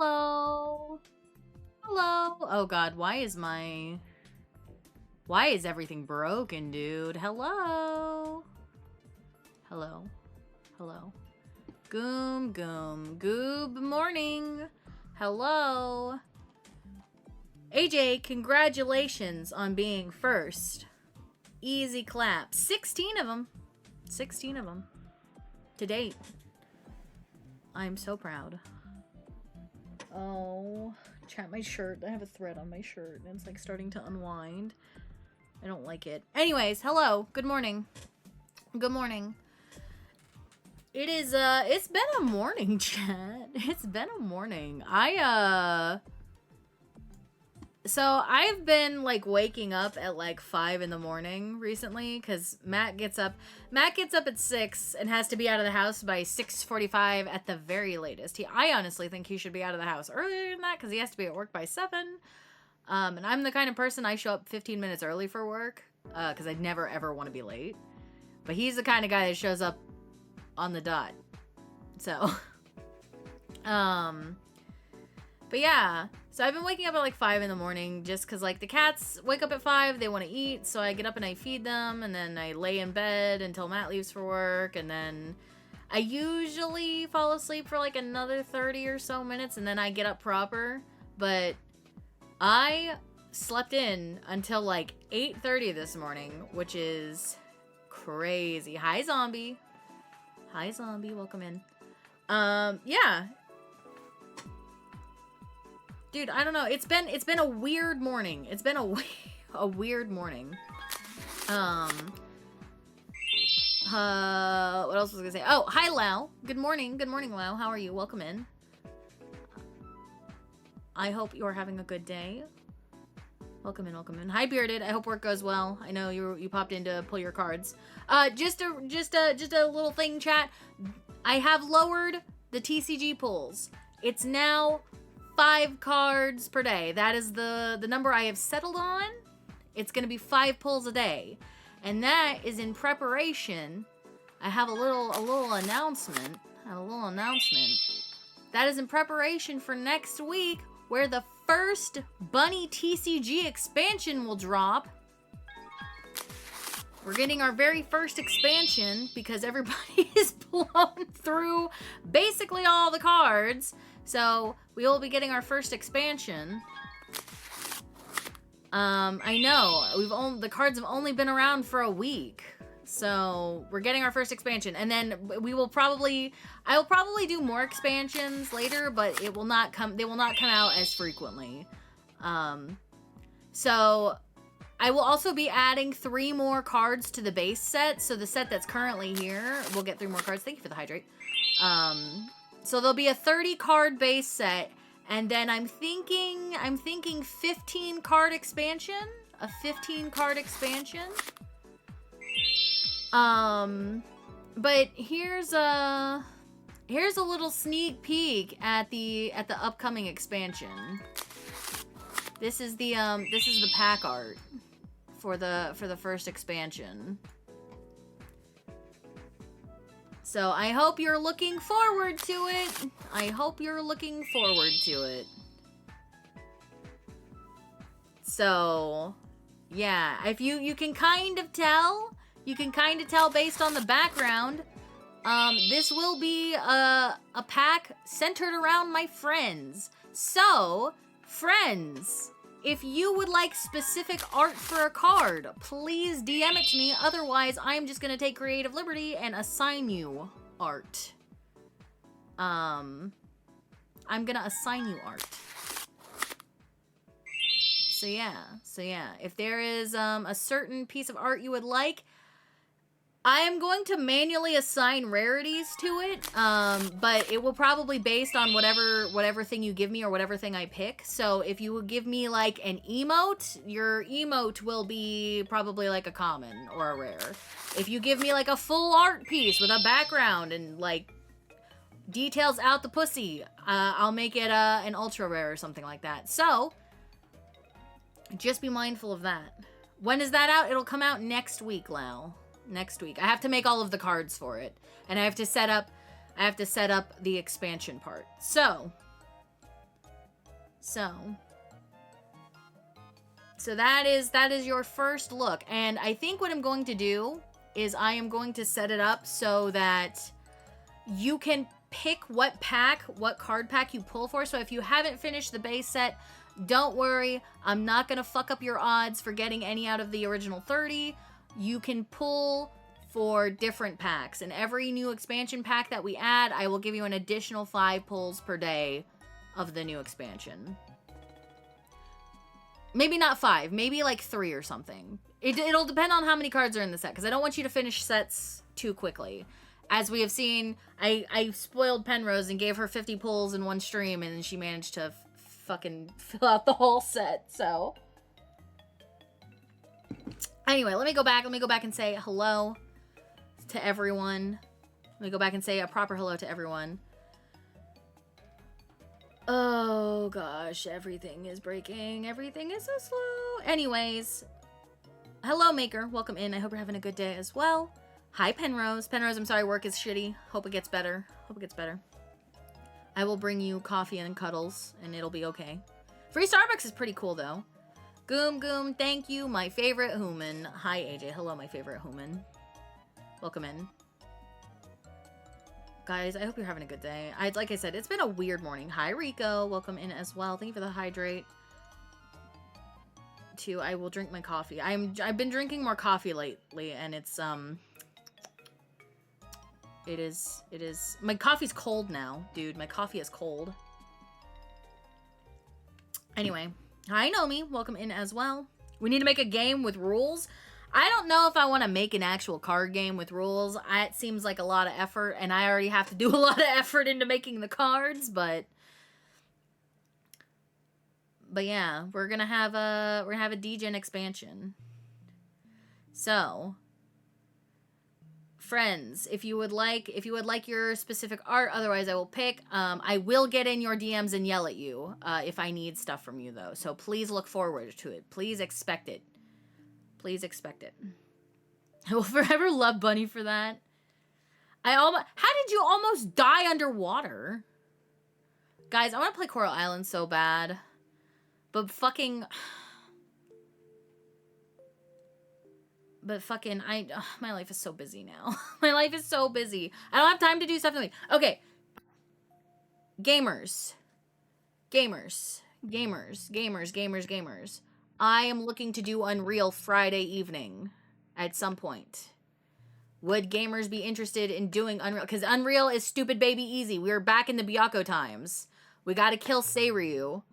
Hello. Hello. Oh god, why is everything broken, dude? Hello. Hello. Hello. Goom, goom, goob morning. Hello. AJ, congratulations on being first. Easy clap. 16 of them. 16 of them. To date. I'm so proud. Oh, chat, my shirt. I have a thread on my shirt and it's like starting to unwind. I don't like it. Anyways, hello. Good morning. Good morning. It's been a morning, chat. It's been a morning. So I've been like waking up at like 5 in the morning recently because Matt gets up at 6 and has to be out of the house by 6:45 at the very latest. I honestly think he should be out of the house earlier than that because he has to be at work by 7. And I'm the kind of person, I show up 15 minutes early for work because I never ever want to be late. But he's the kind of guy that shows up on the dot. So, but yeah, so I've been waking up at like 5 in the morning just because like the cats wake up at 5, they want to eat, so I get up and I feed them, and then I lay in bed until Matt leaves for work, and then I usually fall asleep for like another 30 or so minutes, and then I get up proper, but I slept in until like 8:30 this morning, which is crazy. Hi, Zombie. Hi, Zombie. Welcome in. Yeah. Dude, I don't know. It's been a weird morning. It's been a weird morning. What else was I gonna say? Oh, hi, Lau. Good morning. Good morning, Lau. How are you? Welcome in. I hope you're having a good day. Welcome in, welcome in. Hi, Bearded. I hope work goes well. I know you popped in to pull your cards. Just a little thing, chat. I have lowered the TCG pulls. It's now 5 cards per day. That is the number I have settled on. It's gonna be 5 pulls a day, and that is in preparation. I have a little announcement. That is in preparation for next week, where the first Bunny TCG expansion will drop. We're getting our very first expansion because everybody is blown through basically all the cards. So we will be getting our first expansion. I know the cards have only been around for a week. So we're getting our first expansion, and then I will probably do more expansions later, but they will not come out as frequently. So I will also be adding 3 more cards to the base set. So the set that's currently here will get 3 more cards. Thank you for the hydrate. So there'll be a 30 card base set, and then I'm thinking 15 card expansion, a 15 card expansion. But here's a little sneak peek at the upcoming expansion. This is the pack art for the first expansion. So I hope you're looking forward to it. So yeah, if you can kind of tell. You can kind of tell based on the background. This will be a pack centered around my friends. So, friends, if you would like specific art for a card, please DM it to me. Otherwise, I'm just going to take creative liberty and assign you art. I'm going to assign you art. So yeah. If there is a certain piece of art you would like, I am going to manually assign rarities to it, but it will probably based on whatever thing you give me or whatever thing I pick. So if you would give me like an emote, your emote will be probably like a common or a rare. If you give me like a full art piece with a background and like details out the pussy, I'll make it an ultra rare or something like that. So just be mindful of that. When is that out? It'll come out next week, Lau. Next week. I have to make all of the cards for it, and I have to set up the expansion part. So So that is your first look. And I think what I'm going to do is I am going to set it up so that you can pick what card pack you pull for. So if you haven't finished the base set, don't worry. I'm not going to fuck up your odds for getting any out of the original 30. You can pull for different packs. And every new expansion pack that we add, I will give you an additional 5 pulls per day of the new expansion. Maybe not 5, maybe like 3 or something. It'll depend on how many cards are in the set, because I don't want you to finish sets too quickly. As we have seen, I spoiled Penrose and gave her 50 pulls in one stream, and then she managed to fucking fill out the whole set, so. Anyway, let me go back and say hello to everyone. Let me go back and say a proper hello to everyone. Oh gosh, everything is breaking. Everything is so slow. Anyways, hello Maker, welcome in. I hope you're having a good day as well. Hi Penrose. Penrose, I'm sorry work is shitty. Hope it gets better. I will bring you coffee and cuddles and it'll be okay. Free Starbucks is pretty cool though. Goom, thank you, my favorite human. Hi AJ, hello my favorite human. Welcome in. Guys, I hope you're having a good day. Like I said, it's been a weird morning. Hi, Rico. Welcome in as well. Thank you for the hydrate. I will drink my coffee. I've been drinking more coffee lately, and it's, it is, my coffee's cold now, dude. My coffee is cold. Anyway. Hi, Nomi. Welcome in as well. We need to make a game with rules. I don't know if I want to make an actual card game with rules. It seems like a lot of effort, and I already have to do a lot of effort into making the cards, but yeah, we're gonna have a D-Gen expansion. So, friends, if you would like your specific art, otherwise I will pick. I will get in your DMs and yell at you if I need stuff from you, though. So please look forward to it. Please expect it. Please expect it. I will forever love Bunny for that. How did you almost die underwater? Guys, I want to play Coral Island so bad. But fucking... my life is so busy now. My life is so busy. I don't have time to do stuff. Okay. Gamers. I am looking to do Unreal Friday evening at some point. Would gamers be interested in doing Unreal? Because Unreal is stupid baby easy. We are back in the Byakko times. We gotta kill Seiryu.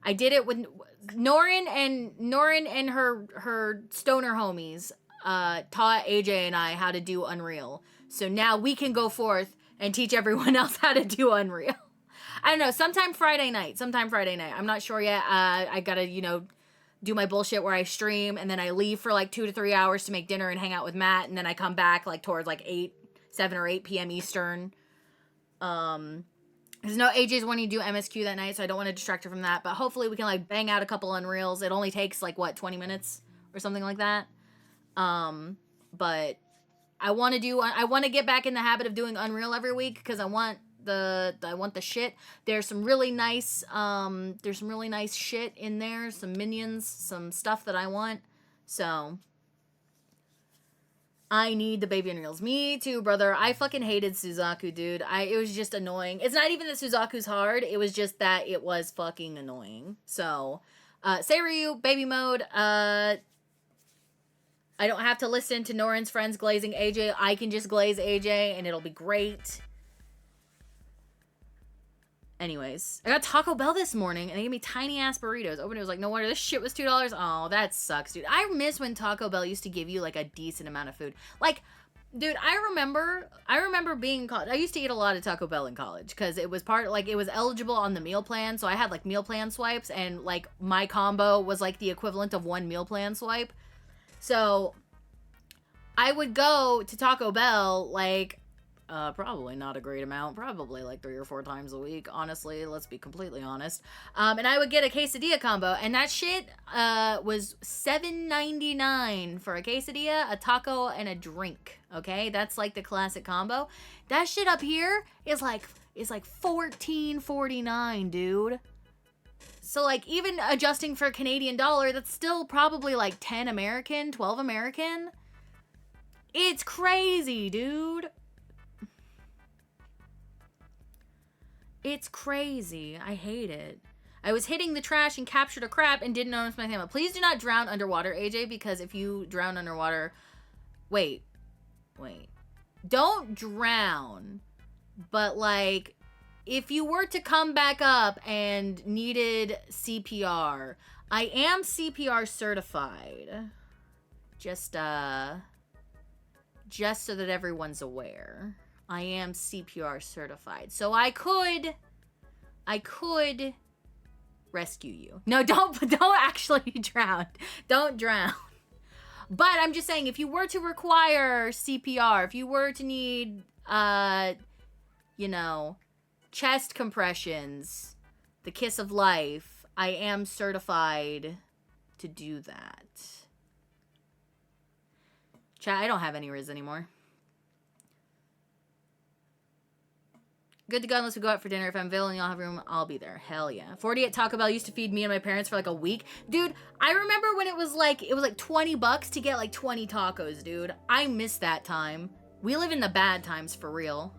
I did it with Norin and her stoner homies taught AJ and I how to do Unreal. So now we can go forth and teach everyone else how to do Unreal. I don't know, sometime Friday night. I'm not sure yet. I gotta, do my bullshit where I stream and then I leave for like 2 to 3 hours to make dinner and hang out with Matt, and then I come back like towards like 7 or 8 p.m. Eastern. Because AJ's wanting to do MSQ that night, so I don't want to distract her from that. But hopefully we can like bang out a couple Unreals. It only takes like 20 minutes or something like that. But I want to get back in the habit of doing Unreal every week because I want the shit. There's some really nice shit in there, some minions, some stuff that I want. So I need the baby Unreals. Me too, brother. I fucking hated Suzaku, dude. It was just annoying. It's not even that Suzaku's hard. It was just that it was fucking annoying. So, Seiryu, baby mode. I don't have to listen to Norin's friends glazing AJ. I can just glaze AJ and it'll be great. Anyways, I got Taco Bell this morning and they gave me tiny ass burritos. Opened it, was like, no wonder this shit was $2. Oh, that sucks, dude. I miss when Taco Bell used to give you like a decent amount of food. Like, dude, I remember being in college. I used to eat a lot of Taco Bell in college because it was it was eligible on the meal plan. So I had like meal plan swipes, and like my combo was like the equivalent of one meal plan swipe. So I would go to Taco Bell like probably not a great amount, probably like 3 or 4 times a week, honestly, let's be completely honest. And I would get a quesadilla combo, and that shit was $7.99 for a quesadilla, a taco, and a drink. Okay, that's like the classic combo. That shit up here is like $14.49, dude. So, like, even adjusting for Canadian dollar, that's still probably like 10 American, 12 American. It's crazy, dude. It's crazy. I hate it. I was hitting the trash and captured a crab and didn't notice my camera. Please do not drown underwater, AJ, because if you drown underwater... Wait. Don't drown. But, like, if you were to come back up and needed CPR, I am CPR certified. Just so that everyone's aware. I am CPR certified. So I could rescue you. No, don't actually drown. Don't drown. But I'm just saying, if you were to require CPR, if you were to need, you know, chest compressions, the kiss of life, I am certified to do that. Chat, I don't have any Riz anymore. Good to go unless we go out for dinner. If I'm available and y'all have room, I'll be there. Hell yeah. 40 at Taco Bell used to feed me and my parents for like a week. Dude, I remember when it was like $20 to get like 20 tacos, dude. I miss that time. We live in the bad times for real.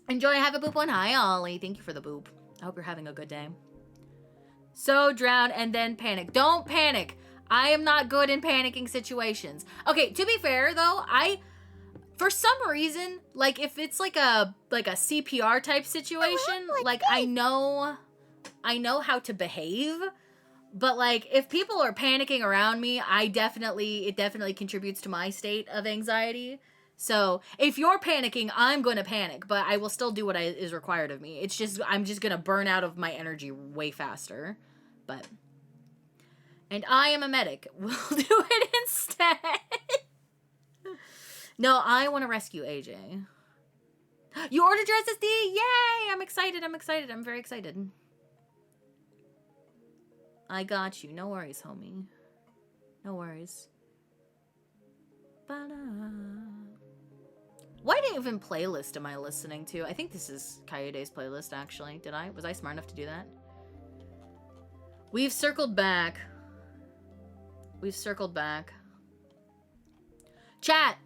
Enjoy, have a boop one. Hi, Ollie. Thank you for the boop. I hope you're having a good day. So drown and then panic. Don't panic. I am not good in panicking situations. Okay, to be fair though, for some reason, like if it's like a CPR type situation, like I know how to behave, but like if people are panicking around me, it definitely contributes to my state of anxiety. So if you're panicking, I'm going to panic, but I will still do what is required of me. It's just, I'm just going to burn out of my energy way faster. But, and I am a medic. We'll do it instead. No, I want to rescue AJ. You ordered your SSD? Yay! I'm excited. I'm very excited. I got you. No worries, homie. No worries. What even playlist am I listening to? I think this is Coyote's playlist, actually. Was I smart enough to do that? We've circled back. Chat.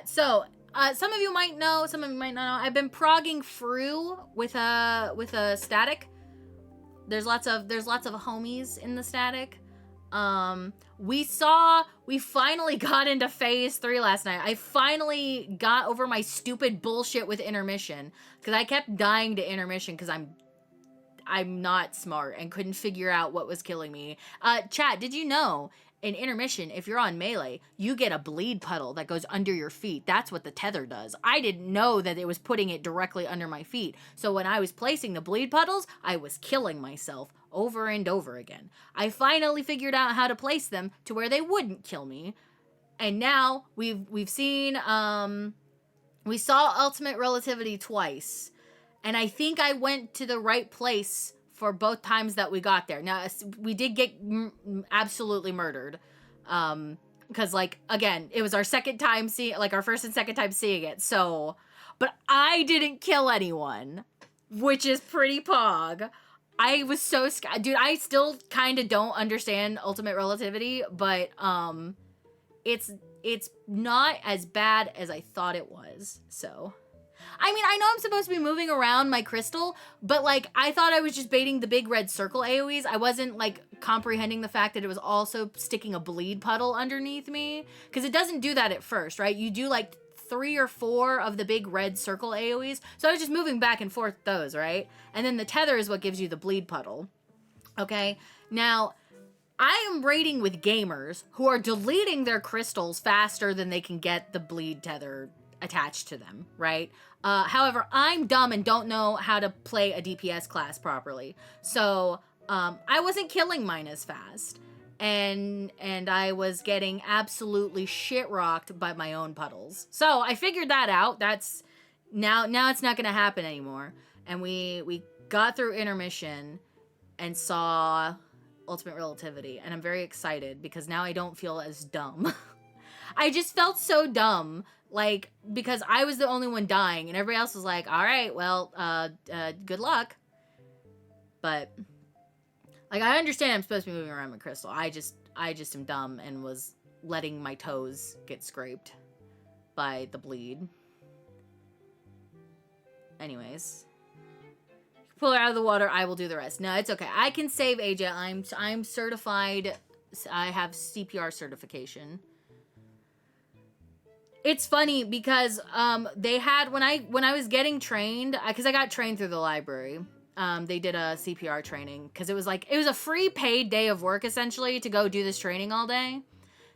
So, some of you might know, some of you might not know. I've been progging through with a static. There's lots of homies in the static. We finally got into phase 3 last night. I finally got over my stupid bullshit with intermission, because I kept dying to intermission because I'm not smart and couldn't figure out what was killing me. Chat, did you know in intermission, if you're on melee, you get a bleed puddle that goes under your feet? That's what the tether does. I didn't know that it was putting it directly under my feet. So when I was placing the bleed puddles, I was killing myself over and over again. I finally figured out how to place them to where they wouldn't kill me. And now we've seen, we saw Ultimate Relativity twice. And I think I went to the right place for both times that we got there. Now, we did get absolutely murdered. Because, like, again, it was our second time seeing, like, our first and second time seeing it. So, but I didn't kill anyone, which is pretty pog. I was so scared. Dude, I still kind of don't understand Ultimate Relativity, but, it's not as bad as I thought it was, so... I mean, I know I'm supposed to be moving around my crystal, but, like, I thought I was just baiting the big red circle AoEs. I wasn't, like, comprehending the fact that it was also sticking a bleed puddle underneath me. Because it doesn't do that at first, right? You do, like, 3 or 4 of the big red circle AoEs. So I was just moving back and forth those, right? And then the tether is what gives you the bleed puddle. Okay? Now, I am raiding with gamers who are deleting their crystals faster than they can get the bleed tether attached to them, right? However, I'm dumb and don't know how to play a DPS class properly. So, I wasn't killing mine as fast. And I was getting absolutely shit-rocked by my own puddles. So, I figured that out. That's... Now it's not gonna happen anymore. And we got through intermission and saw Ultimate Relativity. And I'm very excited because now I don't feel as dumb. I just felt so dumb. Like, because I was the only one dying, and everybody else was like, all right, well, good luck. But like, I understand I'm supposed to be moving around with Crystal. I just am dumb and was letting my toes get scraped by the bleed. Anyways, pull her out of the water. I will do the rest. No, it's okay. I can save AJ. I'm certified. I have CPR certification. It's funny because they had when I was getting trained, because I got trained through the library. They did a CPR training because it was a free paid day of work essentially to go do this training all day.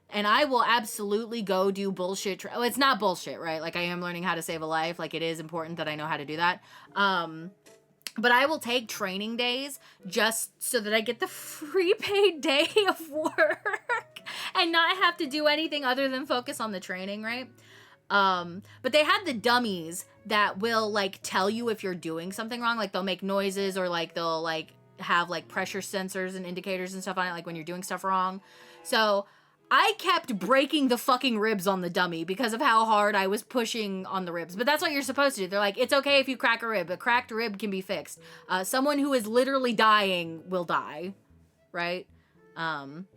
And I will absolutely go do bullshit. Well, it's not bullshit, right? Like, I am learning how to save a life. Like, it is important that I know how to do that. But I will take training days just so that I get the free paid day of work and not have to do anything other than focus on the training, right? But they had the dummies that will, like, tell you if you're doing something wrong. Like, they'll make noises, or, like, they'll, like, have, like, pressure sensors and indicators and stuff on it, like, when you're doing stuff wrong. So I kept breaking the fucking ribs on the dummy because of how hard I was pushing on the ribs. But that's what you're supposed to do. They're like, it's okay if you crack a rib. A cracked rib can be fixed. Someone who is literally dying will die, right? And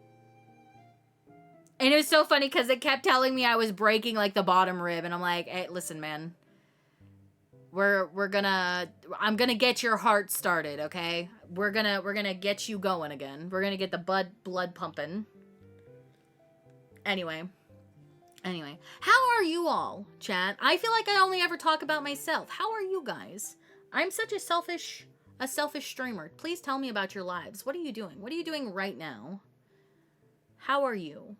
it was so funny because it kept telling me I was breaking, like, the bottom rib. And I'm like, hey, listen, man. I'm gonna get your heart started, okay? We're gonna get you going again. We're gonna get the blood pumping. Anyway, how are you all, chat? I feel like I only ever talk about myself. How are you guys? I'm such a selfish streamer. Please tell me about your lives. What are you doing? What are you doing right now? How are you?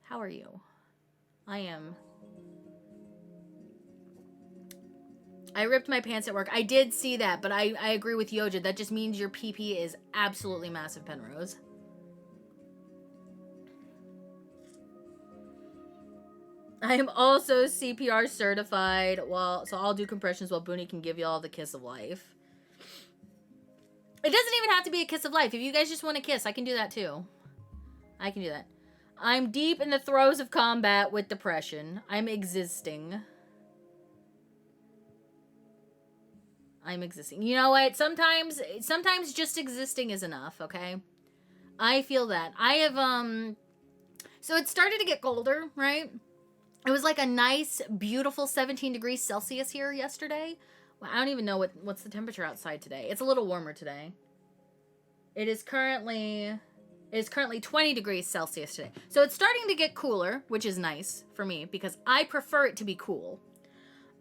How are you? I ripped my pants at work. I did see that, but I agree with Yoja. That just means your PP is absolutely massive, Penrose. I am also CPR certified. So I'll do compressions while Booney can give you all the kiss of life. It doesn't even have to be a kiss of life. If you guys just want to kiss, I can do that too. I can do that. I'm deep in the throes of combat with depression. I'm existing. You know what? Sometimes just existing is enough, okay? I feel that. I have, so it started to get colder, right? It was like a nice, beautiful 17 degrees Celsius here yesterday. Well, I don't even know what's the temperature outside today. It's a little warmer today. It is currently 20 degrees Celsius today. So it's starting to get cooler, which is nice for me because I prefer it to be cool.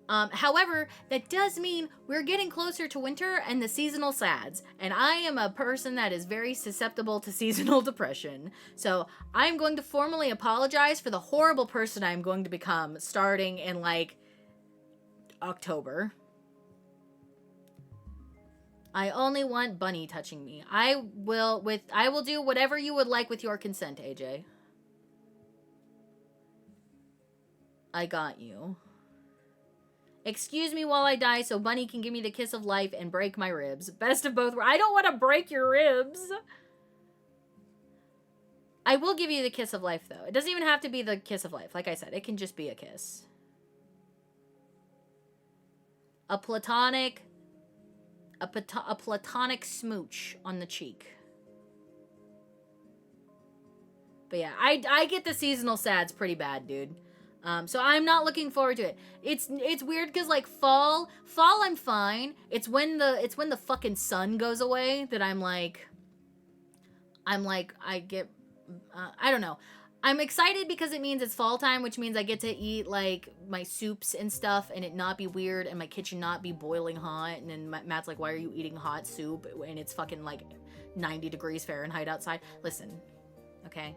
However, that does mean we're getting closer to winter and the seasonal sads. And I am a person that is very susceptible to seasonal depression. So I'm going to formally apologize for the horrible person I'm going to become starting in, like, October. I only want Bunny touching me. I will do whatever you would like with your consent, AJ. I got you. Excuse me while I die so Bunny can give me the kiss of life and break my ribs. Best of both worlds. I don't want to break your ribs. I will give you the kiss of life, though. It doesn't even have to be the kiss of life. Like I said, it can just be a kiss. A platonic smooch on the cheek. But yeah, I get the seasonal sads pretty bad, dude. So I'm not looking forward to it. It's weird because, like, fall I'm fine. It's when the fucking sun goes away that I get I don't know. I'm excited because it means it's fall time, which means I get to eat, like, my soups and stuff and it not be weird and my kitchen not be boiling hot. And then Matt's like, why are you eating hot soup and it's fucking, like, 90 degrees Fahrenheit outside? Listen, okay?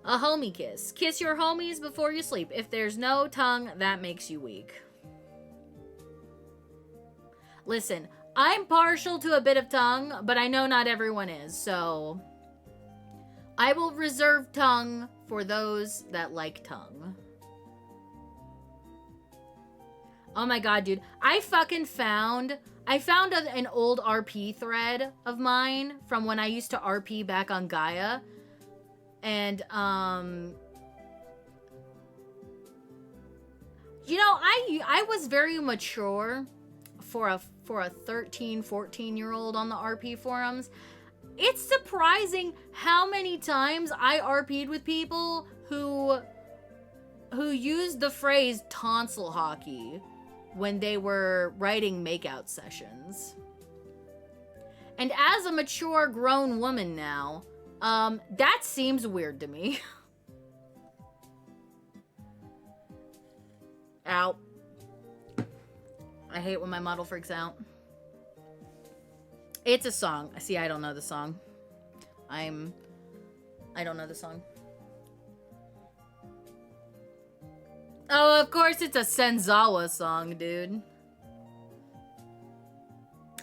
A homie kiss. Kiss your homies before you sleep. If there's no tongue, that makes you weak. Listen, I'm partial to a bit of tongue, but I know not everyone is, so I will reserve tongue for those that like tongue. Oh my god, dude. I found an old RP thread of mine from when I used to RP back on Gaia. And, you know, I was very mature for for a 13, 14-year-old on the RP forums. It's surprising how many times I RP'd with people who used the phrase tonsil hockey when they were writing makeout sessions. And as a mature grown woman now, that seems weird to me. Ow. I hate when my model freaks out. It's a song. See, I don't know the song. I don't know the song. Oh, of course it's a Senzawa song, dude.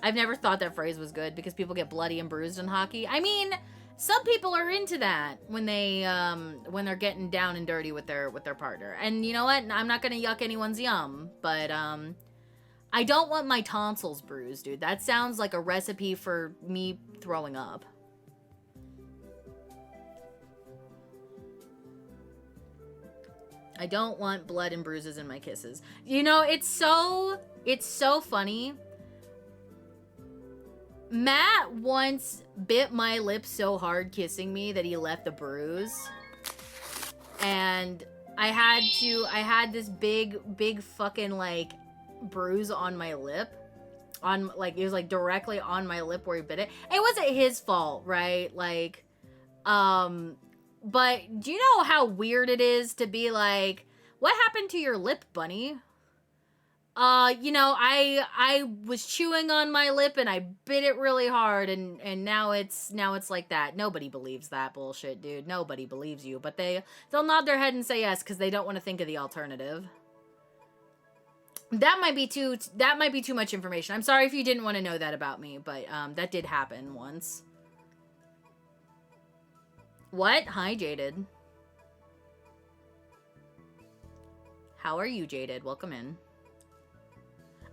I've never thought that phrase was good because people get bloody and bruised in hockey. I mean, some people are into that when they're getting down and dirty with their partner. And you know what? I'm not gonna yuck anyone's yum, but I don't want my tonsils bruised, dude. That sounds like a recipe for me throwing up. I don't want blood and bruises in my kisses. You know, it's so funny. Matt once bit my lip so hard kissing me that he left a bruise. And I had this big fucking like bruise on my lip. On like, it was like directly on my lip where he bit it. It wasn't his fault, right? Like, but do you know how weird it is to be like, what happened to your lip, bunny? You know, I was chewing on my lip and I bit it really hard and now it's like that. Nobody believes that bullshit, dude. Nobody believes you, but they'll nod their head and say yes because they don't want to think of the alternative. That might be too much information. I'm sorry if you didn't want to know that about me, but that did happen once. What? Hi, Jaded. How are you, Jaded? Welcome in.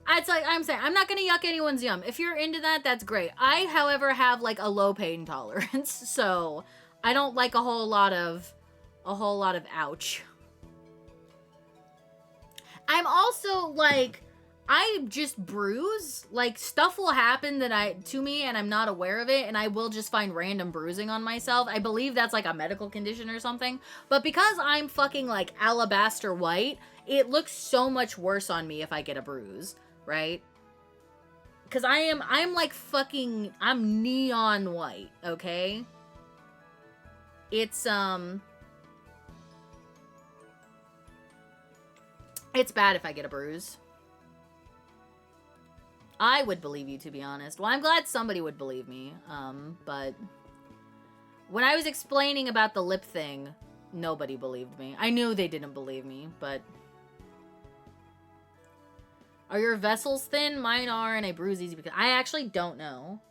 It's like I'm saying, I'm not gonna yuck anyone's yum. If you're into that, that's great. I, however, have like a low pain tolerance, so I don't like a whole lot of ouch. I'm also like, I just bruise. Like, stuff will happen to me and I'm not aware of it, and I will just find random bruising on myself. I believe that's like a medical condition or something. But because I'm fucking like alabaster white, it looks so much worse on me if I get a bruise, right? Because I'm like fucking, I'm neon white, okay? It's bad if I get a bruise. I would believe you, to be honest. Well, I'm glad somebody would believe me. But when I was explaining about the lip thing, nobody believed me. I knew they didn't believe me, but... Are your vessels thin? Mine are, and I bruise easy because... I actually don't know.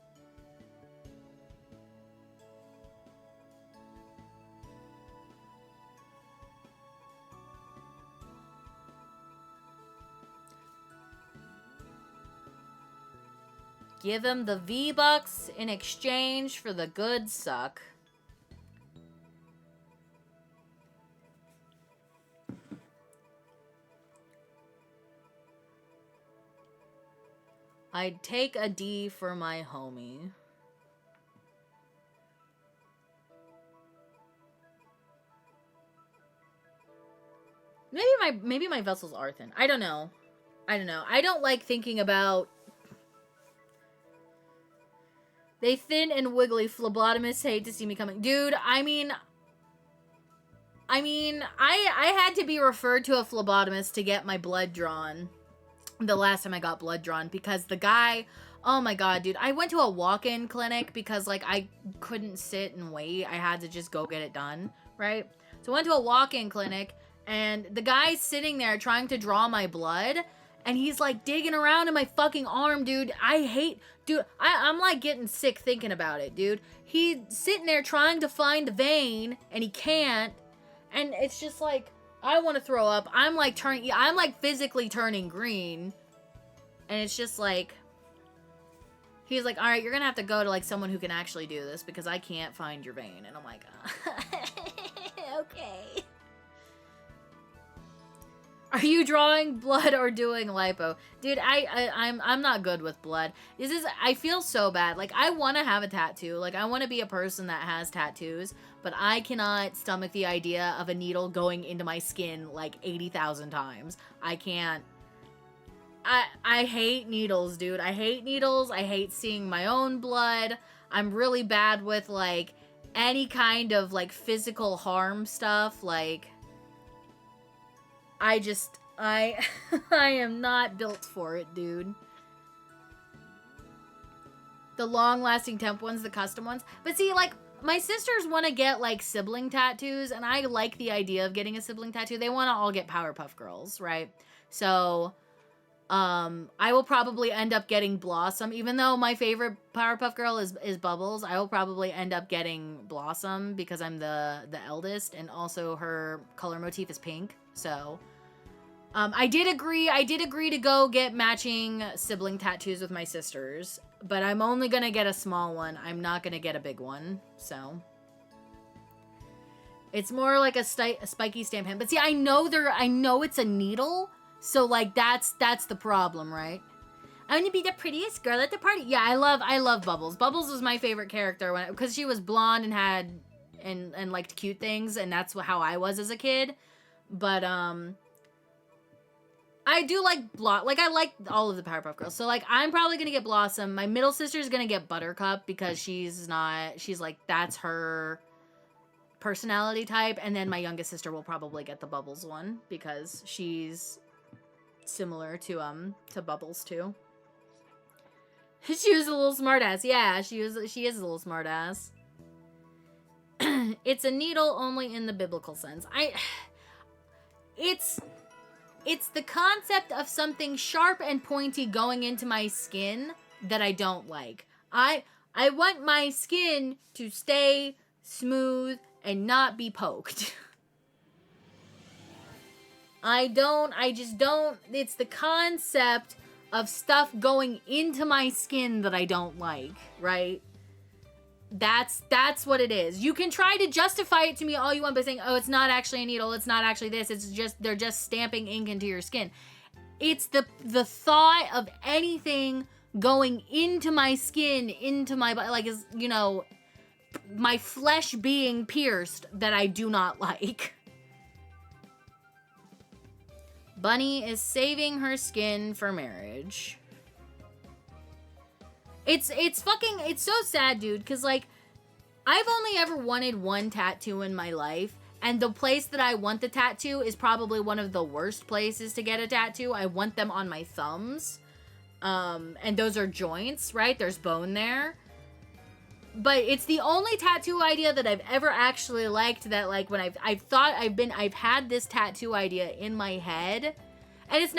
Give him the V-Bucks in exchange for the good suck. I'd take a D for my homie. Maybe my vessels are thin. I don't know. I don't like thinking about... They thin and wiggly. Phlebotomists hate to see me coming. Dude, I mean, I had to be referred to a phlebotomist to get my blood drawn the last time I got blood drawn because the guy, oh my god, dude, I went to a walk-in clinic because, like, I couldn't sit and wait. I had to just go get it done, right? So I went to a walk-in clinic, and the guy's sitting there trying to draw my blood, and he's, like, digging around in my fucking arm, dude. Dude, I'm, like, getting sick thinking about it, dude. He's sitting there trying to find the vein, and he can't. And it's just, like, I want to throw up. I'm, like, physically turning green. And it's just, like... He's like, alright, you're gonna have to go to, like, someone who can actually do this, because I can't find your vein. And I'm like, okay. Are you drawing blood or doing lipo? Dude, I'm not good with blood. I feel so bad. Like, I want to have a tattoo. Like, I want to be a person that has tattoos, but I cannot stomach the idea of a needle going into my skin like 80,000 times. I can't. I hate needles, dude. I hate needles. I hate seeing my own blood. I'm really bad with, like, any kind of, like, physical harm stuff. Like, I am not built for it, dude. The long-lasting temp ones, the custom ones. But see, like, my sisters want to get, like, sibling tattoos, and I like the idea of getting a sibling tattoo. They want to all get Powerpuff Girls, right? So, I will probably end up getting Blossom. Even though my favorite Powerpuff Girl is Bubbles, I will probably end up getting Blossom because I'm the eldest, and also her color motif is pink. So, I did agree to go get matching sibling tattoos with my sisters, but I'm only gonna get a small one. I'm not gonna get a big one. So, it's more like a spiky stamp hand. But see, I know it's a needle. So, like, that's the problem, right? I'm gonna be the prettiest girl at the party. Yeah, I love Bubbles. Bubbles was my favorite character because she was blonde and had and liked cute things, and that's how I was as a kid. But I do like I like all of the Powerpuff Girls. So, like, I'm probably gonna get Blossom. My middle sister's gonna get Buttercup because she's like, that's her personality type, and then my youngest sister will probably get the Bubbles one because she's similar to Bubbles too. She was a little smartass. Yeah, she is a little smartass. It's a needle only in the biblical sense. It's the concept of something sharp and pointy going into my skin that I don't like. I want my skin to stay smooth and not be poked. I just don't, it's the concept of stuff going into my skin that I don't like, right? That's what it is. You can try to justify it to me all you want by saying, oh, it's not actually a needle, it's not actually this, it's just, they're just stamping ink into your skin. It's the thought of anything going into my skin, into my body, like, is, you know, my flesh being pierced that I do not like. Bunny is saving her skin for marriage. It's so sad, dude, because, like, I've only ever wanted one tattoo in my life, and the place that I want the tattoo is probably one of the worst places to get a tattoo. I want them on my thumbs, and those are joints, right? There's bone there. But it's the only tattoo idea that I've ever actually liked, that, like, when I've had this tattoo idea in my head, and it's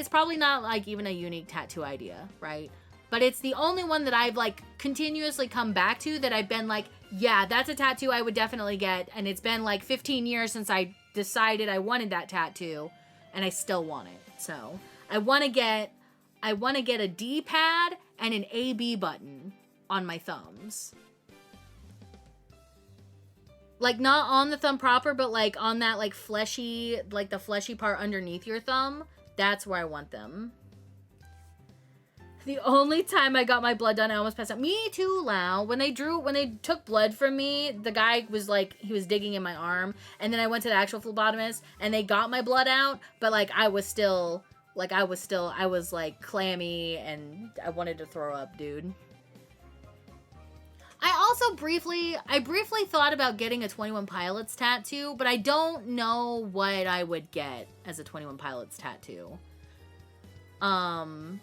probably not, like, even a unique tattoo idea, right? But it's the only one that I've, like, continuously come back to, that I've been like, yeah, that's a tattoo I would definitely get, and it's been, like, 15 years since I decided I wanted that tattoo, and I still want it. So, I want to get a D-pad and an AB button on my thumbs. Like, not on the thumb proper, but, like, on that, like, fleshy, like, the fleshy part underneath your thumb. That's where I want them. The only time I got my blood done, I almost passed out. Me too, Lau. When they took blood from me, the guy was, like, he was digging in my arm. And then I went to the actual phlebotomist, and they got my blood out. But, like, I was, like, clammy, and I wanted to throw up, dude. I also briefly thought about getting a 21 Pilots tattoo, but I don't know what I would get as a 21 Pilots tattoo. I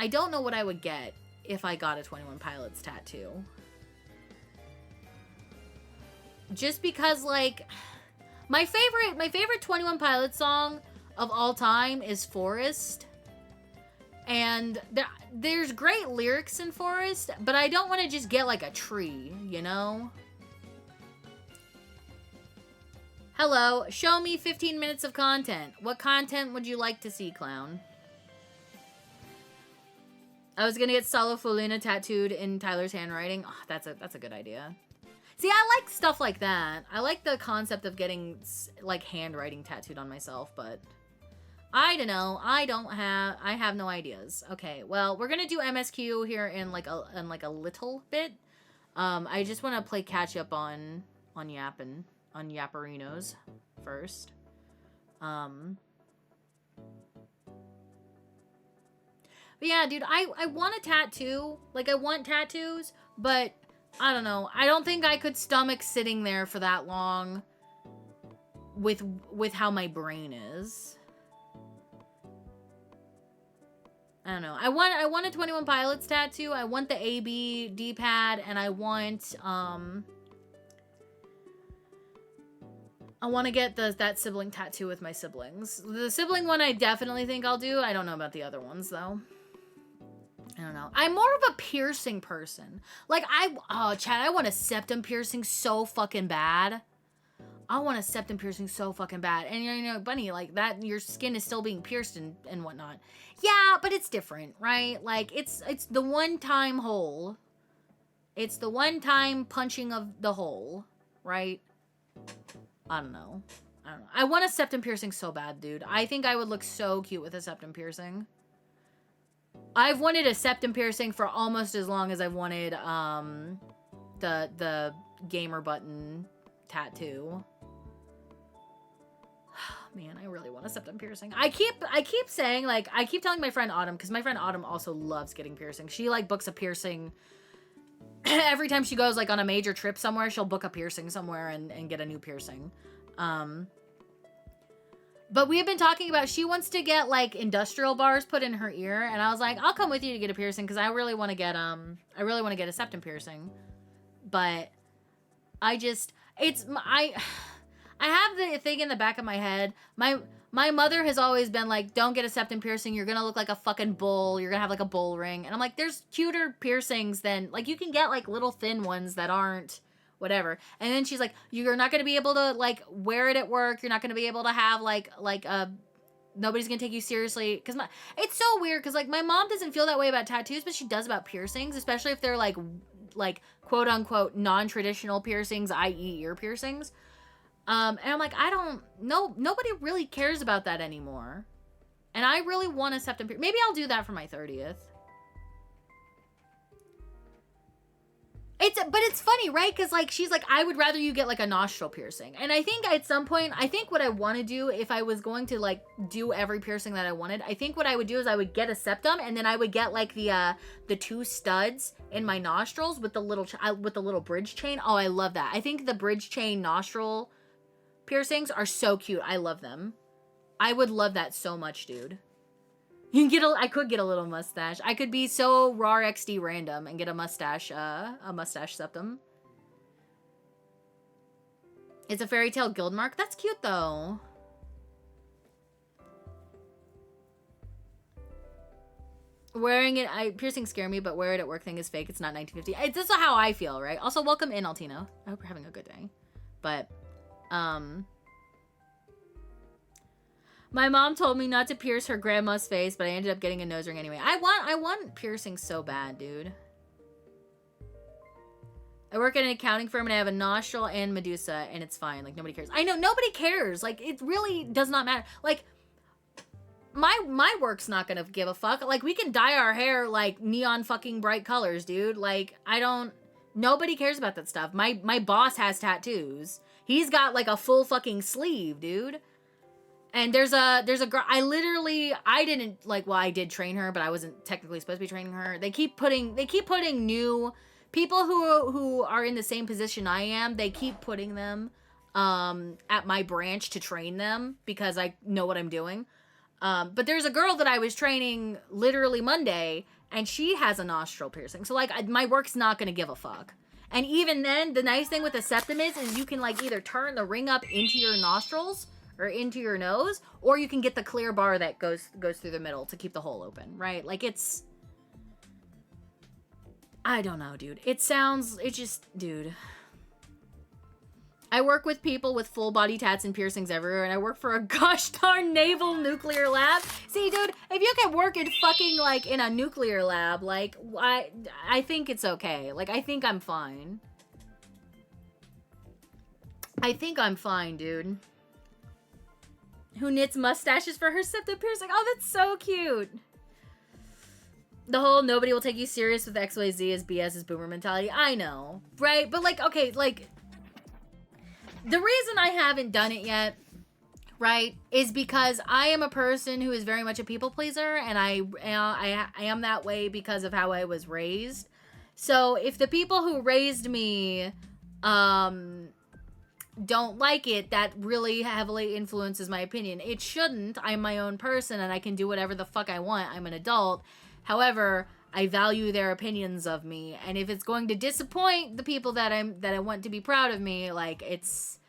don't know what I would get if I got a 21 Pilots tattoo. Just because, like, my favorite 21 Pilots song of all time is Forest. And there's great lyrics in Forest, but I don't want to just get, like, a tree, you know? Hello, show me 15 minutes of content. What content would you like to see, clown? I was gonna get Salo Foluna tattooed in Tyler's handwriting. Oh, that's a good idea. See, I like stuff like that. I like the concept of getting, like, handwriting tattooed on myself, but I don't know. I have no ideas. Okay, well, we're gonna do MSQ here in like a little bit. I just want to play catch up on Yapperinos first. But yeah, dude, I want a tattoo. Like, I want tattoos, but I don't know. I don't think I could stomach sitting there for that long with how my brain is. I don't know. I want a 21 Pilots tattoo. I want the AB D-pad, and I want to get that sibling tattoo with my siblings. The sibling one I definitely think I'll do. I don't know about the other ones though. I don't know. I'm more of a piercing person. Like, Chad, I want a septum piercing so fucking bad. I want a septum piercing so fucking bad. And you know, Bunny, like that, your skin is still being pierced and whatnot. Yeah, but it's different, right? Like, it's the one-time hole. It's the one-time punching of the hole, right? I don't know. I want a septum piercing so bad, dude. I think I would look so cute with a septum piercing. I've wanted a septum piercing for almost as long as I've wanted the gamer button tattoo. Man, I really want a septum piercing. I keep saying, like, I keep telling my friend Autumn, because my friend Autumn also loves getting piercings. She, like, books a piercing every time she goes, like, on a major trip somewhere. She'll book a piercing somewhere and get a new piercing. But we have been talking about, she wants to get, like, industrial bars put in her ear, and I was like, I'll come with you to get a piercing, because I really want to get a septum piercing. But I have the thing in the back of my head. My mother has always been like, don't get a septum piercing. You're going to look like a fucking bull. You're going to have like a bull ring. And I'm like, there's cuter piercings than, like, you can get like little thin ones that aren't whatever. And then she's like, you're not going to be able to like wear it at work. You're not going to be able to have like nobody's going to take you seriously. Cause it's so weird. Cause like my mom doesn't feel that way about tattoos, but she does about piercings, especially if they're like quote unquote non-traditional piercings, i.e. ear piercings. And I'm like, nobody really cares about that anymore. And I really want a septum piercing. Maybe I'll do that for my 30th. But it's funny, right? Because, like, she's like, I would rather you get, like, a nostril piercing. And I think at some point, what I want to do, if I was going to, like, do every piercing that I wanted, I think what I would do is I would get a septum, and then I would get, like, the 2 studs in my nostrils with the little bridge chain. Oh, I love that. I think the bridge chain nostril piercings are so cute. I love them. I would love that so much, dude. I could get a little mustache. I could be so RAR XD random and get a mustache septum. It's a fairy tale guild mark. That's cute though. Wearing it, piercings scare me, but wear it at work thing is fake. It's not 1950. This is how I feel, right? Also, welcome in, Altino. I hope you're having a good day. But, my mom told me not to pierce her grandma's face, but I ended up getting a nose ring anyway. I want piercings so bad, dude. I work at an accounting firm and I have a nostril and Medusa, and it's fine. Like, nobody cares. I know, nobody cares. Like, it really does not matter. Like, my work's not gonna give a fuck. Like, we can dye our hair, like, neon fucking bright colors, dude. Like, nobody cares about that stuff. My boss has tattoos. He's got, like, a full fucking sleeve, dude. And there's a girl, I didn't, like, well, I did train her, but I wasn't technically supposed to be training her. They keep putting new people who are in the same position I am, they keep putting them, at my branch to train them because I know what I'm doing. But there's a girl that I was training literally Monday, and she has a nostril piercing. So, like, my work's not gonna give a fuck. And even then, the nice thing with the septum is you can, like, either turn the ring up into your nostrils or into your nose, or you can get the clear bar that goes through the middle to keep the hole open, right? Like, it's, I don't know, dude. Dude. I work with people with full body tats and piercings everywhere, and I work for a gosh darn naval nuclear lab. See, dude, if you can work in fucking, like, in a nuclear lab, like, I think it's okay. Like, I think I'm fine. I think I'm fine, dude. Who knits mustaches for her septum piercing? Oh, that's so cute. The whole nobody will take you serious with XYZ is BS is boomer mentality. I know, right? But like, okay, like the reason I haven't done it yet, right, is because I am a person who is very much a people pleaser, and I am that way because of how I was raised. So if the people who raised me don't like it, that really heavily influences my opinion. It shouldn't. I'm my own person and I can do whatever the fuck I want. I'm an adult. However, I value their opinions of me, and if it's going to disappoint the people that I want to be proud of me, like it's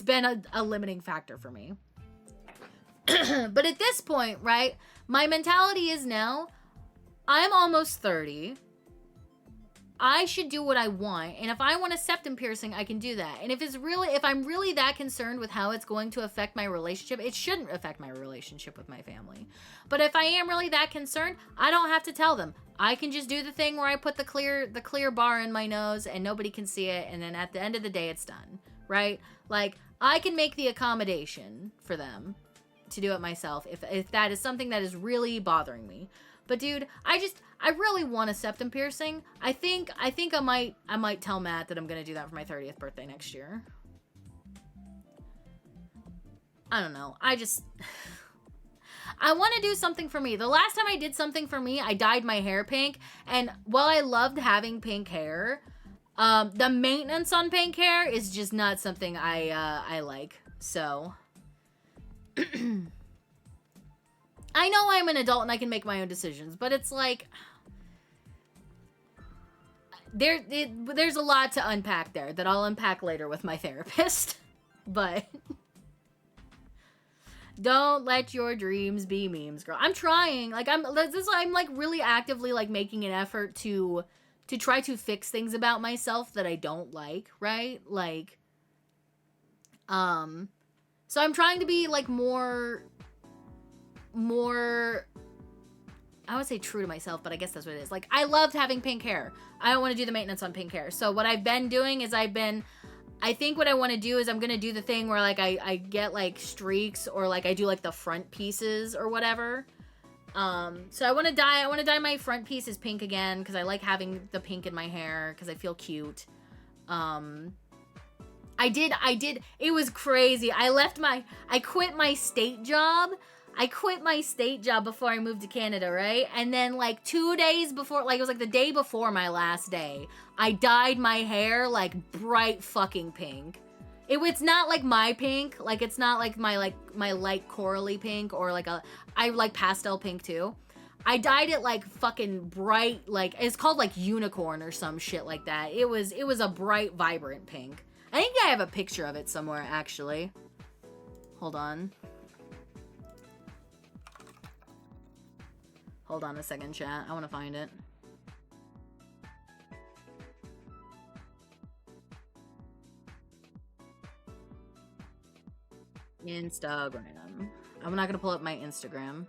been a limiting factor for me. But at this point, right, my mentality is now I'm almost 30. I should do what I want, and if I want a septum piercing, I can do that. And if I'm really that concerned with how it's going to affect my relationship, it shouldn't affect my relationship with my family. But if I am really that concerned, I don't have to tell them. I can just do the thing where I put the clear bar in my nose and nobody can see it, and then at the end of the day, it's done, right? Like, I can make the accommodation for them to do it myself if that is something that is really bothering me. But dude, I really want a septum piercing. I think I might tell Matt that I'm gonna do that for my 30th birthday next year. I don't know. I want to do something for me. The last time I did something for me, I dyed my hair pink, and while I loved having pink hair, the maintenance on pink hair is just not something I like. So I know I'm an adult and I can make my own decisions, but it's like there's a lot to unpack there that I'll unpack later with my therapist. But don't let your dreams be memes, girl. I'm trying. Like I'm like really actively like making an effort to try to fix things about myself that I don't like, right? Like so I'm trying to be like more I would say true to myself, but I guess that's what it is. Like, I loved having pink hair. I don't want to do the maintenance on pink hair. So what I've been doing is I think what I want to do is I'm going to do the thing where like I get like streaks, or like I do like the front pieces or whatever. So I want to dye my front pieces pink again, because I like having the pink in my hair because I feel cute. I did, it was crazy. I quit my state job. Before I moved to Canada, right? And then like 2 days before, like it was like the day before my last day, I dyed my hair like bright fucking pink. It's not like my pink, like it's not like my light corally pink, or like I like pastel pink too. I dyed it like fucking bright, like it's called like unicorn or some shit like that. It was a bright, vibrant pink. I think I have a picture of it somewhere actually. Hold on. Hold on a second, chat. I want to find it. Instagram. I'm not going to pull up my Instagram.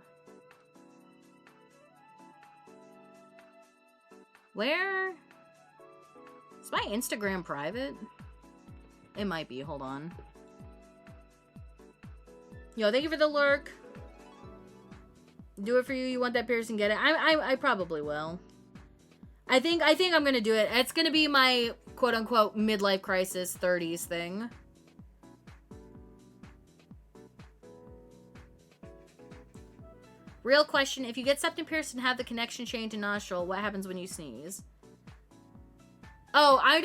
Where? Is my Instagram private? It might be. Hold on. Yo, thank you for the lurk. Do it for you. You want that piercing? Get it. I probably will. I think I'm gonna do it. It's gonna be my quote unquote midlife crisis 30s thing. Real question: if you get septum pierced and have the connection chain to nostril, what happens when you sneeze? Oh, I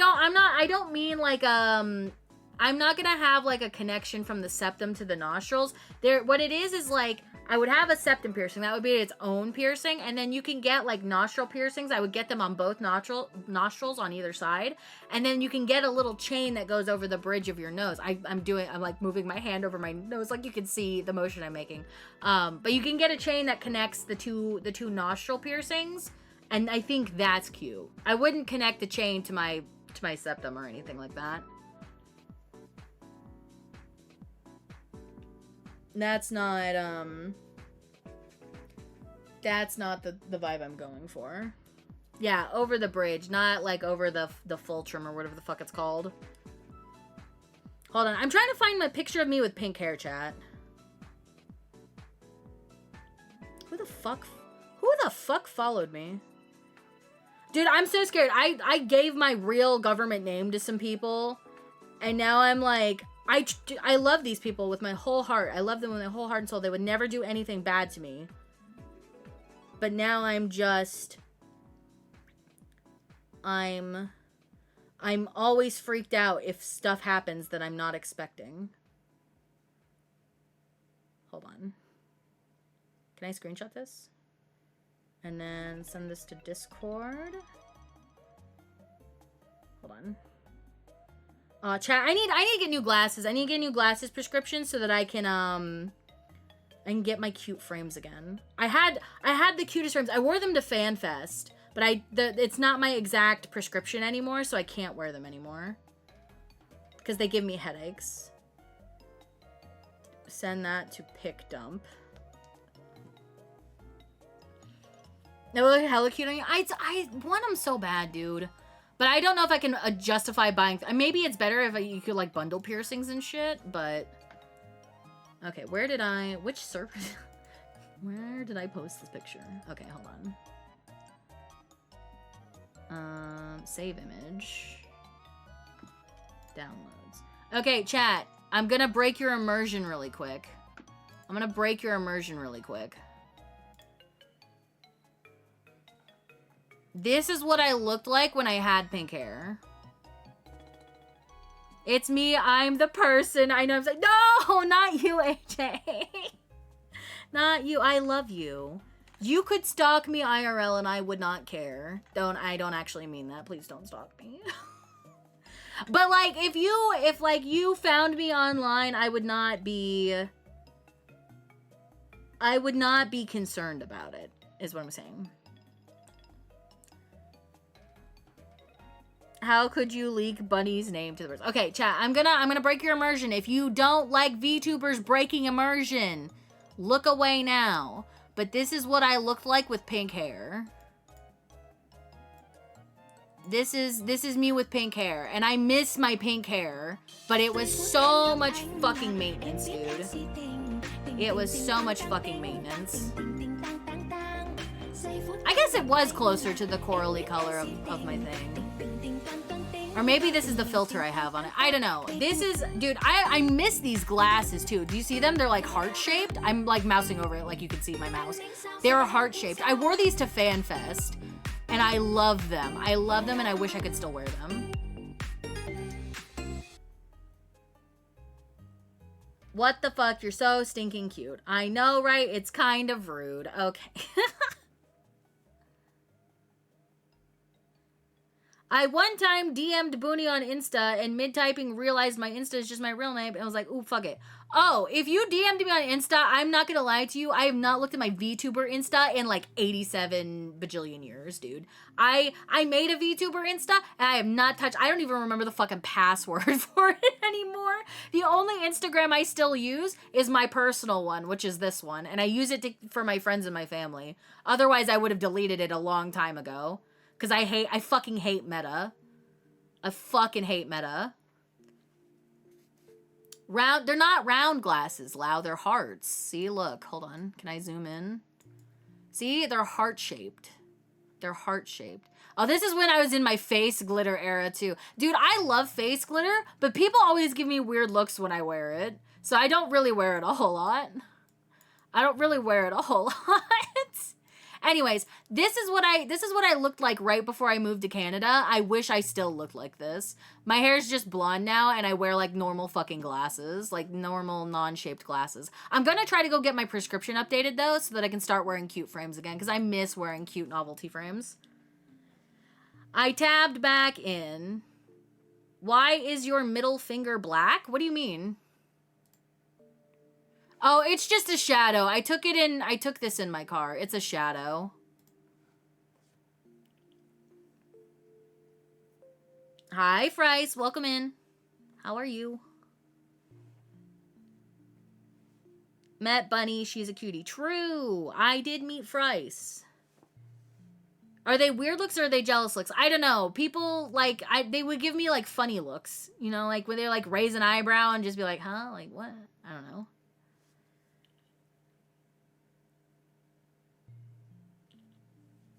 don't mean like I'm not gonna have like a connection from the septum to the nostrils. What it is like, I would have a septum piercing. That would be its own piercing. And then you can get like nostril piercings. I would get them on both nostrils on either side. And then you can get a little chain that goes over the bridge of your nose. I'm like moving my hand over my nose, like you can see the motion I'm making. But you can get a chain that connects the two nostril piercings. And I think that's cute. I wouldn't connect the chain to my septum or anything like that. That's not the vibe I'm going for. Yeah, over the bridge, not like over the fulcrum or whatever the fuck it's called. Hold on. I'm trying to find my picture of me with pink hair, chat. Who the fuck followed me? Dude, I'm so scared. I gave my real government name to some people, and now I'm like, I love these people with my whole heart. I love them with my whole heart and soul. They would never do anything bad to me. But now I'm always freaked out if stuff happens that I'm not expecting. Hold on. Can I screenshot this? And then send this to Discord. Hold on. Chat, I need to get new glasses. I need to get new glasses prescription so that I can get my cute frames again. I had the cutest frames. I wore them to FanFest, but it's not my exact prescription anymore, so I can't wear them anymore. Because they give me headaches. Send that to Pick Dump. They look hella cute on you. I want them so bad, dude. But I don't know if I can justify buying... Maybe it's better if you could, like, bundle piercings and shit, but... Okay, where did I... Which server... Where did I post this picture? Okay, hold on. Save image. Downloads. Okay, chat. I'm gonna break your immersion really quick. This is what I looked like when I had pink hair. It's me, I'm the person. I know, I'm like, no, not you, AJ. Not you, I love you. You could stalk me IRL and I would not care. I don't actually mean that. Please don't stalk me. But like, if you found me online, I would not be concerned about it, is what I'm saying. How could you leak Bunny's name to the person? Okay, chat, I'm gonna break your immersion. If you don't like VTubers breaking immersion, look away now. But this is what I looked like with pink hair. This is me with pink hair, and I miss my pink hair, but it was so much fucking maintenance, dude. It was so much fucking maintenance. I guess it was closer to the corally color of my thing. Or maybe this is the filter I have on it. I don't know. This is, dude, I miss these glasses too. Do you see them? They're like heart-shaped. I'm like mousing over it like you can see my mouse. They're heart-shaped. I wore these to FanFest, and I love them. I love them, and I wish I could still wear them. What the fuck? You're so stinking cute. I know, right? It's kind of rude. Okay. I one time DM'd Booney on Insta and mid-typing realized my Insta is just my real name and was like, ooh, fuck it. Oh, if you DM'd me on Insta, I'm not gonna lie to you, I have not looked at my VTuber Insta in like 87 bajillion years, dude. I made a VTuber Insta and I have not touched, I don't even remember the fucking password for it anymore. The only Instagram I still use is my personal one, which is this one, and I use it for my friends and my family. Otherwise, I would have deleted it a long time ago. Because I fucking hate Meta. I fucking hate Meta. They're not round glasses, Lau. They're hearts. See, look, hold on. Can I zoom in? See, they're heart-shaped. They're heart-shaped. Oh, this is when I was in my face glitter era, too. Dude, I love face glitter, but people always give me weird looks when I wear it. So I don't really wear it a whole lot. Anyways, this is what I looked like right before I moved to Canada. I wish I still looked like this. My hair's just blonde now, and I wear like normal fucking glasses, like normal non-shaped glasses. I'm gonna try to go get my prescription updated though, so that I can start wearing cute frames again, because I miss wearing cute novelty frames. I tabbed back in. Why is your middle finger black? What do you mean? Oh, it's just a shadow. I took this in my car. It's a shadow. Hi, Fryce. Welcome in. How are you? Met Bunny. She's a cutie. True. I did meet Fryce. Are they weird looks or are they jealous looks? I don't know. People, like, they would give me, like, funny looks. You know, like, when they, like, raise an eyebrow and just be like, huh? Like, what? I don't know.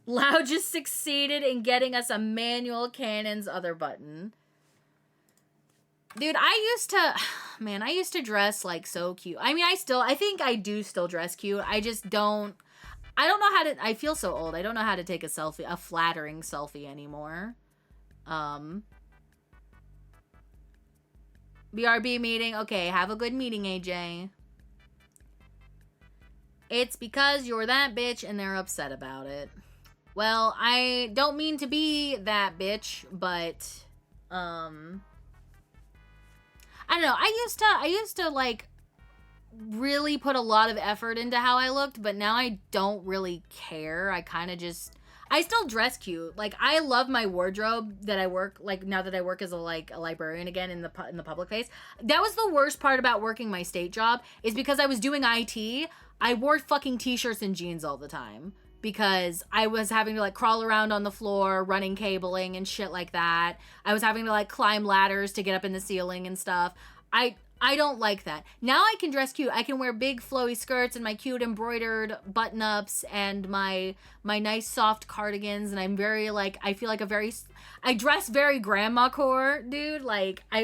Lau just succeeded in getting us a manual cannon's other button. Dude, man, I used to dress, like, so cute. I mean, I think I do still dress cute. I just don't, I don't know how to, I feel so old. I don't know how to take a selfie, a flattering selfie anymore. BRB meeting. Okay, have a good meeting, AJ. It's because you're that bitch and they're upset about it. Well, I don't mean to be that bitch, but, I don't know. I used to, like, really put a lot of effort into how I looked, but now I don't really care. I kind of just, I still dress cute. Like, I love my wardrobe that I work, like, now that I work as a librarian again in the public face. That was the worst part about working my state job, is because I was doing IT, I wore fucking t-shirts and jeans all the time because I was having to, like, crawl around on the floor, running cabling and shit like that. I was having to, like, climb ladders to get up in the ceiling and stuff. I don't like that. Now I can dress cute. I can wear big flowy skirts and my cute embroidered button-ups and my nice soft cardigans, and I'm very, like, I feel like I dress very grandma core, dude. Like, how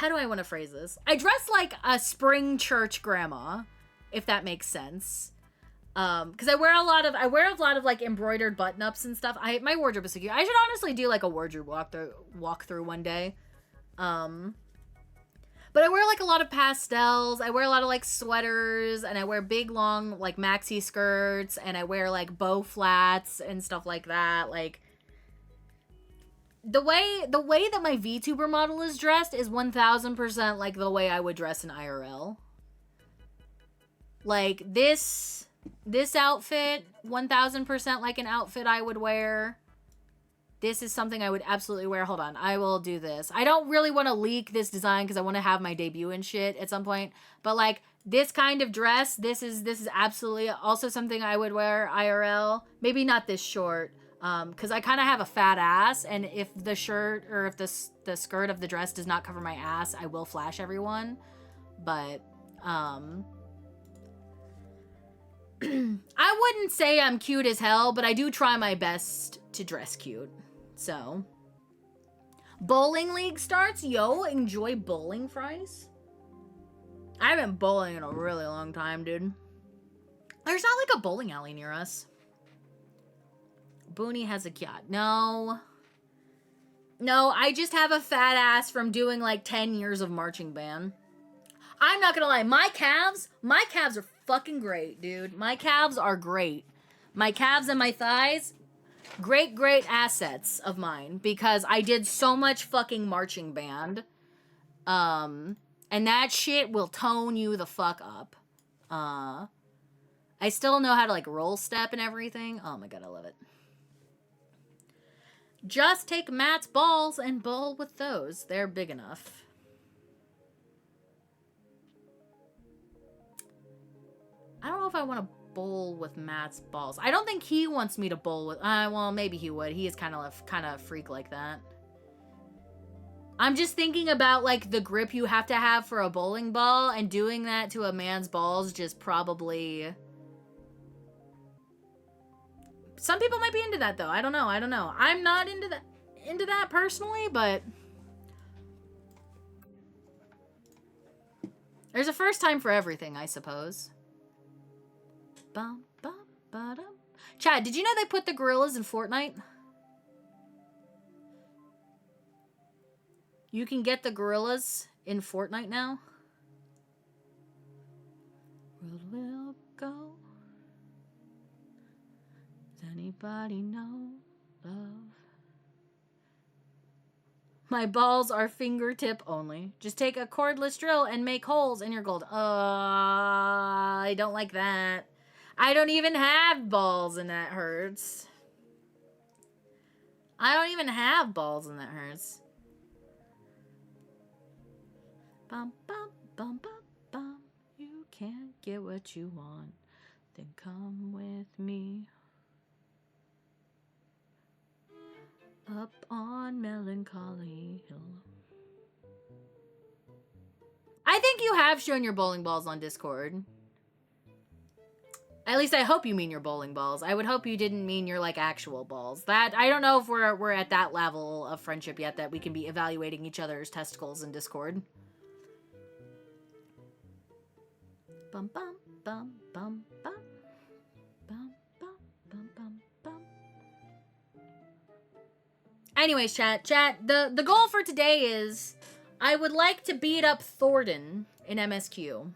do I want to phrase this? I dress like a spring church grandma, if that makes sense. Because I wear a lot of like embroidered button-ups and stuff. My wardrobe is so cute. I should honestly do like a wardrobe walkthrough one day. But I wear like a lot of pastels. I wear a lot of like sweaters, and I wear big long like maxi skirts, and I wear like bow flats and stuff like that. Like, the way that my VTuber model is dressed is 1000% like the way I would dress in IRL. Like, this outfit, 1000% like an outfit I would wear. This is something I would absolutely wear. Hold on, I will do this. I don't really want to leak this design because I want to have my debut and shit at some point. But, like, this kind of dress, this is absolutely also something I would wear IRL. Maybe not this short, because I kind of have a fat ass, and if the shirt or if the skirt of the dress does not cover my ass, I will flash everyone. But, I wouldn't say I'm cute as hell, but I do try my best to dress cute. So, bowling league starts. Yo, enjoy bowling, fries. I haven't bowling in a really long time, dude. There's not like a bowling alley near us. Booney has a yacht. No, I just have a fat ass from doing like 10 years of marching band. I'm not gonna lie, my calves are fucking great, dude. My calves are great. My calves and my thighs, great assets of mine, because I did so much fucking marching band. And that shit will tone you the fuck up. I still know how to like roll step and everything. Oh my god, I love it. Just take Matt's balls and bowl with those. They're big enough. I don't know if I want to bowl with Matt's balls. I don't think he wants me to bowl with... well, maybe he would. He is kind of a freak like that. I'm just thinking about, like, the grip you have to have for a bowling ball, and doing that to a man's balls just probably... Some people might be into that, though. I don't know. I'm not into that personally, but... There's a first time for everything, I suppose. Bum, bum, ba-dum. Chad, did you know they put the gorillas in Fortnite? You can get the gorillas in Fortnite now. World will go. Does anybody know love? My balls are fingertip only. Just take a cordless drill and make holes in your gold. I don't like that. I don't even have balls and that hurts. I don't even have balls and that hurts. Bum, bum, bum, bum, bum. You can't get what you want. Then come with me up on Melancholy Hill. I think you have shown your bowling balls on Discord. At least I hope you mean your bowling balls. I would hope you didn't mean your, like, actual balls. That, I don't know if we're at that level of friendship yet that we can be evaluating each other's testicles in Discord. Bum bum bum bum bum. Bum bum bum bum bum. Anyways, chat, the goal for today is I would like to beat up Thornton in MSQ.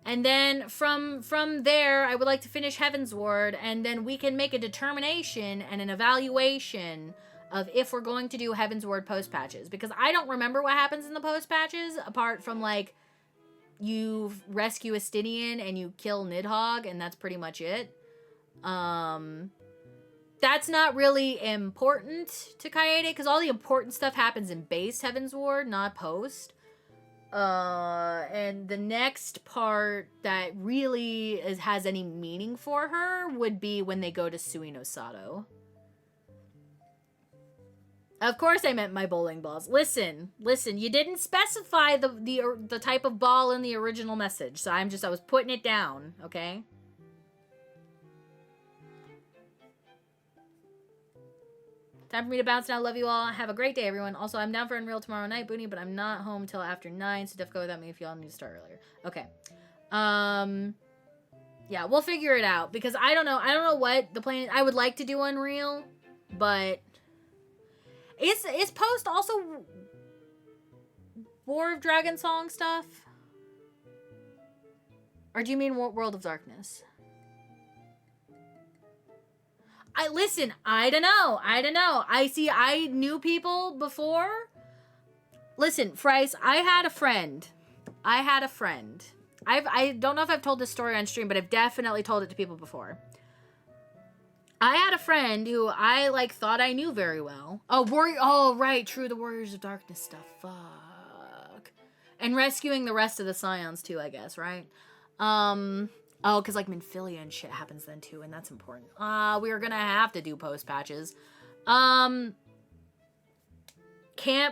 And then from there, I would like to finish Heavensward, and then we can make a determination and an evaluation of if we're going to do Heavensward post patches. Because I don't remember what happens in the post patches, apart from, like, you rescue Estinian and you kill Nidhogg, and that's pretty much it. That's not really important to Kaede, because all the important stuff happens in base Heavensward, not post. And the next part that really has any meaning for her would be when they go to Suino Sato. Of course I meant my bowling balls. Listen, you didn't specify the type of ball in the original message, so I was putting it down, okay? Time for me to bounce now. Love you all. Have a great day, everyone. Also, I'm down for Unreal tomorrow night, Booney, but I'm not home till after 9, so difficult without me if y'all need to start earlier. Okay. Yeah, we'll figure it out, because I don't know what the plan is. I would like to do Unreal, but is post also War of Dragon Song stuff? Or do you mean World of Darkness? Listen, I don't know. I knew people before. Listen, Frice, I had a friend. I don't know if I've told this story on stream, but I've definitely told it to people before. I had a friend who I, like, thought I knew very well. Oh, right, true, the Warriors of Darkness stuff. Fuck. And rescuing the rest of the Scions, too, I guess, right? Oh, because, like, Minfilia and shit happens then, too, and that's important. We are gonna have to do post patches. Can't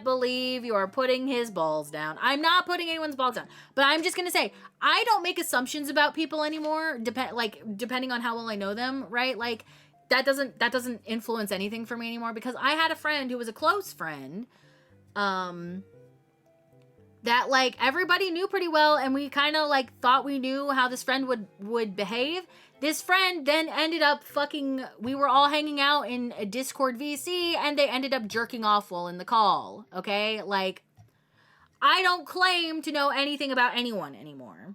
believe you are putting his balls down. I'm not putting anyone's balls down. But I'm just gonna say, I don't make assumptions about people anymore, depending on how well I know them, right? Like, that doesn't influence anything for me anymore, because I had a friend who was a close friend, that, like, everybody knew pretty well, and we kind of, like, thought we knew how this friend would behave. This friend then ended up we were all hanging out in a Discord VC, and they ended up jerking off while in the call, okay? Like, I don't claim to know anything about anyone anymore,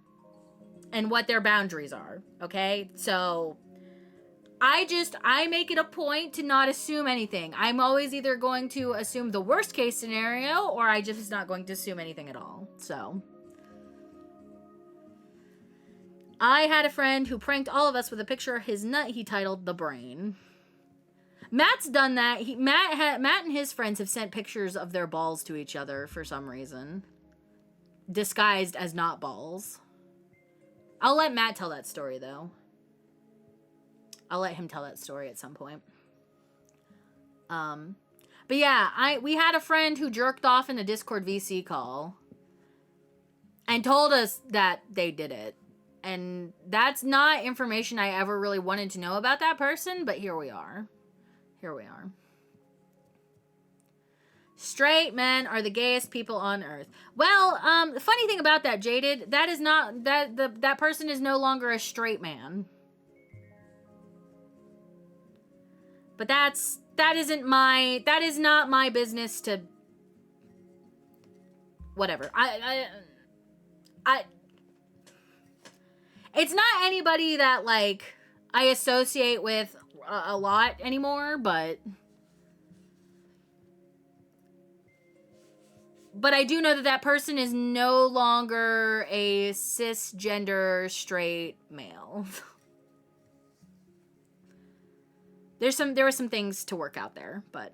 and what their boundaries are, okay? So I make it a point to not assume anything. I'm always either going to assume the worst case scenario, or I just not going to assume anything at all. So I had a friend who pranked all of us with a picture of his nut he titled The Brain. Matt's done that. Matt and his friends have sent pictures of their balls to each other for some reason, disguised as not balls. I'll let Matt tell that story, though. I'll let him tell that story at some point. But yeah, we had a friend who jerked off in a Discord VC call and told us that they did it. And that's not information I ever really wanted to know about that person, but here we are. Straight men are the gayest people on earth. Well, the funny thing about that, Jaded, that is not, that person is no longer a straight man. But that is not my business to, whatever. It's not anybody that, like, I associate with a lot anymore, but I do know that person is no longer a cisgender straight male. There were some things to work out there, but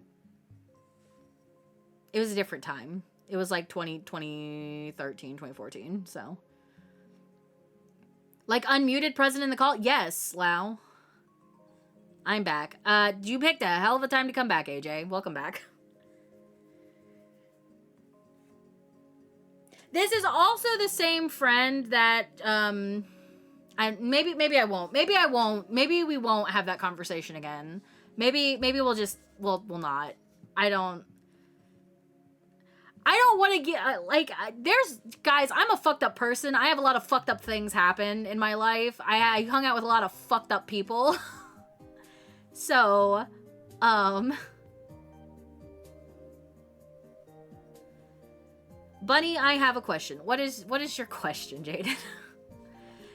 it was a different time. It was like 2013, 2014, so. Like unmuted present in the call? Yes, Lau. I'm back. You picked a hell of a time to come back, AJ. Welcome back. This is also the same friend that, maybe I won't. Maybe I won't. Maybe we won't have that conversation again. Maybe we'll not. I don't want to get, there's, guys, I'm a fucked up person. I have a lot of fucked up things happen in my life. I hung out with a lot of fucked up people. So, Bunny, I have a question. What is your question, Jaden?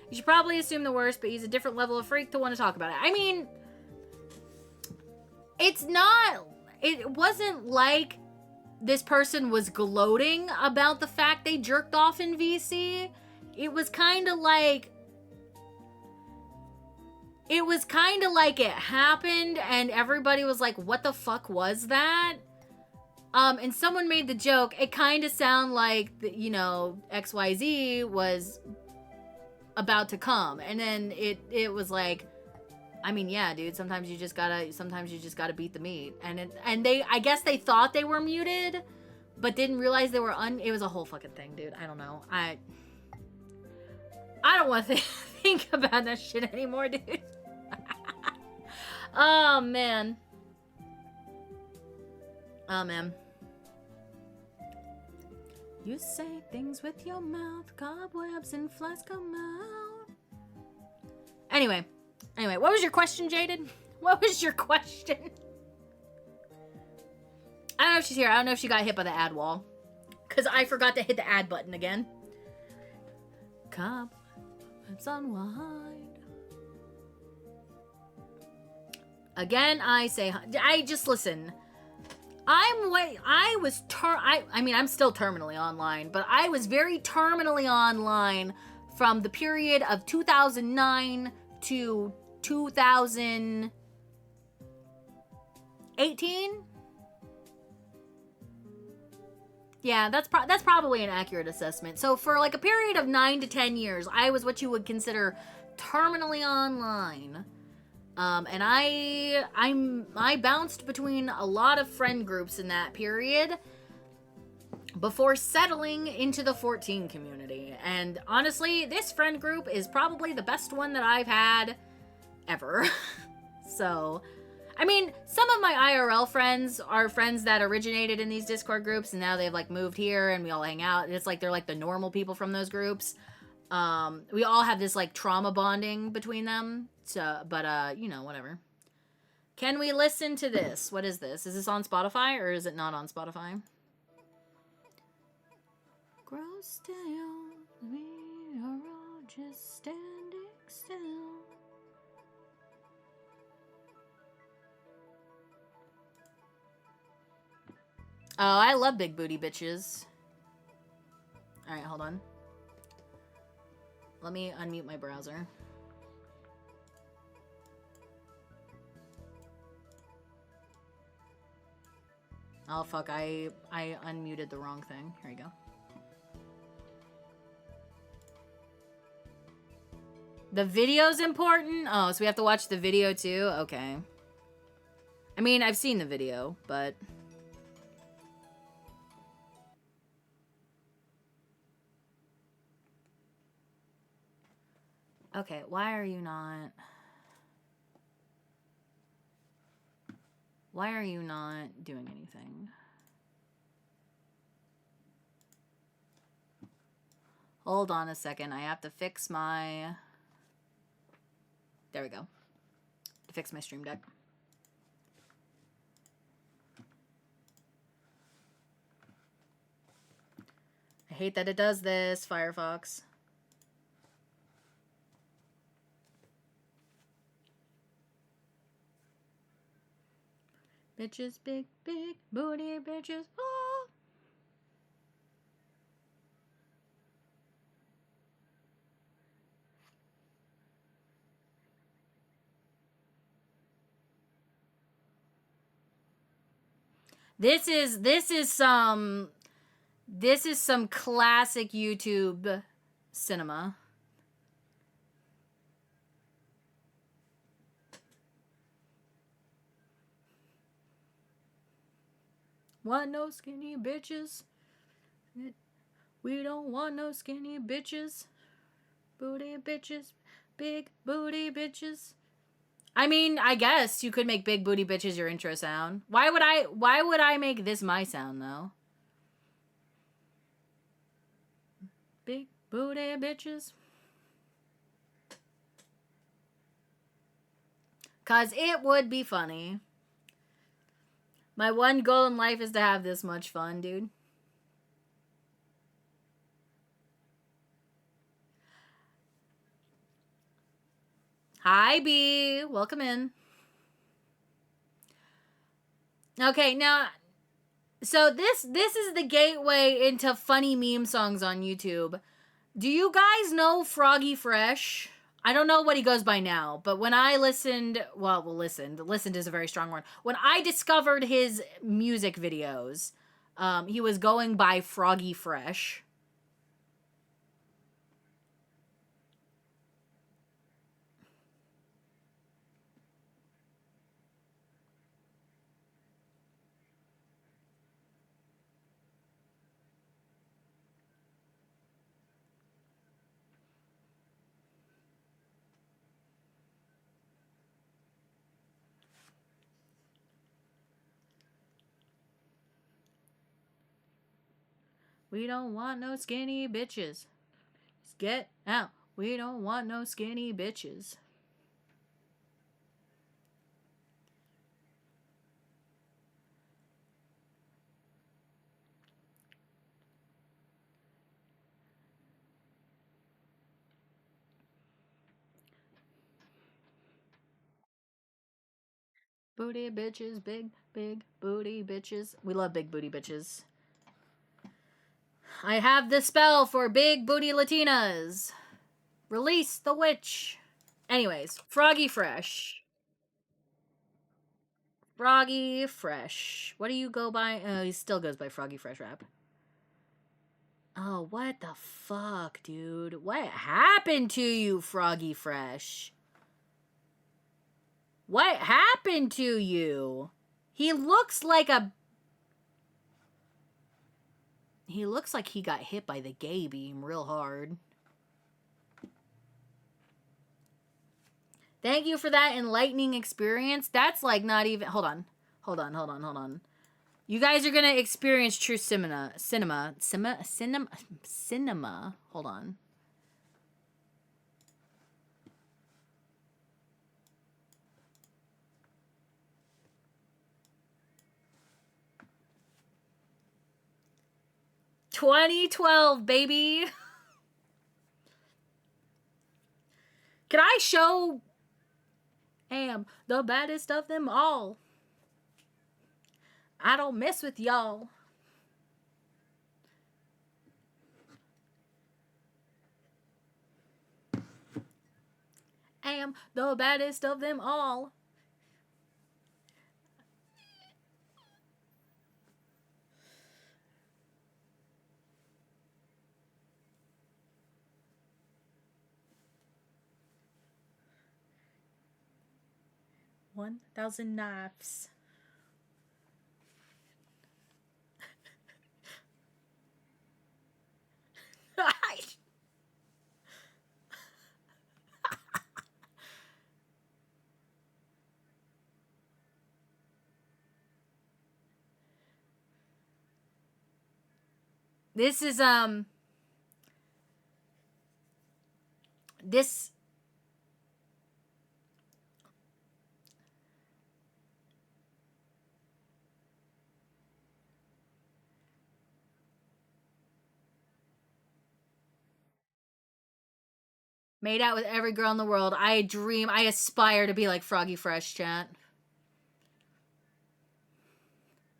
You should probably assume the worst, but he's a different level of freak to want to talk about it. I mean, it wasn't like this person was gloating about the fact they jerked off in VC. It was kind of like it happened and everybody was like, what the fuck was that? And someone made the joke, it kind of sounded like, XYZ was about to come. And then it was like, I mean, yeah, dude, sometimes you just gotta beat the meat. And I guess they thought they were muted, but didn't realize they were it was a whole fucking thing, dude. I don't know. I don't want to think about that shit anymore, dude. Oh, man. Oh, man. You say things with your mouth, cobwebs and flies come out. Anyway, what was your question, Jaden? What was your question? I don't know if she's here. I don't know if she got hit by the ad wall. Because I forgot to hit the ad button again. Cobwebs unwind. Again, I just listen. I'm still terminally online, but I was very terminally online from the period of 2009 to 2018. Yeah, that's probably an accurate assessment. So for like a period of 9 to 10 years, I was what you would consider terminally online. And I bounced between a lot of friend groups in that period before settling into the 14 community. And honestly, this friend group is probably the best one that I've had ever. So, I mean, some of my IRL friends are friends that originated in these Discord groups and now they've like moved here and we all hang out. It's like they're like the normal people from those groups. We all have this like trauma bonding between them. So, but whatever. Can we listen to this? What is this? Is this on Spotify or is it not on Spotify? Grow still, we are all just standing still. Oh, I love big booty bitches. Alright, hold on. Let me unmute my browser. Oh, fuck, I unmuted the wrong thing. Here you go. The video's important? Oh, so we have to watch the video too? Okay. I mean, I've seen the video, but... Okay, why are you not doing anything? Hold on a second. I have to fix my... There we go. To fix my Stream Deck. I hate that it does this, Firefox. Bitches, big booty bitches. Oh. This is some classic YouTube cinema. want no skinny bitches. We don't want no skinny bitches. Booty bitches. Big booty bitches. I mean, I guess you could make big booty bitches your intro sound. Why would I make this my sound though? Big booty bitches. Cause it would be funny. My one goal in life is to have this much fun, dude. Hi, B. Welcome in. Okay, now, so this is the gateway into funny meme songs on YouTube. Do you guys know Froggy Fresh? I don't know what he goes by now, but when I listened is a very strong word. When I discovered his music videos, he was going by Froggy Fresh. We don't want no skinny bitches. Get out. We don't want no skinny bitches. Booty bitches, big booty bitches. We love big booty bitches. I have the spell for big booty Latinas. Release the witch. Anyways, Froggy Fresh. Froggy Fresh. What do you go by? He still goes by Froggy Fresh Rap. Oh, what the fuck, dude? What happened to you, Froggy Fresh? What happened to you? He looks like he got hit by the gay beam real hard. Thank you for that enlightening experience. That's like not even. Hold on. You guys are gonna experience true cinema. Hold on. "2012, baby." Can I show? Am the baddest of them all. I don't mess with y'all. Am the baddest of them all. "1,000 knives." This is this made out with every girl in the world. I aspire to be like Froggy Fresh, chat.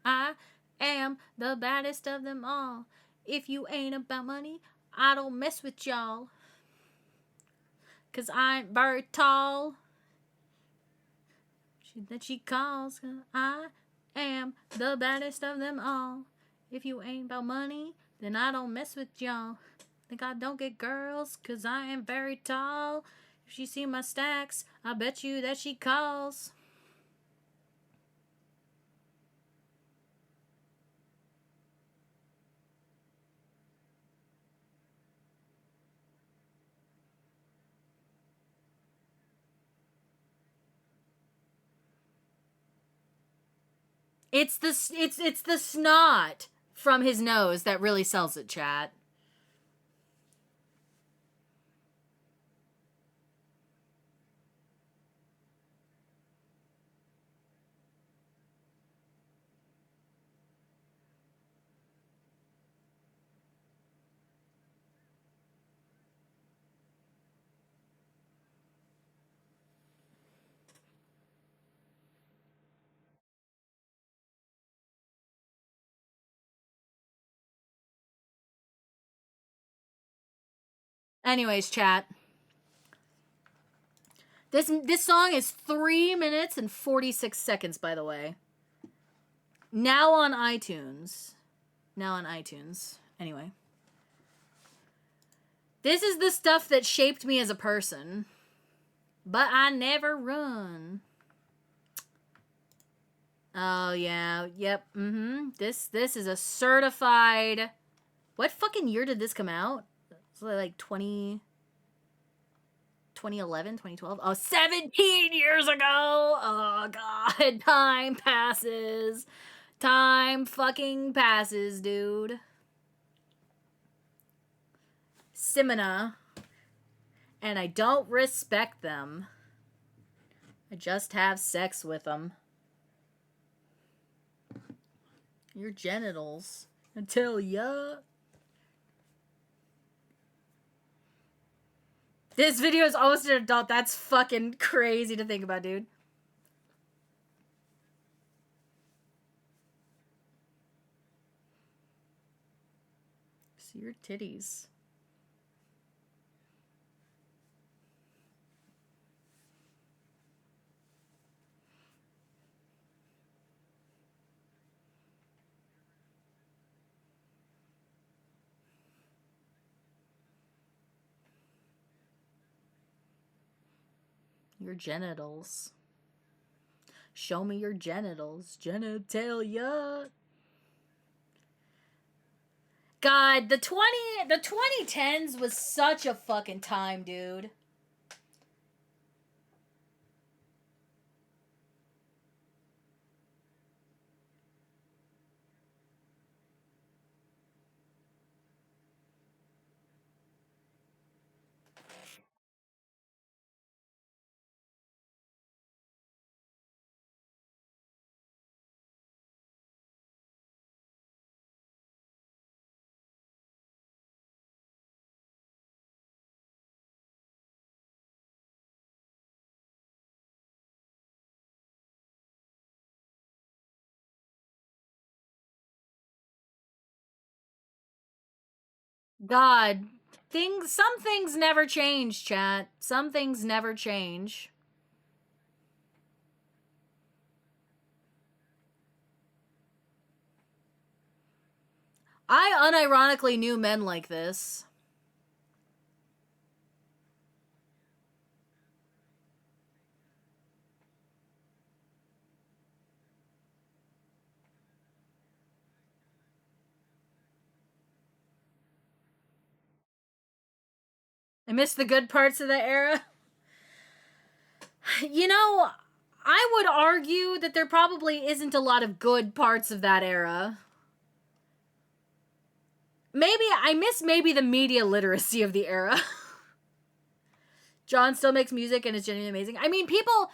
I am the baddest of them all. If you ain't about money, I don't mess with y'all. Cause I'm very tall. She calls. I am the baddest of them all. If you ain't about money, then I don't mess with y'all. Think I don't get girls, cause I am very tall. If she see my stacks, I bet you that she calls. It's the snot from his nose that really sells it, chat. Anyways, chat. This song is 3 minutes and 46 seconds, by the way. Now on iTunes. Anyway. This is the stuff that shaped me as a person. But I never run. Oh, yeah. Yep. This is a certified... What fucking year did this come out? It's like 2011, 2012? Oh, 17 years ago! Oh, God. Time passes. Time fucking passes, dude. Simina. And I don't respect them. I just have sex with them. Your genitals. I tell ya. This video is almost an adult. That's fucking crazy to think about, dude. See your titties. Your genitals. Show me your genitals. Genitalia. God, the 2010s was such a fucking time, dude. God, some things never change, chat. Some things never change. I unironically knew men like this. I miss the good parts of the era. You know, I would argue that there probably isn't a lot of good parts of that era. Maybe I miss the media literacy of the era. John still makes music and is genuinely amazing. I mean, people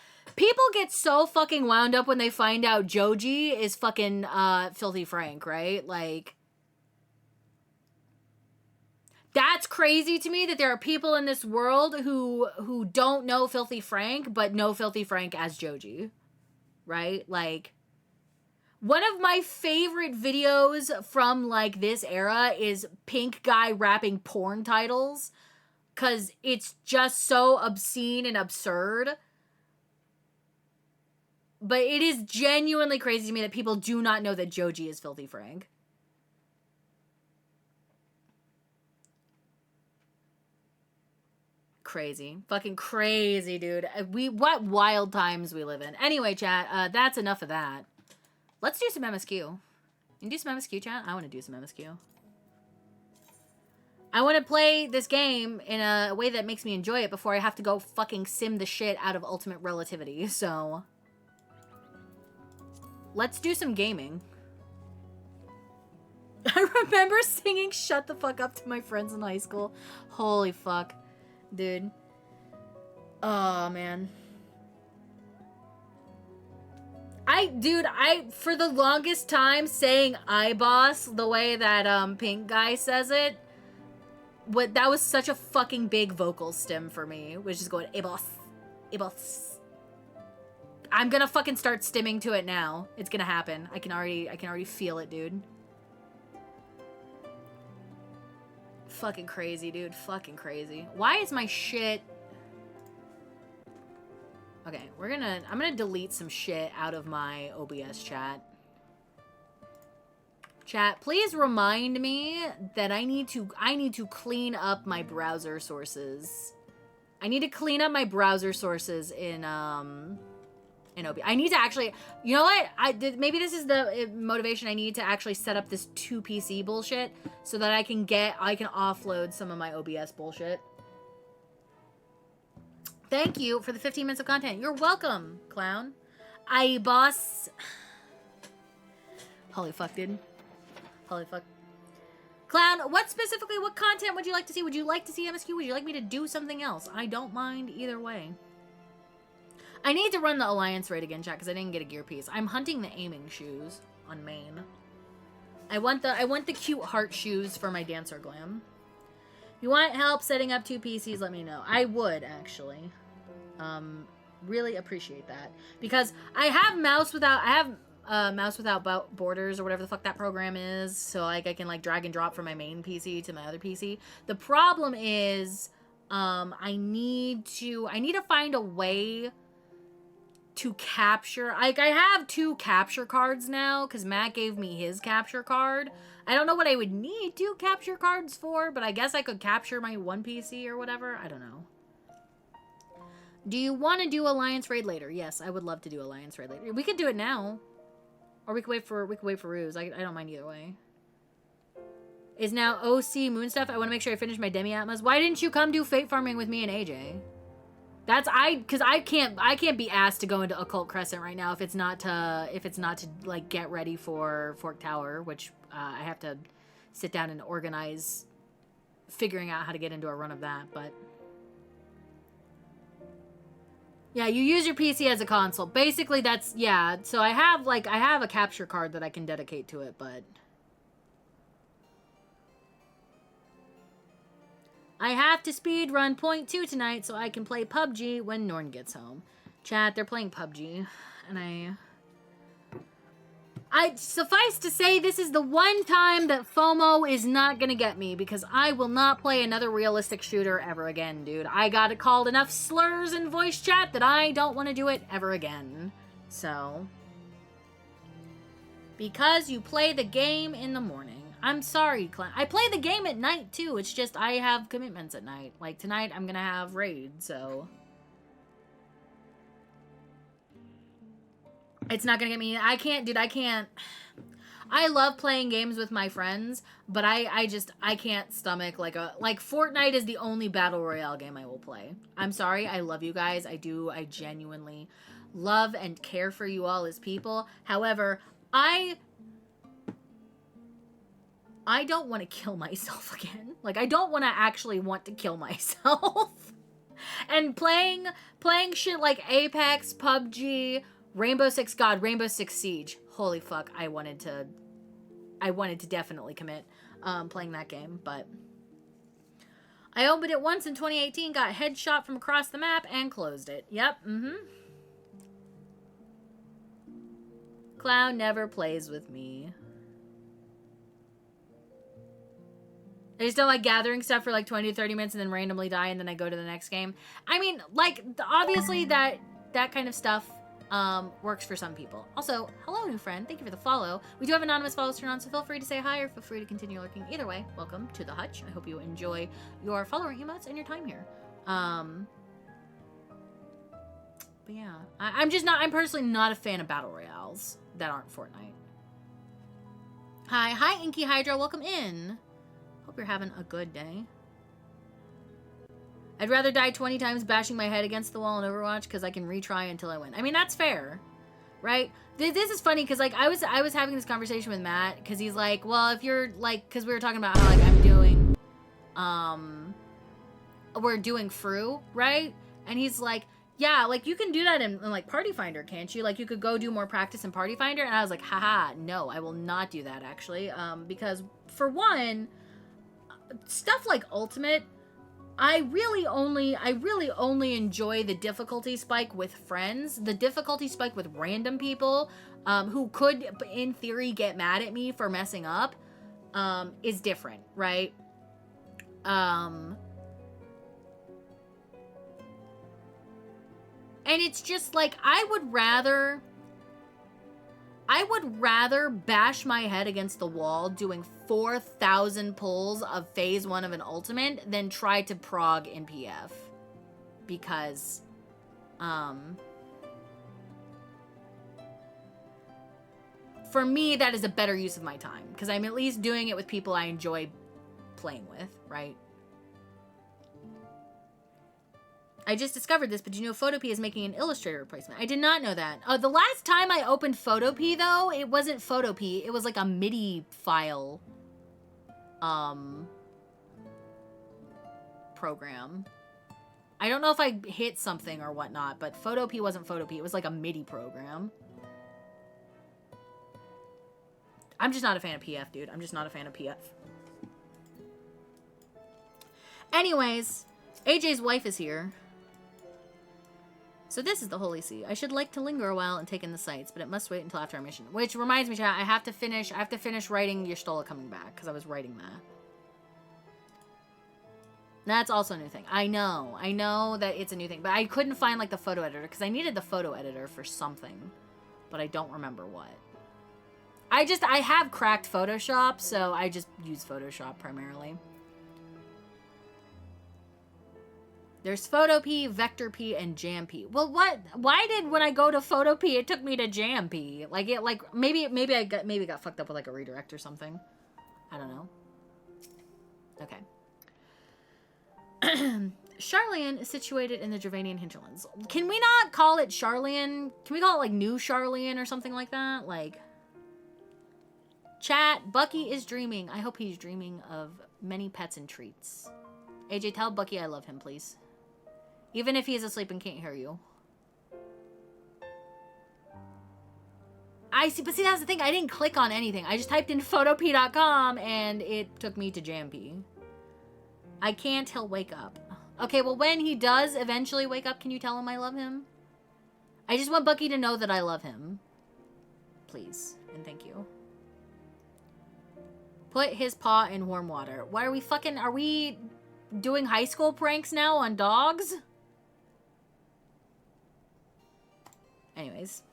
get so fucking wound up when they find out Joji is fucking Filthy Frank, right? Like, that's crazy to me that there are people in this world who don't know Filthy Frank but know Filthy Frank as Joji, right? Like, one of my favorite videos from like this era is Pink Guy rapping porn titles, because it's just so obscene and absurd. But it is genuinely crazy to me that people do not know that Joji is Filthy Frank. Crazy. Fucking crazy, dude. What wild times we live in. Anyway, chat, that's enough of that. Let's do some MSQ. You can do some MSQ, chat? I want to do some MSQ. I want to play this game in a way that makes me enjoy it before I have to go fucking sim the shit out of Ultimate Relativity, so... let's do some gaming. I remember singing "Shut the Fuck Up" to my friends in high school. Holy fuck. Dude. Oh, man. I for the longest time saying "iBoss" the way that Pink Guy says it, that was such a fucking big vocal stim for me, which is going "iBoss, iBoss." I'm gonna fucking start stimming to it now. It's gonna happen. I can already feel it, dude. Fucking crazy, dude. Fucking crazy. Why is my shit... Okay, I'm gonna delete some shit out of my OBS chat. Chat, please remind me that I need to clean up my browser sources. I need to clean up my browser sources in OBS. I need to actually, you know what? Maybe this is the motivation. I need to actually set up this 2 PC bullshit so that I can offload some of my OBS bullshit. Thank you for the 15 minutes of content. You're welcome, clown. iBoss. Holy fuck, dude. Holy fuck. Clown, what content would you like to see? Would you like to see MSQ? Would you like me to do something else? I don't mind either way. I need to run the Alliance raid again, chat, because I didn't get a gear piece. I'm hunting the aiming shoes on main. I want the cute heart shoes for my dancer glam. If you want help setting up 2 PCs, let me know. I would, actually. Really appreciate that. Because I have mouse without borders or whatever the fuck that program is. So like I can like drag and drop from my main PC to my other PC. The problem is I need to find a way to capture. Like I have 2 capture cards now because Matt gave me his capture card. I don't know what I would need 2 capture cards for, but I guess I could capture my 1 PC or whatever. I don't know. Do you want to do Alliance raid later? Yes, I would love to do Alliance raid later. We could do it now, or we could wait for Ruse. I don't mind either way. Is now OC Moon stuff. I want to make sure I finish my Demi Atmas. Why didn't you come do Fate farming with me and AJ? Because I can't be asked to go into Occult Crescent right now if it's not to like get ready for Fork Tower, which I have to sit down and organize figuring out how to get into a run of that. But yeah, you use your PC as a console. Basically, that's, yeah. So I have a capture card that I can dedicate to it, but I have to speed run point 2 tonight so I can play PUBG when Norn gets home. Chat, they're playing PUBG, and I suffice to say this is the one time that FOMO is not gonna get me because I will not play another realistic shooter ever again, dude. I got called enough slurs in voice chat that I don't want to do it ever again. So, because you play the game in the morning. I'm sorry, Clint. I play the game at night, too. It's just I have commitments at night. Like, tonight I'm gonna have raid, so it's not gonna get me. I can't, dude, I can't. I love playing games with my friends, but I can't stomach like Fortnite is the only battle royale game I will play. I'm sorry. I love you guys. I do. I genuinely love and care for you all as people. However, I don't want to kill myself again. Like, I don't want to actually want to kill myself. And playing shit like Apex, PUBG, Rainbow Six Siege. Holy fuck, I wanted to definitely commit playing that game, but I opened it once in 2018, got headshot from across the map, and closed it. Yep, Clown never plays with me. I just don't like gathering stuff for like 20 to 30 minutes and then randomly die and then I go to the next game. I mean, like, obviously that kind of stuff works for some people. Also, hello, new friend. Thank you for the follow. We do have anonymous follows turned on, so feel free to say hi or feel free to continue lurking. Either way, welcome to the hutch. I hope you enjoy your following emotes and your time here. But yeah, I'm personally not a fan of battle royales that aren't Fortnite. Hi, Inky Hydra. Welcome in. Hope you're having a good day. I'd rather die 20 times bashing my head against the wall in Overwatch because I can retry until I win. I mean, that's fair. right? This is funny because like I was having this conversation with Matt because he's like, well, if you're like, because we were talking about how like we're doing Fru, right? And he's like, yeah, like you can do that in like Party Finder, can't you? Like you could go do more practice in Party Finder. And I was like, haha, no, I will not do that actually, because for one, stuff like Ultimate, I really only enjoy the difficulty spike with friends. The difficulty spike with random people who could, in theory, get mad at me for messing up is different, right? And it's just like, I would rather bash my head against the wall doing 4,000 pulls of phase 1 of an ultimate than try to prog in PF. Because, for me, that is a better use of my time. Because I'm at least doing it with people I enjoy playing with, right? I just discovered this, but you know Photopea is making an Illustrator replacement. I did not know that. The last time I opened Photopea, though, it wasn't Photopea. It was like a MIDI file program. I don't know if I hit something or whatnot, but Photopea wasn't Photopea. It was like a MIDI program. I'm just not a fan of PF, dude. I'm just not a fan of PF. Anyways, AJ's wife is here. So this is the Holy See. I should like to linger a while and take in the sights, but it must wait until after our mission. Which reminds me, chat, I have to finish writing Your Stola coming back, because I was writing that. That's also a new thing. I know that it's a new thing, but I couldn't find like the photo editor, because I needed the photo editor for something, but I don't remember what. I have cracked Photoshop, so I just use Photoshop primarily. There's Photopea, VectorP, and JamP. Well, what? Why did when I go to Photopea, it took me to JamP? Like it, like maybe I got fucked up with like a redirect or something. I don't know. Okay. Charlian is situated in the Dravanian hinterlands. Can we not call it Charlian? Can we call it like New Charlian or something like that? Like, chat. Bucky is dreaming. I hope he's dreaming of many pets and treats. AJ, tell Bucky I love him, please. Even if he is asleep and can't hear you. I see, but see, that's the thing. I didn't click on anything. I just typed in photop.com and it took me to JamP. I can't he'll wake up. Okay, well, when he does eventually wake up, can you tell him I love him? I just want Bucky to know that I love him. Please, and thank you. Put his paw in warm water. Why are we doing high school pranks now on dogs? Anyways.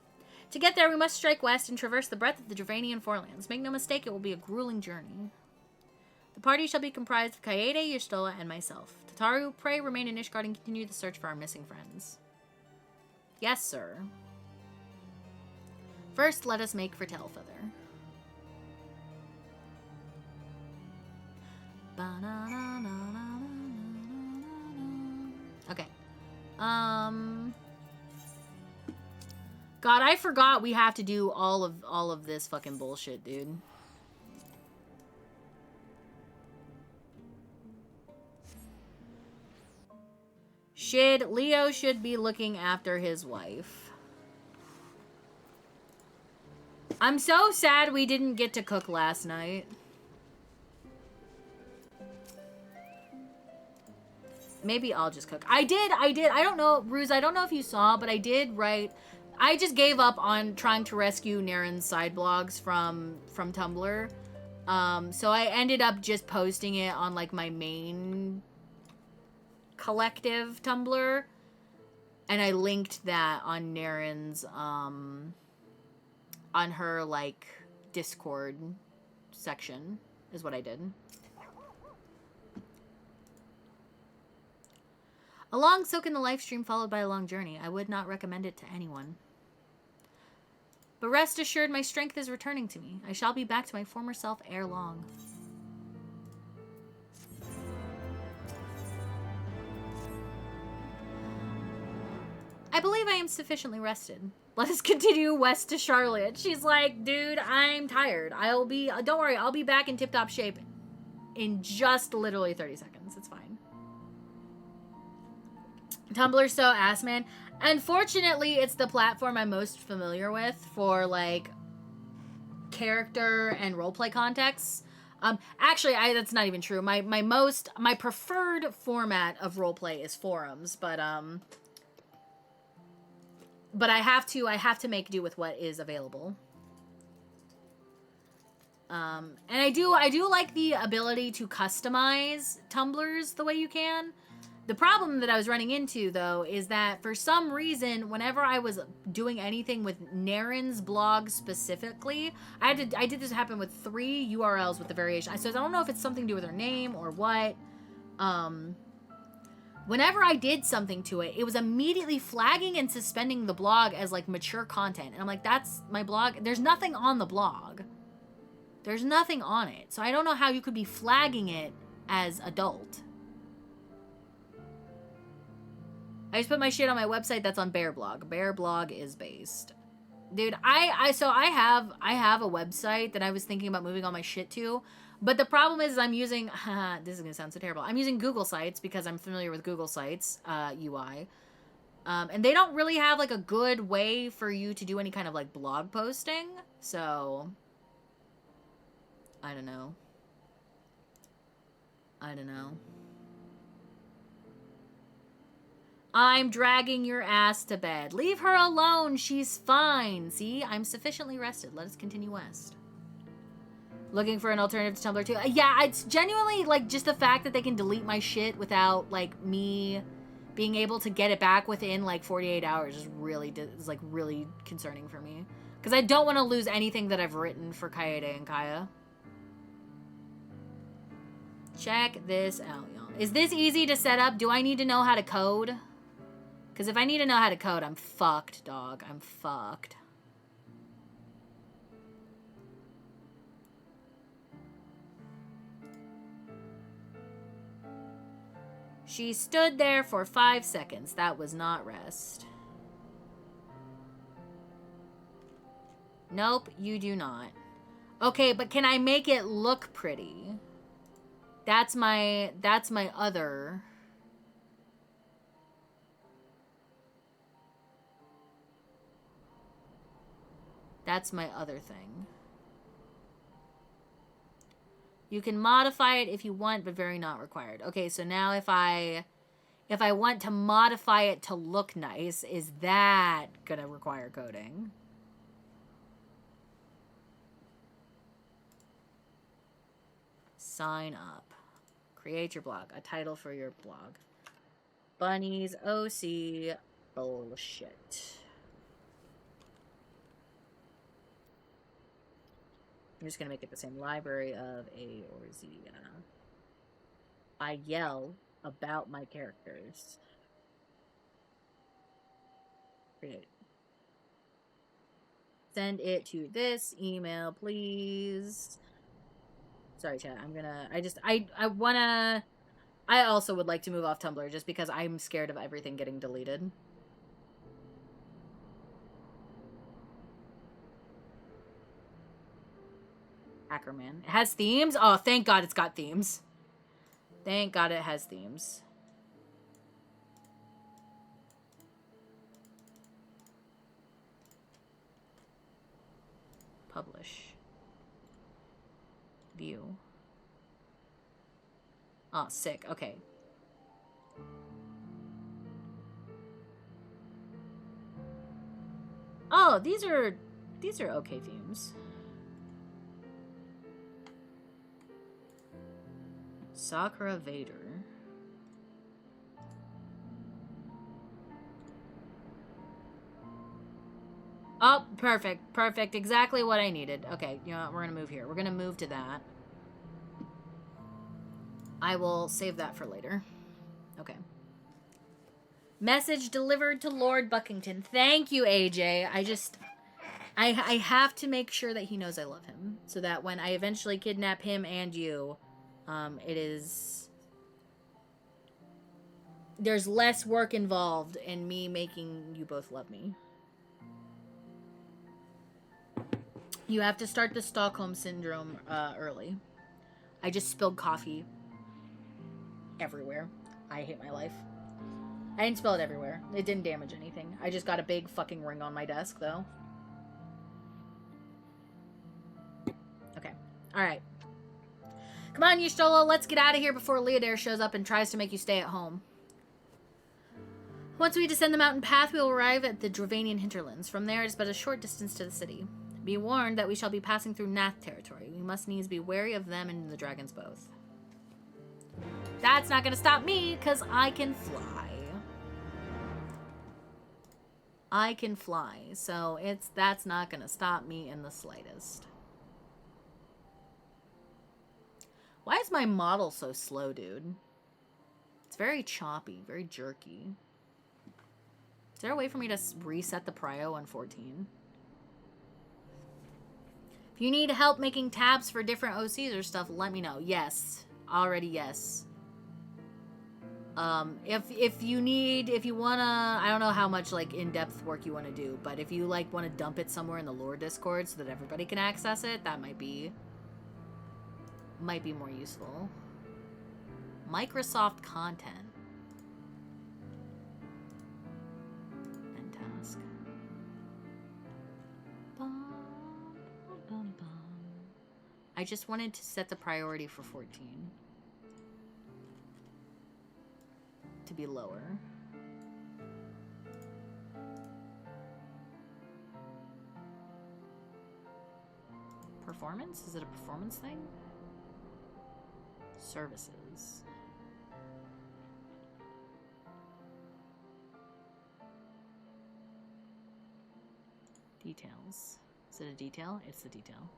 To get there, we must strike west and traverse the breadth of the Dravanian forelands. Make no mistake, it will be a grueling journey. The party shall be comprised of Kaede, Y'shtola, and myself. Tataru, pray remain in Ishgard and continue the search for our missing friends. Yes, sir. First, let us make for Tailfeather. Okay. God, I forgot we have to do all of this fucking bullshit, dude. Leo should be looking after his wife. I'm so sad we didn't get to cook last night. Maybe I'll just cook. I did. I don't know, Ruse, I don't know if you saw, but I did write... I just gave up on trying to rescue Naren's side blogs from Tumblr. So I ended up just posting it on, like, my main collective Tumblr. And I linked that on Naren's, on her, like, Discord section, is what I did. A long soak in the live stream followed by a long journey. I would not recommend it to anyone. But rest assured, my strength is returning to me. I shall be back to my former self ere long. I believe I am sufficiently rested. Let us continue west to Charlotte. She's like, dude, I'm tired. Don't worry, I'll be back in tip-top shape in just literally 30 seconds. It's fine. Tumblr's so ass, man. Unfortunately, it's the platform I'm most familiar with for, like, character and roleplay contexts. Actually, that's not even true. My preferred format of roleplay is forums, but I have to make do with what is available. And I do like the ability to customize Tumblrs the way you can. The problem that I was running into, though, is that for some reason, whenever I was doing anything with Naren's blog specifically, I did this happen with 3 URLs with the variation. So I don't know if it's something to do with her name or what. Whenever I did something to it, it was immediately flagging and suspending the blog as, like, mature content. And I'm like, that's my blog. There's nothing on the blog. There's nothing on it. So I don't know how you could be flagging it as adult. I just put my shit on my website that's on Bear Blog. Bear Blog is based. Dude, I have a website that I was thinking about moving all my shit to, but the problem is I'm using this is gonna sound so terrible. I'm using Google Sites because I'm familiar with Google Sites UI. And they don't really have, like, a good way for you to do any kind of, like, blog posting. So I don't know. I'm dragging your ass to bed. Leave her alone. She's fine. See, I'm sufficiently rested. Let us continue west. Looking for an alternative to Tumblr too. Yeah, it's genuinely, like, just the fact that they can delete my shit without, like, me being able to get it back within, like, 48 hours is really concerning for me. Because I don't want to lose anything that I've written for Kaede and Kaya. Check this out, y'all. Is this easy to set up? Do I need to know how to code? Because if I need to know how to code, I'm fucked, dog. I'm fucked. She stood there for 5 seconds. That was not rest. Nope, you do not. Okay, but can I make it look pretty? That's my other... That's my other thing. You can modify it if you want, but very not required. Okay, so now if I want to modify it to look nice, is that gonna require coding? Sign up. Create your blog. A title for your blog. Bunnies OC bullshit. I'm just going to make it the same. Library of A or Z. I yell about my characters. Create. Send it to this email, please. Sorry, chat. I also would like to move off Tumblr just because I'm scared of everything getting deleted. Hackerman. It has themes? Oh, thank God it's got themes. Thank God it has themes. Publish. View. Oh, sick. Okay. Oh, these are okay themes. Sakura Vader. Oh, perfect. Perfect. Exactly what I needed. Okay, you know what? We're going to move here. We're going to move to that. I will save that for later. Okay. Message delivered to Lord Buckington. Thank you, AJ. I have to make sure that he knows I love him. So that when I eventually kidnap him and you, there's less work involved in me making you both love me. You have to start the Stockholm Syndrome early. I just spilled coffee everywhere. I hate my life. I didn't spill it everywhere. It didn't damage anything. I just got a big fucking ring on my desk, though. Okay. Alright. Come on, Y'shtola, let's get out of here before Leodair shows up and tries to make you stay at home. Once we descend the mountain path, we will arrive at the Dravanian hinterlands. From there, it is but a short distance to the city. Be warned that we shall be passing through Nath territory. We must needs be wary of them and the dragons both. That's not gonna stop me, because I can fly. I can fly, so that's not gonna stop me in the slightest. Why is my model so slow, dude? It's very choppy, very jerky. Is there a way for me to reset the prio on 14? If you need help making tabs for different OCs or stuff, let me know. Yes. Already yes. If you wanna, I don't know how much, like, in-depth work you want to do, but if you, like, want to dump it somewhere in the lore Discord so that everybody can access it, that might be more useful. Microsoft content. End task. I just wanted to set the priority for 14 to be lower. Performance? Is it a performance thing? Services. Details. Is it a detail? It's the detail.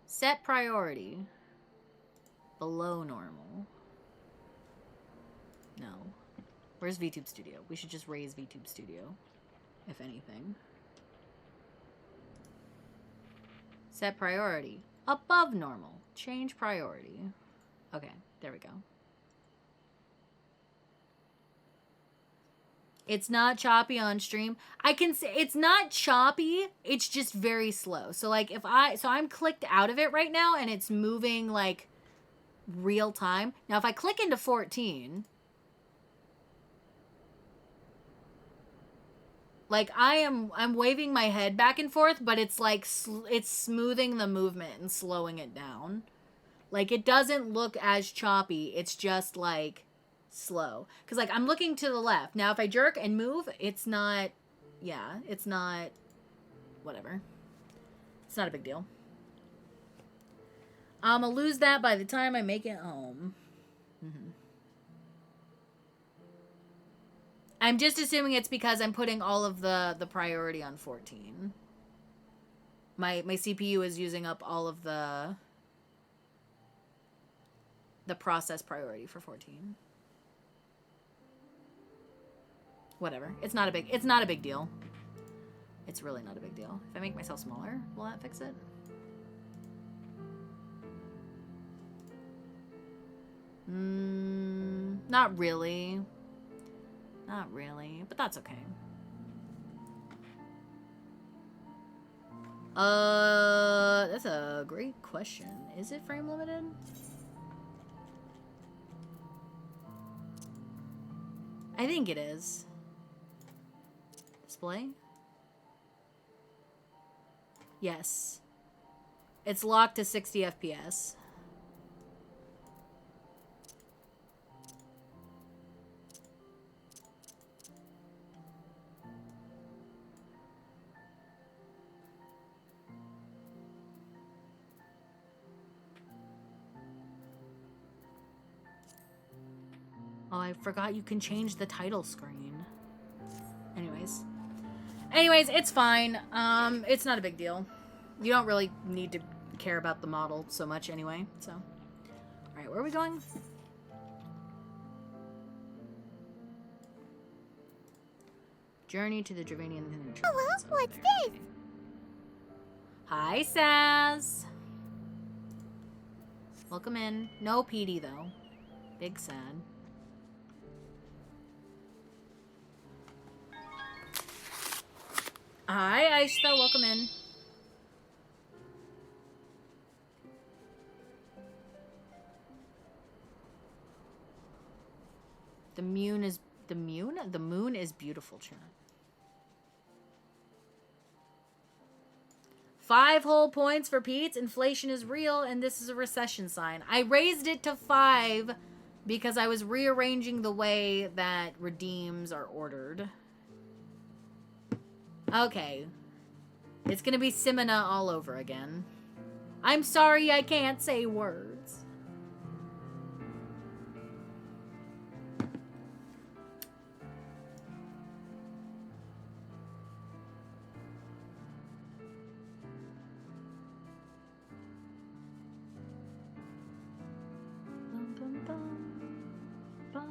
Set priority. Below normal. No. Where's VTube Studio? We should just raise VTube Studio, if anything. Set priority. Above normal. Change priority. Okay, there we go. It's not choppy on stream. I can say it's not choppy. It's just very slow. So like so I'm clicked out of it right now and it's moving like real time. Now if I click into 14, like I'm waving my head back and forth, but it's like it's smoothing the movement and slowing it down. Like it doesn't look as choppy. It's just like slow. Because like I'm looking to the left. Now if I jerk and move, it's not, yeah, it's not, whatever. It's not a big deal. I'm gonna lose that by the time I make it home. I'm just assuming it's because I'm putting all of the priority on 14. My CPU is using up all of the process priority for 14. Whatever. It's not a big deal. It's really not a big deal. If I make myself smaller, will that fix it? Not really. Not really, but that's okay. That's a great question. Is it frame limited? I think it is. Display? Yes. It's locked to 60 FPS. Oh, I forgot you can change the title screen. Anyways, it's fine. It's not a big deal. You don't really need to care about the model so much anyway, so. Alright, where are we going? Journey to the Dravanian Hinterlands. Hello, what's this? Okay. Hi, Saz. Welcome in. No PD, though. Big sad. Hi, Aishta. Welcome in. The moon is the moon. The moon is beautiful, chat. 5 whole points for Pete. Inflation is real, and this is a recession sign. I raised it to 5 because I was rearranging the way that redeems are ordered. Okay. It's gonna be Simona all over again. I'm sorry I can't say words. Bum, bum, bum, bum.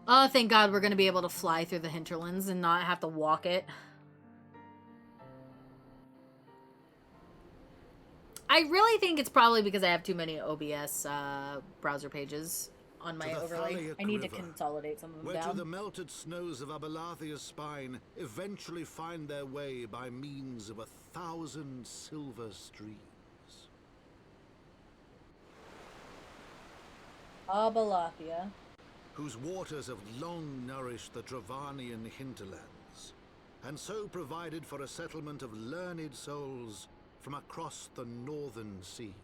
Oh, thank God we're going to be able to fly through the hinterlands and not have to walk it. I really think it's probably because I have too many OBS browser pages on my overlay. I need to consolidate some of them where down. to the melted snows of Abalathia's spine eventually find their way by means of 1,000 silver streams. Abalathia. Whose waters have long nourished the Dravanian hinterlands, and so provided for a settlement of learned souls from across the northern seas.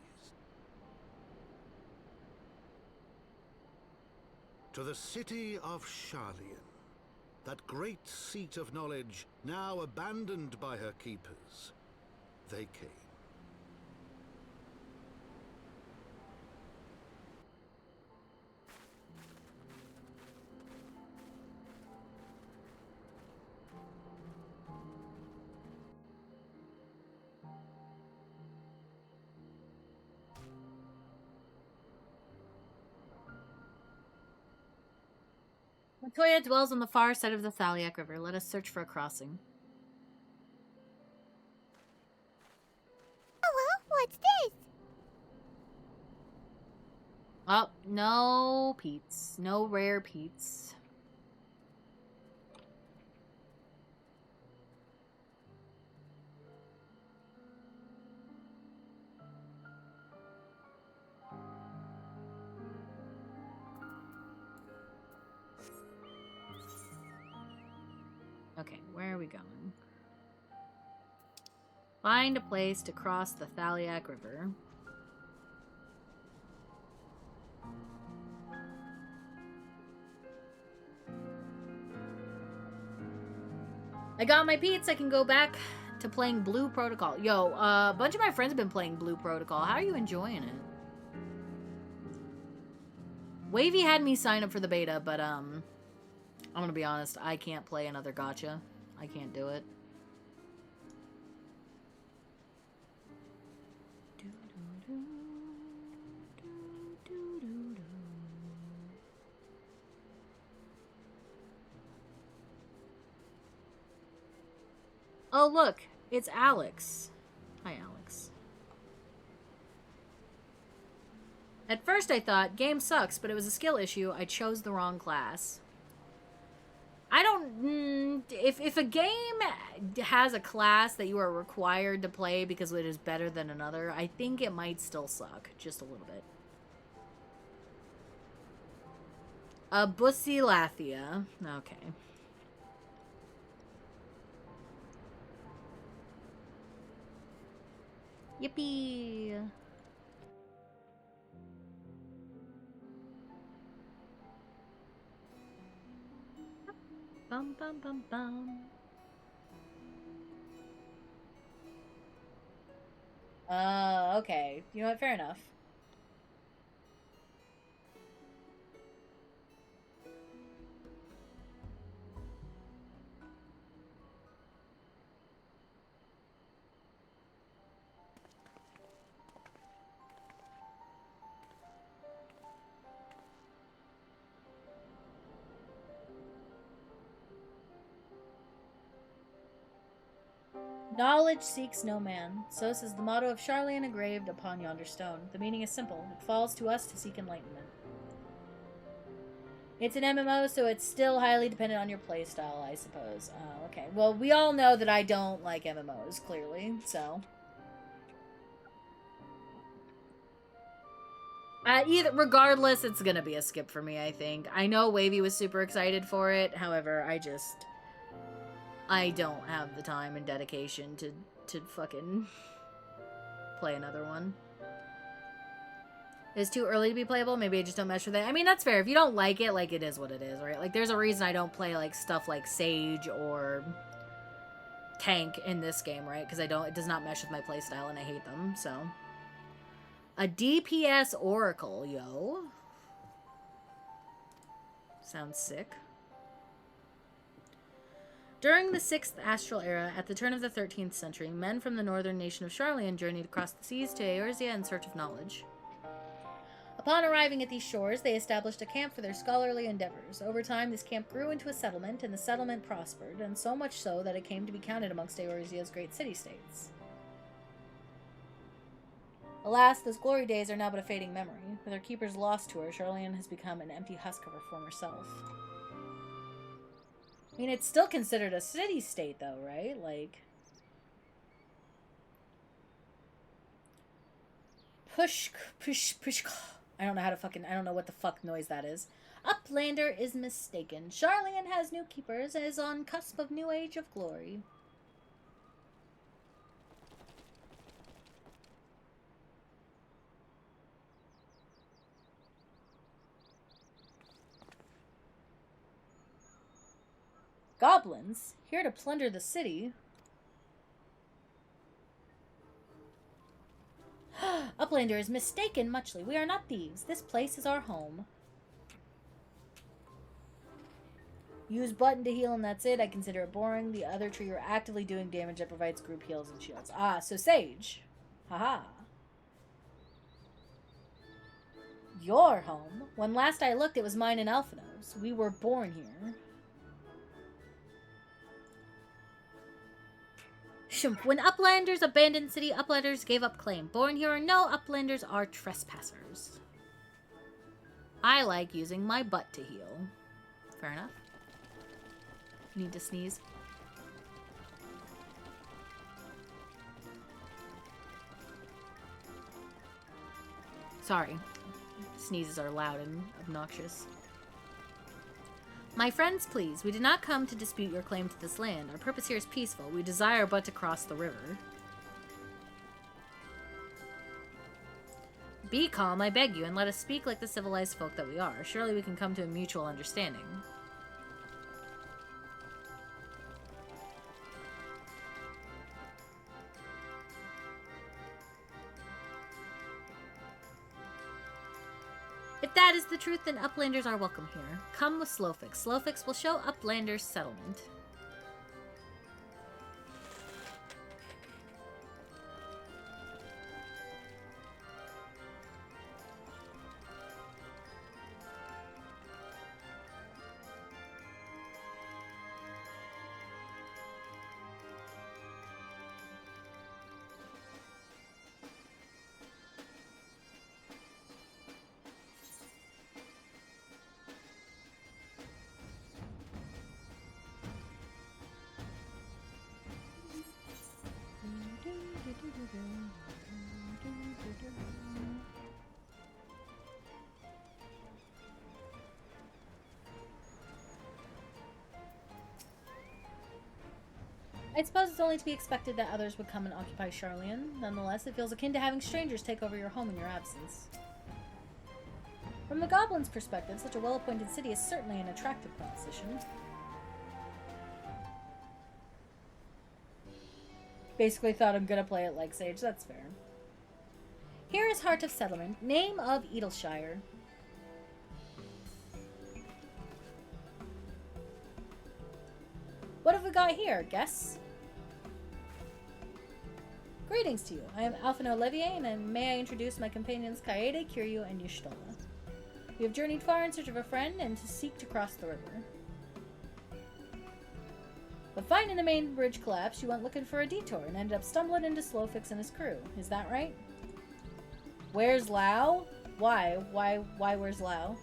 To the city of Sharlayan, that great seat of knowledge now abandoned by her keepers, they came. Latoya dwells on the far side of the Thaliac River. Let us search for a crossing. Hello, what's this? Oh, no Pete's. No rare Pete's. Okay, where are we going? Find a place to cross the Thaliac River. I got my Pete's. I can go back to playing Blue Protocol. Yo, a bunch of my friends have been playing Blue Protocol. How are you enjoying it? Wavy had me sign up for the beta, but I'm gonna be honest, I can't play another gacha. I can't do it. Oh, look, it's Alex. Hi, Alex. At first I thought, game sucks, but it was a skill issue. I chose the wrong class. I don't... if a game has a class that you are required to play because it is better than another, I think it might still suck. Just a little bit. Bussilathia. Okay. Yippee! Bum bum bum bum. Okay. You know what? Fair enough. Knowledge seeks no man. So says the motto of Charlian engraved upon yonder stone. The meaning is simple. It falls to us to seek enlightenment. It's an MMO, so it's still highly dependent on your playstyle, I suppose. Oh, okay. Well, we all know that I don't like MMOs, clearly, so... regardless, it's gonna be a skip for me, I think. I know Wavy was super excited for it, however, I don't have the time and dedication to fucking play another one. It's too early to be playable. Maybe I just don't mesh with it. I mean, that's fair. If you don't like it, like, it is what it is, right? Like, there's a reason I don't play, like, stuff like Sage or Tank in this game, right? Because it does not mesh with my playstyle, and I hate them, so. A DPS Oracle, yo. Sounds sick. During the 6th Astral Era, at the turn of the 13th century, men from the northern nation of Charlian journeyed across the seas to Eorzea in search of knowledge. Upon arriving at these shores, they established a camp for their scholarly endeavors. Over time, this camp grew into a settlement, and the settlement prospered, and so much so that it came to be counted amongst Eorzea's great city-states. Alas, those glory days are now but a fading memory. With her keepers lost to her, Charlian has become an empty husk of her former self. I mean, it's still considered a city-state, though, right? Like... Push. I don't know what the fuck noise that is. Uplander is mistaken. Charlian has new keepers and is on cusp of new age of glory. Goblins? Here to plunder the city? Uplander is mistaken, muchly. We are not thieves. This place is our home. Use button to heal and that's it. I consider it boring. The other tree, you're actively doing damage that provides group heals and shields. Ah, so Sage. Haha. Your home? When last I looked, it was mine and Alphino's. We were born here. When Uplanders abandoned city, Uplanders gave up claim. Born here or no, Uplanders are trespassers. I like using my butt to heal. Fair enough. Need to sneeze. Sorry. Sneezes are loud and obnoxious. My friends, please, we did not come to dispute your claim to this land. Our purpose here is peaceful. We desire but to cross the river. Be calm, I beg you, and let us speak like the civilized folk that we are. Surely we can come to a mutual understanding. If that is the truth, then Uplanders are welcome here. Come with Slowfix. Slowfix will show Uplanders settlement. I suppose it's only to be expected that others would come and occupy Charlian. Nonetheless, it feels akin to having strangers take over your home in your absence. From the Goblin's perspective, such a well-appointed city is certainly an attractive proposition. Basically thought I'm gonna play it like Sage, that's fair. Here is Heart of Settlement, name of Edelshire. What have we got here? Guess? Greetings to you. I am Alphino Levier, and may I introduce my companions Kaede, Kiryu, and Yushtola. We have journeyed far in search of a friend and to seek to cross the river. But finding the main bridge collapsed, you went looking for a detour and ended up stumbling into Slowfix and his crew. Is that right? Where's Lao? Why? Where's Lao?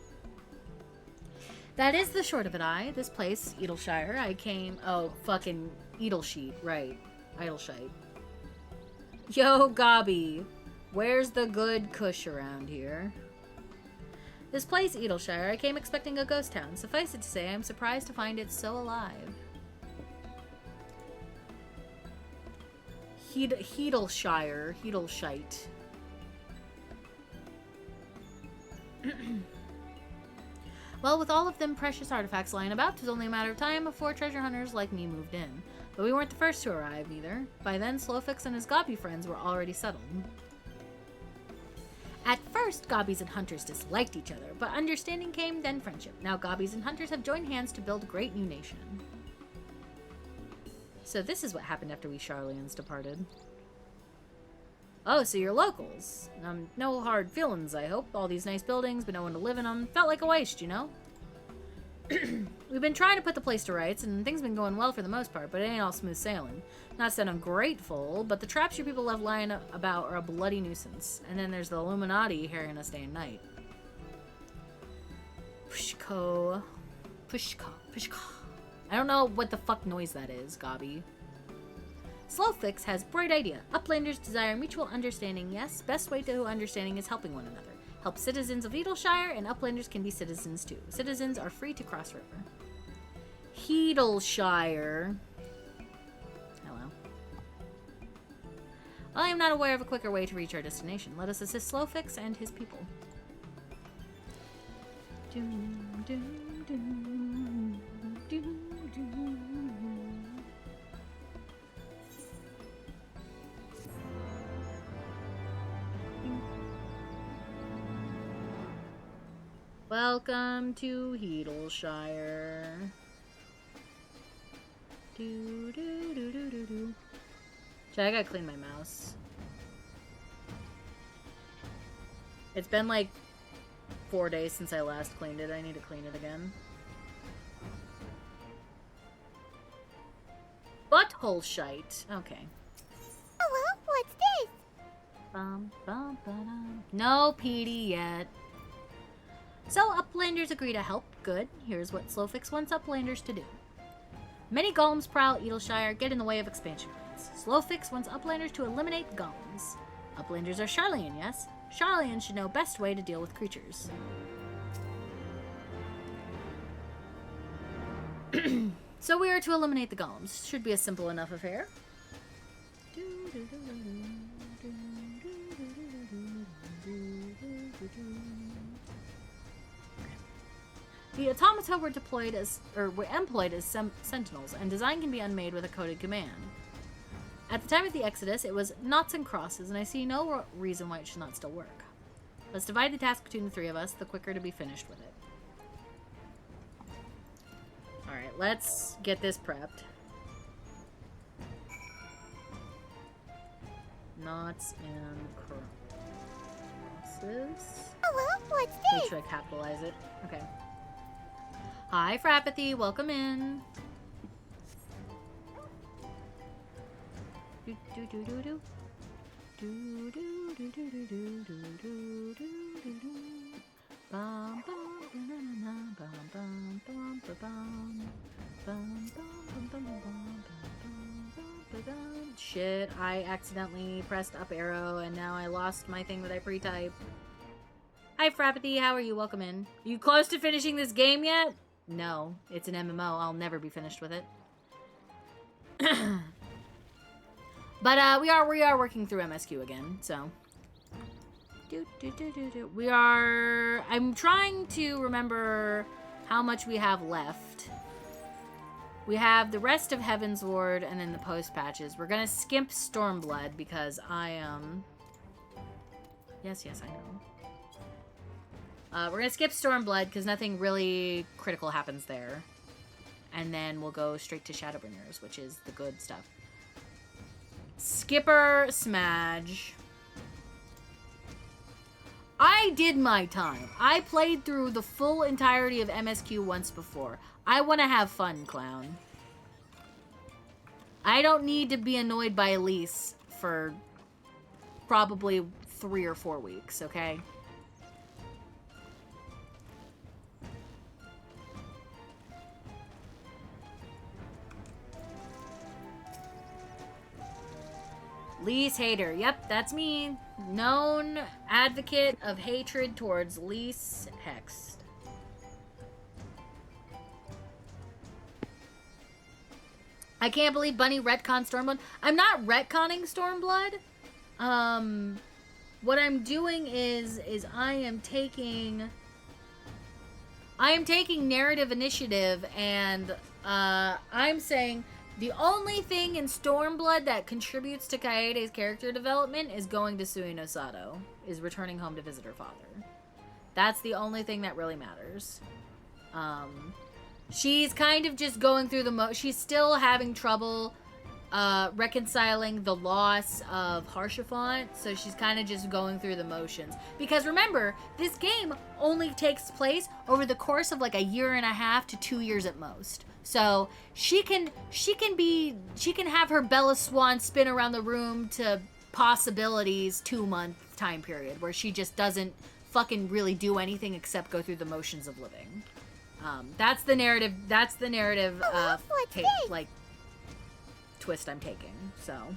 That is the short of it, This place, Edelshire, I came... Oh, fucking Edelsheet, right. Idleshite. Yo, Gobby. Where's the good kush around here? This place, Edelshire, I came expecting a ghost town. Suffice it to say, I'm surprised to find it so alive. Hedelshire. Hedelshite. Well, with all of them precious artifacts lying about, it was only a matter of time before treasure hunters like me moved in. But we weren't the first to arrive, either. By then, Slowfix and his Gobby friends were already settled. At first, Gobbies and Hunters disliked each other, but understanding came, then friendship. Now Gobbies and Hunters have joined hands to build a great new nation. So this is what happened after we Charlians departed. Oh, so you're locals. No hard feelings, I hope. All these nice buildings, but no one to live in them. Felt like a waste, you know? We've been trying to put the place to rights, and things have been going well for the most part, but it ain't all smooth sailing. Not said ungrateful, but the traps your people left lying about are a bloody nuisance. And then there's the Illuminati harrying us day and night. Pushko. Pushko. Pushko. I don't know what the fuck noise that is, Gobby. Slowfix has bright idea. Uplanders desire mutual understanding, yes. Best way to understanding is helping one another. Help citizens of Edelshire, and Uplanders can be citizens too. Citizens are free to cross river. Hedelshire. Hello. Well, I am not aware of a quicker way to reach our destination. Let us assist Slowfix and his people. Doom, doom, doom, doom, doom. Welcome to Hedelshire. Do do do do do do. I gotta clean my mouse. It's been like 4 days since I last cleaned it. I need to clean it again. Butthole shite. Okay. Hello, what's this? Bum, bum, ba-dum. No PD yet. So, Uplanders agree to help. Good. Here's what Slowfix wants Uplanders to do. Many golems prowl Edelshire, get in the way of expansion plans. Slowfix wants Uplanders to eliminate golems. Uplanders are Charlian, yes? Charlians should know best way to deal with creatures. So we are to eliminate the golems. Should be a simple enough affair. The automata were employed as sentinels, and design can be unmade with a coded command. At the time of the Exodus, it was knots and crosses, and I see no reason why it should not still work. Let's divide the task between the three of us, the quicker to be finished with it. Alright, let's get this prepped. Knots and crosses. Hello, what's Make this? sure I capitalize it. Okay. Hi, Frappathy. Welcome in. Do do do do do. Do do do do do do do do do do. Bum bum ba-na-na-na, bum bum bum ba bum. Bum bum bum bum bum bum bum. Shit, I accidentally pressed up arrow and now I lost my thing that I pre-typed. Hi, Frappathy. How are you? Welcome in. You close to finishing this game yet? No, it's an MMO. I'll never be finished with it. But we are working through MSQ again, so. I'm trying to remember how much we have left. We have the rest of Heaven's Ward and then the post patches. We're gonna skimp Stormblood because I am. Yes, I know. We're gonna skip Stormblood because nothing really critical happens there. And then we'll go straight to Shadowbringers, which is the good stuff. Skipper Smudge. I did my time. I played through the full entirety of MSQ once before. I want to have fun, clown. I don't need to be annoyed by Elise for probably 3 or 4 weeks, okay? Lise Hater. Yep, that's me. Known advocate of hatred towards Lise Hext. I can't believe Bunny retconned Stormblood. I'm not retconning Stormblood. What I'm doing is I am taking narrative initiative, and I'm saying the only thing in Stormblood that contributes to Kaede's character development is going to Suino Sato, is returning home to visit her father. That's the only thing that really matters. She's kind of just going through she's still having trouble reconciling the loss of Harshafont, so she's kind of just going through the motions. Because remember, this game only takes place over the course of like a year and a half to 2 years at most. So she can have her Bella Swan spin around the room to possibilities 2-month time period where she just doesn't fucking really do anything except go through the motions of living. That's the narrative. That's the narrative. Like twist I'm taking. So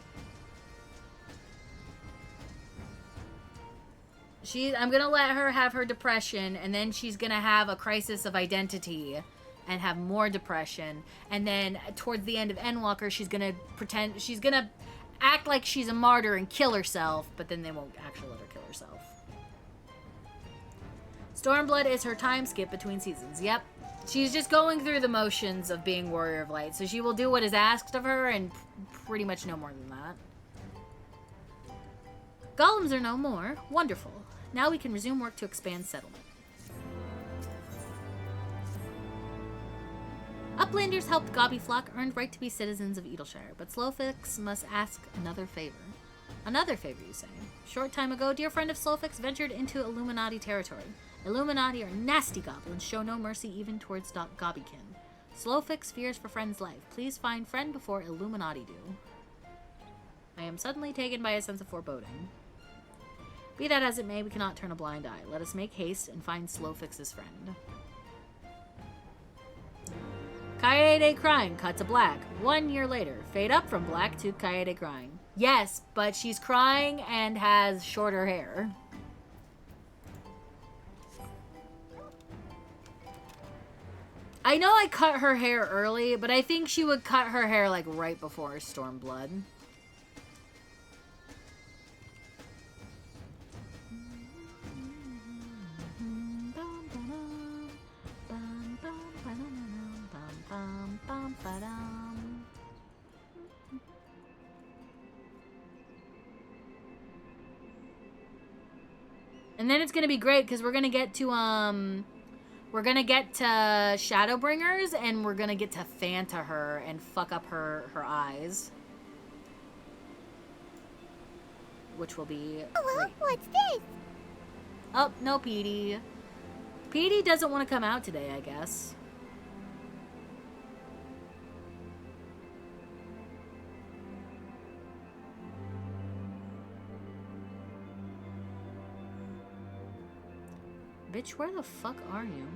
I'm gonna let her have her depression, and then she's gonna have a crisis of identity and have more depression, and then towards the end of Endwalker she's gonna act like she's a martyr and kill herself, but then they won't actually let her kill herself. Stormblood is her time skip between seasons. Yep. She's just going through the motions of being Warrior of Light, so she will do what is asked of her and pretty much no more than that. Golems are no more. Wonderful. Now we can resume work to expand settlement. Uplanders helped Gobbyflock earned right to be citizens of Edelshire, but Slowfix must ask another favor. Another favor, you say? Short time ago, dear friend of Slowfix ventured into Illuminati territory. Illuminati are nasty goblins, show no mercy even towards Gobbykin. Slowfix fears for friend's life. Please find friend before Illuminati do. I am suddenly taken by a sense of foreboding. Be that as it may, we cannot turn a blind eye. Let us make haste and find Slowfix's friend. Kaede crying, cut to black. 1 year later, fade up from black to Kaede crying. Yes, but she's crying and has shorter hair. I know I cut her hair early, but I think she would cut her hair like right before Stormblood. And then it's gonna be great because we're gonna get to Shadowbringers, and we're gonna get to Fanta her and fuck up her eyes, which will be great. What's this? Oh, no, Petey. Petey doesn't want to come out today, I guess. Bitch, where the fuck are you?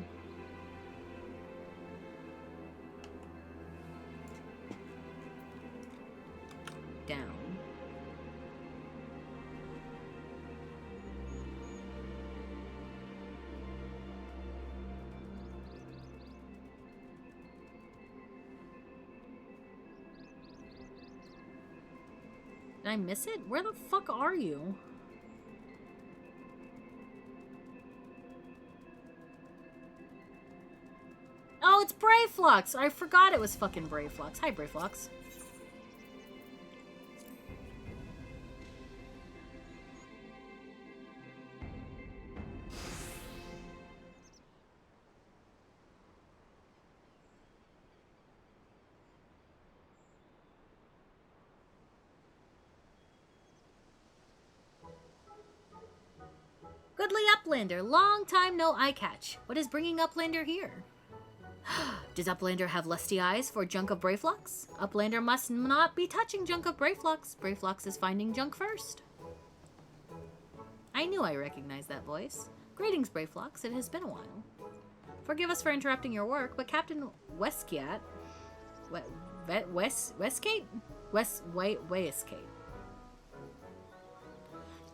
Down. Did I miss it? Where the fuck are you? Oh, it's Brayflux! I forgot it was fucking Brayflux. Hi, Brayflux. Goodly Uplander, long time no eye catch. What is bringing Uplander here? Does Uplander have lusty eyes for junk of Brayflox? Uplander must not be touching junk of Brayflox. Brayflox is finding junk first. I knew I recognized that voice. Greetings, Brayflox. It has been a while. Forgive us for interrupting your work, but Captain Westgate... Westgate? Westgate.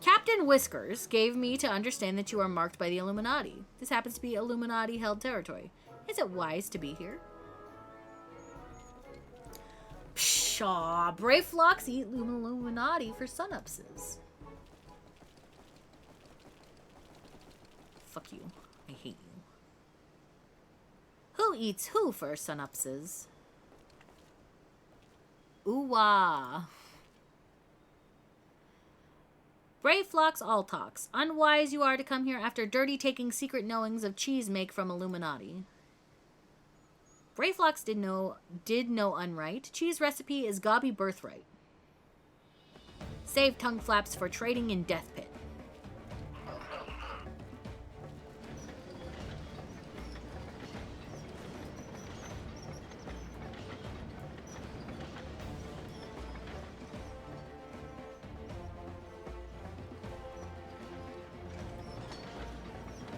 Captain Whiskers gave me to understand that you are marked by the Illuminati. This happens to be Illuminati-held territory. Is it wise to be here? Pshaw, Brayflox eat Illuminati for sunupses. Fuck you. I hate you. Who eats who for sunupses? Ooh-wah. Brayflox all talks. Unwise you are to come here after dirty taking secret knowings of cheese make from Illuminati. Brayflox did know unright. Cheese recipe is gobby birthright. Save tongue flaps for trading in Death Pit.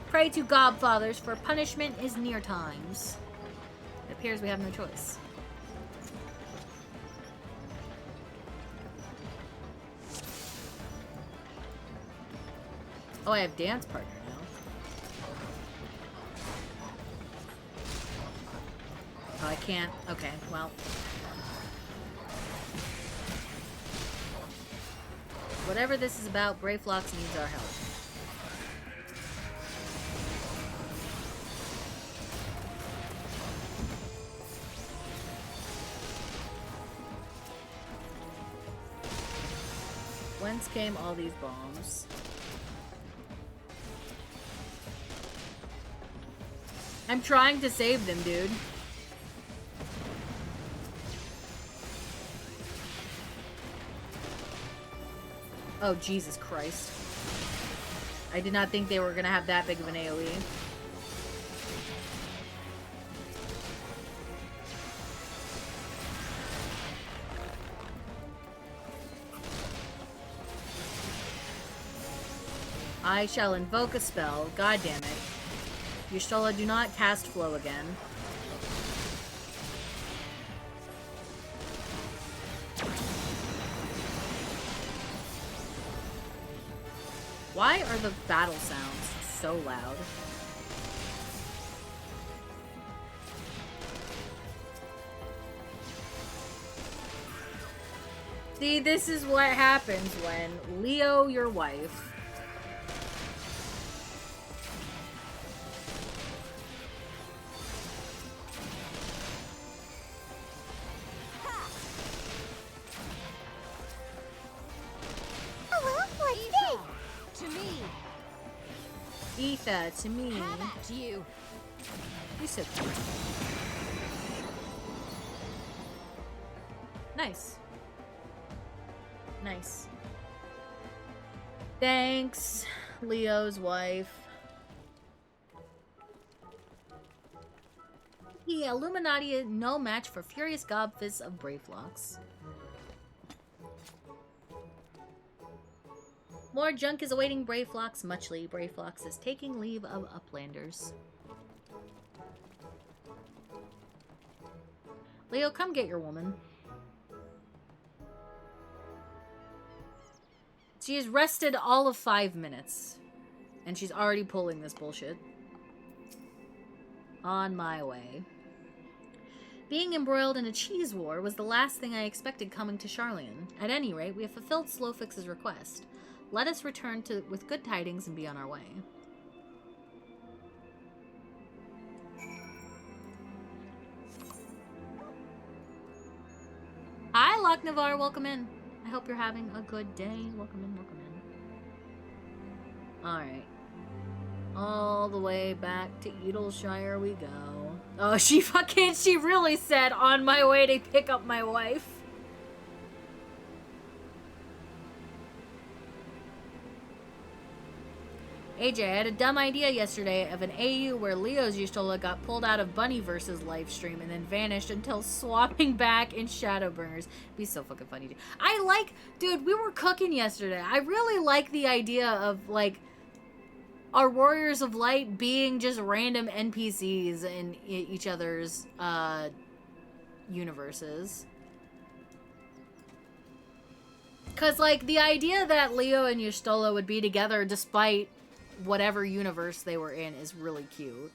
Pray to Gobfathers, for punishment is near times. It appears we have no choice. Oh, I have dance partner now. Oh, I can't. Okay, well. Whatever this is about, Brayflox needs our help. Whence came all these bombs? I'm trying to save them, dude. Oh, Jesus Christ. I did not think they were gonna have that big of an AoE. I shall invoke a spell. God damn it. Y'shtola, do not cast flow again. Why are the battle sounds so loud? See, this is what happens when Leo, your wife, to me. How about you? You so cute. Nice. Nice. Thanks, Leo's wife. The Illuminati no match for furious gobfists of Brayflox. More junk is awaiting Brayflox muchly. Brayflox is taking leave of Uplanders. Leo, come get your woman. She has rested all of 5 minutes. And she's already pulling this bullshit. On my way. Being embroiled in a cheese war was the last thing I expected coming to Charlian. At any rate, we have fulfilled Slowfix's request. Let us return with good tidings and be on our way. Hi, Lochnavar. Welcome in. I hope you're having a good day. Welcome in, welcome in. Alright. All the way back to Edalshire we go. Oh, she really said, on my way to pick up my wife. AJ, I had a dumb idea yesterday of an AU where Leo's Y'shtola got pulled out of Bunnyverse's live stream and then vanished until swapping back in Shadowbringers. It'd be so fucking funny, dude. Dude, we were cooking yesterday. I really like the idea of, like, our Warriors of Light being just random NPCs in each other's, universes. Because, like, the idea that Leo and Y'shtola would be together despite whatever universe they were in is really cute.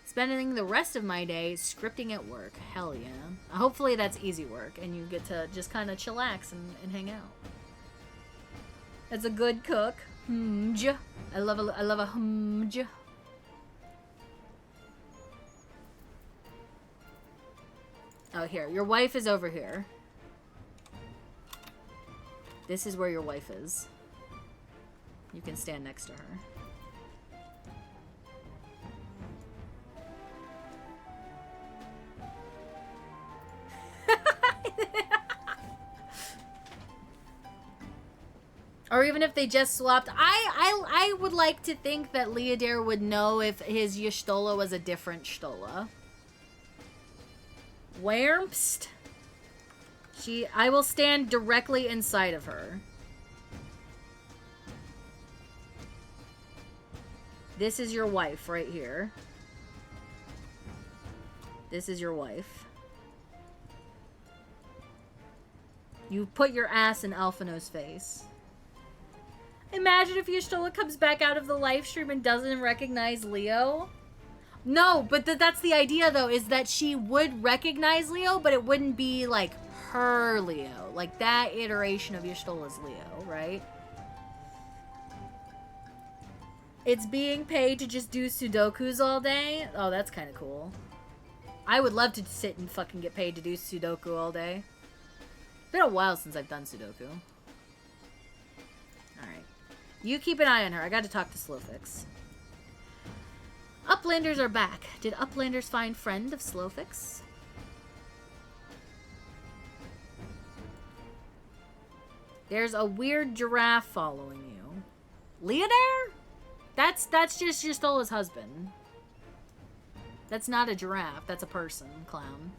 Spending the rest of my day scripting at work. Hell yeah. Hopefully that's easy work and you get to just kind of chillax and hang out. That's a good cook. I love a humj. Oh, here. Your wife is over here. This is where your wife is. You can stand next to her. Or even if they just swapped. I would like to think that Leodair would know if his Y'shtola was a different Y'shtola. Whermst? I will stand directly inside of her. This is your wife right here. This is your wife. You put your ass in Alphino's face. Imagine if Y'shtola comes back out of the live stream and doesn't recognize Leo. No, but that's the idea, though, is that she would recognize Leo, but it wouldn't be, like, her Leo. Like, that iteration of Y'shtola's Leo, right? It's being paid to just do Sudokus all day? Oh, that's kind of cool. I would love to sit and fucking get paid to do Sudoku all day. It's been a while since I've done Sudoku. Alright. You keep an eye on her. I gotta talk to Slowfix. Uplanders are back. Did Uplanders find friend of Slowfix? There's a weird giraffe following you. Leodair? That's just Y'shtola's husband. That's not a giraffe. That's a person, clown.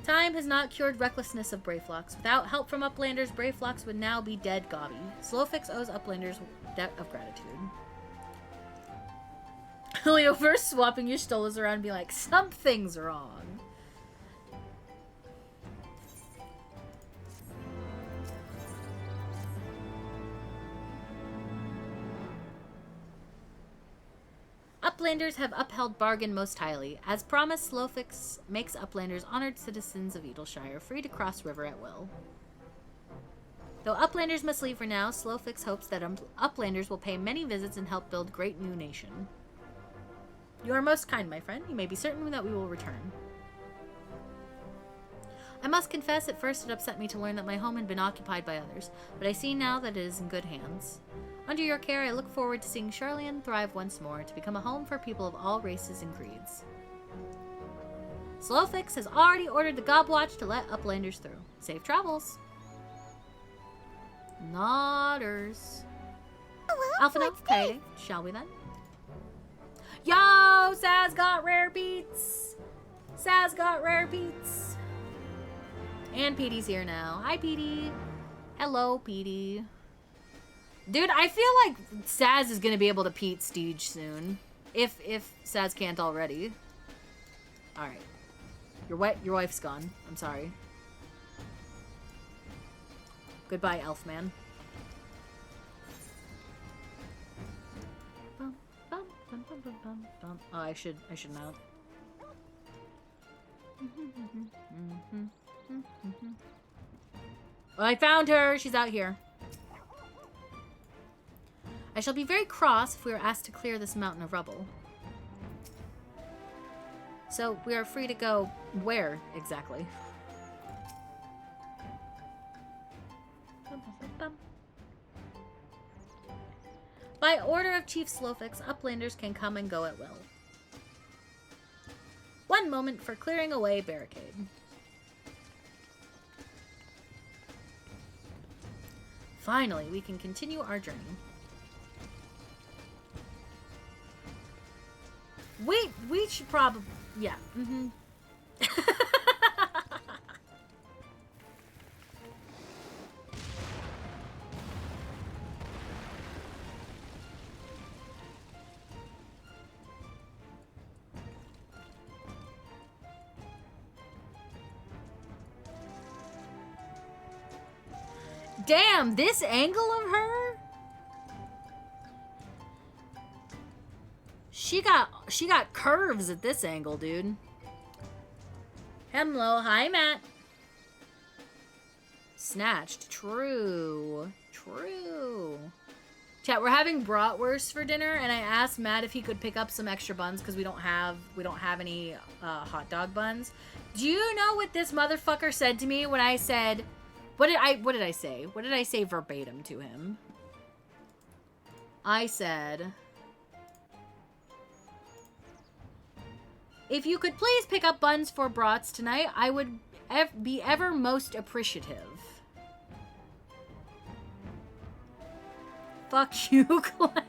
Time has not cured recklessness of Brayflox. Without help from Uplanders, Brayflox would now be dead gobby. Slowfix owes Uplanders debt of gratitude. Leo first swapping Y'shtolas around and be like, something's wrong. Uplanders have upheld bargain most highly. As promised, Slowfix makes Uplanders honored citizens of Edelshire free to cross river at will. Though Uplanders must leave for now, Slowfix hopes that Uplanders will pay many visits and help build great new nation. You are most kind, my friend. You may be certain that we will return. I must confess, at first it upset me to learn that my home had been occupied by others, but I see now that it is in good hands. Under your care, I look forward to seeing Charlian thrive once more, to become a home for people of all races and creeds. Slowfix has already ordered the Gobwatch to let Uplanders through. Safe travels. Nodders. Alphino, okay, shall we then? Yo, Saz got rare beats. Saz got rare beats. And Petey's here now. Hi, Petey. Hello, Petey. Dude, I feel like Saz is gonna be able to Pete Steege soon, if Saz can't already. All right, your wife's gone. I'm sorry. Goodbye, Elfman. Oh, I should mount. Well, I found her. She's out here. I shall be very cross if we are asked to clear this mountain of rubble. So, we are free to go where, exactly? By order of Chief Slowfix, Uplanders can come and go at will. One moment for clearing away barricade. Finally, we can continue our journey. We should probably... Yeah. Mm-hmm. Damn, this angle of her? She got curves at this angle, dude. Hello, hi, Matt. Snatched. True. True. Chat, we're having bratwurst for dinner, and I asked Matt if he could pick up some extra buns because we don't have any hot dog buns. Do you know what this motherfucker said to me when I said, what did I say? What did I say verbatim to him? I said, if you could please pick up buns for brats tonight, I would be ever most appreciative. Fuck you, clown.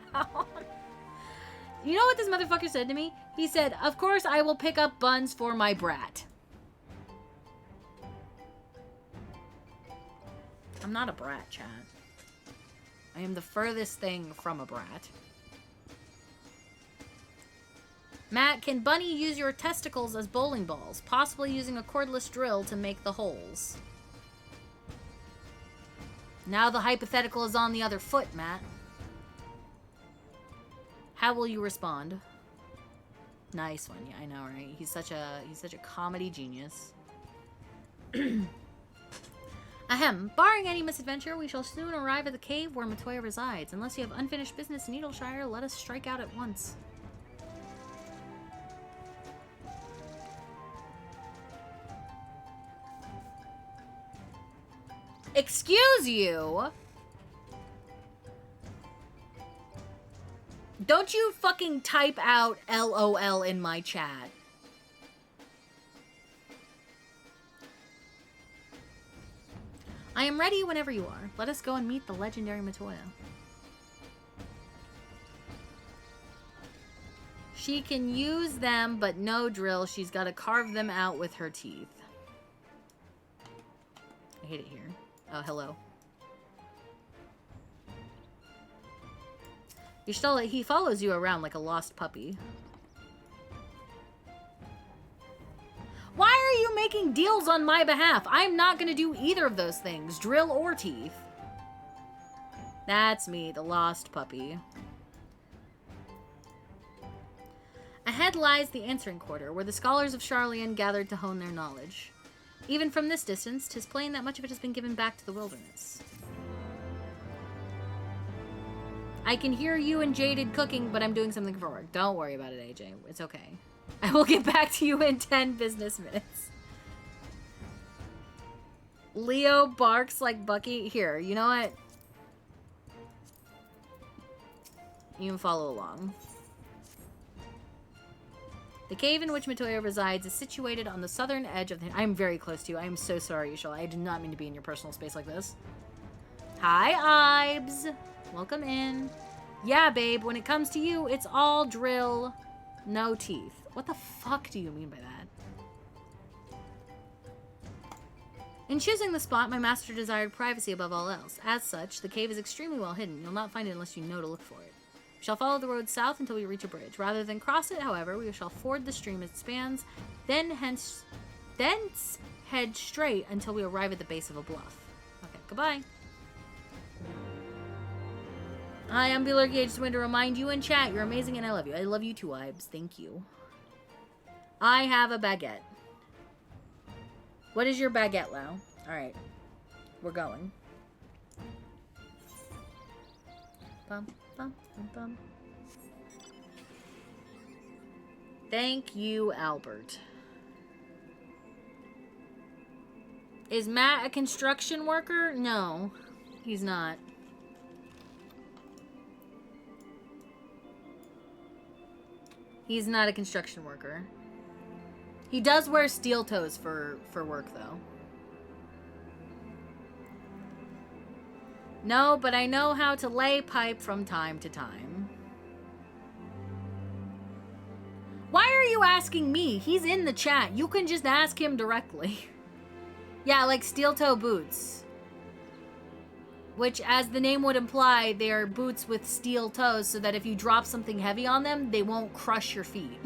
You know what this motherfucker said to me? He said, of course I will pick up buns for my brat. I'm not a brat, chat. I am the furthest thing from a brat. Matt, can Bunny use your testicles as bowling balls, possibly using a cordless drill to make the holes? Now the hypothetical is on the other foot, Matt. How will you respond? Nice one. Yeah, I know, right? He's such a comedy genius. Ahem. Barring any misadventure, we shall soon arrive at the cave where Matoya resides. Unless you have unfinished business in Needleshire, let us strike out at once. Excuse you? Don't you fucking type out LOL in my chat. I am ready whenever you are. Let us go and meet the legendary Matoya. She can use them, but no drill. She's got to carve them out with her teeth. I hate it here. Oh, hello. He follows you around like a lost puppy. Why are you making deals on my behalf? I'm not going to do either of those things, drill or teeth. That's me, the lost puppy. Ahead lies the answering quarter, where the scholars of Sharlayan gathered to hone their knowledge. Even from this distance, 'tis plain that much of it has been given back to the wilderness. I can hear you and Jaded cooking, but I'm doing something for work. Don't worry about it, AJ. It's okay. I will get back to you in 10 business minutes. Leo barks like Bucky. Here, you know what? You can follow along. The cave in which Matoya resides is situated on the southern edge of the... I'm very close to you. I am so sorry, Yashal. I did not mean to be in your personal space like this. Hi, Ibs. Welcome in. Yeah, babe, when it comes to you, it's all drill, no teeth. What the fuck do you mean by that? In choosing the spot, my master desired privacy above all else. As such, the cave is extremely well hidden. You'll not find it unless you know to look for it. We shall follow the road south until we reach a bridge. Rather than cross it, however, we shall ford the stream it spans, thence head straight until we arrive at the base of a bluff. Okay, goodbye. Hi, I'm Bilurgi. I just wanted to remind you in chat, you're amazing and I love you. I love you too, Ibs. Thank you. I have a baguette. What is your baguette, Lau? Alright. We're going. Bum, bum, bum, bum. Thank you, Albert. Is Matt a construction worker? No, he's not. He's not a construction worker. He does wear steel toes for work, though. No, but I know how to lay pipe from time to time. Why are you asking me? He's in the chat. You can just ask him directly. Yeah, like steel toe boots. Which, as the name would imply, they are boots with steel toes so that if you drop something heavy on them, they won't crush your feet.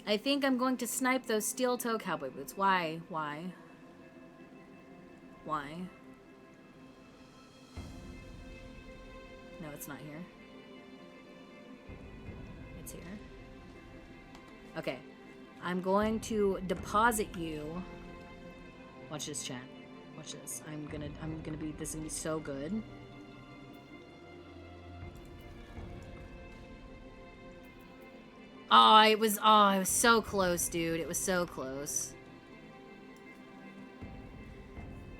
I think I'm going to snipe those steel toe cowboy boots. Why? Why? Why? No, it's not here. It's here. Okay. I'm going to deposit you. Watch this, chat. Watch this. I'm gonna be, this is gonna be so good. Oh, it was so close, dude. It was so close.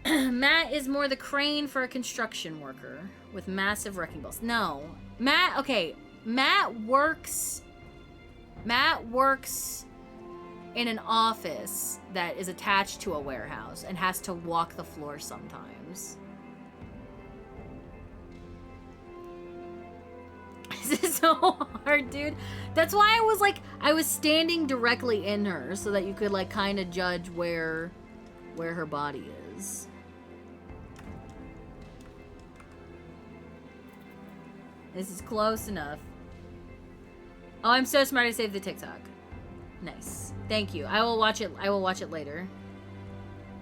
Matt is more the crane for a construction worker with massive wrecking balls. No. Matt, okay. Matt works in an office that is attached to a warehouse and has to walk the floor sometimes. This is so hard, dude. That's why I was standing directly in her so that you could like kind of judge where her body is. This is close enough. Oh, I'm so smart. I saved the TikTok. Nice. Thank you. I will watch it later.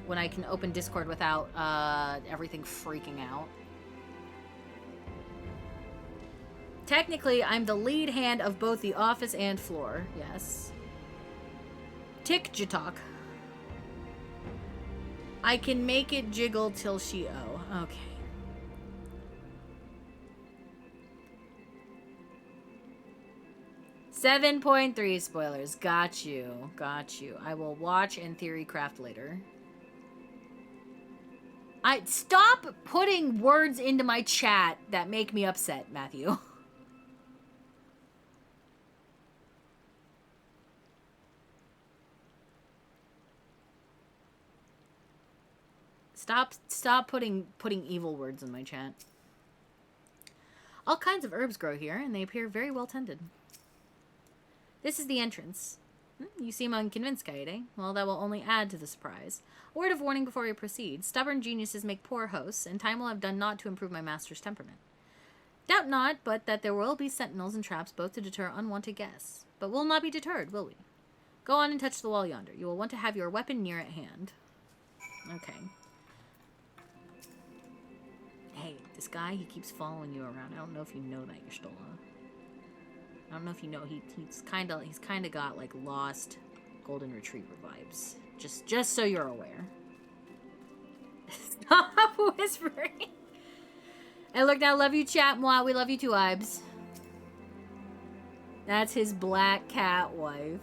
When I can open Discord without everything freaking out. Technically, I'm the lead hand of both the office and floor. Yes. Tick-jatalk. I can make it jiggle till she Okay. .3 spoilers. Got you. Got you. I will watch and theory craft later. Stop putting words into my chat that make me upset, Matthew. Stop putting evil words in my chat. All kinds of herbs grow here, and they appear very well tended. This is the entrance. You seem unconvinced, Kaede. Well, that will only add to the surprise. A word of warning before we proceed. Stubborn geniuses make poor hosts, and time will have done naught to improve my master's temperament. Doubt not, but that there will be sentinels and traps both to deter unwanted guests. But we'll not be deterred, will we? Go on and touch the wall yonder. You will want to have your weapon near at hand. Okay. Hey, this guy, he keeps following you around. I don't know if you know that, Y'shtola. I don't know if you know, he's kind of got like lost golden retriever vibes. Just so you're aware. Stop whispering. And look now, love you, chat moi. We love you too, Ibs. That's his black cat wife.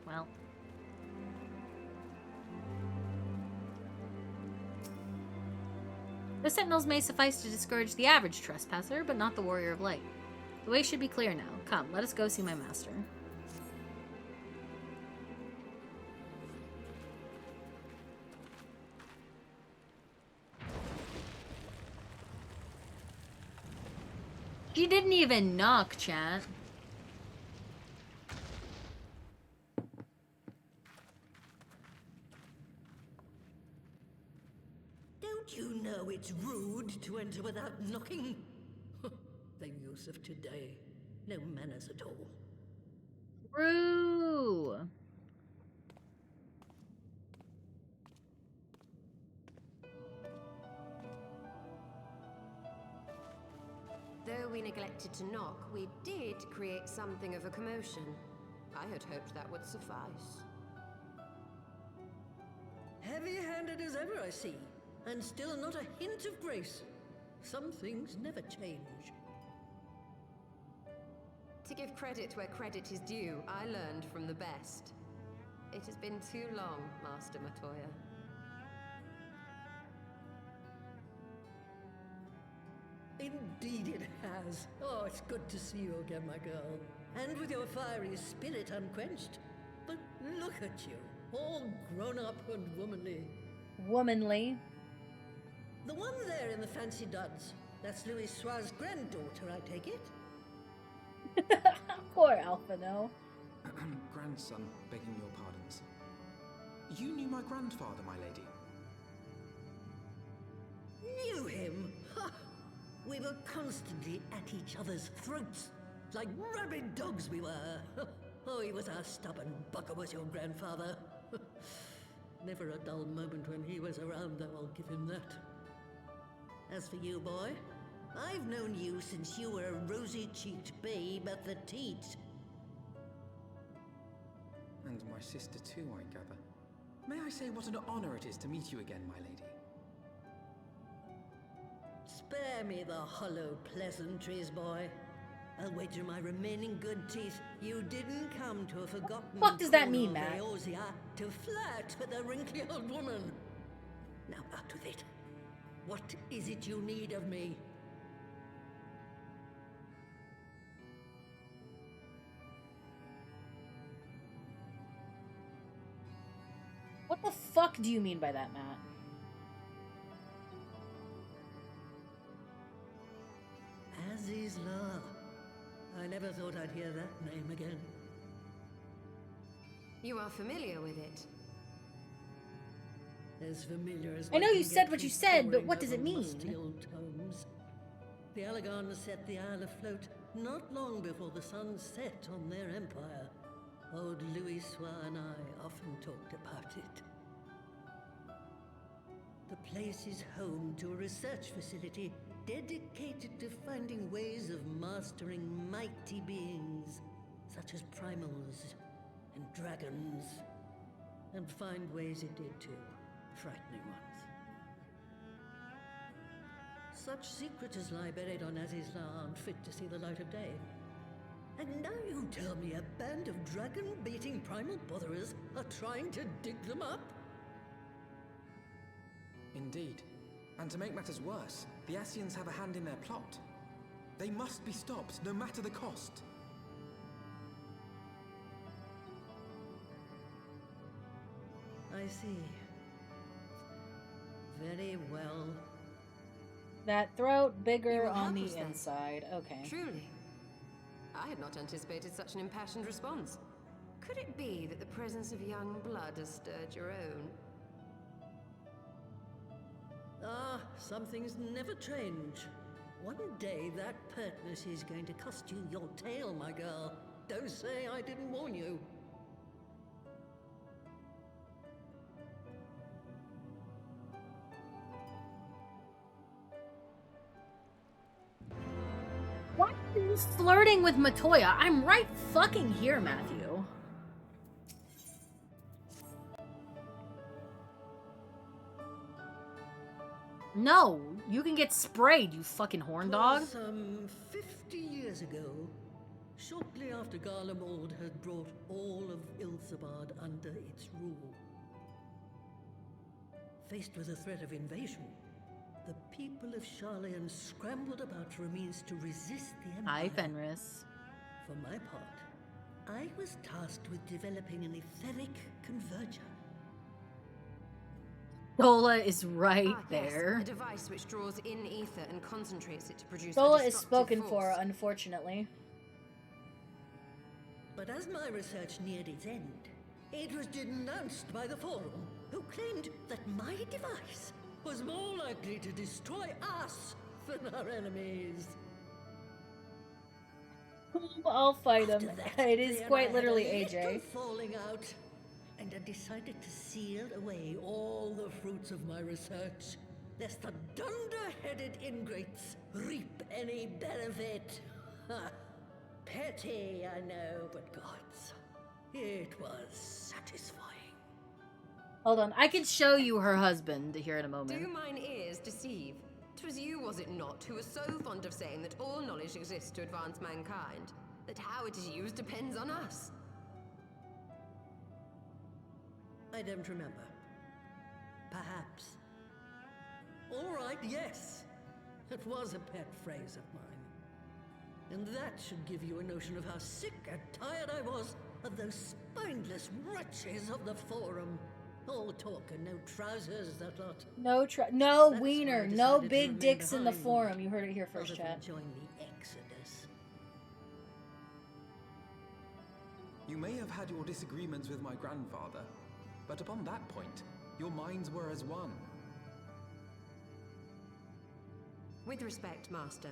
Well. The sentinels may suffice to discourage the average trespasser, but not the warrior of light. The way should be clear now. Come, let us go see my master. She didn't even knock, chat. Don't you know it's rude to enter without knocking? The youth of today. No manners at all. Roo! Though we neglected to knock, we did create something of a commotion. I had hoped that would suffice. Heavy-handed as ever, I see. And still not a hint of grace. Some things never change. To give credit where credit is due, I learned from the best. It has been too long, Master Matoya. Indeed it has. Oh, it's good to see you again, my girl. And with your fiery spirit unquenched. But look at you, all grown up and womanly. Womanly. The one there in the fancy duds, that's Louis Soir's granddaughter, I take it? Poor Alphino. Grandson, begging your pardons. You knew my grandfather, my lady. Knew him? Ha! We were constantly at each other's throats, like rabid dogs we were. Oh, he was a stubborn bucker, was your grandfather. Never a dull moment when he was around, though, I'll give him that. As for you, boy, I've known you since you were a rosy-cheeked babe at the teat. And my sister too, I gather. May I say what an honor it is to meet you again, my lady? Spare me the hollow pleasantries, boy. I'll wager my remaining good teeth you didn't come to a forgotten What does that mean, corner of Matt? Eorzea to flirt with a wrinkly old woman. Now out with it. What is it you need of me? What the fuck do you mean by that, Matt? Azizla. I never thought I'd hear that name again. You are familiar with it. As familiar as I know one you can said get what you from said, but poring what does it over mean? musty old tomes. The Alagons set the Isle afloat not long before the sun set on their empire. Old Louis Soir and I often talked about it. The place is home to a research facility dedicated to finding ways of mastering mighty beings, such as primals and dragons. And find ways it did too, frightening ones. Such secrets as lie buried on Azizla aren't fit to see the light of day. And now you tell me a band of dragon-baiting primal botherers are trying to dig them up? Indeed. And to make matters worse, the Asians have a hand in their plot. They must be stopped, no matter the cost. I see. Very well. That throat You bigger will on help the us then? inside. Okay. Truly. I had not anticipated such an impassioned response. Could it be that the presence of young blood has stirred your own? Ah, some things never change. One day that pertness is going to cost you your tail, my girl. Don't say I didn't warn you. Why are you flirting with Matoya? I'm right fucking here, Matthew. No, you can get sprayed, you fucking horn dog. Some 50 years ago, shortly after Garlemald had brought all of Ilsabard under its rule. Faced with the threat of invasion, the people of Sharlayan scrambled about for a means to resist the Empire. Hi, Fenris. For my part, I was tasked with developing an etheric converger. Dola is right Ah, yes, there. a device which draws in ether and concentrates it to produce Dola a is spoken destructive for, force. unfortunately. But as my research neared its end, it was denounced by the Forum, who claimed that my device was more likely to destroy us than our enemies. I'll fight him. After that, It is they and quite I literally had a AJ. little falling out, and I decided to seal away all the fruits of my research, lest the dunder-headed ingrates reap any benefit. Ha! Petty, I know, but gods, it was satisfying. Hold on, I can show you her husband here in a Do moment. mine ears deceive? 'Twas you, was it not, who was so fond of saying that all knowledge exists to advance mankind, that how it is used depends on us? I don't remember. Perhaps. All right, yes. It was a pet phrase of mine. And that should give you a notion of how sick and tired I was of those spineless wretches of the Forum. All talk and no trousers, that lot. No That's why wiener, I no decided to big remain dicks in the behind, forum. You heard it here first, rather than chat. join the Exodus. You may have had your disagreements with my grandfather, but upon that point, your minds were as one. With respect, Master,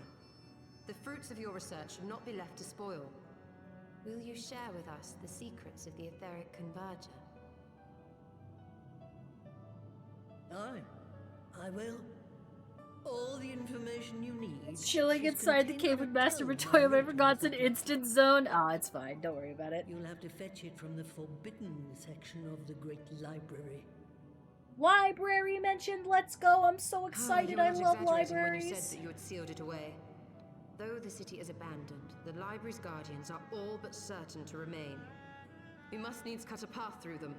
the fruits of your research should not be left to spoil. Will you share with us the secrets of the etheric converger? I will. All the information you need. Chilling is inside the contained cave on with a Master tome Matoya I ever wrote got an before. instant zone. Ah, it's fine. Don't worry about it. You'll have to fetch it from the forbidden section of the Great Library. Library mentioned. Let's go. I'm so excited. You were I not love exaggerating libraries. when you said that you had sealed it away. Though the city is abandoned, the library's guardians are all but certain to remain. We must needs cut a path through them.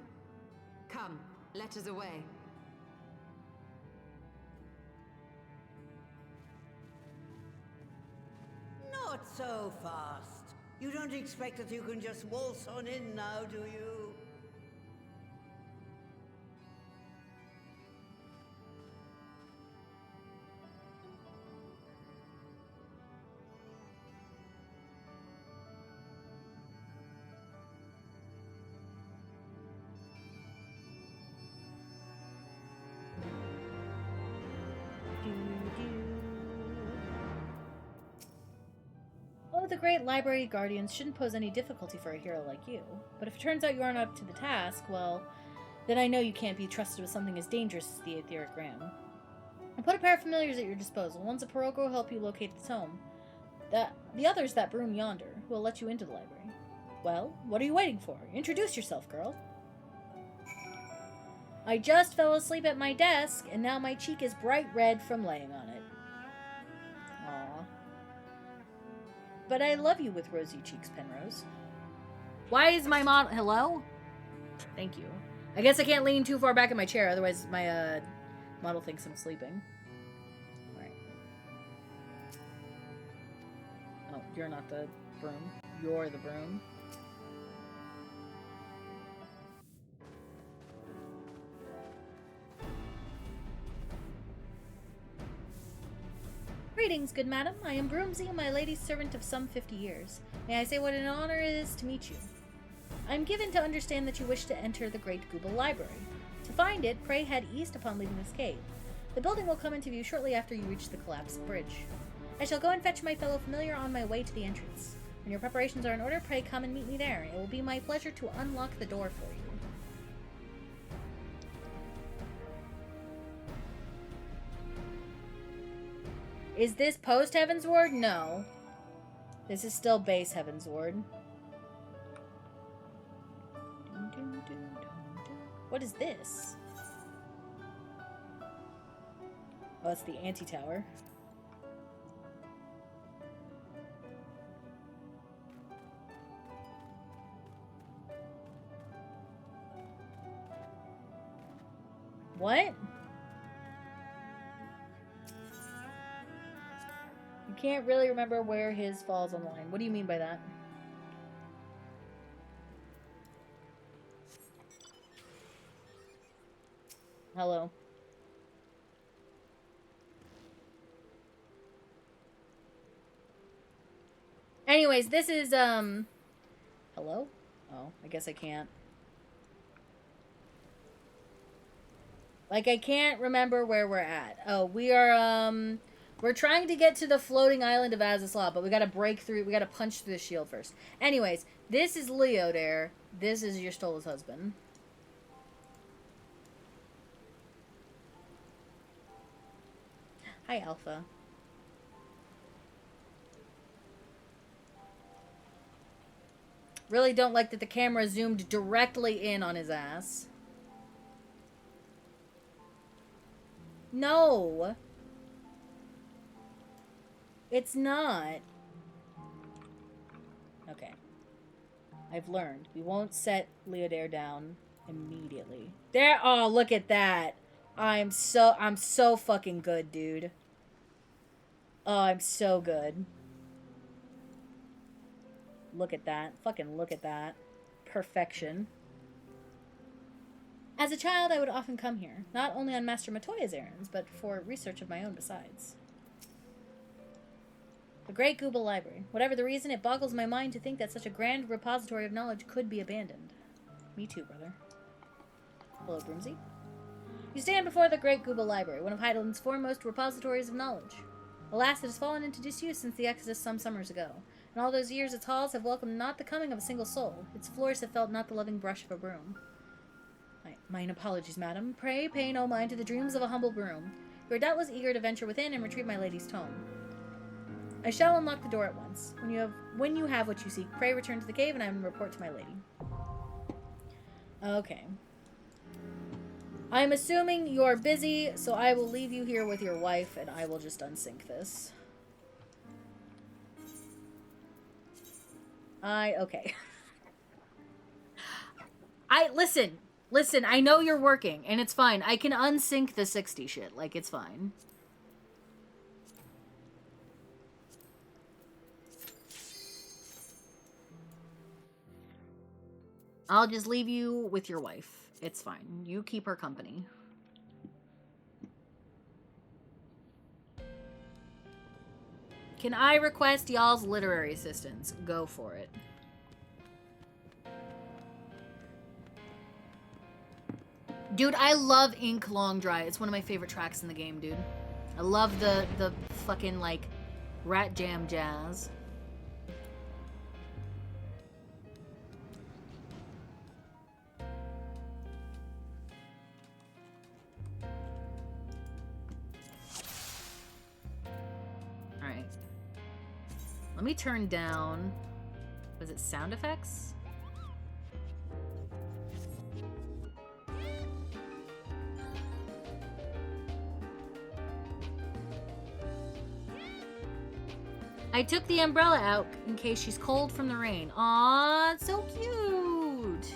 Come, let us away. Not so fast. You don't expect that you can just waltz on in now, do you? Oh, the great library guardians shouldn't pose any difficulty for a hero like you. But if it turns out you aren't up to the task, well, then I know you can't be trusted with something as dangerous as the etheric ram. I put a pair of familiars at your disposal. One's a Paroko who will help you locate its home. The other's that broom yonder, who will let you into the library. Well, what are you waiting for? Introduce yourself, girl. I just fell asleep at my desk, and now my cheek is bright red from laying on it. Aww. But I love you with rosy cheeks, Penrose. Why is my model... Hello? Thank you. I guess I can't lean too far back in my chair, otherwise my model thinks I'm sleeping. Alright. Oh, you're not the broom. You're the broom. Greetings, good madam. I am Broomsy, my lady's servant of some 50 years. May I say what an honor it is to meet you? I am given to understand that you wish to enter the Great Google Library. To find it, pray head east upon leaving this cave. The building will come into view shortly after you reach the collapsed bridge. I shall go and fetch my fellow familiar on my way to the entrance. When your preparations are in order, pray come and meet me there. It will be my pleasure to unlock the door for you. Is this post Heaven's Ward? No. This is still base Heaven's Ward. What is this? Oh, it's the anti-tower. What? You can't really remember where his falls on the line. What do you mean by that? Hello. Anyways, this is, hello? Oh, I guess I can't. Like, I can't remember where we're at. Oh, we are, we're trying to get to the floating island of Azaslaw, but we gotta break through, we gotta punch through the shield first. Anyways, this is Leo there. This is your Stola's husband. Hi, Alpha. Really don't like that the camera zoomed directly in on his ass. No! It's not. Okay. I've learned. We won't set Leodare down immediately. There. Oh, look at that. I'm so fucking good, dude. Oh, I'm so good. Look at that. Fucking look at that. Perfection. As a child, I would often come here, not only on Master Matoya's errands, but for research of my own besides. The Great Gooba Library. Whatever the reason, it boggles my mind to think that such a grand repository of knowledge could be abandoned. Me too, brother. Hello, Broomsy. You stand before the Great Gooba Library, one of Heidelberg's foremost repositories of knowledge. Alas, it has fallen into disuse since the Exodus some summers ago. In all those years, its halls have welcomed not the coming of a single soul. Its floors have felt not the loving brush of a broom. Mine apologies, madam. Pray pay no mind to the dreams of a humble broom. You are doubtless eager to venture within and retrieve my lady's tome. I shall unlock the door at once. When you have what you seek, pray return to the cave and I will report to my lady. Okay. I'm assuming you're busy, so I will leave you here with your wife and I will just unsync this. Okay. Listen, I know you're working, and it's fine. I can unsync the 60 shit. Like, it's fine. I'll just leave you with your wife. It's fine. You keep her company. Can I request y'all's literary assistance? Go for it. Dude, I love Ink Long Dry. It's one of my favorite tracks in the game, dude. I love the fucking, like, rat jam jazz. Alright. Let me turn down... Was it sound effects? I took the umbrella out in case she's cold from the rain. Aw, it's so cute.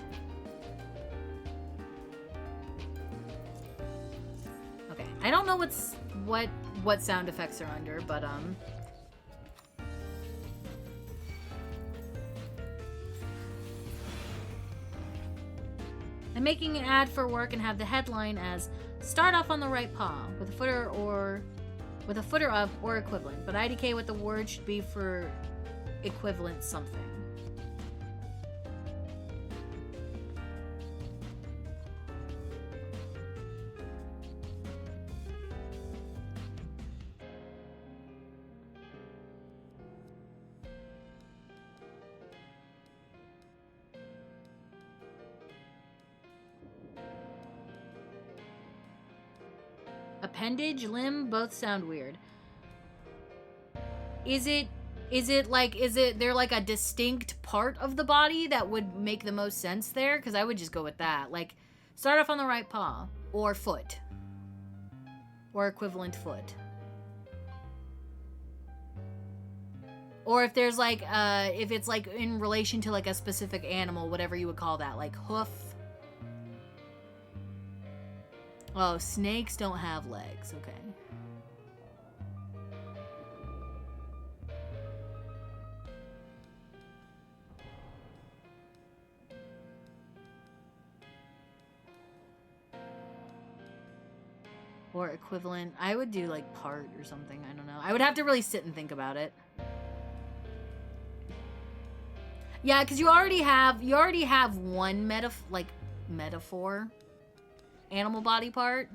Okay, I don't know what sound effects are under, but I'm making an ad for work and have the headline as "Start off on the right paw" with a footer of or equivalent, but IDK what the word should be for equivalent something. Appendage, limb, both sound weird. Is it there like a distinct part of the body that would make the most sense there? Because I would just go with that. Like, start off on the right paw, or foot, or equivalent foot. Or if there's like, if it's like in relation to like a specific animal, whatever you would call that, like hoof. Oh, snakes don't have legs. Okay. Or equivalent. I would do like part or something. I don't know. I would have to really sit and think about it. Yeah, because you already have one metaphor animal body part.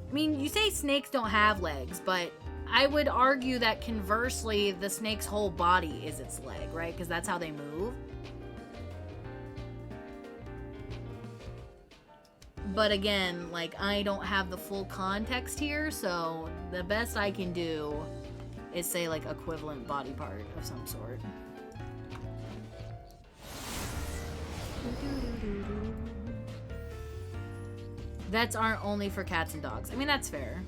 I mean, you say snakes don't have legs, but I would argue that conversely, the snake's whole body is its leg, right? Because that's how they move. But again, like, I don't have the full context here, so the best I can do is, say, like, equivalent body part of some sort. Vets aren't only for cats and dogs. I mean, that's fair.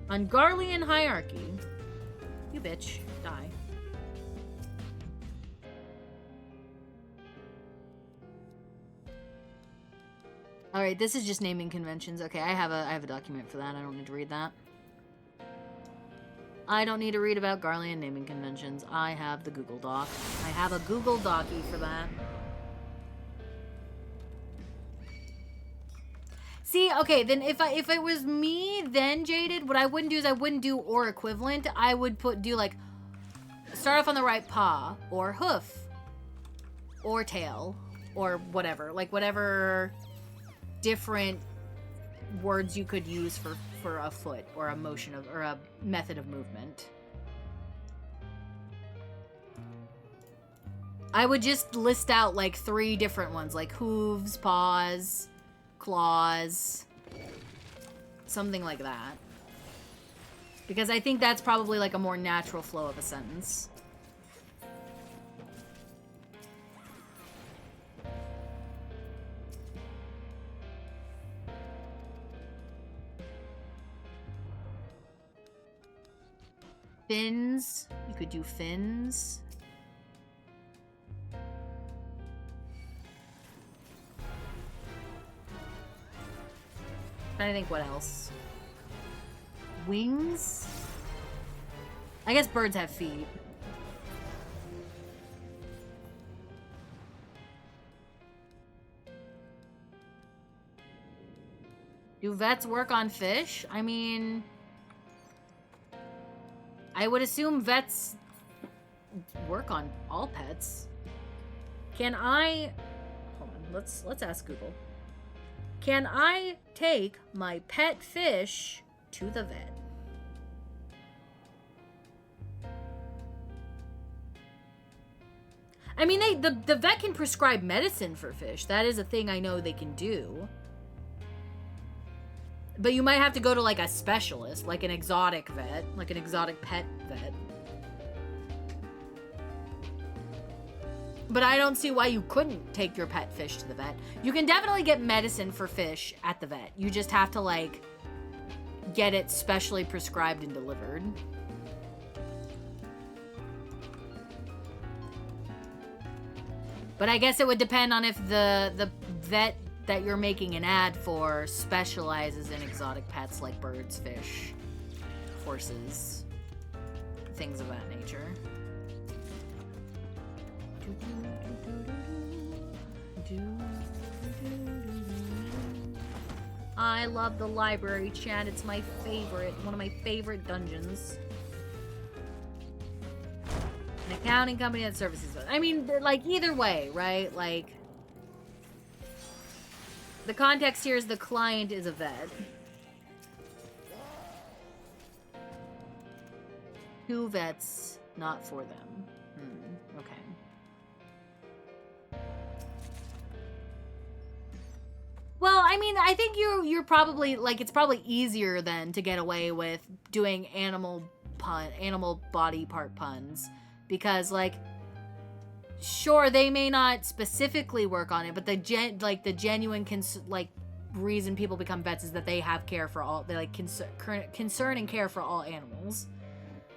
Ungarlian hierarchy. You bitch. Die. Alright, this is just naming conventions. Okay, I have a document for that. I don't need to read that. I don't need to read about Garlean naming conventions. I have the Google Doc. I have a Google Docie for that. See, okay, then if it was me, then Jaded, what I wouldn't do is I wouldn't do or equivalent. I would do like, start off on the right paw, or hoof, or tail, or whatever. Like, whatever different words you could use for a foot, or a motion of, or a method of movement. I would just list out like 3 different ones, like hooves, paws, claws, something like that. Because I think that's probably like a more natural flow of a sentence. Fins. You could do fins. Trying to think what else. Wings? I guess birds have feet. Do vets work on fish? I mean, I would assume vets work on all pets. Can I... Hold on, let's ask Google. Can I take my pet fish to the vet? I mean, the vet can prescribe medicine for fish. That is a thing I know they can do. But you might have to go to like a specialist, like an exotic vet, like an exotic pet vet. But I don't see why you couldn't take your pet fish to the vet. You can definitely get medicine for fish at the vet. You just have to like get it specially prescribed and delivered. But I guess it would depend on if the vet that you're making an ad for specializes in exotic pets like birds, fish, horses, things of that nature. I love the library, chat. It's my favorite. One of my favorite dungeons. An accounting company that services it. I mean, like, either way, right? Like, the context here is the client is a vet. Who vets, not for them. Okay. Well, I mean, I think you're probably, like, it's probably easier then to get away with doing animal body part puns. Because, like, sure, they may not specifically work on it, but the genuine reason people become vets is that they have care for all, they like concern and care for all animals.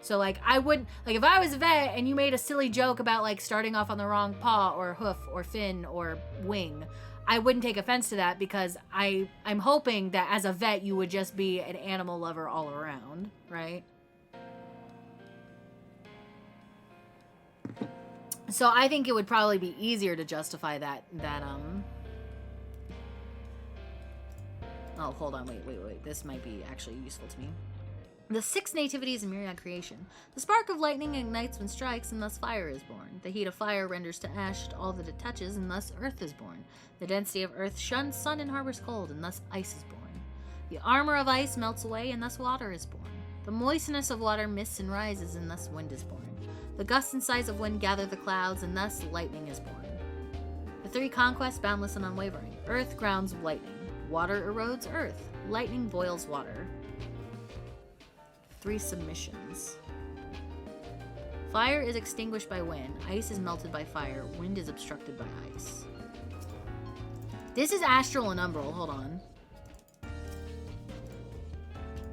So like, I wouldn't, like, if I was a vet and you made a silly joke about like starting off on the wrong paw or hoof or fin or wing, I wouldn't take offense to that, because I'm hoping that as a vet you would just be an animal lover all around, right? So I think it would probably be easier to justify that oh, hold on, wait. This might be actually useful to me. The 6 nativities in Myriad creation. The spark of lightning ignites when strikes, and thus fire is born. The heat of fire renders to ash all that it touches, and thus earth is born. The density of earth shuns sun and harbors cold, and thus ice is born. The armor of ice melts away, and thus water is born. The moistness of water mists and rises, and thus wind is born. The gusts and sighs of wind gather the clouds, and thus lightning is born. The 3 conquests, boundless and unwavering. Earth grounds lightning. Water erodes earth. Lightning boils water. 3 submissions. Fire is extinguished by wind. Ice is melted by fire. Wind is obstructed by ice. This is astral and umbral. Hold on.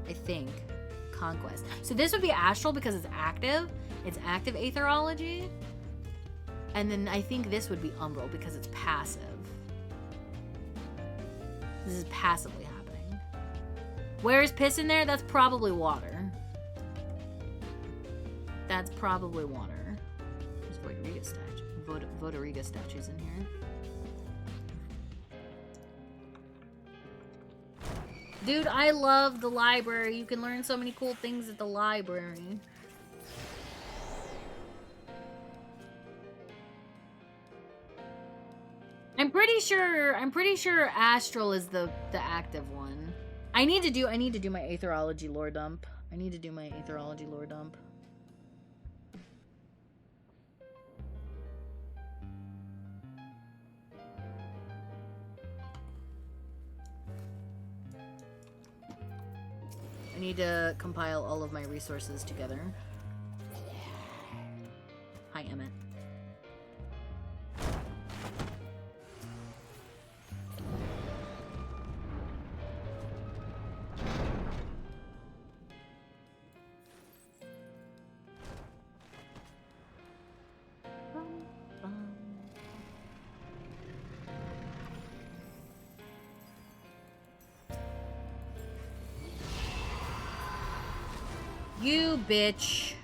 I think. Conquest. So this would be astral because it's active. It's active aetherology. And then I think this would be umbral because it's passive. This is passively happening. Where is piss in there? That's probably water. That's probably water. There's Voidariga statue. Voidariga statues in here. Dude, I love the library. You can learn so many cool things at the library. I'm pretty sure Astral is the active one. I need to do my aetherology lore dump. I need to do my aetherology lore dump. I need to compile all of my resources together. Hi, Emmett. You bitch.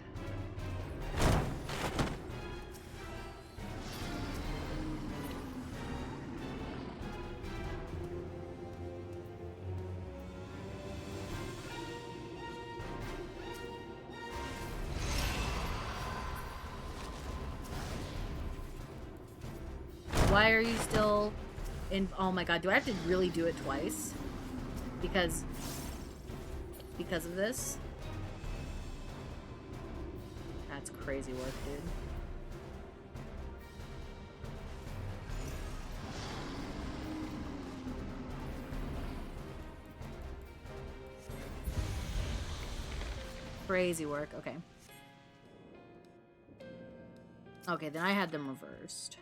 Why are you still in? Oh my god, do I have to really do it twice? Because of this? That's crazy work, dude. Crazy work. Okay. Okay, then I had them reversed.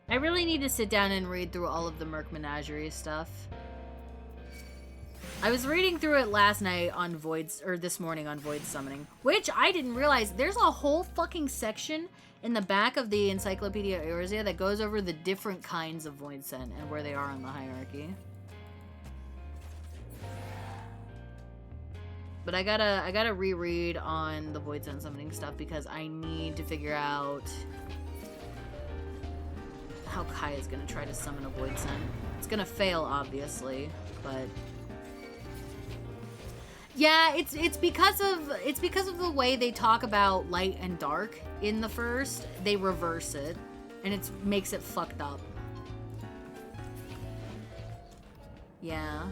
I really need to sit down and read through all of the Merc Menagerie stuff. I was reading through it last night on Voids, or this morning on Void Summoning, which I didn't realize there's a whole fucking section in the back of the Encyclopedia Eorzea that goes over the different kinds of Void Scent and where they are on the hierarchy. But I gotta reread on the Void Scent summoning stuff because I need to figure out how Kaya's gonna try to summon a Void Scent. It's gonna fail, obviously, but yeah, it's because of the way they talk about light and dark in the first. They reverse it, and it makes it fucked up. Yeah,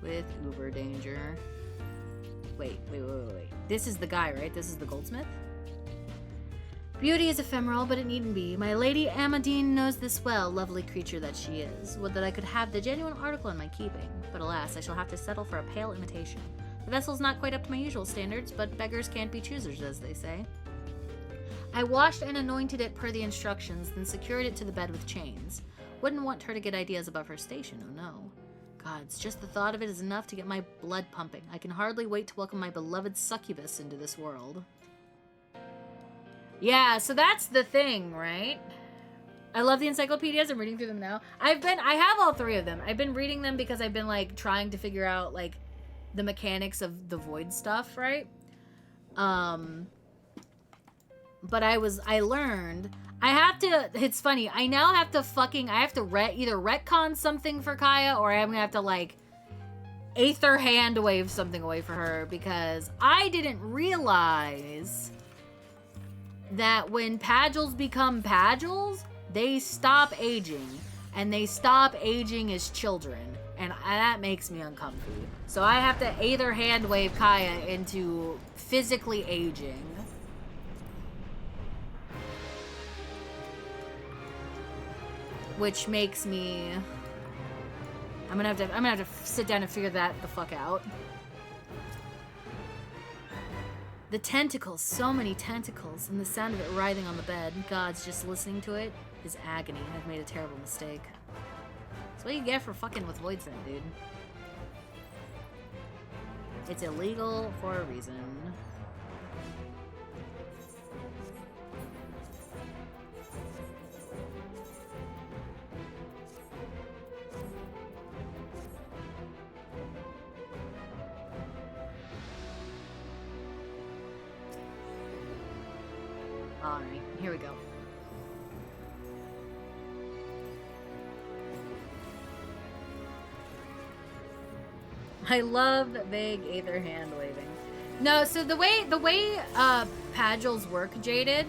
with Uber Danger. Wait. This is the guy, right? This is the goldsmith? Beauty is ephemeral, but it needn't be. My lady Amadine knows this well, lovely creature that she is. Would that I could have the genuine article in my keeping, but alas, I shall have to settle for a pale imitation. The vessel's not quite up to my usual standards, but beggars can't be choosers, as they say. I washed and anointed it per the instructions, then secured it to the bed with chains. Wouldn't want her to get ideas above her station, oh no. Gods, just the thought of it is enough to get my blood pumping. I can hardly wait to welcome my beloved succubus into this world. Yeah, so that's the thing, right? I love the encyclopedias. I'm reading through them now. I have all 3 of them. I've been reading them because I've been, like, trying to figure out, like, the mechanics of the void stuff, right? But I learned, it's funny, I now have to either retcon something for Kaya, or I'm gonna have to, like, Aether hand wave something away for her, because I didn't realize that when Pagels become Pagels, they stop aging, and they stop aging as children, and that makes me uncomfy. So I have to either hand wave Kaya into physically aging. Which makes me... I'm gonna have to sit down and figure that the fuck out. The tentacles, so many tentacles, and the sound of it writhing on the bed. God's just listening to it is agony. I've made a terrible mistake. That's what you get for fucking with Void Scent, dude. It's illegal for a reason. Alright, here we go. I love the vague Aether hand waving. No, so the way Pagels work, Jaded,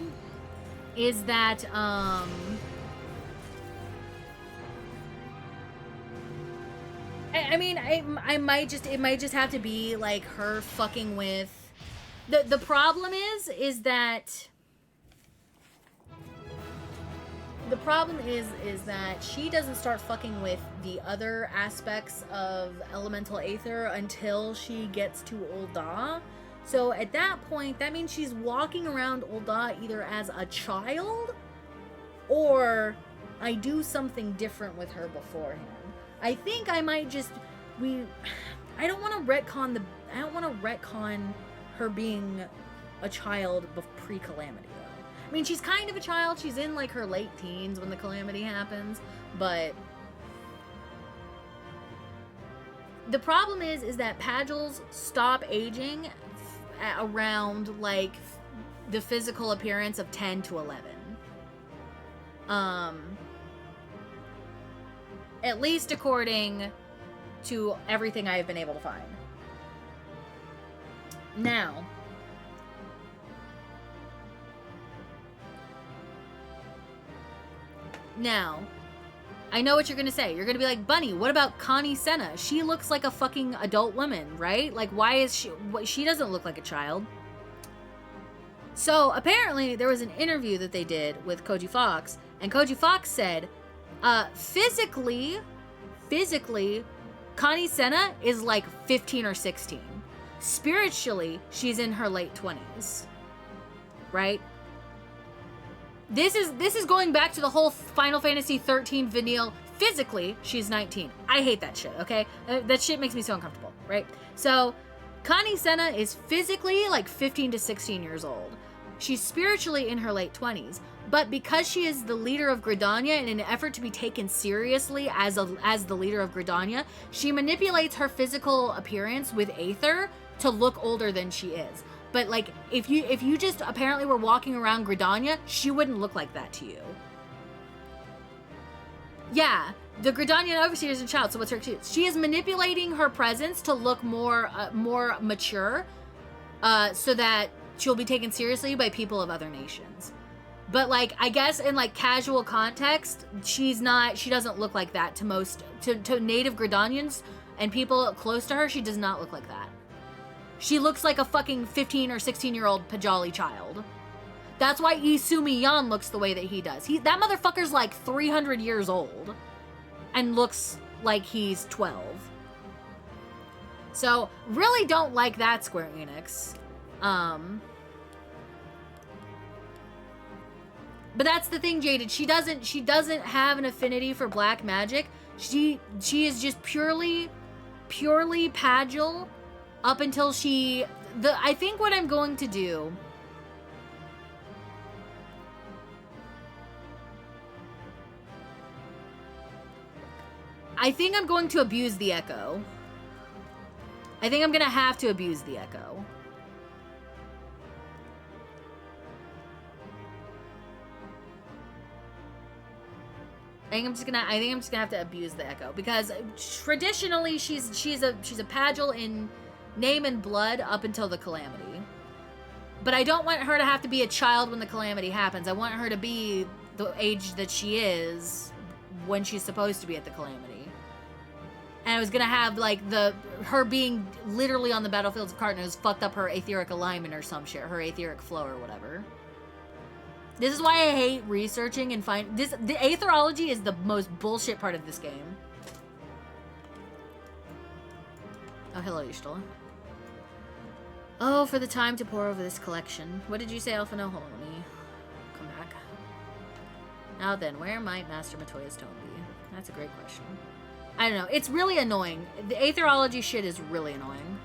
is that I mean, it might just have to be like her fucking with the problem is that the problem is that she doesn't start fucking with the other aspects of elemental aether until she gets to Ul'dah. So at that point, that means she's walking around Ul'dah either as a child or I do something different with her beforehand. I think I might just I don't want to retcon her being a child pre-calamity. I mean, she's kind of a child. She's in, like, her late teens when the calamity happens. But the problem is that Pagels stop aging around, like, the physical appearance of 10 to 11. At least according to everything I have been able to find. Now... Now, I know what you're gonna say. You're gonna be like, Bunny, what about Connie Senna? She looks like a fucking adult woman, right? Like, why is she doesn't look like a child. So, apparently, there was an interview that they did with Koji Fox, and Koji Fox said, physically, Connie Senna is like 15 or 16. Spiritually, she's in her late 20s. Right? This is going back to the whole Final Fantasy 13 Vanille. Physically, she's 19. I hate that shit, okay? That shit makes me so uncomfortable, right? So, Connie Senna is physically like 15 to 16 years old. She's spiritually in her late 20s. But because she is the leader of Gridania, in an effort to be taken seriously as the leader of Gridania, she manipulates her physical appearance with Aether to look older than she is. But, like, if you just apparently were walking around Gridania, she wouldn't look like that to you. Yeah, the Gridanian Overseer is a child, so what's her excuse? She is manipulating her presence to look more mature, so that she'll be taken seriously by people of other nations. But, like, I guess in, like, casual context, she doesn't look like that to native Gridanians and people close to her, she does not look like that. She looks like a fucking 15 or 16-year-old Pajali child. That's why Isumi Yan looks the way that he does. That motherfucker's like 300 years old and looks like he's 12. So, really don't like that, Square Enix. But that's the thing, Jaded. She doesn't have an affinity for black magic. She is just purely Pagel. Up until I think what I'm going to do I think I'm going to abuse the Echo. I think I'm gonna have to abuse the Echo. I think I'm just gonna have to abuse the Echo because traditionally she's a Pagel in name and blood up until the calamity. But I don't want her to have to be a child when the calamity happens. I want her to be the age that she is when she's supposed to be at the Calamity. And I was gonna have, like, her being literally on the battlefields of Cartnos fucked up her aetheric alignment or some shit, her aetheric flow or whatever. This is why I hate researching and the aetherology is the most bullshit part of this game. Oh, hello, Yushtola. Oh, for the time to pour over this collection. What did you say, Alphino? Hold on, let me come back. Now then, where might Master Matoya's tome be? That's a great question. I don't know. It's really annoying. The aetherology shit is really annoying.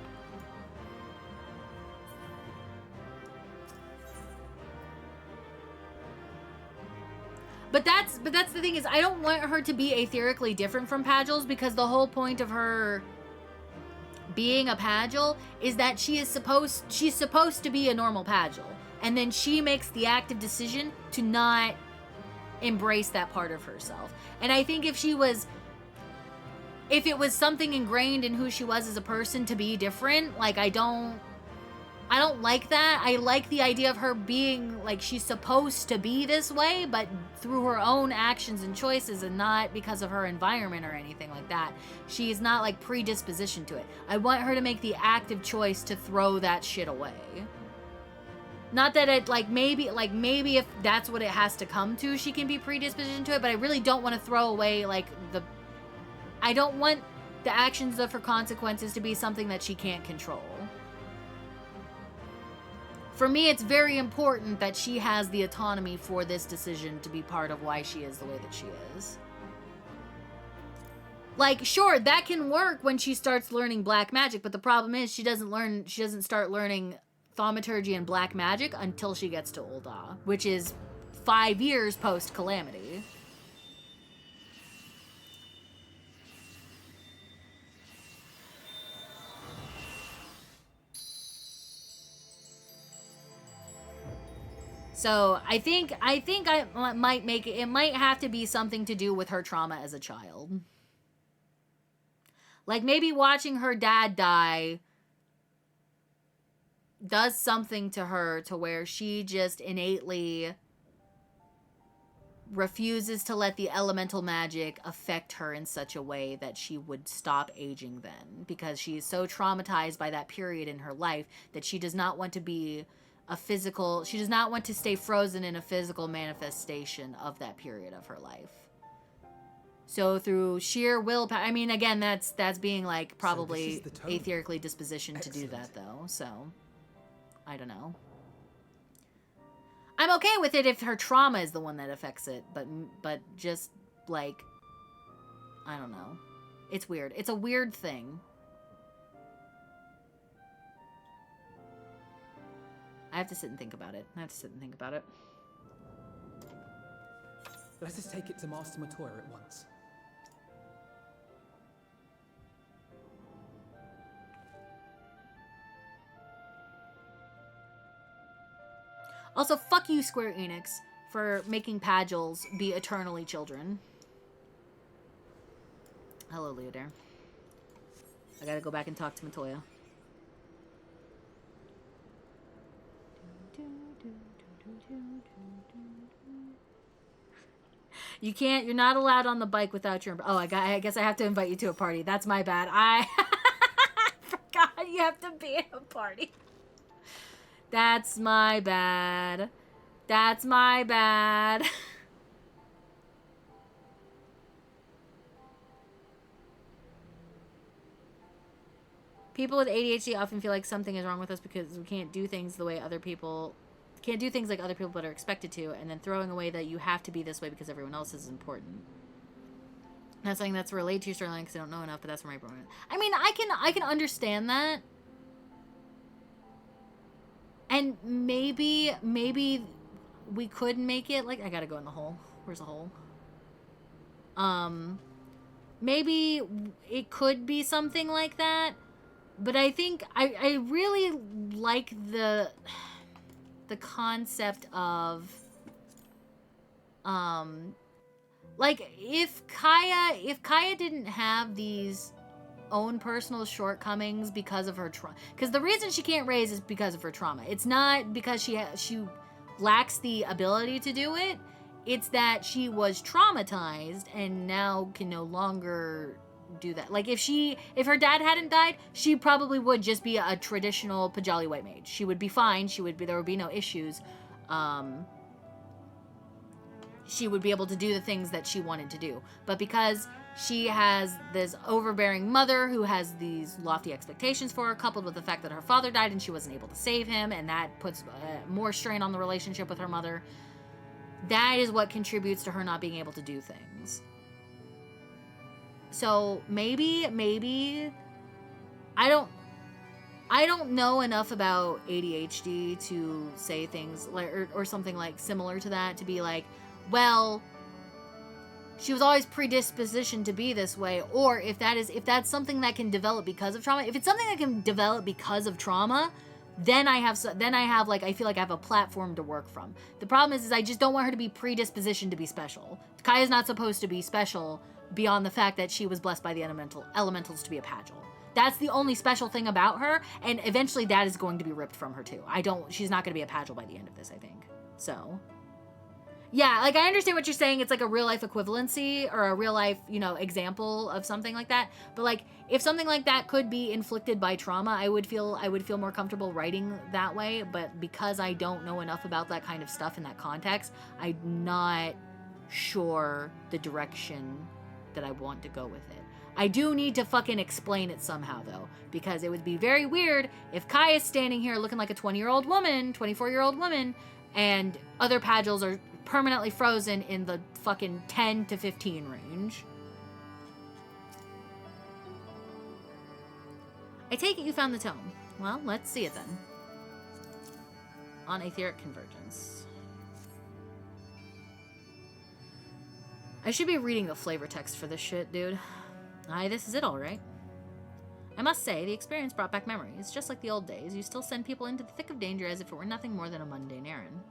But that's the thing is, I don't want her to be aetherically different from Pagels, because the whole point of her being a Pagel is that she's supposed to be a normal Pagel, and then she makes the active decision to not embrace that part of herself. And I think if it was something ingrained in who she was as a person to be different, like, I don't like that. I like the idea of her being, like, she's supposed to be this way, but through her own actions and choices, and not because of her environment or anything like that. She's not, like, predispositioned to it. I want her to make the active choice to throw that shit away. Not that it, maybe if that's what it has to come to, she can be predispositioned to it, but I really don't want to throw away, I don't want the actions of her consequences to be something that she can't control. For me, it's very important that she has the autonomy for this decision to be part of why she is the way that she is. Like, sure, that can work when she starts learning black magic, but the problem is she doesn't start learning thaumaturgy and black magic until she gets to Ul'dah, which is 5 years post-Calamity. So I think I might make it might have to be something to do with her trauma as a child. Like, maybe watching her dad die does something to her to where she just innately refuses to let the elemental magic affect her in such a way that she would stop aging then, because she is so traumatized by that period in her life that she does not want to be she does not want to stay frozen in a physical manifestation of that period of her life. So through sheer willpower, I mean, again, that's being, like, probably aetherically dispositioned to do that, though. So I don't know. I'm okay with it if her trauma is the one that affects it, but just, like, I don't know. It's weird. It's a weird thing. I have to sit and think about it. Let us take it to Master Matoya at once. Also, fuck you, Square Enix, for making Pagels be eternally children. Hello, Leodare. I gotta go back and talk to Matoya. You're not allowed on the bike without your... Oh, I guess I have to invite you to a party. That's my bad. I forgot you have to be at a party. That's my bad. People with ADHD often feel like something is wrong with us because we can't do things the way other people... Can't do things like other people but are expected to, and then throwing away that you have to be this way because everyone else is important. Not something that's related to your storyline because I don't know enough, but that's where my brain. I mean, I can understand that, and maybe we could make it like, I gotta go in the hole. Where's the hole? Maybe it could be something like that, but I think I really like the concept of like, if Kaya didn't have these own personal shortcomings because of her trauma, because the reason she can't raise is because of her trauma. It's not because she lacks the ability to do it. It's that she was traumatized and now can no longer do that. Like if her dad hadn't died, she probably would just be a traditional Pajali white mage. She would be fine. There would be no issues. She would be able to do the things that she wanted to do. But because she has this overbearing mother who has these lofty expectations for her, coupled with the fact that her father died and she wasn't able to save him, and that puts more strain on the relationship with her mother, that is what contributes to her not being able to do things. So maybe I don't know enough about ADHD to say things like or something like similar to that, to be like, well, she was always predispositioned to be this way, or if that's something that can develop because of trauma. If it's something that can develop because of trauma, then I have like, I feel like I have a platform to work from. The problem is I just don't want her to be predispositioned to be special. Kaya's not supposed to be special beyond the fact that she was blessed by the elementals to be a Pagel. That's the only special thing about her, and eventually that is going to be ripped from her too. She's not going to be a Pagel by the end of this, I think. So, yeah, like I understand what you're saying. It's like a real life equivalency or a real life, example of something like that. But like, if something like that could be inflicted by trauma, I would feel more comfortable writing that way. But because I don't know enough about that kind of stuff in that context, I'm not sure the direction that I want to go with it. I do need to fucking explain it somehow, though, because it would be very weird if Kai is standing here looking like a 20-year-old woman, 24-year-old woman, and other Pagels are permanently frozen in the fucking 10 to 15 range. I take it you found the tome. Well, let's see it then. On etheric convergence. I should be reading the flavor text for this shit, dude. Aye, this is it, all right. I must say, the experience brought back memories. Just like the old days, you still send people into the thick of danger as if it were nothing more than a mundane errand.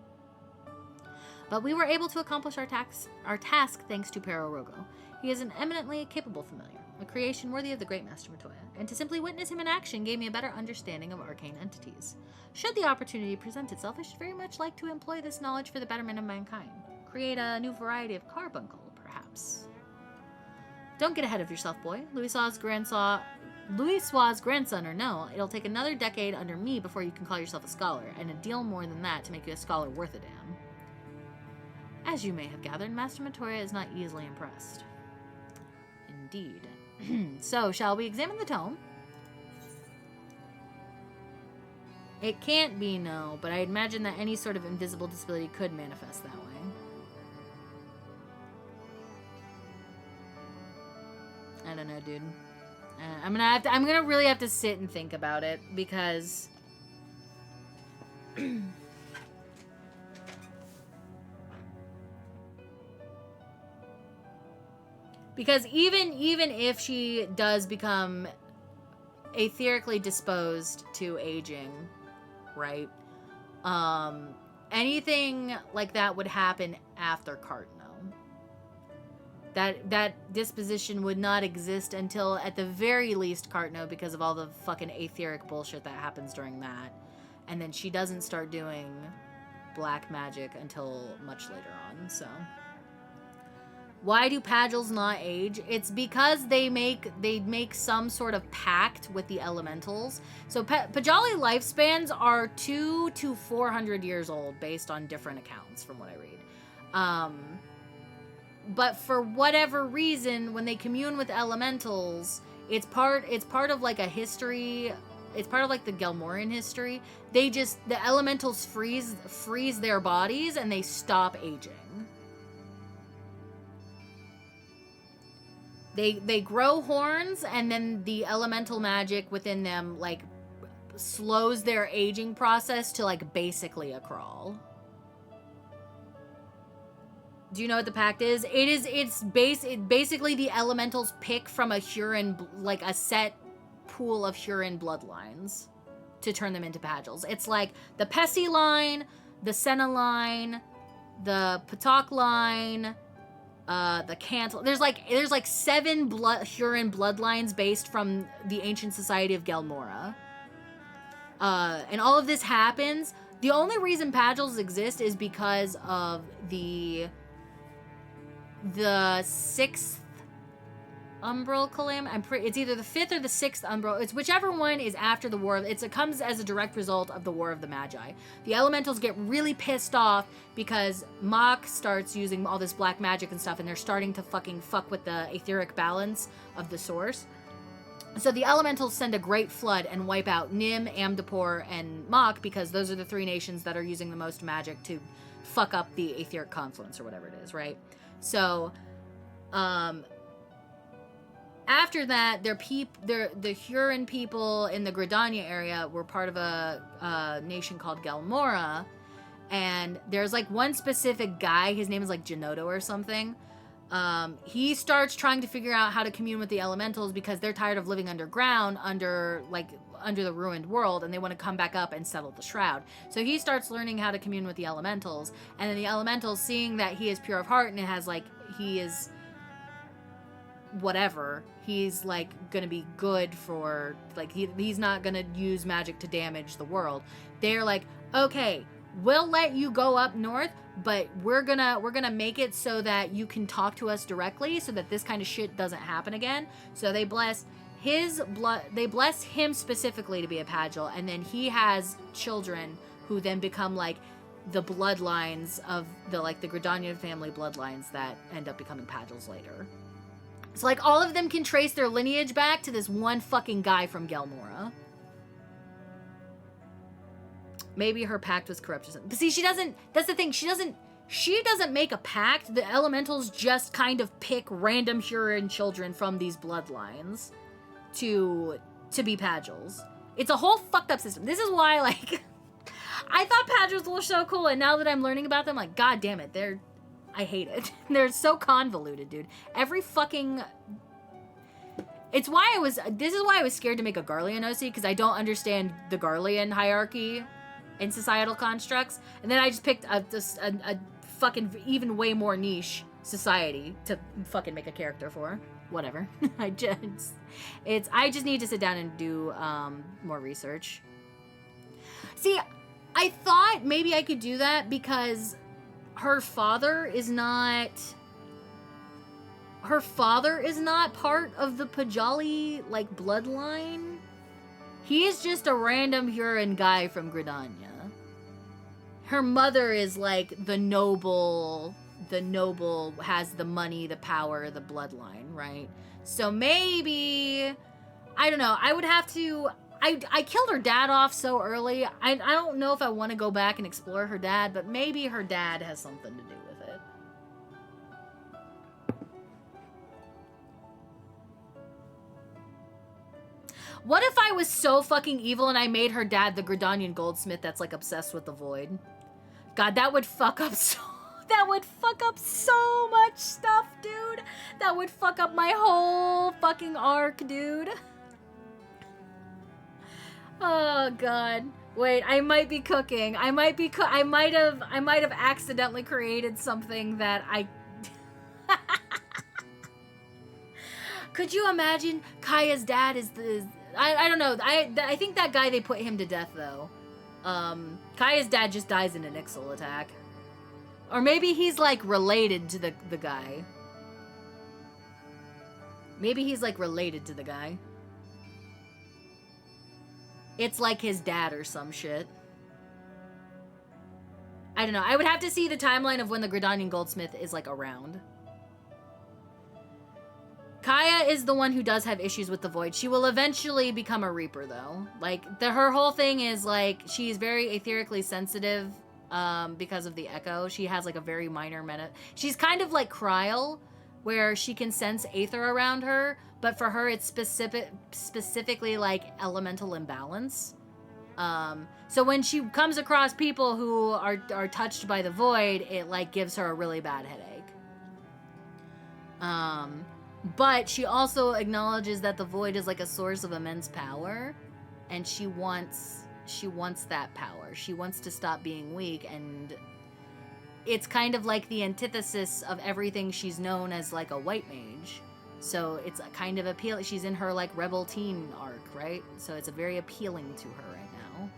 But we were able to accomplish our task thanks to Pero Rogo. He is an eminently capable familiar, a creation worthy of the great Master Matoya, and to simply witness him in action gave me a better understanding of arcane entities. Should the opportunity present itself, I should very much like to employ this knowledge for the betterment of mankind. Create a new variety of carbuncle, perhaps. Don't get ahead of yourself, boy. Louisoir's grandson or no, it'll take another decade under me before you can call yourself a scholar, and a deal more than that to make you a scholar worth a damn. As you may have gathered, Master Matoya is not easily impressed. Indeed. So, shall we examine the tome? It can't be no, but I imagine that any sort of invisible disability could manifest that way. I don't know, dude. I'm gonna really have to sit and think about it, because because even if she does become etherically disposed to aging, right? Anything like that would happen after Cardno. That disposition would not exist until, at the very least, Cartno, because of all the fucking etheric bullshit that happens during that. And then she doesn't start doing black magic until much later on, so. Why do Pagels not age? It's because they make some sort of pact with the elementals. So Pajali lifespans are 200 to 400 years old, based on different accounts, from what I read. But for whatever reason, when they commune with elementals, it's part of like a history. It's part of like the Gelmorian history. The elementals freeze their bodies and they stop aging. They grow horns, and then the elemental magic within them like slows their aging process to like basically a crawl. Do you know what the pact is? It's basically the elementals pick from a Huron, like a set pool of Huron bloodlines to turn them into Pagels. It's like the Pessi line, the Senna line, the Patak line, the Cantal. There's like 7 Huron bloodlines based from the ancient society of Gelmora. And all of this happens. The only reason Pagels exist is because of the the 6th Umbral Calamity. It's either the 5th or the 6th Umbral. It's whichever one is after the War. It comes as a direct result of the War of the Magi. The elementals get really pissed off because Mach starts using all this black magic and stuff, and they're starting to fucking fuck with the etheric balance of the source. So the elementals send a great flood and wipe out Nim, Amdapor, and Mach, because those are the 3 nations that are using the most magic to fuck up the etheric confluence or whatever it is, right? So, after that, the Huron people in the Gridania area were part of a nation called Gelmora, and there's like one specific guy, his name is like Genoto or something. He starts trying to figure out how to commune with the elementals because they're tired of living underground under the ruined world, and they want to come back up and settle the shroud. So he starts learning how to commune with the elementals, and then the elementals, seeing that he is pure of heart and it has like, he is whatever, he's like gonna be good for like, he's not gonna use magic to damage the world. They're like, okay, we'll let you go up north, but we're gonna make it so that you can talk to us directly so that this kind of shit doesn't happen again. So they bless his blood, they bless him specifically to be a Pagil, and then he has children who then become like the bloodlines of the Gridanian family bloodlines that end up becoming Pagils later. So, like, all of them can trace their lineage back to this one fucking guy from Gelmora. Maybe her pact was corrupt or something. But see, she doesn't, that's the thing, she doesn't make a pact. The elementals just kind of pick random Huron children from these bloodlines to be Pagils. It's a whole fucked up system. This is why, like, I thought Pagils were so cool, and now that I'm learning about them, like, god damn it, I hate it. They're so convoluted, dude. Every fucking... This is why I was scared to make a Garlean OC, because I don't understand the Garlean hierarchy in societal constructs. And then I just picked a fucking even way more niche society to fucking make a character for. Whatever. I just need to sit down and do more research. See, I thought maybe I could do that because her father is not part of the Pajali, like, bloodline. He is just a random Huron guy from Gridania. Her mother is, like, the noble, has the money, the power, the bloodline, right? So maybe, I don't know, I would have to... I killed her dad off so early. I don't know if I want to go back and explore her dad, but maybe her dad has something to do with it. What if I was so fucking evil and I made her dad the Gridanian goldsmith that's like obsessed with the void? God, that would fuck up so... That would fuck up so much stuff, dude. That would fuck up my whole fucking arc, dude. Oh god. Wait, I might be cooking. I might have accidentally created something that I... Could you imagine Kaya's dad is the... I don't know. I think that guy, they put him to death, though. Kaya's dad just dies in an Ixal attack. Or maybe he's, like, related to the guy. Maybe he's, like, related to the guy. It's like his dad or some shit. I don't know. I would have to see the timeline of when the Gridanian goldsmith is, like, around. Kaya is the one who does have issues with the void. She will eventually become a Reaper, though. Like, her whole thing is, like, she's very etherically sensitive because of the echo. She has, like, a very minor She's kind of like Kryl, where she can sense aether around her, but for her it's specifically, like, elemental imbalance. So when she comes across people who are touched by the void, it, like, gives her a really bad headache. But she also acknowledges that the void is, like, a source of immense power, and she wants that power. She wants to stop being weak, and it's kind of like the antithesis of everything she's known as, like, a white mage. So it's kind of appealing. She's in her, like, rebel teen arc, right? So it's very appealing to her right now.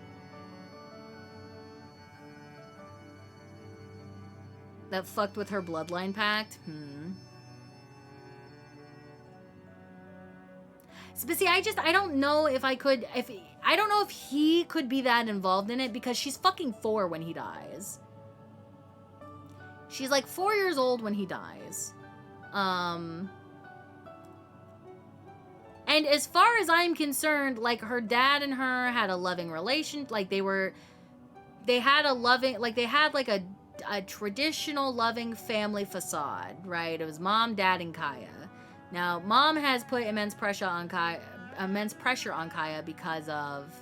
that fucked with her bloodline pact. But see, I don't know if I could, I don't know if he could be that involved in it, because she's fucking 4 when he dies. She's like 4 years old when he dies. And as far as I'm concerned, like, her dad and her had a loving relation, like, they had a traditional loving family facade, right? It was mom, dad, and Kaya. Now, mom has put immense pressure on Kaya because of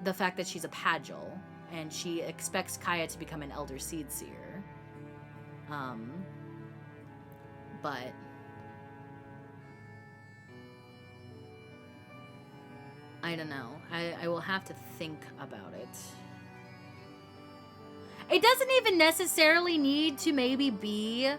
the fact that she's a Pagil, and she expects Kaya to become an Elder Seedseer. But I don't know. I will have to think about it. It doesn't even necessarily need to maybe be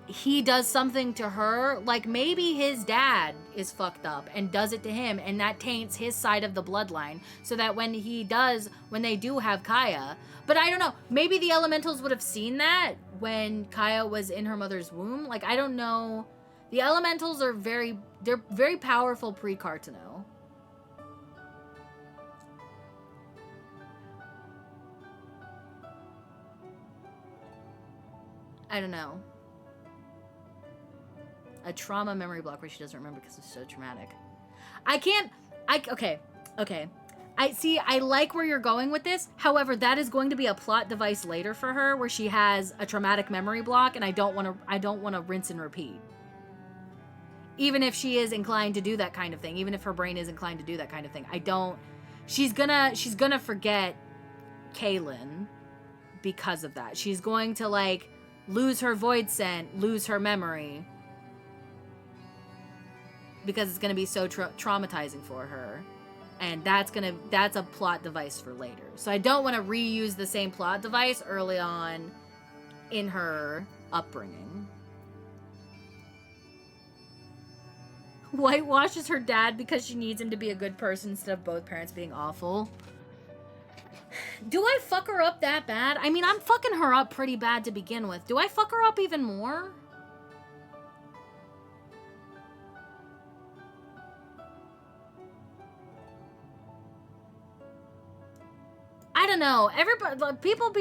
he does something to her. Like, maybe his dad is fucked up and does it to him, and that taints his side of the bloodline, so that when they do have Kaya. But I don't know. Maybe the elementals would have seen that when Kaya was in her mother's womb. Like, I don't know. The elementals are they're very powerful pre-Cartano. I don't know. A trauma memory block where she doesn't remember because it's so traumatic. Okay. I like where you're going with this. However, that is going to be a plot device later for her, where she has a traumatic memory block, and I don't want to rinse and repeat. Even if she is inclined to do that kind of thing, even if her brain is inclined to do that kind of thing, she's gonna forget Kaylin because of that. She's going to, like, lose her void scent, lose her memory, because it's gonna be so traumatizing for her. And that's a plot device for later. So I don't want to reuse the same plot device early on in her upbringing. Whitewashes her dad because she needs him to be a good person instead of both parents being awful. Do I fuck her up that bad? I mean, I'm fucking her up pretty bad to begin with. Do I fuck her up even more? I don't know. People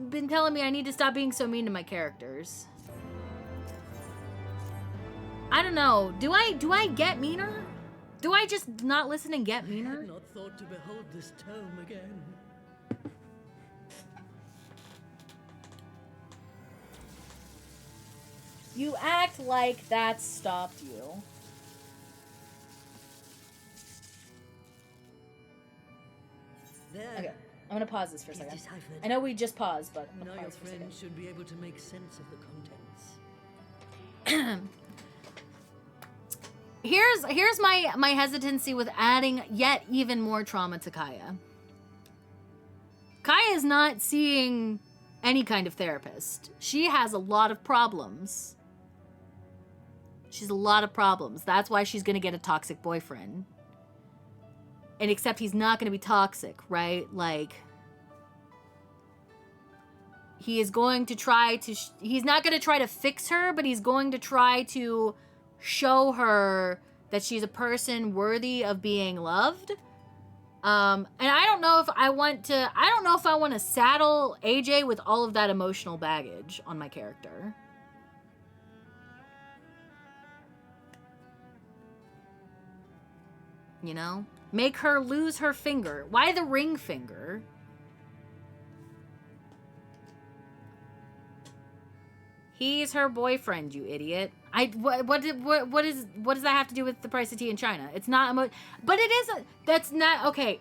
been telling me I need to stop being so mean to my characters. I don't know. Do I get meaner? Do I just not listen and get meaner? I had not thought to behold this tome again. You act like that stopped you. There. Okay, I'm gonna pause this for a second. Deciphered. I know we just paused, but I'm Now gonna your pause for a second. friends should be able to make sense of the contents. Here's my hesitancy with adding yet even more trauma to Kaya. Kaya is not seeing any kind of therapist. She has a lot of problems. She's a lot of problems. That's why she's gonna get a toxic boyfriend. And except he's not gonna be toxic, right? Like, he is going to try to, he's not gonna try to fix her, but he's going to try to show her that she's a person worthy of being loved. And I don't know if I want to saddle AJ with all of that emotional baggage on my character. You know? Make her lose her finger. Why the ring finger? He's her boyfriend, you idiot. What does that have to do with the price of tea in China? It's not but it is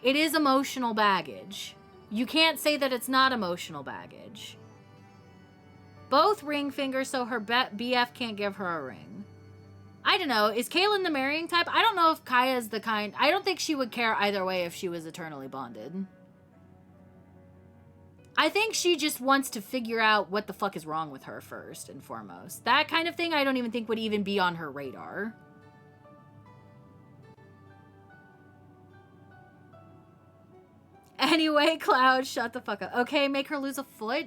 it is emotional baggage. You can't say that it's not emotional baggage. Both ring fingers, so her BF can't give her a ring. I don't know. Is Kaylin the marrying type? I don't know if Kaya's the kind. I don't think she would care either way if she was eternally bonded. I think she just wants to figure out what the fuck is wrong with her first and foremost. That kind of thing I don't even think would even be on her radar. Anyway, Cloud, shut the fuck up. Okay, make her lose a foot?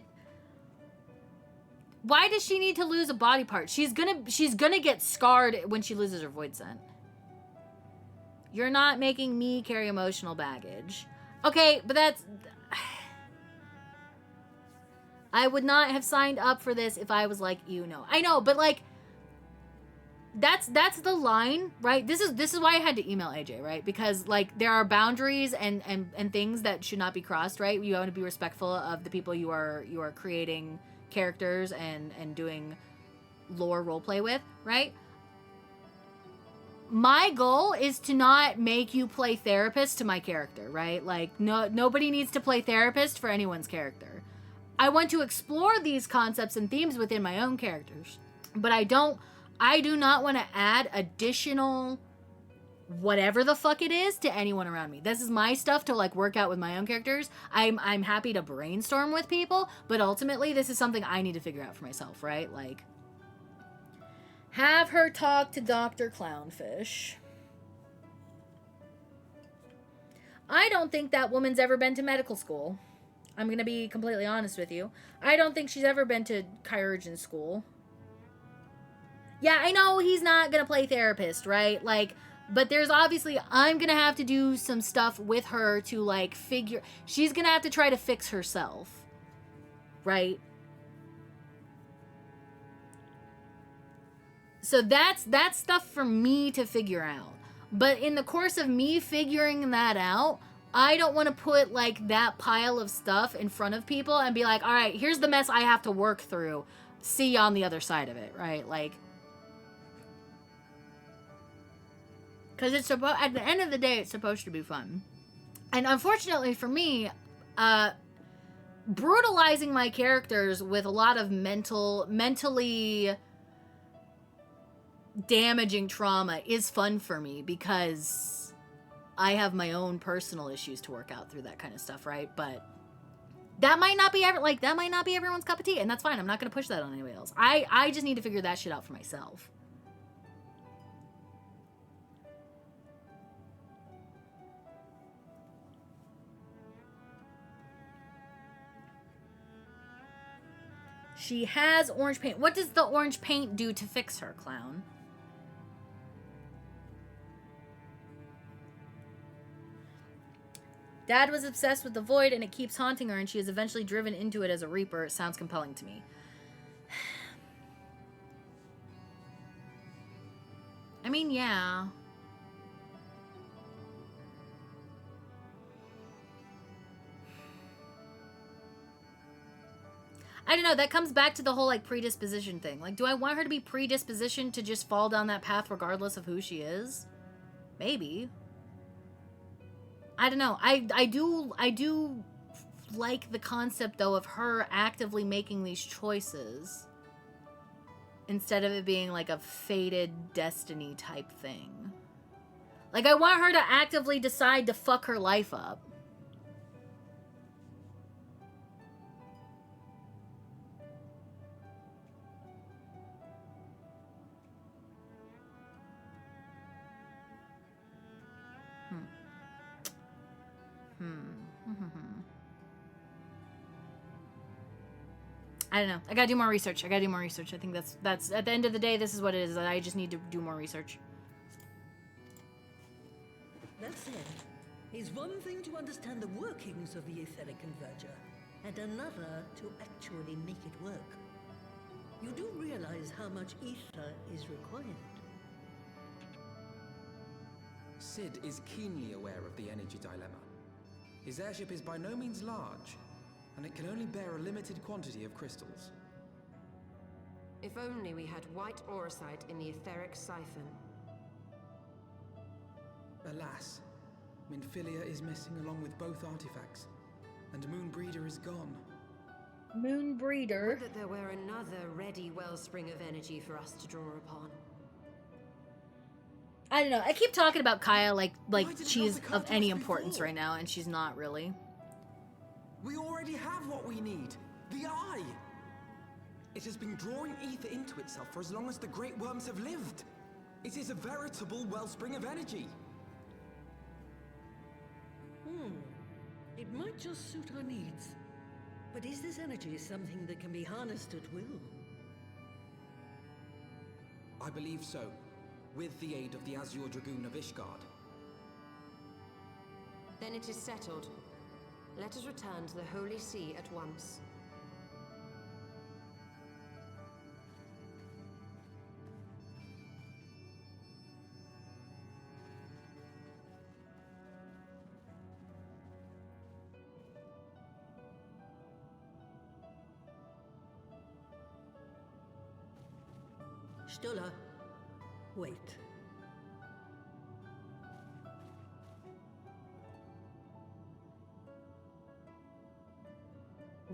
Why does she need to lose a body part? She's gonna get scarred when she loses her void scent. You're not making me carry emotional baggage. Okay, but that's... I would not have signed up for this if I was like, you know. I know, but like... That's the line, right? This is why I had to email AJ, right? Because like there are boundaries and things that should not be crossed, right? You want to be respectful of the people you are creating characters and doing lore roleplay with, right? My goal is to not make you play therapist to my character, right? Like nobody needs to play therapist for anyone's character. I want to explore these concepts and themes within my own characters, but I do not want to add additional whatever the fuck it is to anyone around me. This is my stuff to like work out with my own characters. I'm happy to brainstorm with people, but ultimately this is something I need to figure out for myself, right? Like, have her talk to Dr. Clownfish. I don't think that woman's ever been to medical school. I'm going to be completely honest with you. I don't think she's ever been to chirurgeon school. Yeah, I know he's not going to play therapist, right? Like, but there's obviously, I'm going to have to do some stuff with her to like figure, she's going to have to try to fix herself, right? So that's stuff for me to figure out. But in the course of me figuring that out, I don't want to put like that pile of stuff in front of people and be like, all right, here's the mess I have to work through. See you on the other side of it, right? Like, because it's supposed, at the end of the day, it's supposed to be fun. And unfortunately for me, brutalizing my characters with a lot of mentally damaging trauma is fun for me because I have my own personal issues to work out through that kind of stuff, right? But that might not be everyone's cup of tea, and that's fine. I'm not going to push that on anybody else. I just need to figure that shit out for myself. She has orange paint. What does the orange paint do to fix her, clown? Dad was obsessed with the void and it keeps haunting her and she is eventually driven into it as a reaper. It sounds compelling to me. I mean, yeah. I don't know, that comes back to the whole, like, predisposition thing. Like, do I want her to be predispositioned to just fall down that path regardless of who she is? Maybe. I don't know. I do like the concept, though, of her actively making these choices instead of it being, like, a fated destiny type thing. Like, I want her to actively decide to fuck her life up. I don't know. I gotta do more research. I think that's at the end of the day, this is what it is. I just need to do more research. That said, it's one thing to understand the workings of the etheric converger, and another to actually make it work. You do realize how much ether is required. Sid is keenly aware of the energy dilemma. His airship is by no means large, and it can only bear a limited quantity of crystals. If only we had white auracite in the etheric siphon. Alas, Minfilia is missing along with both artifacts, and Moonbreeder is gone. Moonbreeder? Would that there were another ready wellspring of energy for us to draw upon. I don't know. I keep talking about Kaya like she's of any importance right now, and she's not really. We already have what we need. The Eye! It has been drawing ether into itself for as long as the Great Worms have lived. It is a veritable wellspring of energy. It might just suit our needs. But is this energy something that can be harnessed at will? I believe so, with the aid of the Azure Dragoon of Ishgard. Then it is settled. Let us return to the Holy See at once. Stulla, wait.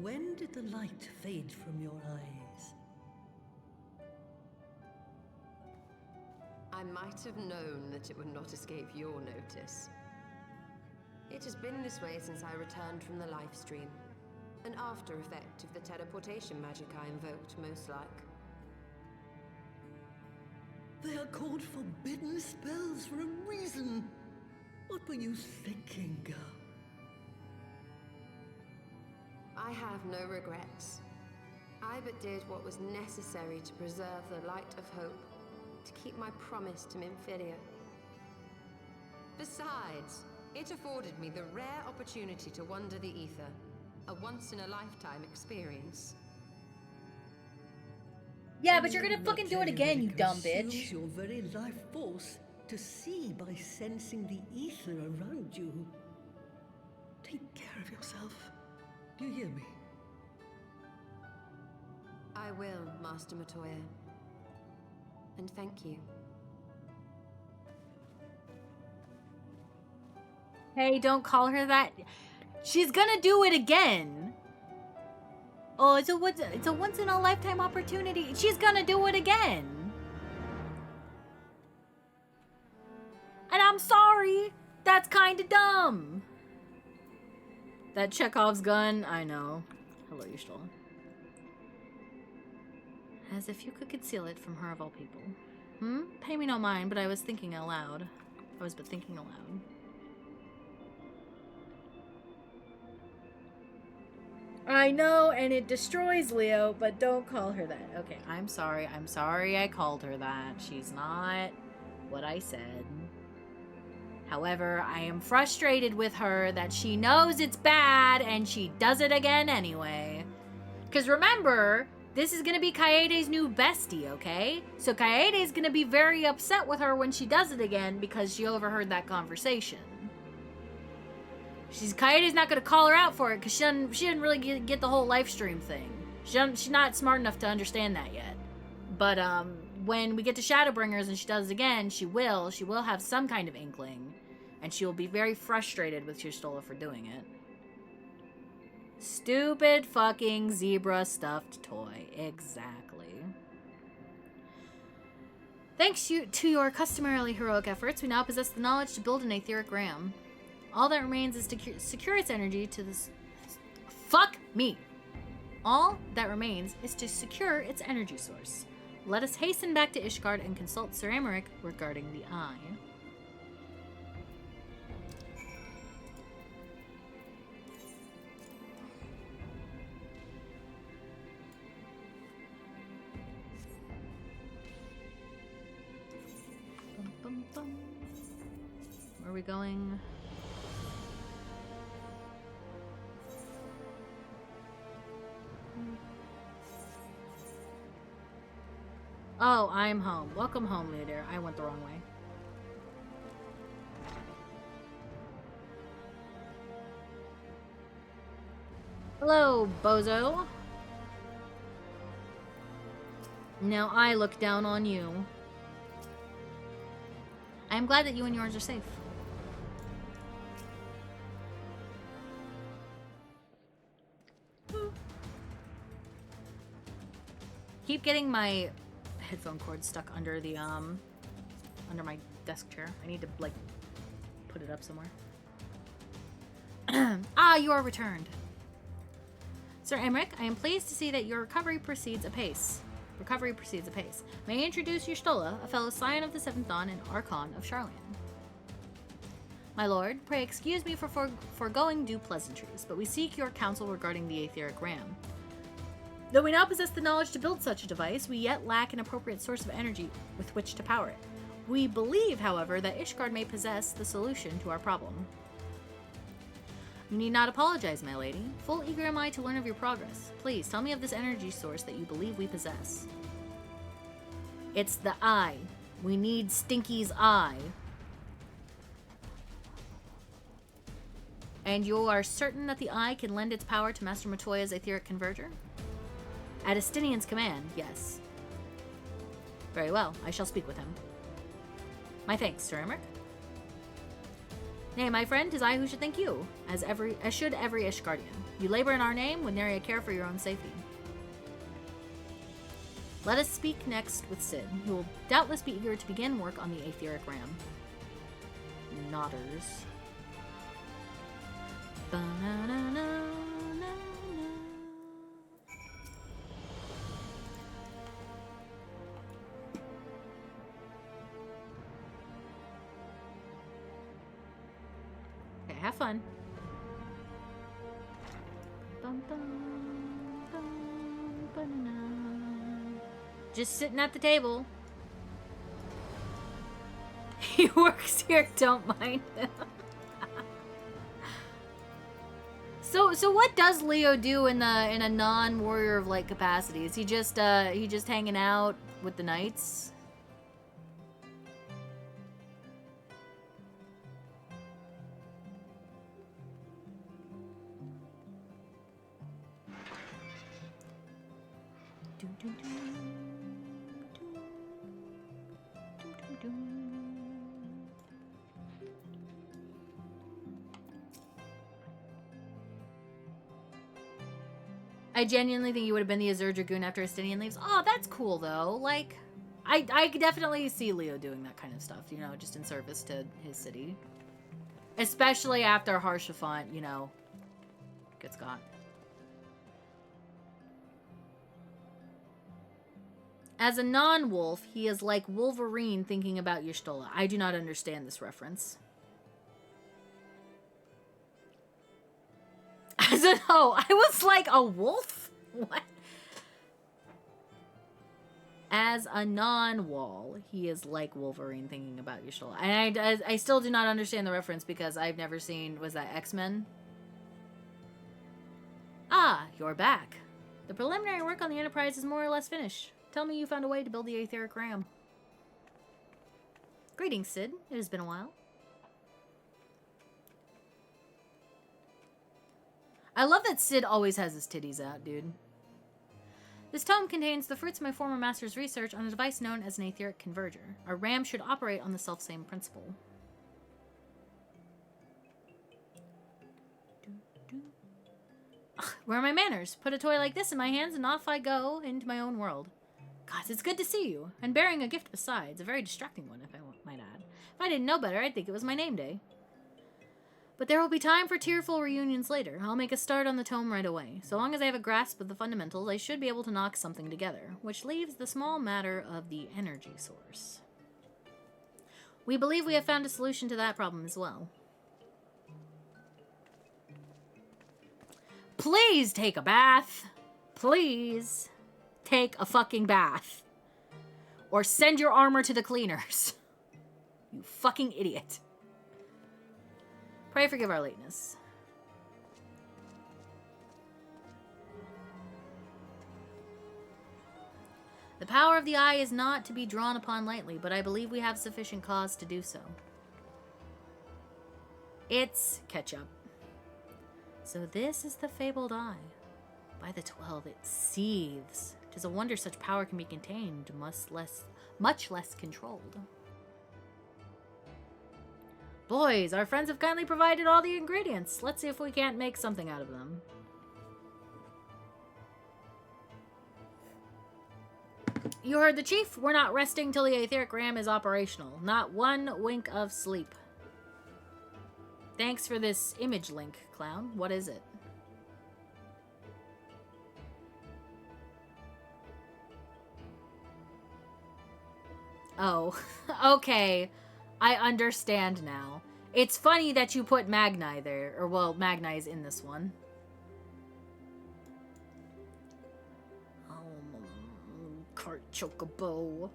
When did the light fade from your eyes? I might have known that it would not escape your notice. It has been this way since I returned from the life stream. An after effect of the teleportation magic I invoked, most like. They are called forbidden spells for a reason. What were you thinking, girl? I have no regrets. I but did what was necessary to preserve the light of hope, to keep my promise to Minfilia. Besides, it afforded me the rare opportunity to wander the ether, a once-in-a-lifetime experience. Yeah, but you're gonna fucking do it again, you dumb bitch. Consumes your very life force to see by sensing the ether around you. Take care of yourself. Do you hear me? I will, Master Matoya. And thank you. Hey, don't call her that. She's gonna do it again. Oh, it's a once in a lifetime opportunity. She's gonna do it again. And I'm sorry. That's kind of dumb. That Chekhov's gun, I know. Hello, you stole. As if you could conceal it from her of all people. Pay me no mind, but I was thinking aloud. I was but thinking aloud. I know, and it destroys Leo, but don't call her that. Okay, I'm sorry. I'm sorry I called her that. She's not what I said. However, I am frustrated with her that she knows it's bad and she does it again anyway. Because remember, this is going to be Kaede's new bestie, okay? So Kaede's going to be very upset with her when she does it again because she overheard that conversation. Kaede's not going to call her out for it because she didn't really get the whole live stream thing. She's not smart enough to understand that yet. But when we get to Shadowbringers and she does it again, she will have some kind of inkling. And she will be very frustrated with Y'shtola for doing it. Stupid fucking zebra stuffed toy. Exactly. Thanks to your customarily heroic efforts, we now possess the knowledge to build an etheric ram. All that remains is to secure its energy to this... Fuck me! All that remains is to secure its energy source. Let us hasten back to Ishgard and consult Sir Emmerich regarding the eye. Bum, bum, bum. Where are we going? Oh, I'm home. Welcome home, leader. I went the wrong way. Hello, bozo. Now I look down on you. I am glad that you and yours are safe. Keep getting my headphone cord stuck under the under my desk chair. I need to like put it up somewhere. Ah, you are returned. Sir Emmerich, I am pleased to see that your recovery proceeds apace. May I introduce Y'shtola, a fellow Scion of the Seventh Dawn and Archon of Sharlayan. My lord, pray excuse me for foregoing due pleasantries, but we seek your counsel regarding the etheric ram. Though we now possess the knowledge to build such a device, we yet lack an appropriate source of energy with which to power it. We believe, however, that Ishgard may possess the solution to our problem. You need not apologize, my lady. Full eager am I to learn of your progress. Please, tell me of this energy source that you believe we possess. It's the eye. We need Stinky's eye. And you are certain that the eye can lend its power to Master Matoya's etheric converter? At Estinian's command, yes. Very well, I shall speak with him. My thanks, Sir Emmerich. Nay, my friend, 'tis I who should thank you, as should every Ishgardian. You labor in our name with nary a care for your own safety. Let us speak next with Cid, who will doubtless be eager to begin work on the etheric ram. Nodders. Ba-na-na-na-na-na. Okay, have fun. Bum, bum, bum, ba-na-na. Just sitting at the table. He works here, don't mind him. So what does Leo do in a non-warrior of like capacity? Is he just hanging out with the knights? I genuinely think you would have been the Azure Dragoon after Estinian leaves. Oh, that's cool, though. Like, I could definitely see Leo doing that kind of stuff, you know, just in service to his city. Especially after Harshaphant, you know, gets got. As a non-wolf, he is like Wolverine thinking about Y'shtola. I do not understand this reference. As a no, I was like a wolf? What? As a non-wall, he is like Wolverine thinking about Y'shtola. And I still do not understand the reference because I've never seen, was that X-Men? Ah, you're back. The preliminary work on the Enterprise is more or less finished. Tell me you found a way to build the etheric ram. Greetings, Cid. It has been a while. I love that Cid always has his titties out, dude. This tome contains the fruits of my former master's research on a device known as an etheric converter. Our ram should operate on the selfsame principle. Ugh, where are my manners? Put a toy like this in my hands and off I go into my own world. God, it's good to see you. And bearing a gift besides. A very distracting one, if I might add. If I didn't know better, I'd think it was my name day. But there will be time for tearful reunions later. I'll make a start on the tome right away. So long as I have a grasp of the fundamentals, I should be able to knock something together, which leaves the small matter of the energy source. We believe we have found a solution to that problem as well. Please take a bath. Please take a fucking bath. Or send your armor to the cleaners. You fucking idiot. Pray forgive our lateness. The power of the eye is not to be drawn upon lightly, but I believe we have sufficient cause to do so. It's ketchup. So this is the fabled eye. By the 12, it seethes. 'Tis a wonder such power can be contained, much less controlled. Boys, our friends have kindly provided all the ingredients. Let's see if we can't make something out of them. You heard the chief. We're not resting till the etheric ram is operational. Not one wink of sleep. Thanks for this image link, clown. What is it? Oh, okay. I understand now. It's funny that you put Magni there. Or, well, Magni is in this one. cart, chocobo.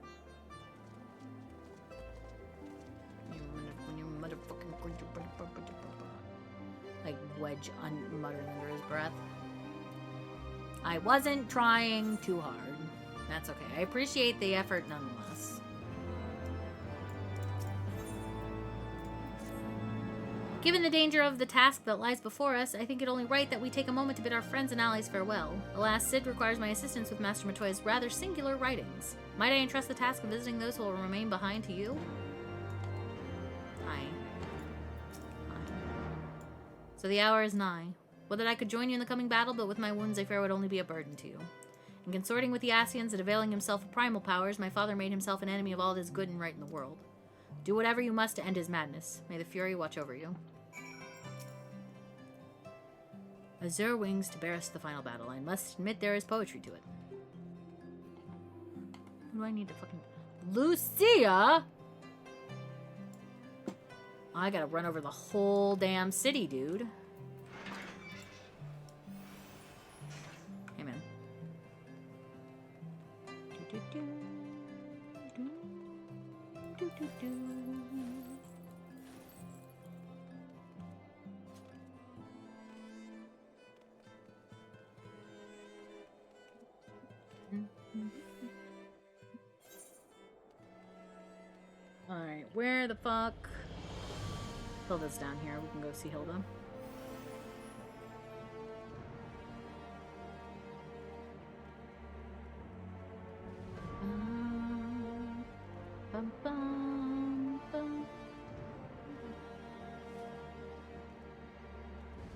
When you motherfucking... Like, Wedge muttering under his breath. I wasn't trying too hard. That's okay. I appreciate the effort nonetheless. Given the danger of the task that lies before us, I think it only right that we take a moment to bid our friends and allies farewell. Alas, Sid requires my assistance with Master Matoya's rather singular writings. Might I entrust the task of visiting those who will remain behind to you? Aye. So the hour is nigh. Would that I could join you in the coming battle, but with my wounds I fear would only be a burden to you. In consorting with the Asians and availing himself of primal powers, my father made himself an enemy of all that is good and right in the world. Do whatever you must to end his madness. May the Fury watch over you. Azure wings to bear us to the final battle. I must admit there is poetry to it. Who do I need to fucking... Lucia? I gotta run over the whole damn city, dude. Hey, man. Alright, where the fuck? Hilda's down here. We can go see Hilda. Bum, bum, bum.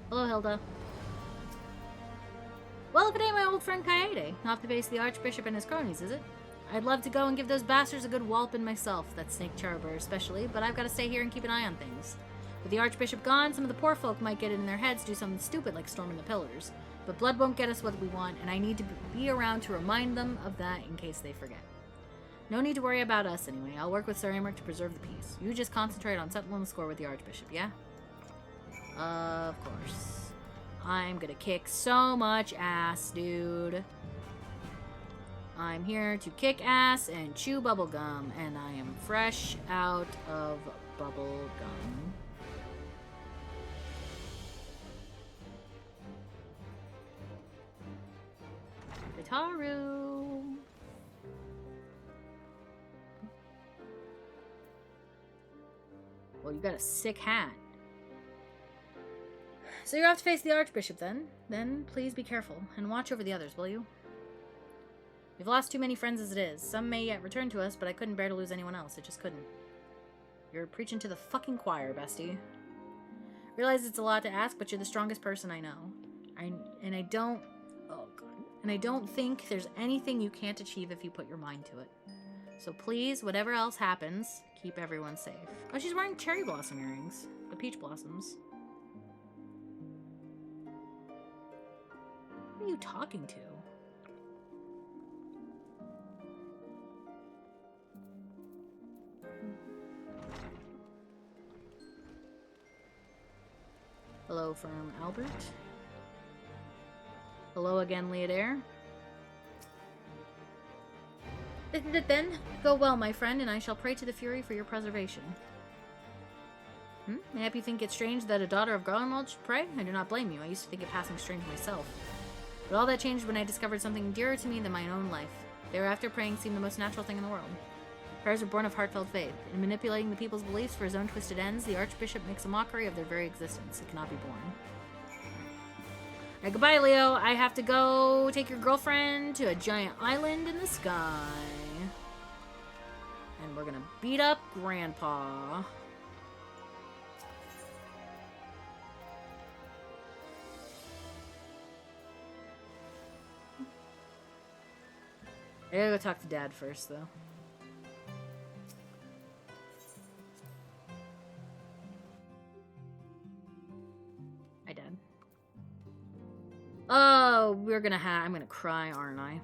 Hello, Hilda. Well, if it ain't my old friend Kaede, off to face the Archbishop and his cronies, is it? I'd love to go and give those bastards a good walloping myself, that snake Charaber especially, but I've got to stay here and keep an eye on things. With the Archbishop gone, some of the poor folk might get it in their heads to do something stupid like storming the pillars. But blood won't get us what we want, and I need to be around to remind them of that in case they forget. No need to worry about us anyway. I'll work with Sir Amric to preserve the peace. You just concentrate on settling the score with the Archbishop, yeah? Of course. I'm gonna kick so much ass, dude. I'm here to kick ass and chew bubblegum, and I am fresh out of bubblegum. Gitaru. Well, you got a sick hat. So you're off to face the Archbishop then? Then please be careful and watch over the others, will you? We've lost too many friends as it is. Some may yet return to us, but I couldn't bear to lose anyone else. I just couldn't. You're preaching to the fucking choir, bestie. Realize it's a lot to ask, but you're the strongest person I know. I don't think there's anything you can't achieve if you put your mind to it. So please, whatever else happens, keep everyone safe. Oh, she's wearing cherry blossom earrings. The peach blossoms. Who are you talking to? Hello from Albert. Hello again, Leodair. Then, go well, my friend, and I shall pray to the Fury for your preservation. Mayhap you think it strange that a daughter of Garlemald should pray? I do not blame you. I used to think it passing strange myself. But all that changed when I discovered something dearer to me than my own life. Thereafter, praying seemed the most natural thing in the world. Prayers are born of heartfelt faith. In manipulating the people's beliefs for his own twisted ends, the Archbishop makes a mockery of their very existence. It cannot be borne. Alright, goodbye, Leo. I have to go take your girlfriend to a giant island in the sky. And we're gonna beat up Grandpa. I gotta go talk to Dad first, though. Hi, Dad. Oh, I'm gonna cry, aren't I?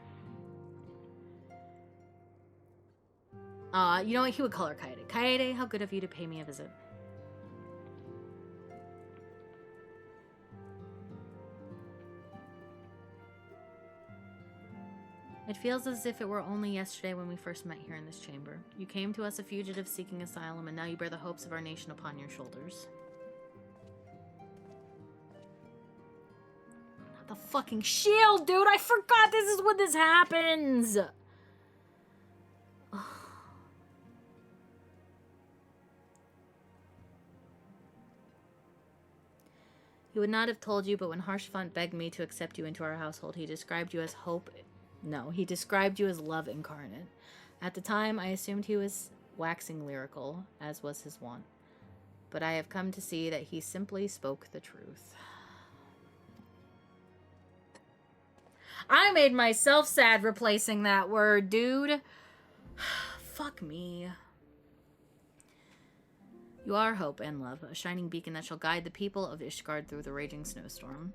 You know what? He would call her Kaede. Kaede, how good of you to pay me a visit. It feels as if it were only yesterday when we first met here in this chamber. You came to us a fugitive seeking asylum, and now you bear the hopes of our nation upon your shoulders. Not the fucking shield, dude! I forgot this is when this happens! He would not have told you, but when Harshfont begged me to accept you into our household, he described you as hope. No, he described you as love incarnate. At the time, I assumed he was waxing lyrical, as was his wont. But I have come to see that he simply spoke the truth. I made myself sad replacing that word, dude. Fuck me. You are hope and love, a shining beacon that shall guide the people of Ishgard through the raging snowstorm.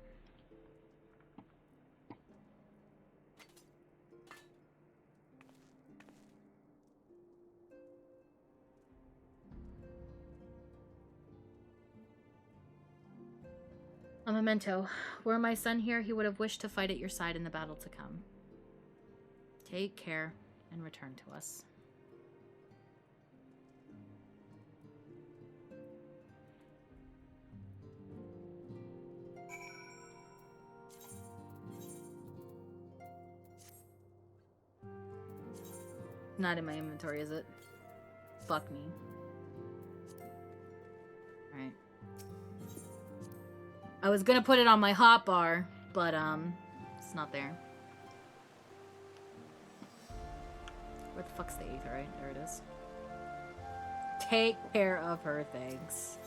A memento. Were my son here, he would have wished to fight at your side in the battle to come. Take care and return to us. Not in my inventory, is it? Fuck me. Alright. I was gonna put it on my hotbar, but, it's not there. Where the fuck's the aetheryte? There it is. Take care of her, thanks.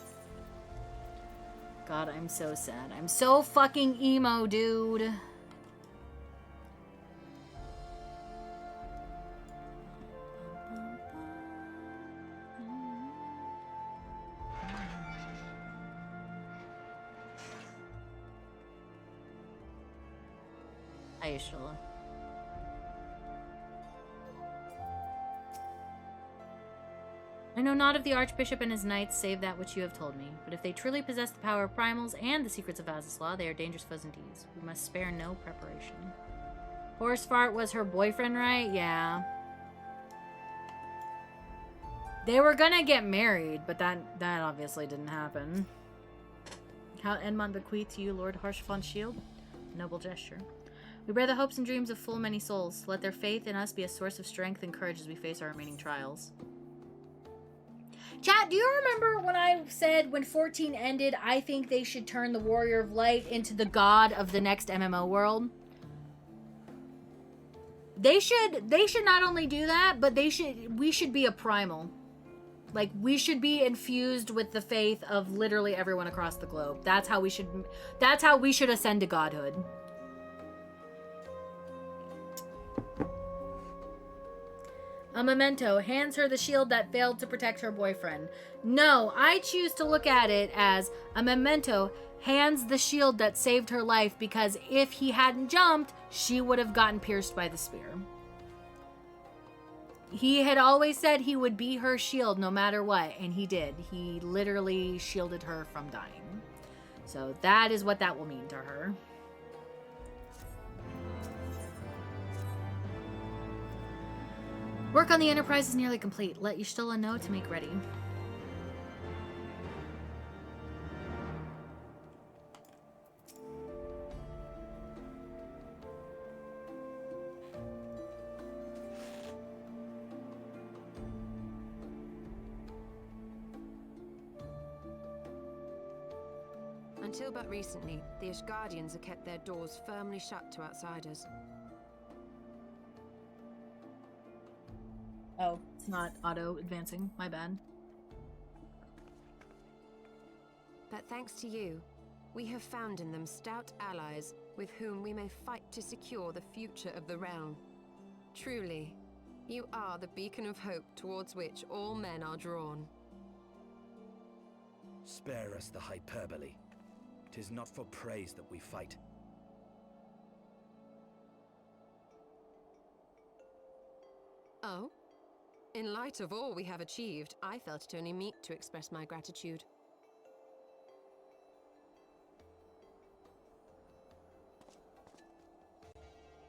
God, I'm so sad. I'm so fucking emo, dude. Aishala. I know not of the Archbishop and his knights, save that which you have told me. But if they truly possess the power of primals and the secrets of Azislaw, they are dangerous foes indeed. We must spare no preparation. Horsefart was her boyfriend, right? Yeah. They were gonna get married, but that obviously didn't happen. How Enmont bequeath to you, Lord Harshfont's shield? Noble gesture. We bear the hopes and dreams of full many souls. Let their faith in us be a source of strength and courage as we face our remaining trials. Chat, do you remember when I said when 14 ended, I think they should turn the Warrior of Light into the god of the next MMO world? They should not only do that, but we should be a primal. Like, we should be infused with the faith of literally everyone across the globe. That's how we should ascend to godhood. A memento hands her the shield that failed to protect her boyfriend. No, I choose to look at it as a memento hands the shield that saved her life, because if he hadn't jumped, she would have gotten pierced by the spear. He had always said he would be her shield no matter what, and he did. He literally shielded her from dying. So that is what that will mean to her. Work on the Enterprise is nearly complete. Let Y'shtola know to make ready. Until but recently, the Ishgardians have kept their doors firmly shut to outsiders. Oh, it's not auto-advancing. My bad. But thanks to you, we have found in them stout allies with whom we may fight to secure the future of the realm. Truly, you are the beacon of hope towards which all men are drawn. Spare us the hyperbole. 'Tis not for praise that we fight. Oh? In light of all we have achieved, I felt it only meet to express my gratitude.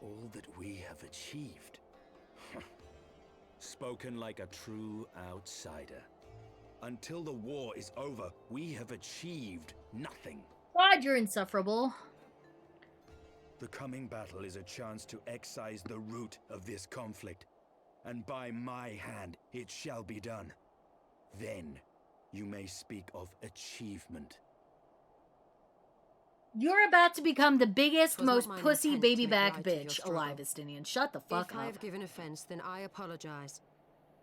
all that we have achieved. Spoken like a true outsider. Until the war is over, we have achieved nothing. God, you're insufferable. The coming battle is a chance to excise the root of this conflict, and by my hand it shall be done. Then you may speak of achievement. You're about to become the biggest, 'Twas not most mine pussy intent to baby make back light of your bitch struggle. alive, Estinian. Shut the fuck If I up. have given offense, then I apologize.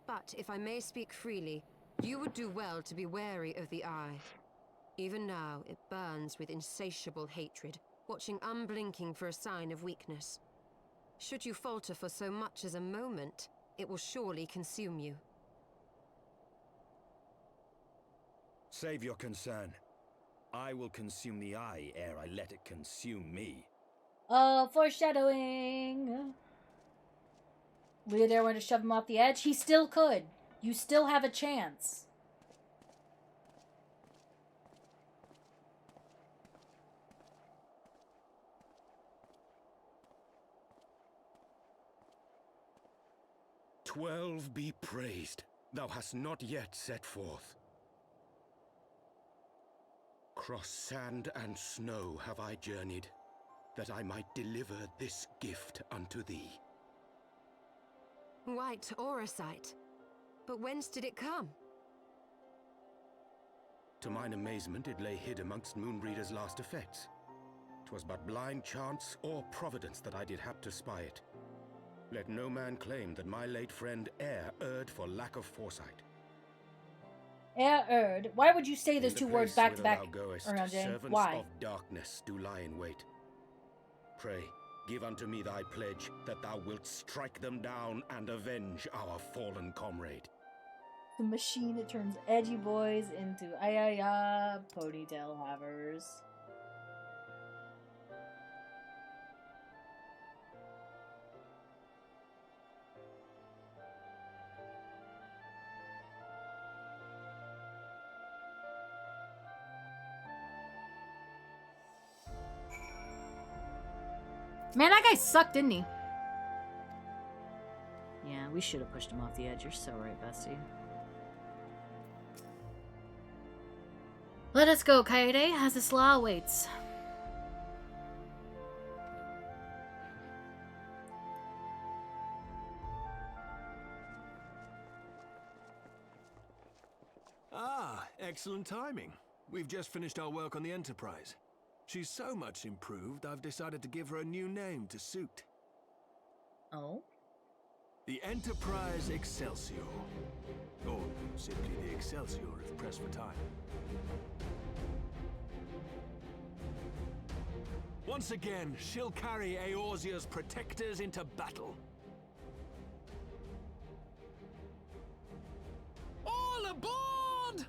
But if I may speak freely, you would do well to be wary of the Eye. Even now, it burns with insatiable hatred, watching unblinking for a sign of weakness. Should you falter for so much as a moment, it will surely consume you. Save your concern. I will consume the eye ere I let it consume me. Oh, foreshadowing. Leodare went to shove him off the edge. He still could. You still have a chance. "12 be praised, thou hast not yet set forth. Cross sand and snow have I journeyed, that I might deliver this gift unto thee." White Auracite. But whence did it come? To mine amazement, it lay hid amongst Moonbreeder's last effects. 'Twas but blind chance or providence that I did hap to spy it. Let no man claim that my late friend erred for lack of foresight. Erred. Why would you say those In the two words place back to whither back? thou goest, Or no, Jane? servants Why? of darkness do lie in wait. Pray, give unto me thy pledge that thou wilt strike them down and avenge our fallen comrade. The machine that turns edgy boys into ayaya ponytail havers. Man, that guy sucked, didn't he? Yeah, we should have pushed him off the edge. You're so right, bestie. Let us go, Kaede, as the slaw awaits. Ah, excellent timing. We've just finished our work on the Enterprise. She's so much improved, I've decided to give her a new name to suit. Oh? The Enterprise Excelsior. Or simply the Excelsior if pressed for time. Once again, she'll carry Eorzea's protectors into battle. All aboard!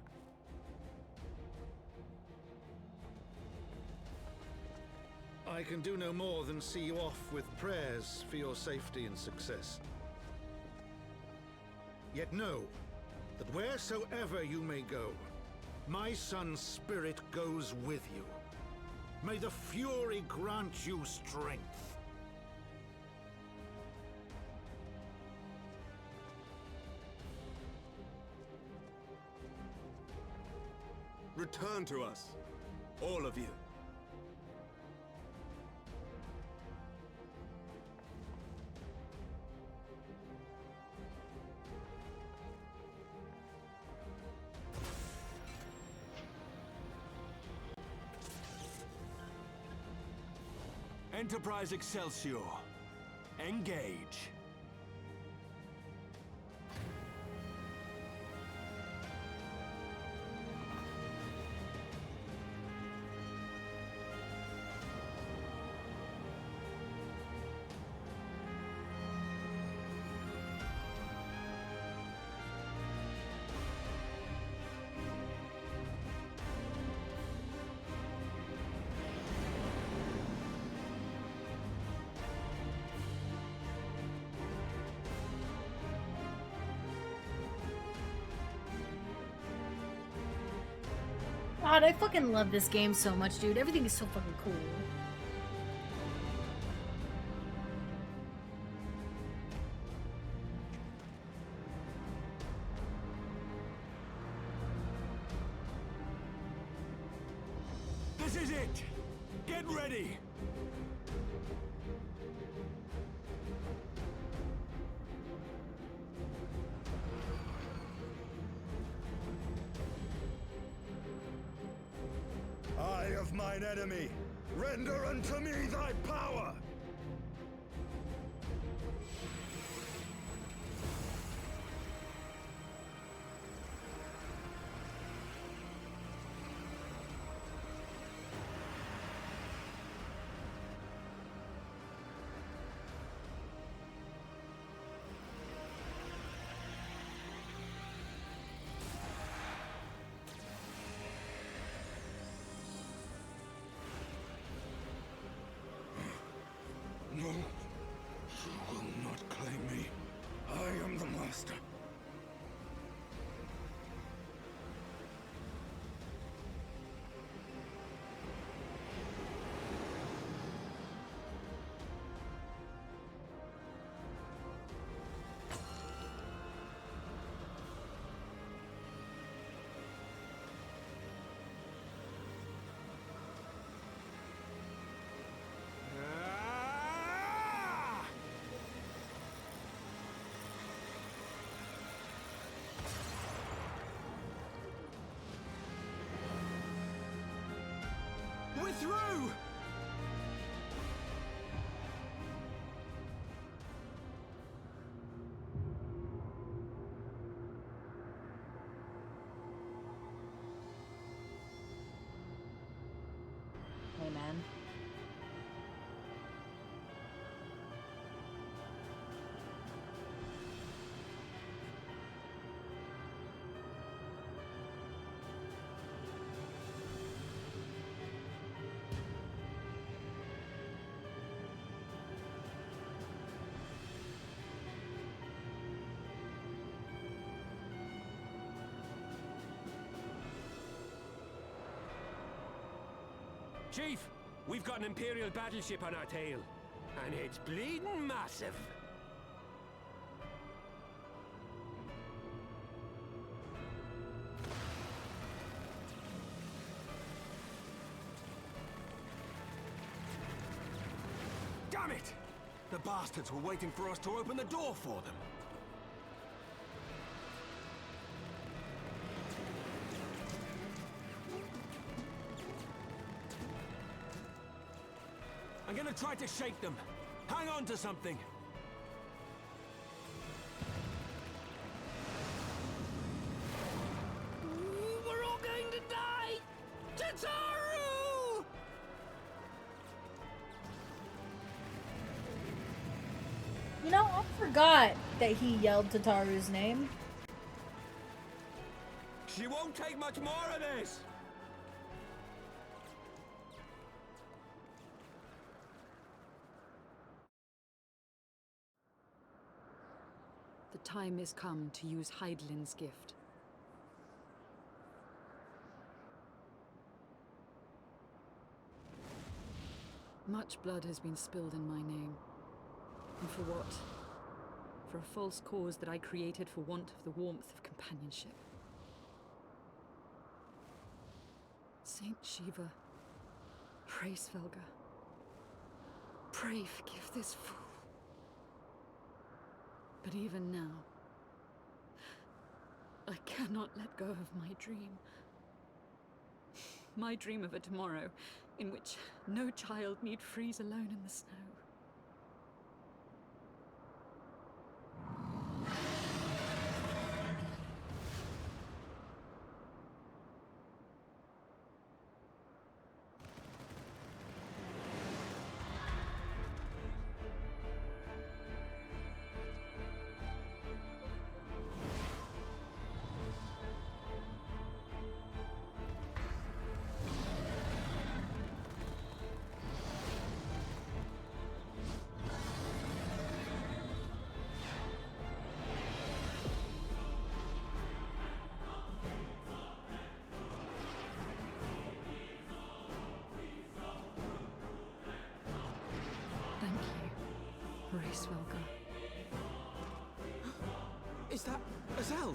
I can do no more than see you off with prayers for your safety and success. Yet know that wheresoever you may go, my son's spirit goes with you. May the Fury grant you strength. Return to us, all of you. Enterprise Excelsior. Engage. God, I fucking love this game so much, dude. Everything is so fucking cool. This is it! Get ready! Eye of mine enemy, render unto me thy power! No, you will not claim me. I am the master. We're through! Hey, man. Chief, we've got an Imperial battleship on our tail. And it's bleeding massive. Damn it! The bastards were waiting for us to open the door for them. I'm gonna try to shake them. Hang on to something. We're all going to die! Tataru! You know, I forgot that he yelled Tataru's name. She won't take much more of this! The time is come to use Hydaelyn's gift. Much blood has been spilled in my name. And for what? For a false cause that I created for want of the warmth of companionship. Saint Shiva, pray Svelga. Pray forgive this fool. But even now, I cannot let go of my dream. My dream of a tomorrow in which no child need freeze alone in the snow. Svelga. Is that Azel?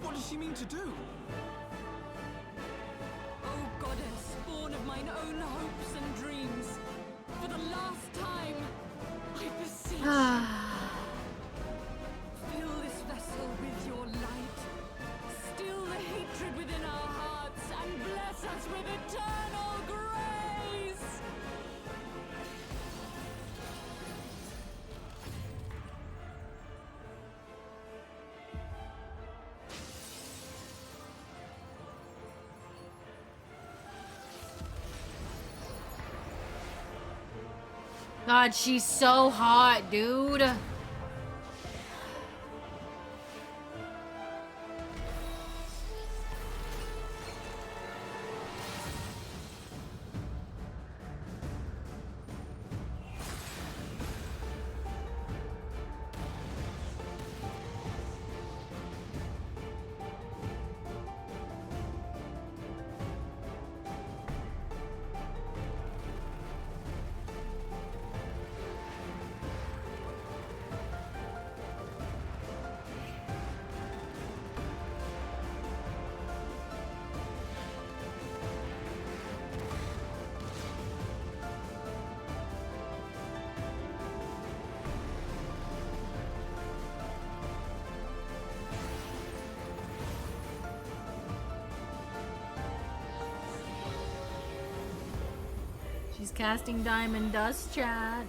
What does she mean to do? Oh, goddess, spawn of my mine own hopes and dreams. For the last time, I beseech. Fill this vessel with your light. Still the hatred within our hearts and bless us with eternal grace. God, she's so hot, dude. She's casting diamond dust, chat.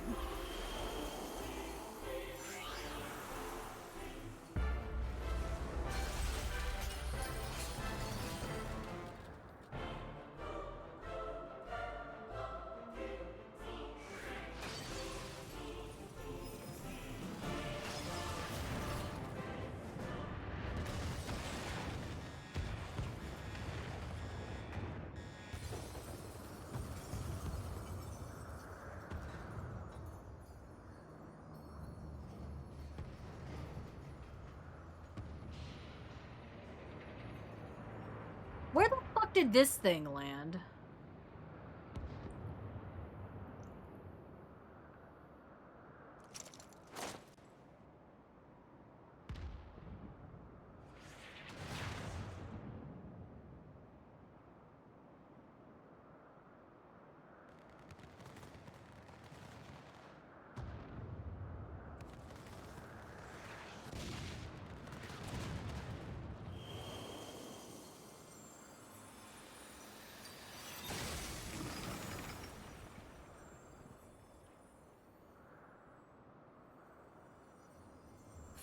Where the fuck did this thing land?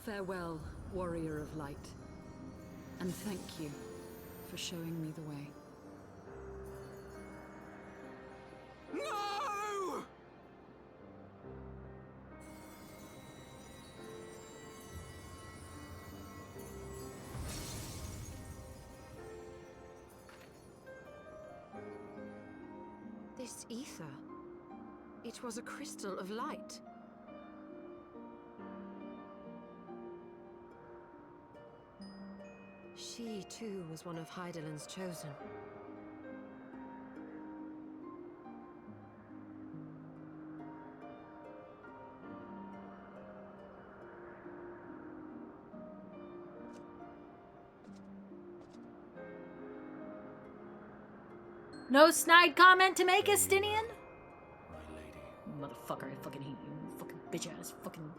Farewell, warrior of light. And thank you for showing me the way. No! This ether. It was a crystal of light. She, too, was one of Hydaelyn's chosen. No snide comment to make, Estinian? My lady. Motherfucker, I fucking hate you. Fucking bitch ass. Fucking.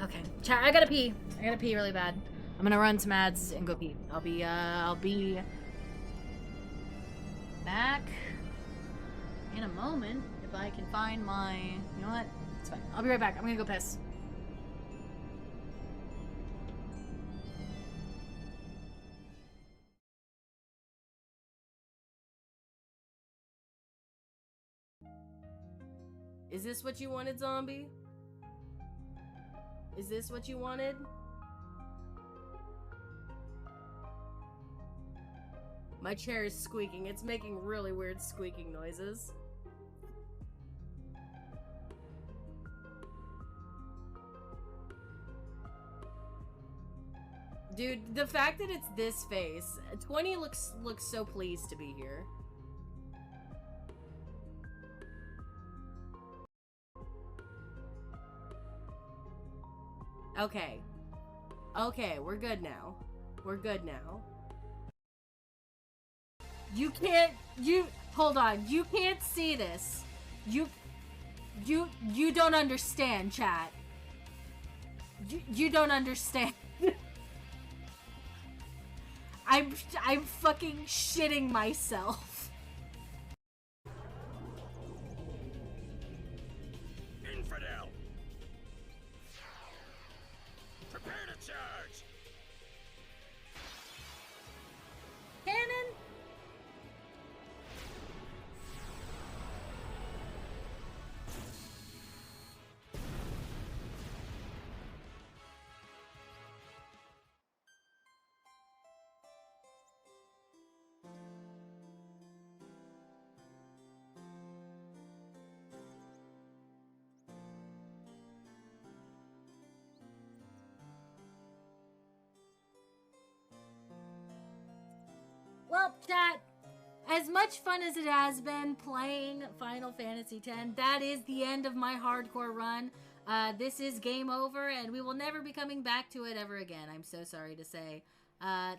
Okay, chat. I gotta pee. I gotta pee really bad. I'm gonna run some ads and go pee. I'll be back in a moment if I can find my. You know what? It's fine. I'll be right back. I'm gonna go piss. Is this what you wanted, zombie? Is this what you wanted? My chair is squeaking. It's making really weird squeaking noises. Dude, the fact that it's this face. 20 looks so pleased to be here. Okay. Okay, we're good now. We're good now. You can't, hold on. You can't see this. You don't understand, chat. You don't understand. I'm fucking shitting myself. Infidel! Prepare to charge! Cannon? Well, chat, as much fun as it has been playing Final Fantasy X, that is the end of my hardcore run. This is game over, and we will never be coming back to it ever again, I'm so sorry to say.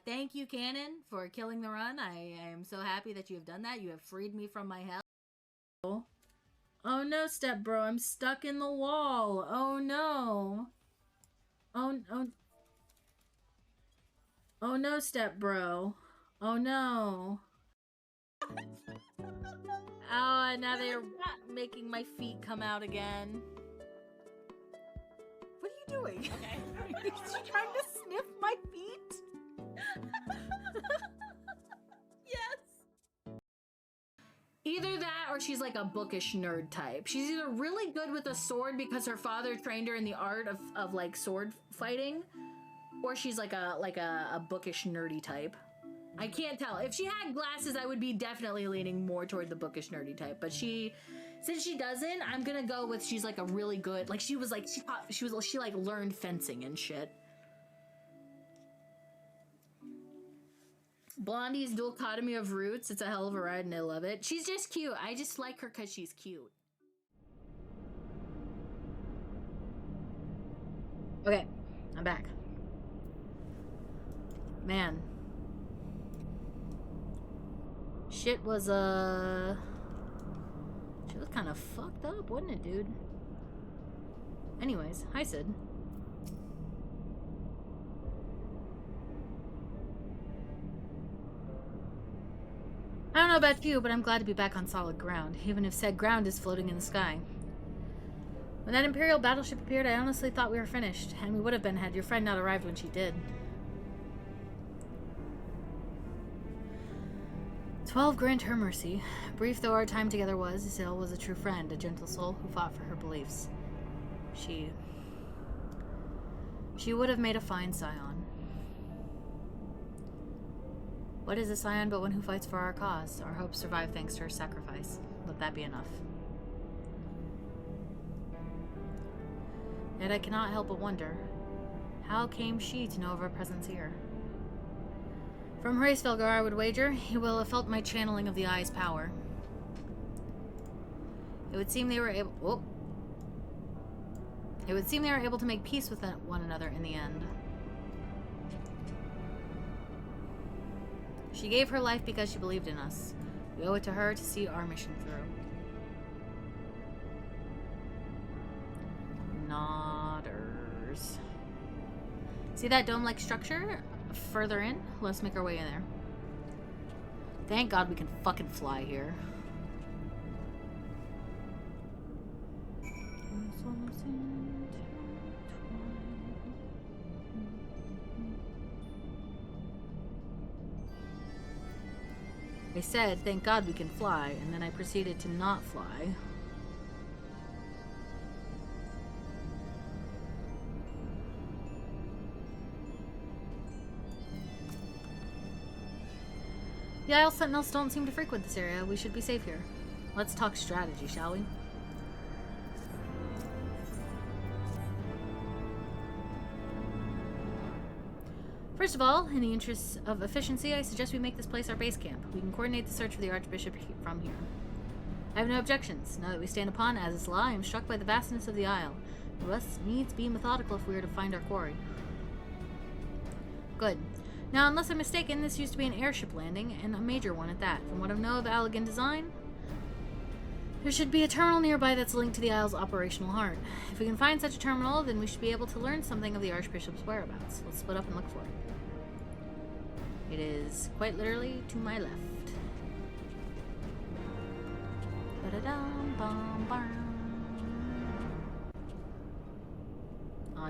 Thank you, Canon, for killing the run. I am so happy that you have done that. You have freed me from my hell. Oh no, step bro, I'm stuck in the wall. Oh no. Oh no, step bro. Oh no. Oh, and now they're making my feet come out again. What are you doing? Okay. Is she trying to sniff my feet? Yes. Either that or she's like a bookish nerd type. She's either really good with a sword because her father trained her in the art of like sword fighting, or she's like a bookish nerdy type. I can't tell. If she had glasses, I would be definitely leaning more toward the bookish nerdy type. But since she doesn't, I'm gonna go with she's like a really good. Like she like learned fencing and shit. Blondie's dichotomy of roots. It's a hell of a ride, and I love it. She's just cute. I just like her because she's cute. Okay, I'm back. Man. Shit was, shit was kind of fucked up, wasn't it, dude? Anyways, hi, Sid. I don't know about you, but I'm glad to be back on solid ground, even if said ground is floating in the sky. When that Imperial battleship appeared, I honestly thought we were finished, and we would have been had your friend not arrived when she did. 12 grant her mercy. Brief though our time together was, Isil was a true friend, a gentle soul who fought for her beliefs. She would have made a fine scion. What is a scion but one who fights for our cause? Our hopes survive thanks to her sacrifice. Let that be enough. Yet I cannot help but wonder, how came she to know of our presence here? From Hraesvelgar, I would wager, he will have felt my channeling of the eye's power. It would seem they were able... It would seem they were able to make peace with one another in the end. She gave her life because she believed in us. We owe it to her to see our mission through. Nodders. See that dome-like structure? Further in, let's make our way in there. Thank God we can fucking fly here. I said, thank God we can fly, and then I proceeded to not fly. The Isle Sentinels don't seem to frequent this area. We should be safe here. Let's talk strategy, shall we? First of all, in the interests of efficiency, I suggest we make this place our base camp. We can coordinate the search for the Archbishop from here. I have no objections. Now that we stand upon Aziz's Law, I am struck by the vastness of the Isle. We must needs be methodical if we are to find our quarry. Good. Now, unless I'm mistaken, this used to be an airship landing, and a major one at that. From what I know of Allegan design, there should be a terminal nearby that's linked to the Isle's operational heart. If we can find such a terminal, then we should be able to learn something of the Archbishop's whereabouts. Let's split up and look for it. It is quite literally to my left.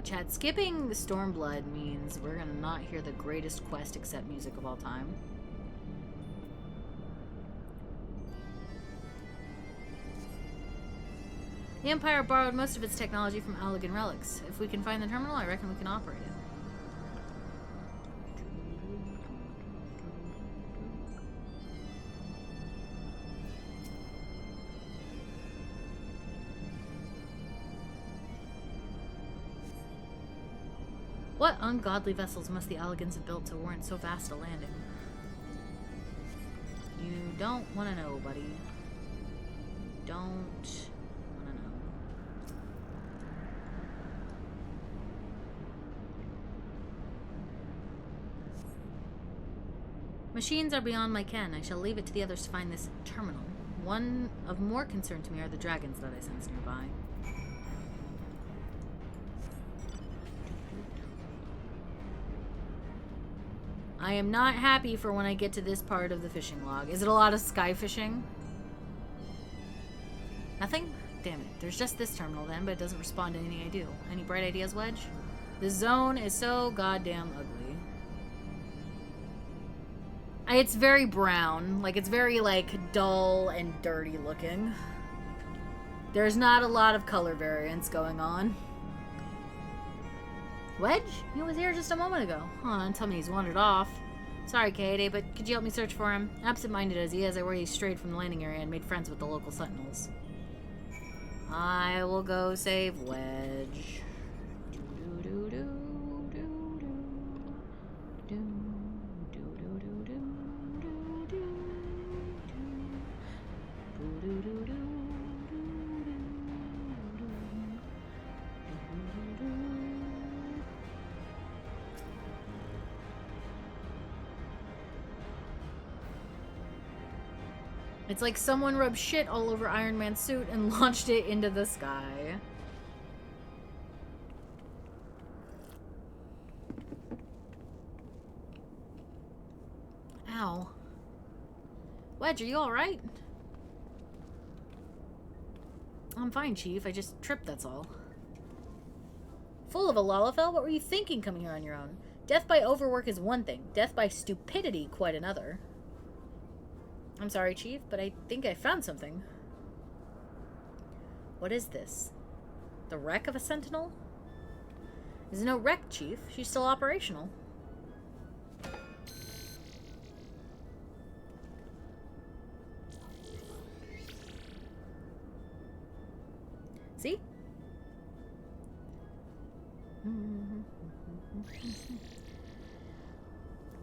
Chat, skipping the Stormblood means we're gonna not hear the greatest quest except music of all time. The Empire borrowed most of its technology from Allegan relics. If we can find the terminal, I reckon we can operate it. What ungodly vessels must the Allegans have built to warrant so vast a landing? You don't want to know, buddy. You don't want to know. Machines are beyond my ken. I shall leave it to the others to find this terminal. One of more concern to me are the dragons that I sense nearby. I am not happy for when I get to this part of the fishing log. Is it a lot of sky fishing? Nothing? Damn it. There's just this terminal then, but it doesn't respond to anything I do. Any bright ideas, Wedge? The zone is so goddamn ugly. It's very brown. Like, it's very, like, dull and dirty looking. There's not a lot of color variance going on. Wedge? He was here just a moment ago. Huh, don't tell me he's wandered off. Sorry, Kaede, but could you help me search for him? Absent-minded as he is, I worry he strayed from the landing area and made friends with the local sentinels. I will go save Wedge. It's like someone rubbed shit all over Iron Man's suit and launched it into the sky. Ow. Wedge, are you alright? I'm fine, Chief. I just tripped, that's all. Full of a Lalafell? What were you thinking coming here on your own? Death by overwork is one thing. Death by stupidity, quite another. I'm sorry, Chief, but I think I found something. What is this? The wreck of a Sentinel? There's no wreck, Chief. She's still operational. See?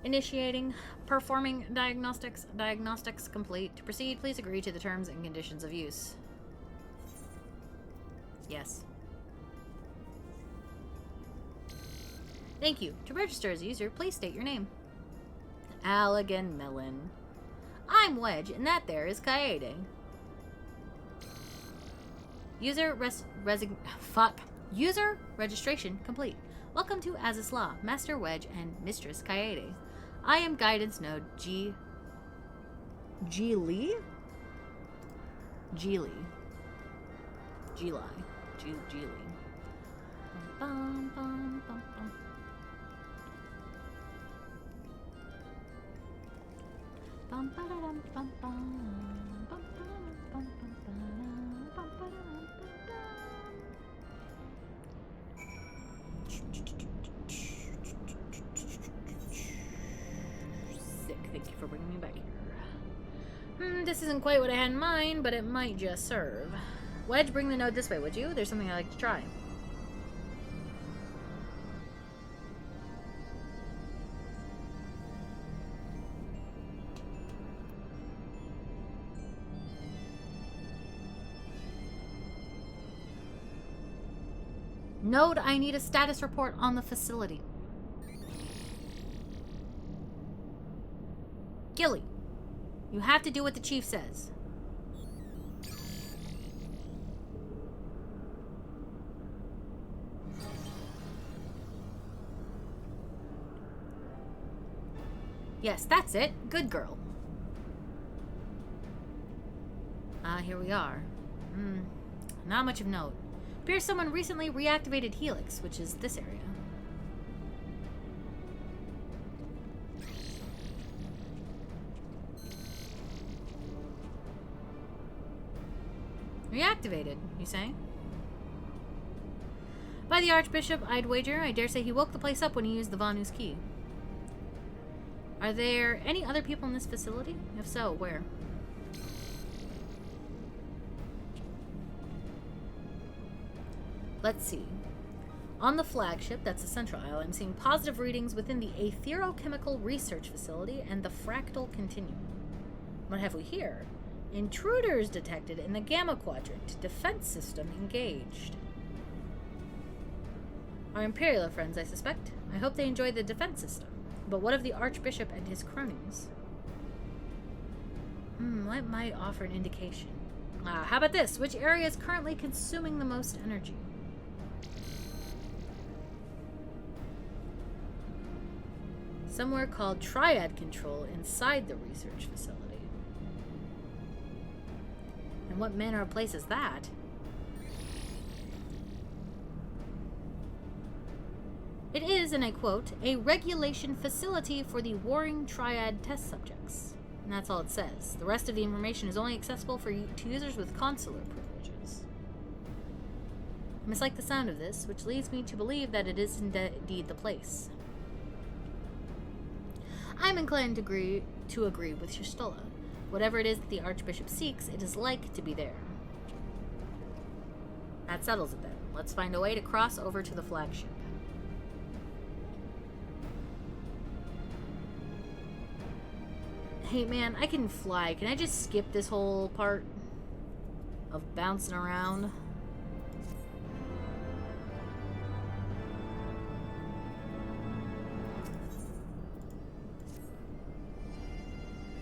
Initiating. Performing diagnostics. Diagnostics complete. To proceed, please agree to the terms and conditions of use. Yes. Thank you. To register as a user, please state your name. Allegan Melon. I'm Wedge, and that there is Kaede. User User registration complete. Welcome to Aziz's Law, Master Wedge and Mistress Kaede. I am Guidance Node G Lee? G Lee. Bum, bum, bum, bum. Bum, ba-da-dum, bum, bum. Bum, ba-da-dum, bum, bum, ba-dum. Bum, ba-da-dum, bum, bum. Sick. Thank you for bringing me back here. This isn't quite what I had in mind, but it might just serve. Wedge, bring the node this way, would you? There's something I'd like to try. Node, I need a status report on the facility. Gilly, you have to do what the chief says. Yes, that's it. Good girl. Here we are. Not much of note. Appears someone recently reactivated Helix, which is this area. Reactivated, you say? By the Archbishop, I'd wager. I dare say he woke the place up when he used the Vanu's key. Are there any other people in this facility? If so, where? Let's see. On the flagship, that's the central aisle, I'm seeing positive readings within the Aetherochemical Research Facility and the Fractal Continuum. What have we here? Intruders detected in the Gamma Quadrant. Defense system engaged. Our Imperial friends, I suspect. I hope they enjoy the defense system. But what of the Archbishop and his cronies? What might offer an indication? How about this? Which area is currently consuming the most energy? Somewhere called Triad Control inside the research facility. And what manner of place is that? It is, and I quote, a regulation facility for the warring triad test subjects. And that's all it says. The rest of the information is only accessible to users with consular privileges. I mislike the sound of this, which leads me to believe that it is indeed the place. I'm inclined to agree with Shistula. Whatever it is that the Archbishop seeks, it is like to be there. That settles it then. Let's find a way to cross over to the flagship. Hey man, I can fly. Can I just skip this whole part of bouncing around?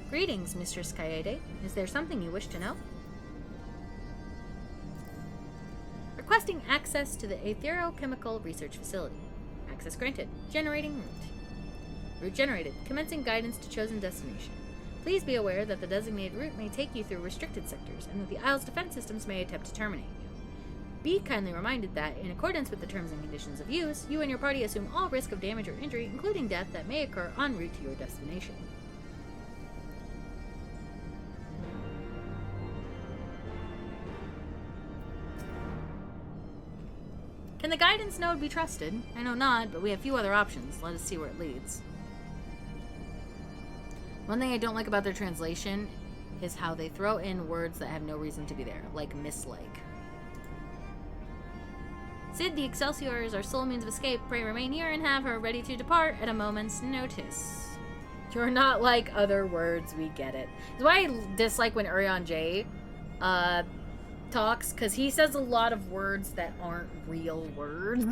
Greetings, Mistress Kaede. Is there something you wish to know? Requesting access to the Aetherochemical Research Facility. Access granted. Generating route. Route generated. Commencing guidance to chosen destination. Please be aware that the designated route may take you through restricted sectors, and that the Isle's defense systems may attempt to terminate you. Be kindly reminded that, in accordance with the terms and conditions of use, you and your party assume all risk of damage or injury, including death, that may occur en route to your destination. Can the guidance node be trusted? I know not, but we have few other options. Let us see where it leads. One thing I don't like about their translation is how they throw in words that have no reason to be there, like mislike. Sid, the Excelsior is our sole means of escape. Pray remain here and have her ready to depart at a moment's notice. You're not like other words, we get it. That's why I dislike when Urion J talks, because he says a lot of words that aren't real words.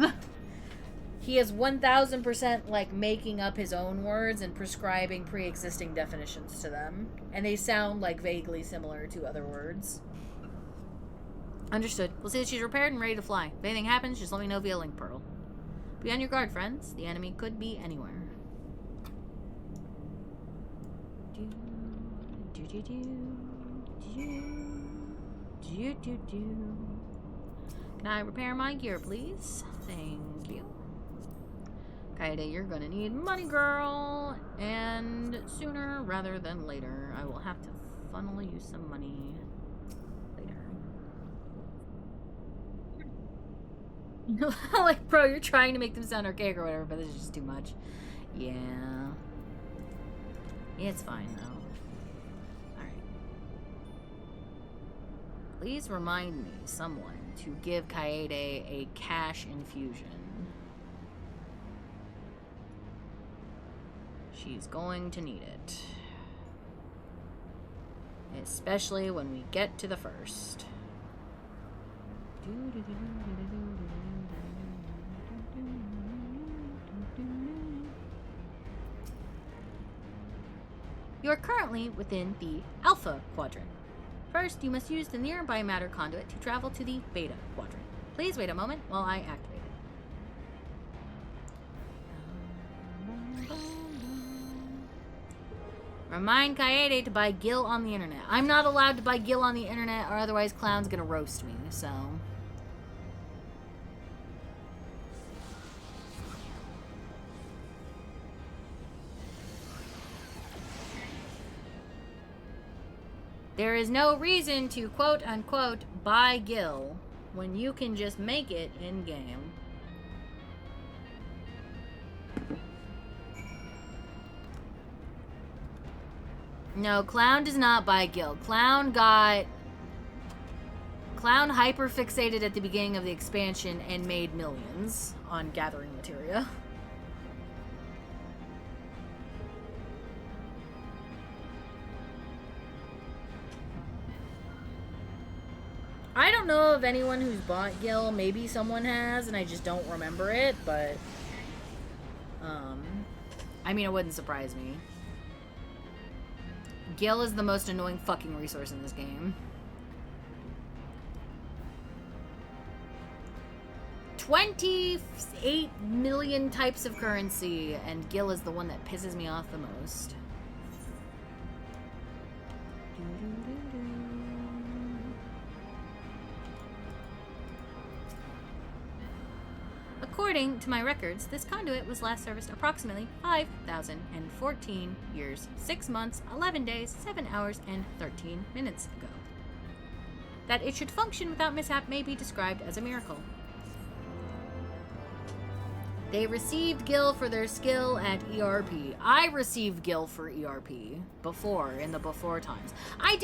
He is 1000% like making up his own words and prescribing pre-existing definitions to them. And they sound like vaguely similar to other words. Understood. We'll see that she's repaired and ready to fly. If anything happens, just let me know via link portal. Be on your guard, friends. The enemy could be anywhere. Can I repair my gear, please? Thank you. Kaede, you're gonna need money, girl. And sooner rather than later. I will have to funnel you some money later. Like, bro, you're trying to make them sound archaic or whatever, but this is just too much. Yeah. It's fine, though. Alright. Please remind me, someone, to give Kaede a cash infusion. She's going to need it. Especially when we get to the first. You are currently within the Alpha Quadrant. First, you must use the nearby matter conduit to travel to the Beta Quadrant. Please wait a moment while I activate it. Remind Kaede to buy Gil on the internet. I'm not allowed to buy Gil on the internet, or otherwise Clown's gonna roast me, so... There is no reason to quote-unquote buy Gil when you can just make it in-game. No, Clown does not buy Gil. Clown hyper-fixated at the beginning of the expansion and made millions on gathering materia. I don't know of anyone who's bought Gil. Maybe someone has, and I just don't remember it, but... I mean, it wouldn't surprise me. Gil is the most annoying fucking resource in this game. 28 million types of currency, and Gil is the one that pisses me off the most. According to my records, this conduit was last serviced approximately 5,014 years, 6 months, 11 days, 7 hours, and 13 minutes ago. That it should function without mishap may be described as a miracle. They received Gil for their skill at ERP. I received Gil for ERP before, in the before times. I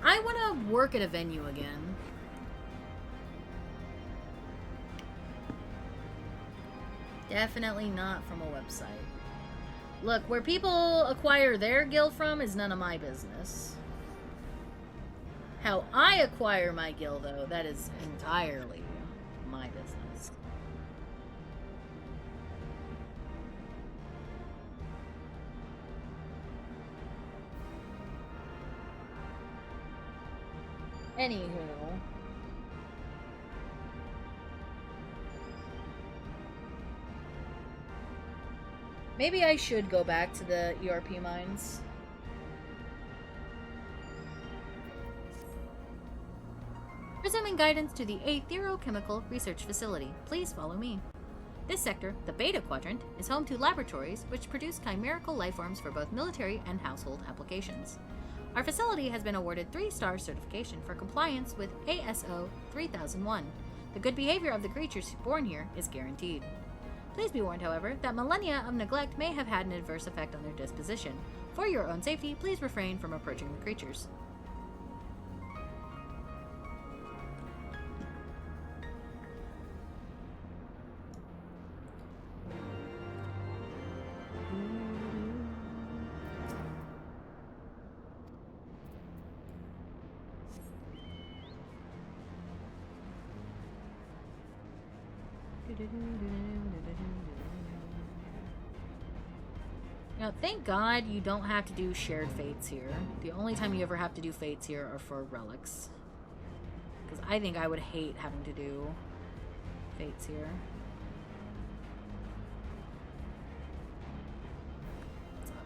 want to work at a venue again. Definitely not from a website. Look, where people acquire their Gil from is none of my business. How I acquire my Gil, though, that is entirely my business. Anywho. Maybe I should go back to the ERP mines. Resuming guidance to the Aetherochemical Research Facility. Please follow me. This sector, the Beta Quadrant, is home to laboratories which produce chimerical lifeforms for both military and household applications. Our facility has been awarded 3-star certification for compliance with ASO 3001. The good behavior of the creatures born here is guaranteed. Please be warned, however, that millennia of neglect may have had an adverse effect on their disposition. For your own safety, please refrain from approaching the creatures. Now, thank God you don't have to do shared fates here. The only time you ever have to do fates here are for relics. Because I think I would hate having to do fates here. What's up?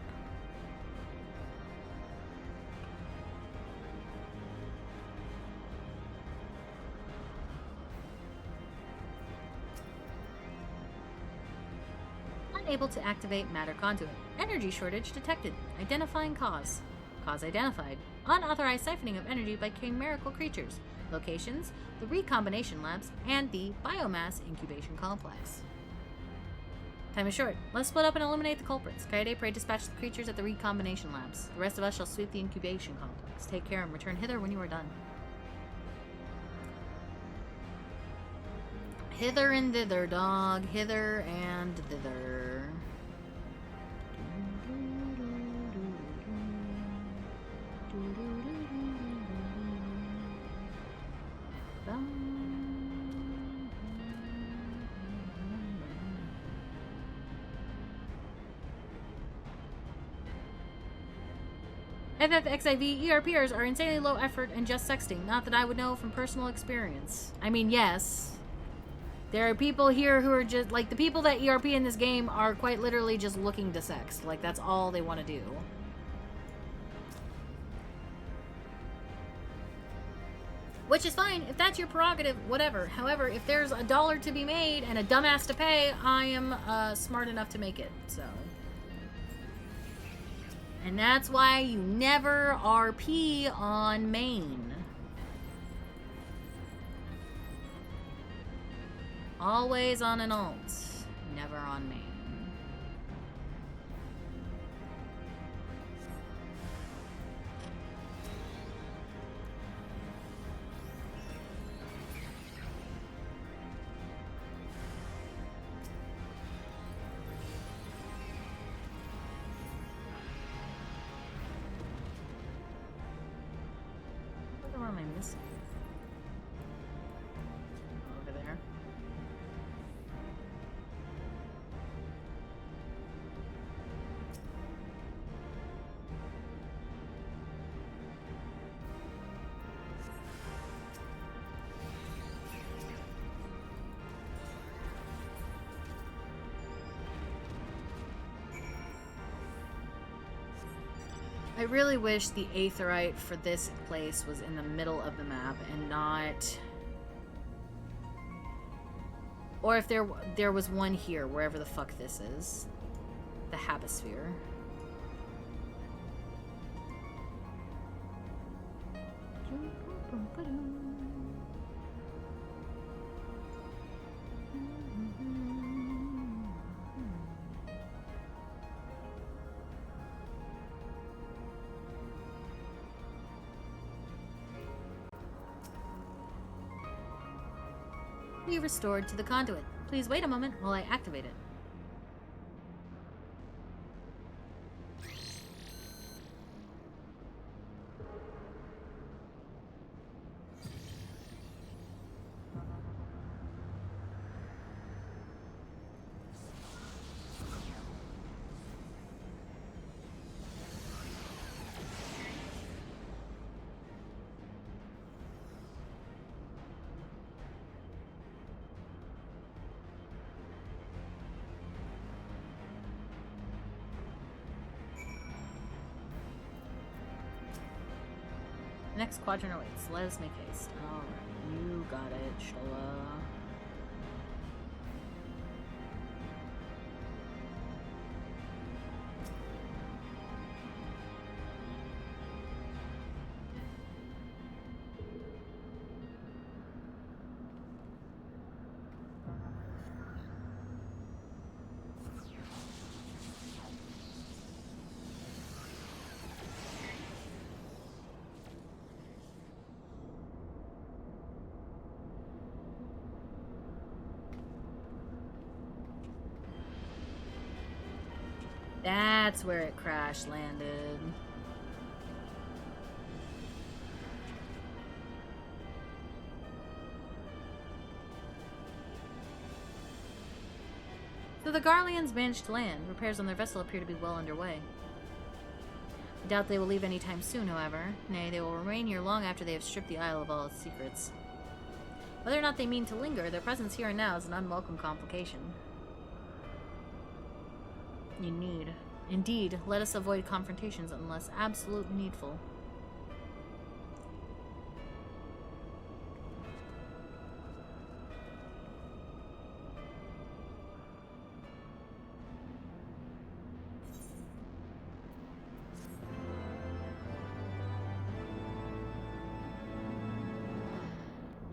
Unable to activate matter conduit. Energy shortage detected. Identifying cause. Cause identified. Unauthorized siphoning of energy by chimerical creatures. Locations: the recombination labs and the biomass incubation complex. Time is short. Let's split up and eliminate the culprits. Kaede, pray dispatch the creatures at the recombination labs. The rest of us shall sweep the incubation complex. Take care and return hither when you are done. Hither and thither, dog. Hither and thither. FFXIV ERPers are insanely low effort and just sexting. Not that I would know from personal experience. I mean, yes. There are people here who are just, like, the people that ERP in this game are quite literally just looking to sext. Like, that's all they want to do. Which is fine. If that's your prerogative, whatever. However, if there's $1 to be made and a dumbass to pay, I am smart enough to make it, so. And that's why you never RP on main. Always on an alt, never on main. What am I missing? Over there. I really wish the aetheryte for this place was in the middle of the map and not... Or if there was one here, wherever the fuck this is. The Habisphere. Be restored to the conduit. Please wait a moment while I activate it. Next quadrant awaits. Let us make haste. Alright, you got it, Shola. That's where it crash landed. So the Garleans managed to land. Repairs on their vessel appear to be well underway. I doubt they will leave anytime soon, however. Nay, they will remain here long after they have stripped the isle of all its secrets. Whether or not they mean to linger, their presence here and now is an unwelcome complication. Indeed, let us avoid confrontations unless absolutely needful.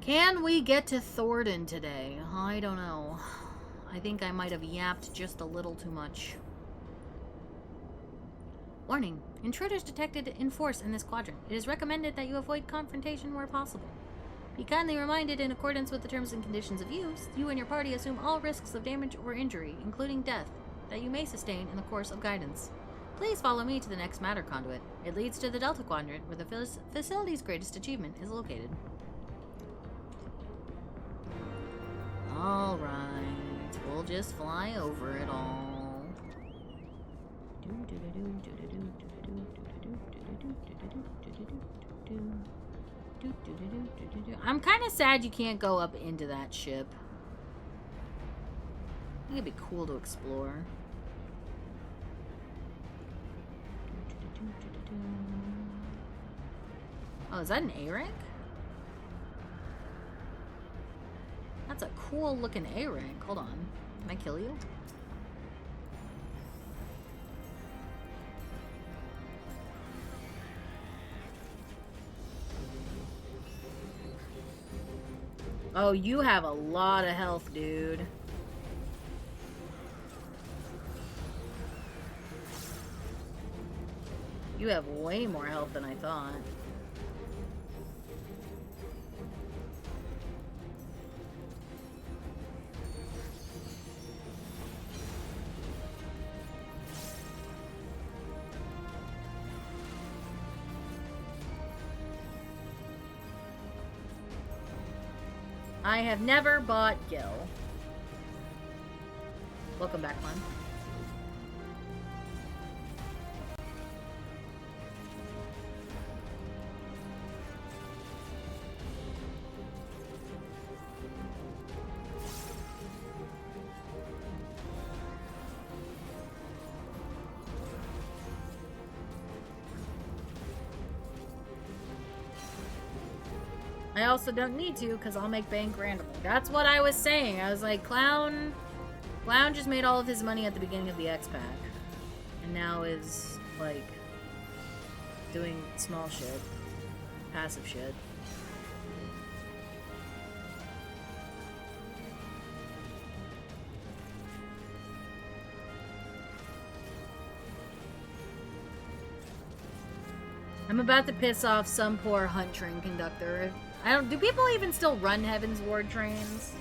Can we get to Thornton today? I don't know. I think I might have yapped just a little too much. Warning. Intruders detected in force in this quadrant. It is recommended that you avoid confrontation where possible. Be kindly reminded, in accordance with the terms and conditions of use, you and your party assume all risks of damage or injury, including death, that you may sustain in the course of guidance. Please follow me to the next matter conduit. It leads to the Delta Quadrant, where the facility's greatest achievement is located. Alright, we'll just fly over it all. I'm kind of sad you can't go up into that ship. I think it'd be cool to explore. Oh, is that an A-rank? That's a cool looking A-rank. Hold on. Can I kill you? Oh, you have a lot of health, dude. You have way more health than I thought. I have never bought Gil. Welcome back, Clem. I also don't need to, because I'll make bank randomly. That's what I was saying. I was like, Clown just made all of his money at the beginning of the X-Pack. And now is, like, doing small shit. Passive shit. I'm about to piss off some poor hunt train conductor. Do people even still run Heaven's Ward trains?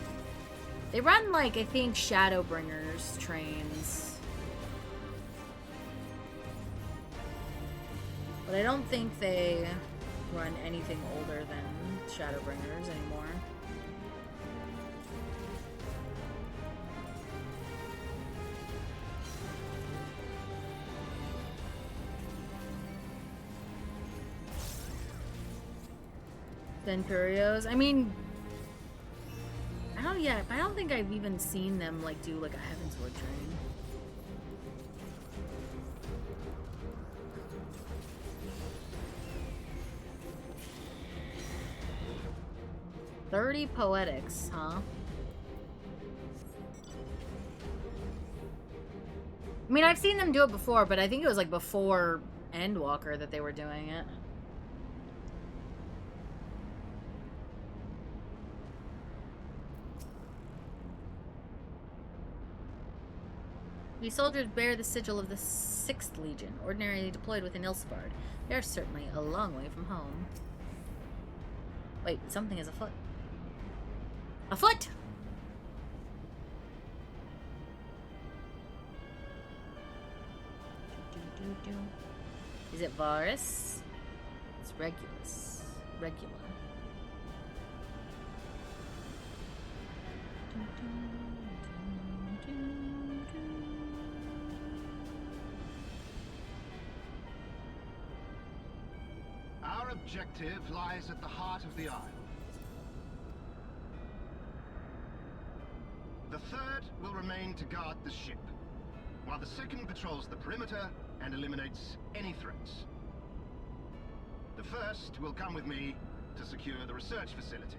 They run, like, I think Shadowbringers trains. But I don't think they run anything older than Shadowbringers anymore. Curios. I mean, I don't think I've even seen them like do like a Heaven's Ward train. $30 poetics, huh? I mean, I've seen them do it before, but I think it was like before Endwalker that they were doing it. These soldiers bear the sigil of the 6th Legion, ordinarily deployed within Ilsbard. They are certainly a long way from home. Wait, something is afoot. Afoot! Is it Varus? It's Regulus. Regula. Our objective lies at the heart of the Isle. The 3rd will remain to guard the ship, while the 2nd patrols the perimeter and eliminates any threats. The 1st will come with me to secure the research facility.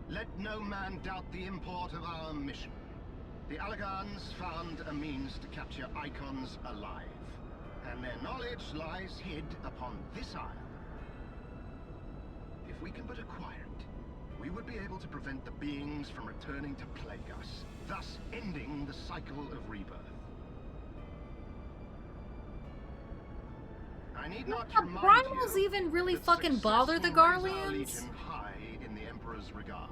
Let no man doubt the import of our mission. The Allagans found a means to capture icons alive, and their knowledge lies hid upon this isle. If we can but acquire it, we would be able to prevent the beings from returning to plague us, thus ending the cycle of rebirth. I need not remind Primals you even really that fucking bother the success will raise our Garleans? legion high in the Emperor's regard.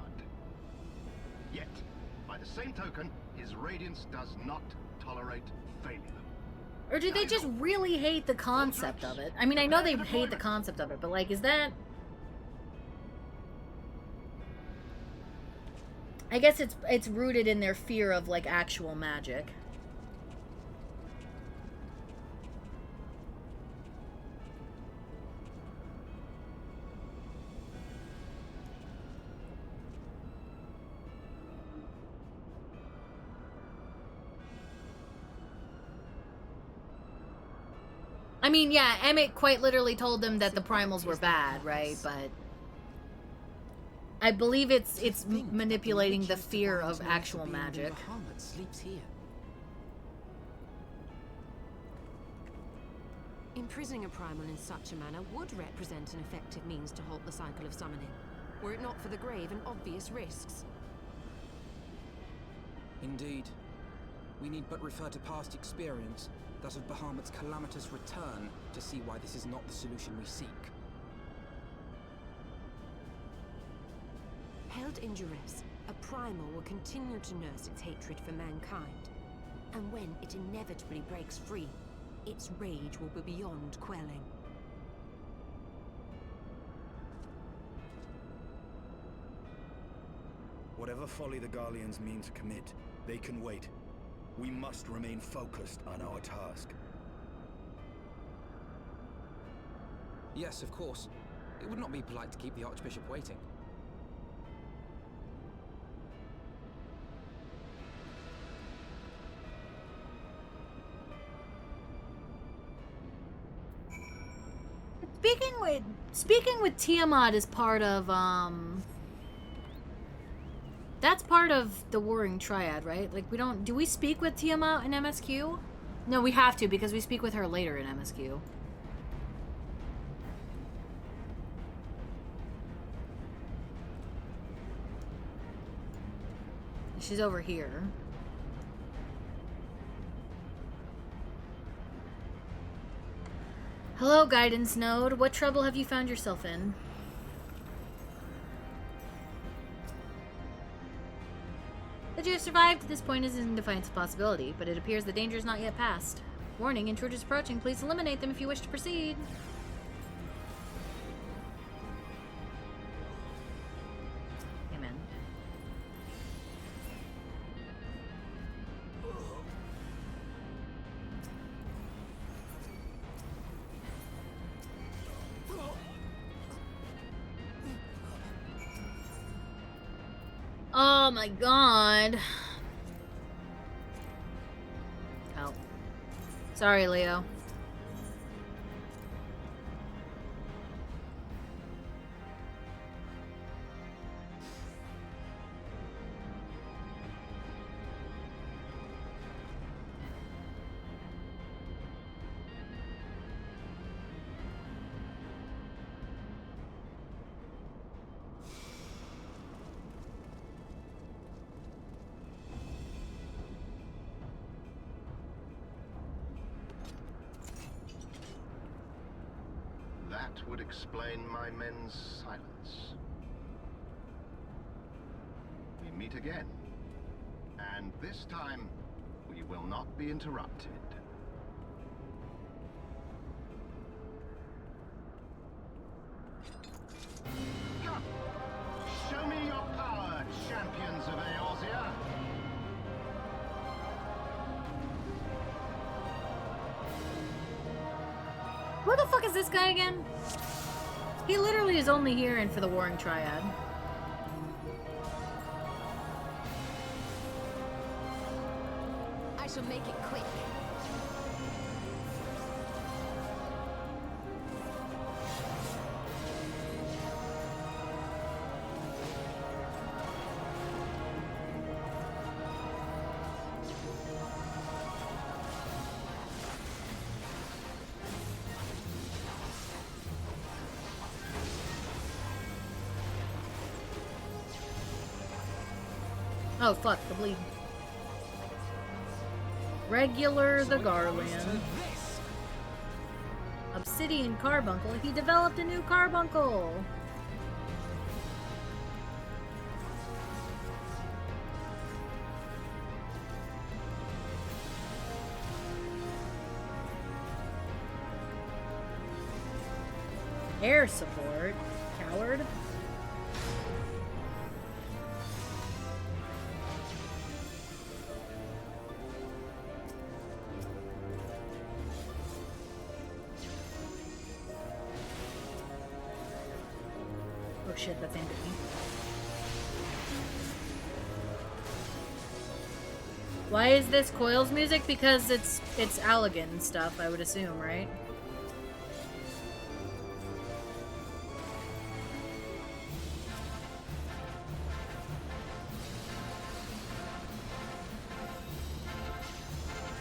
Yet, by the same token, his radiance does not tolerate failure. Or do they just really hate the concept of it? I mean, I know they hate the concept of it, but like, is that... I guess it's rooted in their fear of, like, actual magic. I mean, yeah, Emmett quite literally told them that the primals were bad, right? But I believe it's manipulating the fear of actual magic. Sleeps here. Imprisoning a primal in such a manner would represent an effective means to halt the cycle of summoning, were it not for the grave and obvious risks. Indeed. We need but refer to past experience, that of Bahamut's calamitous return, to see why this is not the solution we seek. Held in duress, a primal will continue to nurse its hatred for mankind. And when it inevitably breaks free, its rage will be beyond quelling. Whatever folly the Garleans mean to commit, they can wait. We must remain focused on our task. Yes, of course. It would not be polite to keep the Archbishop waiting. Speaking with Tiamat is part of that's part of the Warring Triad, right? Like, do we speak with Tiamat in MSQ? No, we have to, because we speak with her later in MSQ. She's over here. Hello, Guidance Node. What trouble have you found yourself in? That you have survived to this point is in defiance of possibility, but it appears the danger is not yet past. Warning, intruders approaching. Please eliminate them if you wish to proceed. Amen. Oh my god. Oh. Sorry, Leo. That would explain my men's silence. We meet again. And this time, we will not be interrupted. Come! Show me your power, champions of Eorzea! Who the fuck is this guy again? He literally is only here and for the Warring Triad. I shall make it quick. Oh fuck, the bleed. Regular the Garland. Obsidian Carbuncle. He developed a new carbuncle. Air support. Coward. Oh shit, that's Anthony. Why is this Coils music? Because it's Allegan stuff, I would assume, right?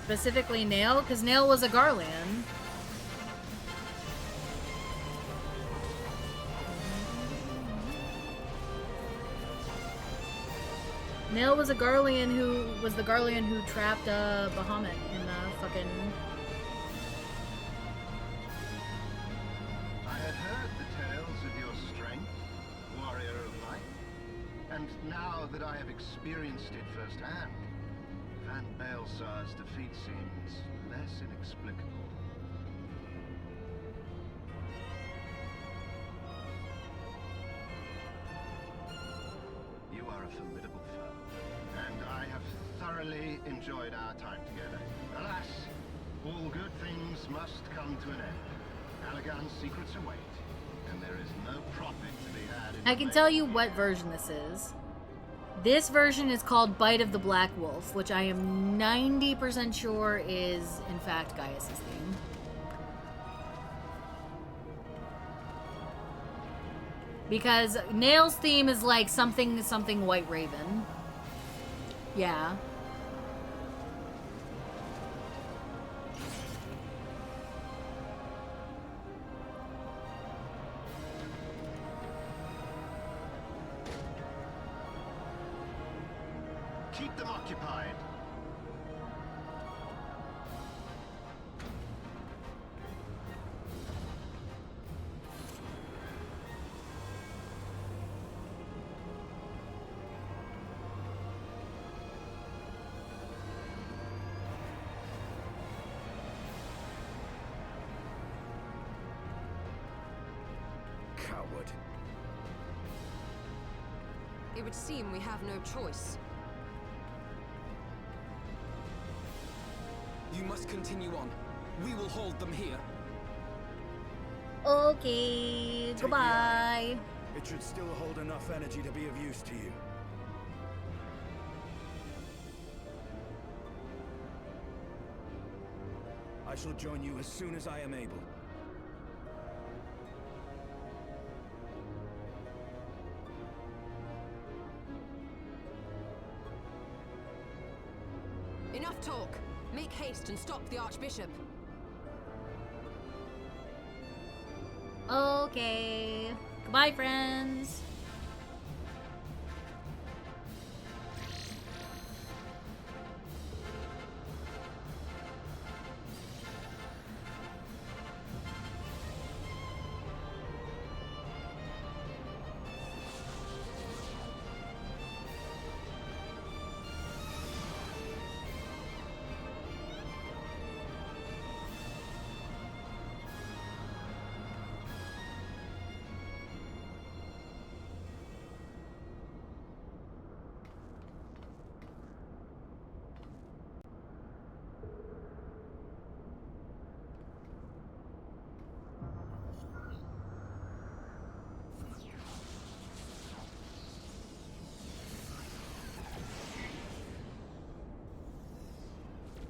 Specifically Nail, because Nail was a Garlean. Nail was a Garlean who was the Garlean who trapped Bahamut in the fucking... I had heard the tales of your strength, warrior of light. And now that I have experienced it firsthand, Van Baelsar's defeat seems less inexplicable. You are a formidable foe, and I have thoroughly enjoyed our time together. Alas, all good things must come to an end. Allegan's secrets await, and there is no profit to be had in I can tell you what version this is. This version is called Bite of the Black Wolf, which I am 90% sure is, in fact, Gaius' theme. Because Nail's theme is like something White Raven. Yeah. Keep them occupied. Coward. It would seem we have no choice. You must continue on. We will hold them here. Okay, goodbye. It should still hold enough energy to be of use to you. I shall join you as soon as I am able. Enough talk. Make haste and stop the Archbishop. Okay. Goodbye, friends.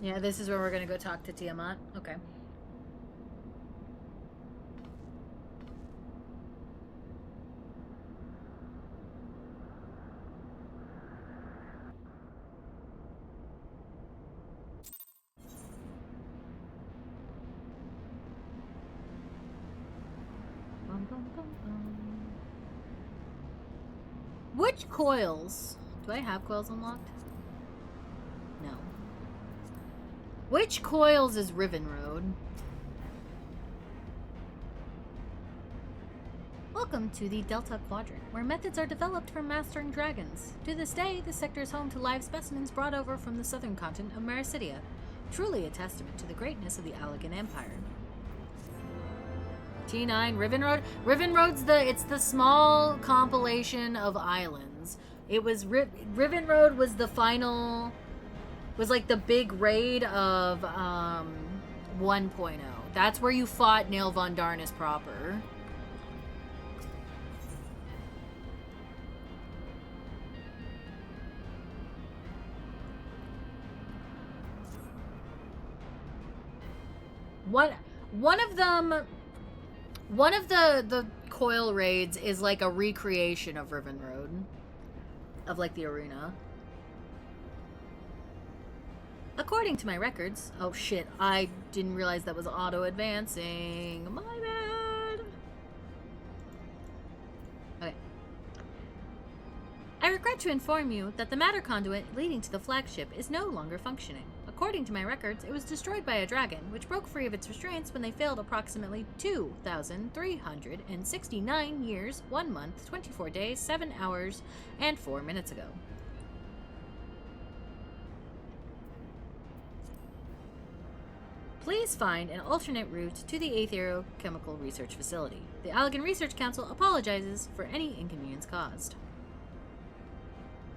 Yeah, this is where we're gonna go talk to Tiamat. Okay. Which coils? Do I have coils unlocked? No. Which coils is Riven Road? Welcome to the Delta Quadrant, where methods are developed for mastering dragons. To this day, the sector is home to live specimens brought over from the southern continent of Mericidia. Truly a testament to the greatness of the Allegan Empire. T9 Riven Road. Riven Road's the small compilation of islands. It was Riven Road was the final, was like the big raid of 1.0. That's where you fought Nail von Darnus proper. One of them, one of the coil raids is like a recreation of Riven Road, of like the arena. According to my records, oh shit, I didn't realize that was auto-advancing. My bad. Okay. I regret to inform you that the matter conduit leading to the flagship is no longer functioning. According to my records, it was destroyed by a dragon, which broke free of its restraints when they failed approximately 2,369 years, 1 month, 24 days, 7 hours, and 4 minutes ago. Please find an alternate route to the Aetherochemical Research Facility. The Allegan Research Council apologizes for any inconvenience caused.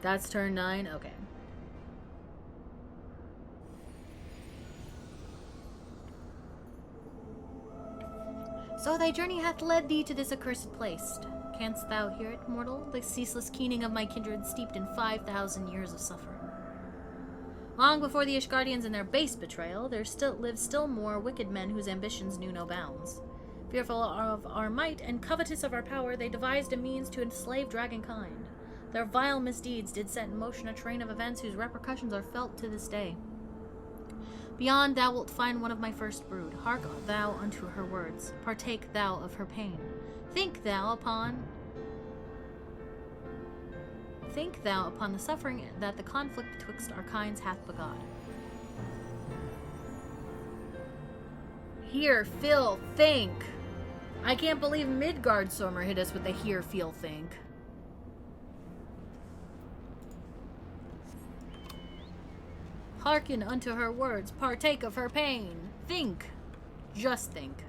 That's turn 9? Okay. So thy journey hath led thee to this accursed place. Canst thou hear it, mortal? The ceaseless keening of my kindred steeped in 5,000 years of suffering. Long before the Ishgardians and their base betrayal, there lived still more wicked men whose ambitions knew no bounds. Fearful of our might and covetous of our power, they devised a means to enslave dragonkind. Their vile misdeeds did set in motion a train of events whose repercussions are felt to this day. Beyond thou wilt find one of my first brood. Hark thou unto her words. Partake thou of her pain. Think thou upon the suffering that the conflict betwixt our kinds hath begot. Hear, feel, think. I can't believe Midgardsormr hit us with the hear, feel, think. Hearken unto her words. Partake of her pain. Think. Just think.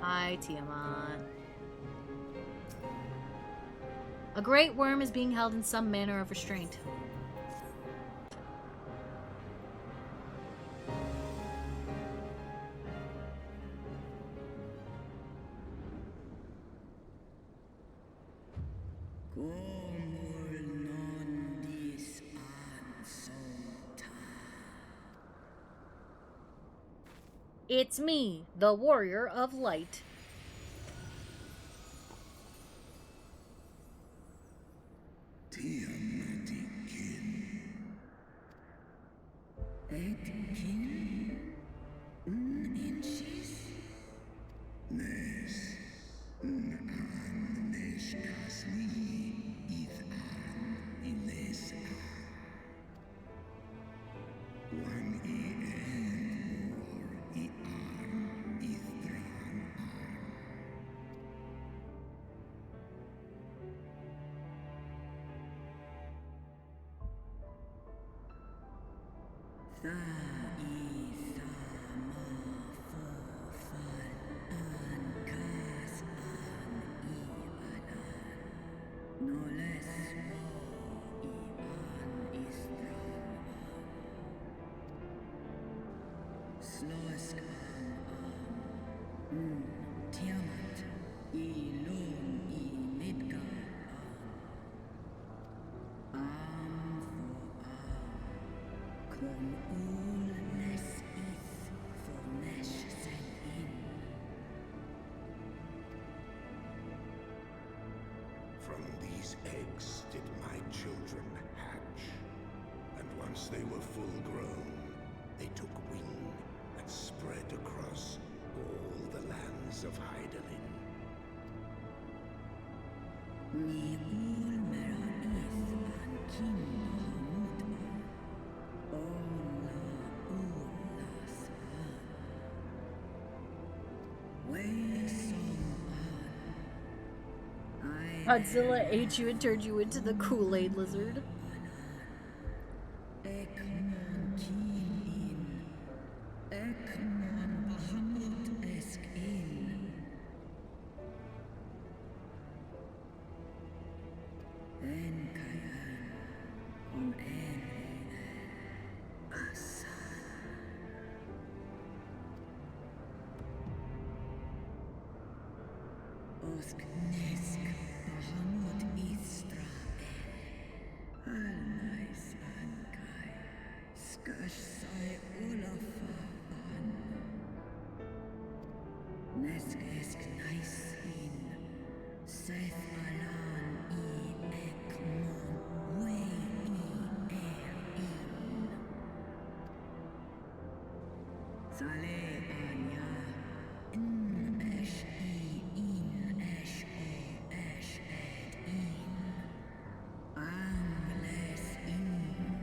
Hi, Tiamat. A great worm is being held in some manner of restraint. It's me, the Warrior of Light. From these eggs did my children hatch. And once they were full grown, they took wing and spread across all the lands of Hydaelyn. Godzilla ate you and turned you into the Kool-Aid lizard. Osk Nesk Bahamut Israel. Almais Ankai. Skash Sai Olafan. Nesk Esk Naisin. Seth Alan Ekmon. Way in. Sale Anya. Esh in Esh O Esh Ed in. Angles in.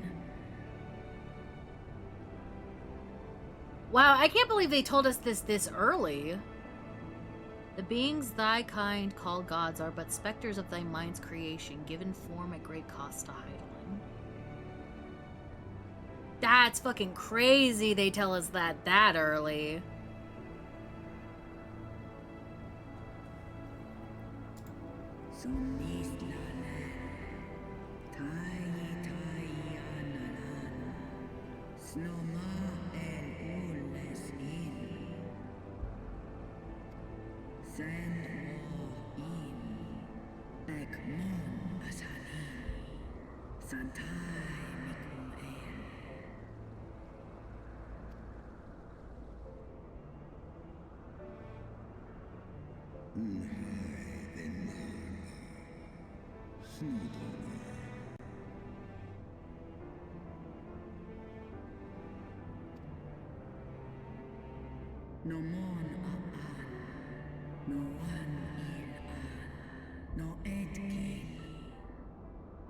Wow, I can't believe they told us this early. The beings thy kind call gods are but specters of thy mind's creation, given form at great cost to Heidelin. That's fucking crazy they tell us that early. No mon an, no one il an, no edkin.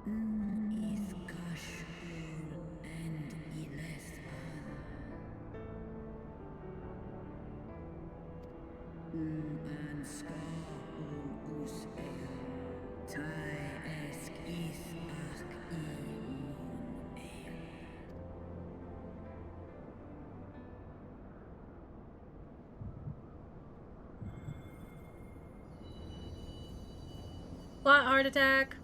Is kashul and iles an ska us tai esk is ach mon Plot heart attack.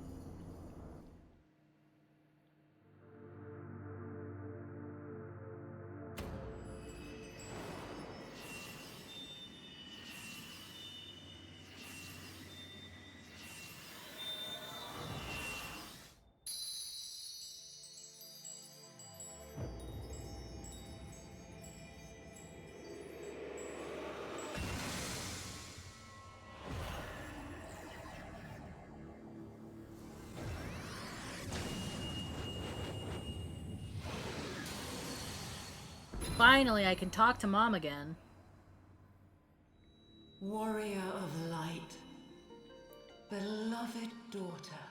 Finally, I can talk to Mom again. Warrior of light, beloved daughter,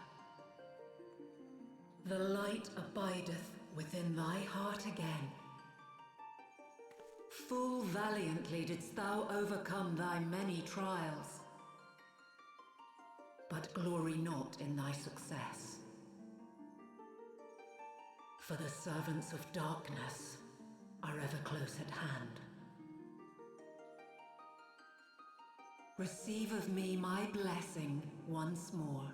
the light abideth within thy heart again. Full valiantly didst thou overcome thy many trials, but glory not in thy success. For the servants of darkness are ever close at hand. Receive of me my blessing once more,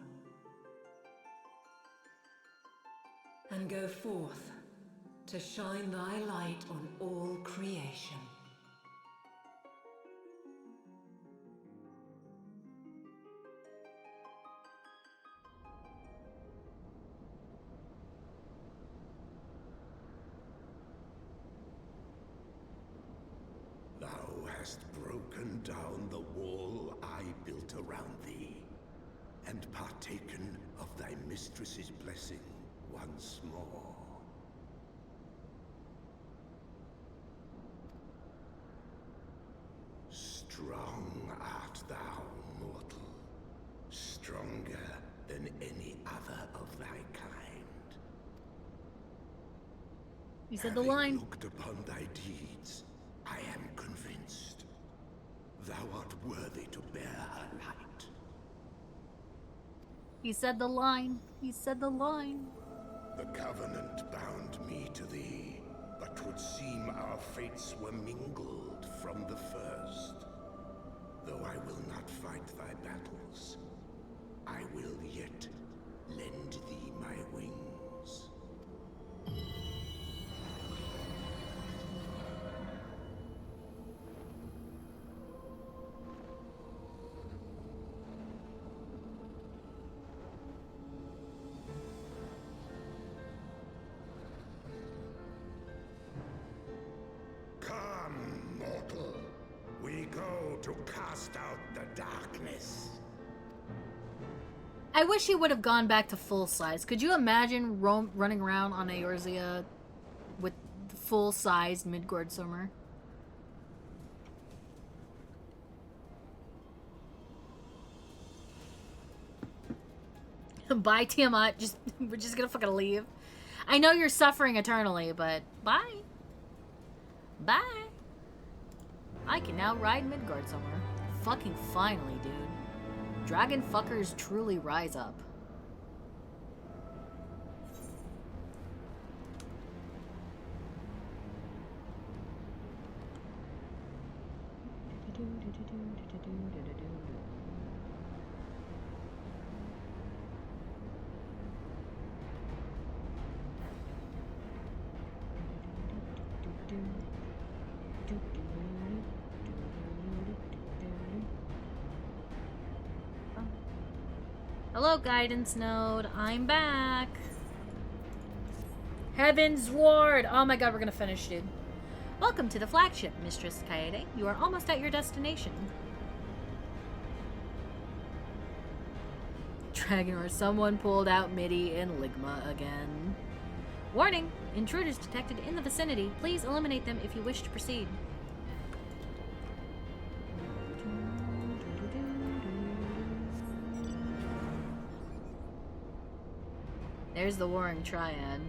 and go forth to shine thy light on all creation. Thou hast broken down the wall I built around thee, and partaken of thy mistress's blessing once more. Strong art thou, mortal, stronger than any other of thy kind. You said the Having line. looked upon thy deeds, I am convinced thou art worthy to bear her light. He said the line. He said the line. The Covenant bound me to thee, but 'twould seem our fates were mingled from the first. Though I will not fight thy battles, I will yet lend thee my wings. to cast out the darkness. I wish he would have gone back to full size. Could you imagine running around on Eorzea with full-sized Midgard Summer? Bye, Tiamat. We're just gonna fucking leave. I know you're suffering eternally, but bye. Bye. I can now ride Midgard somewhere. Fucking finally, dude. Dragon fuckers truly rise up. Hello, Guidance Node. I'm back. Heaven's Ward. Oh my god, we're gonna finish, dude. Welcome to the flagship, Mistress Kaede. You are almost at your destination. Dragon or someone pulled out Midi and Ligma again. Warning! Intruders detected in the vicinity. Please eliminate them if you wish to proceed. There's the Warring Triad.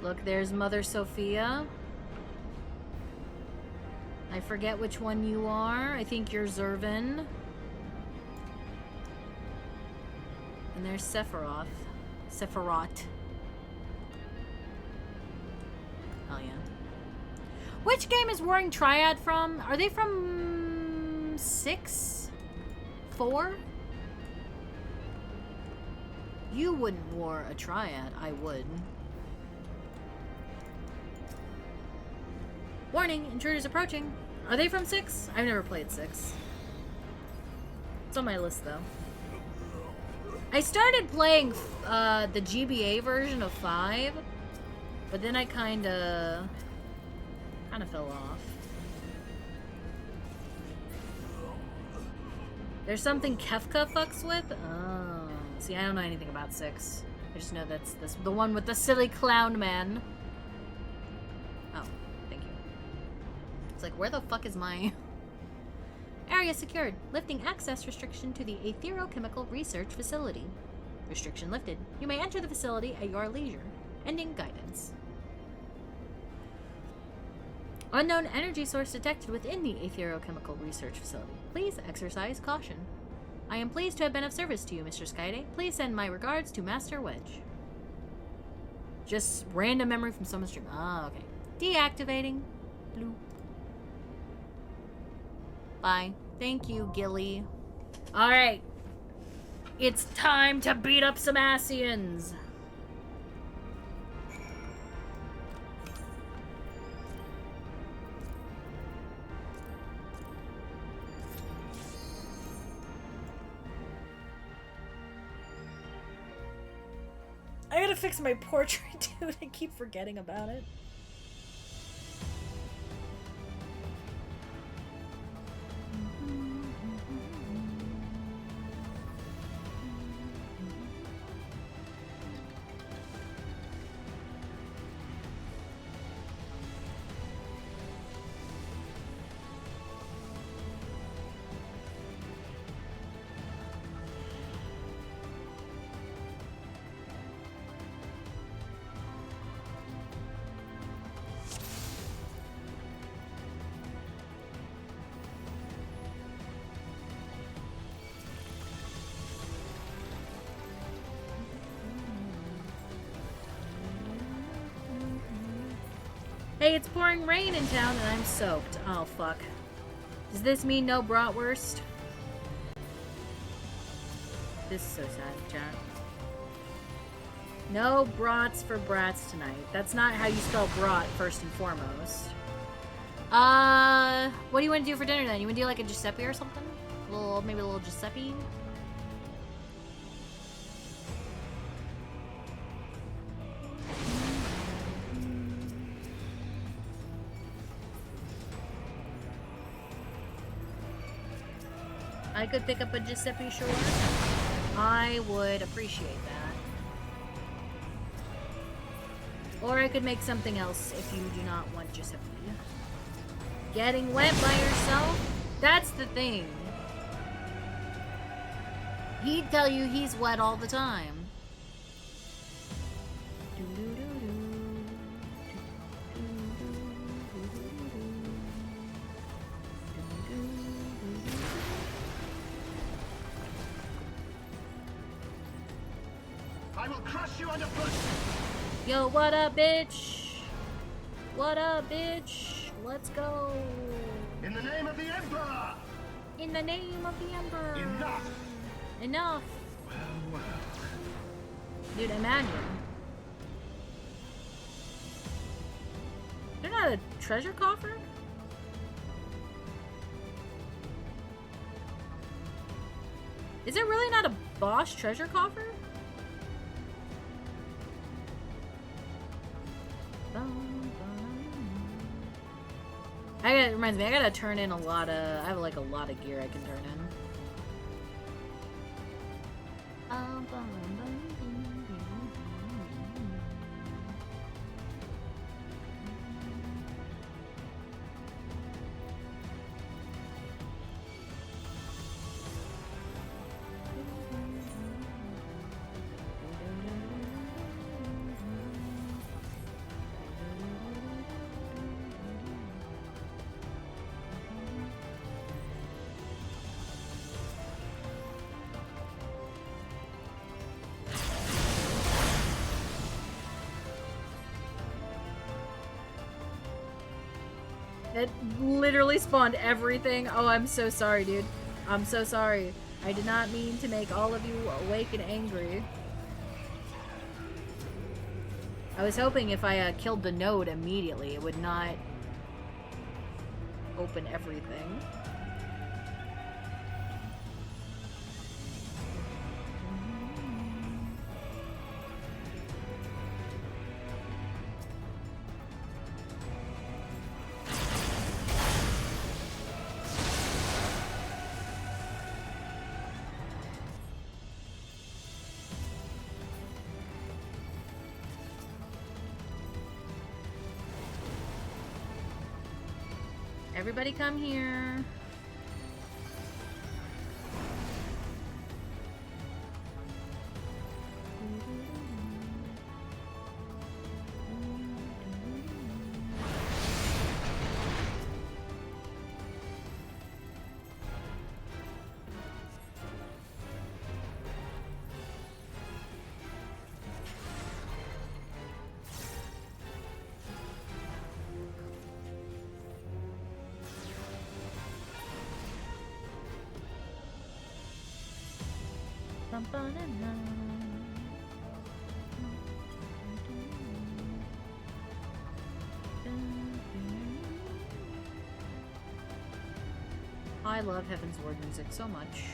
Look, there's Mother Sophia. I forget which one you are. I think you're Zervin. And there's Sephiroth. Sephiroth. Oh yeah. Which game is Warring Triad from? Are they from 6? 4? You wouldn't war a Triad. I would. Warning, intruders approaching. Are they from 6? I've never played 6. It's on my list though. I started playing the GBA version of 5. But then I kind of fell off. There's something Kefka fucks with? Oh. See, I don't know anything about 6. I just know that's the one with the silly clown man. Oh, thank you. It's like, where the fuck is my... Area secured. Lifting access restriction to the Aetherochemical Research Facility. Restriction lifted. You may enter the facility at your leisure. Ending guidance. Unknown energy source detected within the Aetherochemical Research Facility. Please exercise caution. I am pleased to have been of service to you, Mr. Skyday. Please send my regards to Master Wedge. Just random memory from someone's stream. Ah, okay. Deactivating. Bloop. Bye. Thank you, Gilly. Alright. It's time to beat up some Asians. I gotta fix my portrait, dude. I keep forgetting about it. Hey, it's pouring rain in town and I'm soaked. Oh, fuck. Does this mean no bratwurst? This is so sad, chat. No brats for brats tonight. That's not how you spell brat, first and foremost. What do you want to do for dinner then? You want to do like a Giuseppe or something? Maybe a little Giuseppe? I could pick up a Giuseppe Shore, I would appreciate that. Or I could make something else if you do not want Giuseppe. Getting wet by yourself? That's the thing. He'd tell you he's wet all the time. I will crush you underfoot! Yo, what up, bitch? What up, bitch? Let's go. In the name of the Emperor! In the name of the Emperor. Enough! Enough. Well, well. Dude, imagine. They're not a treasure coffer? Is it really not a boss treasure coffer? It reminds me, I gotta turn in a lot of, I have like a lot of gear I can turn in. It literally spawned everything. Oh, I'm so sorry, dude. I'm so sorry. I did not mean to make all of you awake and angry. I was hoping if I killed the node immediately, it would not open everything. Everybody come here. I love Heaven's Word music so much.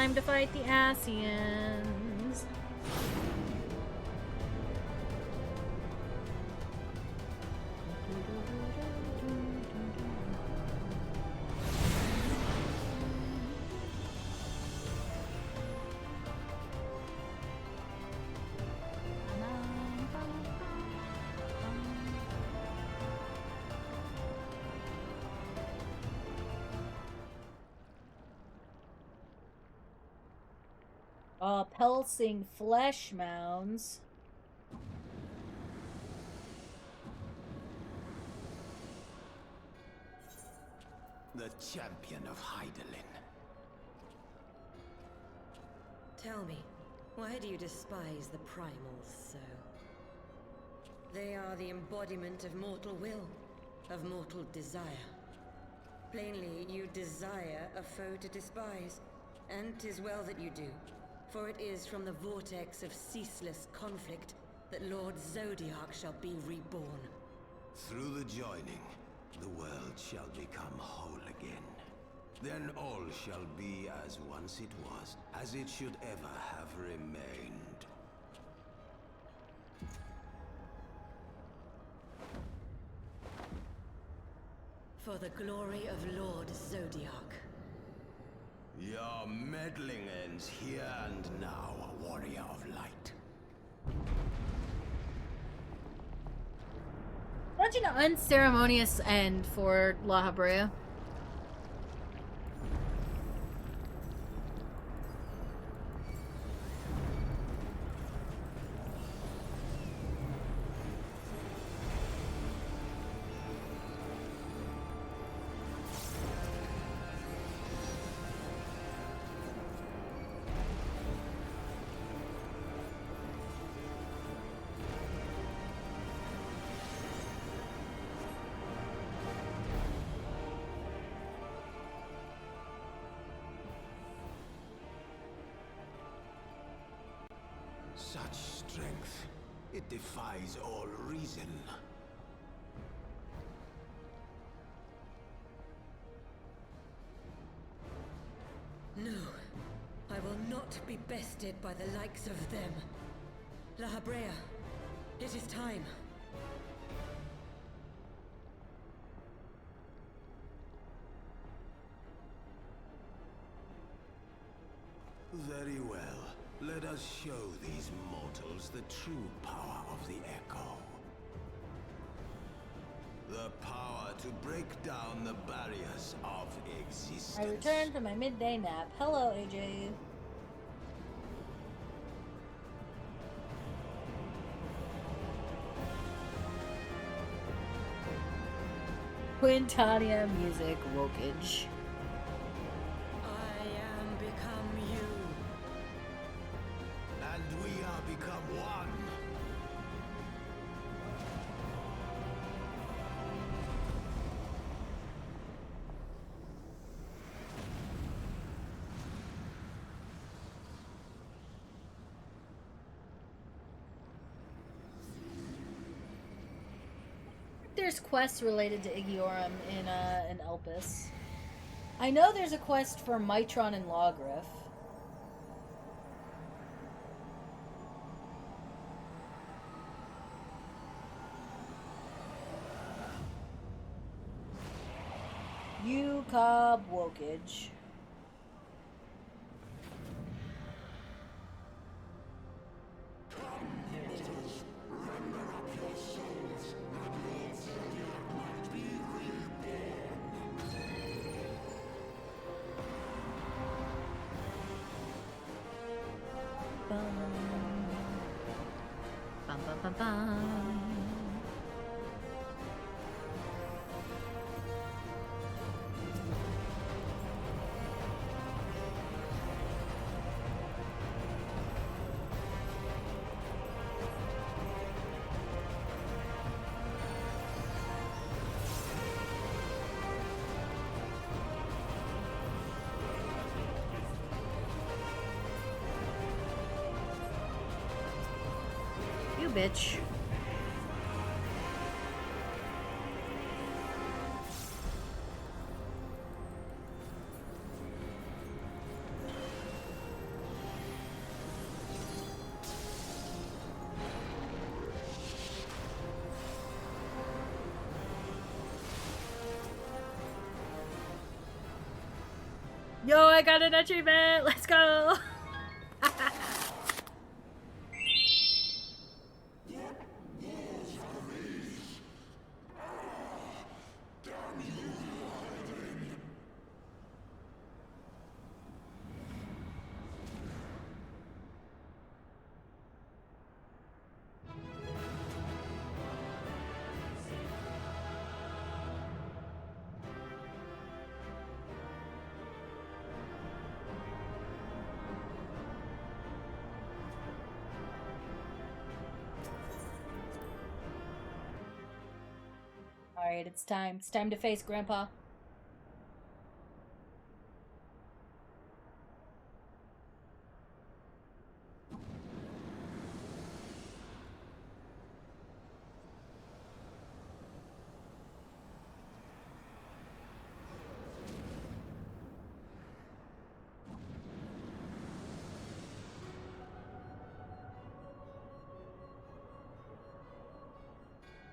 time to fight the Asians. Pulsing flesh mounds. The champion of Hydaelyn. Tell me, why do you despise the primals so? They are the embodiment of mortal will, of mortal desire. Plainly, you desire a foe to despise, and 'tis well that you do, for it is from the vortex of ceaseless conflict that Lord Zodiac shall be reborn. Through the joining, the world shall become whole again. Then all shall be as once it was, as it should ever have remained. For the glory of Lord Zodiac. Your meddling ends here and now, warrior of light. Such an unceremonious end for La Habrea. Such strength, it defies all reason. No, I will not be bested by the likes of them. La Habrea, it is time. Very well. Let us show these mortals the true power of the Echo. The power to break down the barriers of existence. I returned from my midday nap. Hello, AJ. Quintania music wokage. I am become you. And we are become one. There's quests related to Igiorum in Elpis. I know there's a quest for Mitron and Lawgriff. Cobb Wokage. Bum, bum, bum, bum. You bitch. Yo, I got an achievement! Let's go! Alright, it's time. It's time to face Grandpa.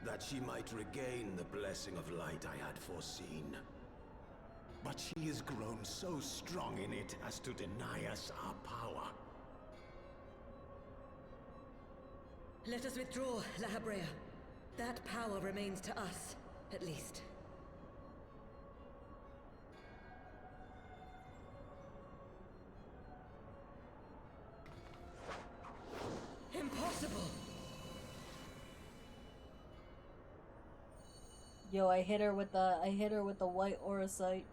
That she might regain the blessing of light I had foreseen. But she has grown so strong in it as to deny us our power. Let us withdraw, La Habrea. That power remains to us, at least. Impossible! Yo, I hit her with the white aura sight.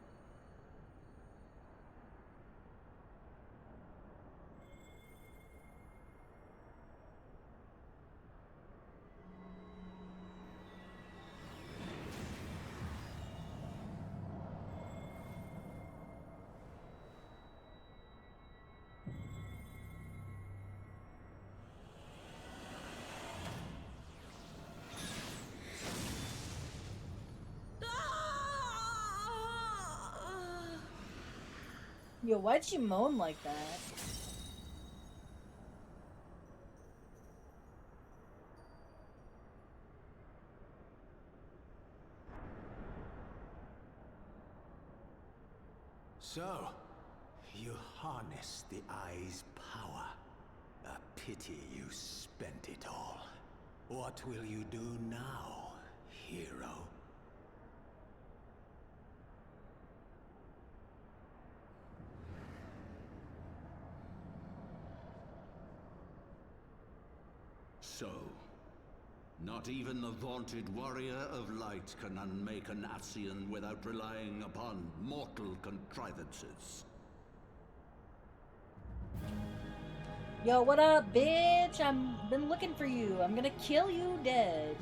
Yo, why'd she moan like that? So, you harness the eye's power. A pity you spent it all. What will you do now, hero? So, not even the vaunted warrior of light can unmake an Ascian without relying upon mortal contrivances. Yo, what up, bitch? I've been looking for you. I'm gonna kill you dead.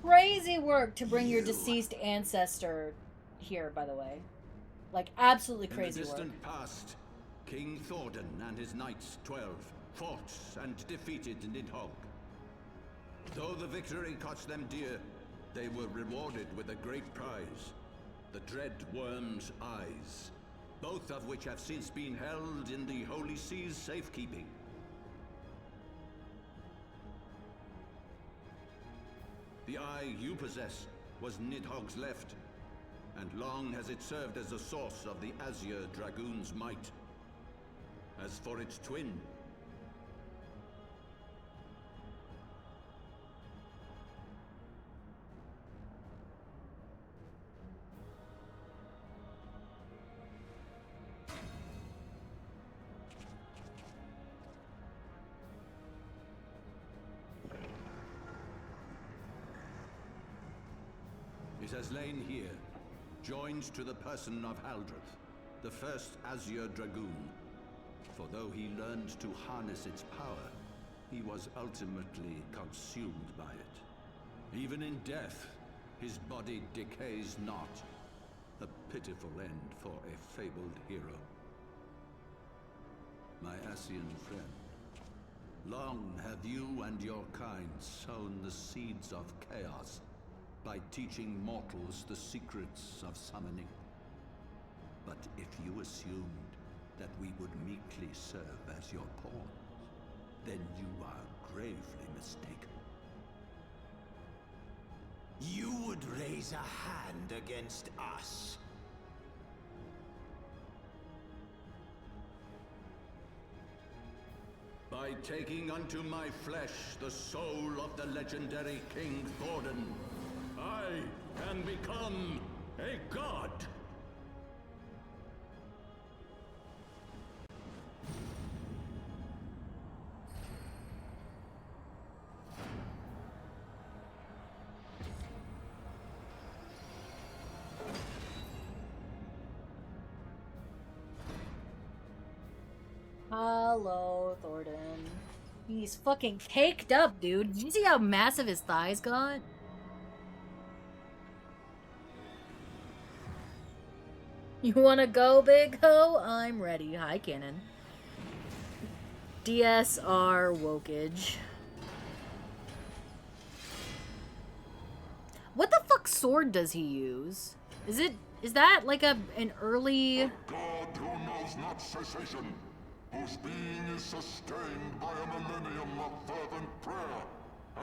Crazy work to bring your deceased ancestor here, by the way. Like, absolutely crazy In the work. distant past, King Thordan and his knights 12 fought and defeated Nidhogg. Though the victory cost them dear, they were rewarded with a great prize, the Dread Worm's Eyes, both of which have since been held in the Holy Sea's safekeeping. The eye you possess was Nidhogg's left, and long has it served as a source of the Azure Dragoon's might. As for its twin, it has lain here, joined to the person of Haldreth, the first Azure Dragoon. For though he learned to harness its power, he was ultimately consumed by it. Even in death, his body decays not. A pitiful end for a fabled hero. My Ascian friend, long have you and your kind sown the seeds of chaos by teaching mortals the secrets of summoning. But if you assumed that we would meekly serve as your pawns, then you are gravely mistaken. You would raise a hand against us. By taking unto my flesh the soul of the legendary King Thordan, I can become a god! Hello, Thordan. He's fucking caked up, dude. Did you see how massive his thighs got? You wanna go, big ho? I'm ready. Hi, Cannon. DSR Wokage. What the fuck sword does he use? Is that like an early... God who knows not cessation, whose being is sustained by a millennium of fervent prayer,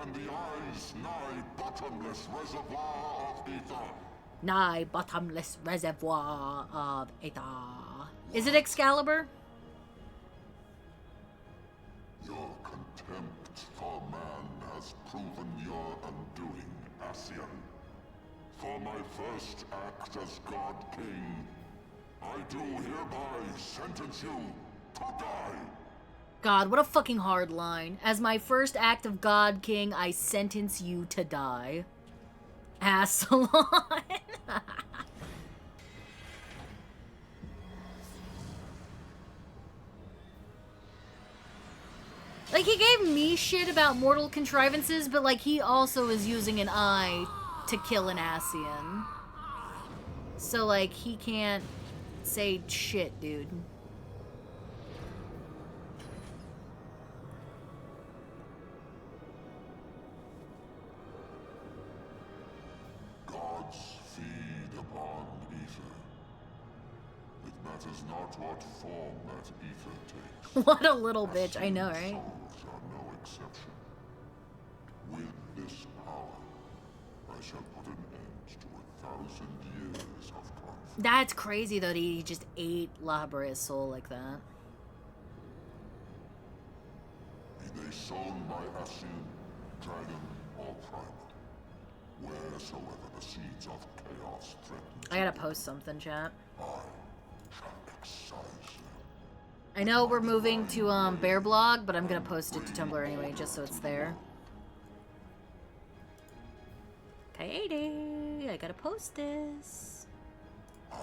and the eyes nigh bottomless reservoir of ether. Nigh bottomless reservoir of ether. Is it Excalibur? Your contempt for man has proven your undoing, Ascian. For my first act as God King, I do hereby sentence you to die. God, what a fucking hard line. As my first act of God King, I sentence you to die. Assalon. Like, he gave me shit about mortal contrivances, but, like, he also is using an eye to kill an Ascian. So, like, he can't say shit, dude. Gods feed upon ether. It matters not what form that ether takes. What a little bitch, I know, right? Souls are no exception. With this power, I shall put an end to 1,000 years of conflict. That's crazy, though, that he just ate Labra's soul like that. Be they sown by Ascian, dragon, or primal, wheresoever the seeds of chaos threaten. I gotta post something, chat. I shall excise them. I know we're moving to Bear Blog, but I'm gonna post it to Tumblr anyway, just so it's there. Kaede, I gotta post this. I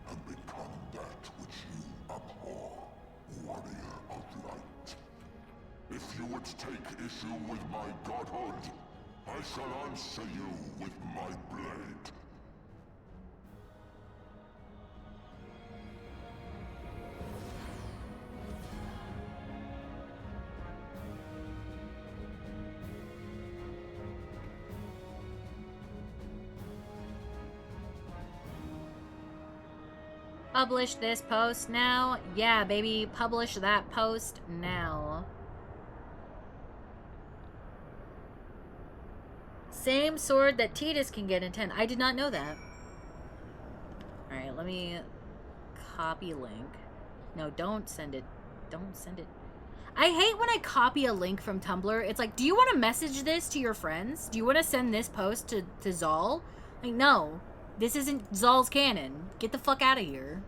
have become that which you abhor, warrior of light. If you would take issue with my godhood, I shall answer you with my blade. Publish this post now. Yeah, baby, publish that post now. Same sword that Tidus can get in 10. I did not know that. Alright, let me copy link. No, don't send it. Don't send it. I hate when I copy a link from Tumblr. It's like, do you want to message this to your friends? Do you want to send this post to Zal? Like, no. This isn't Zal's canon. Get the fuck out of here.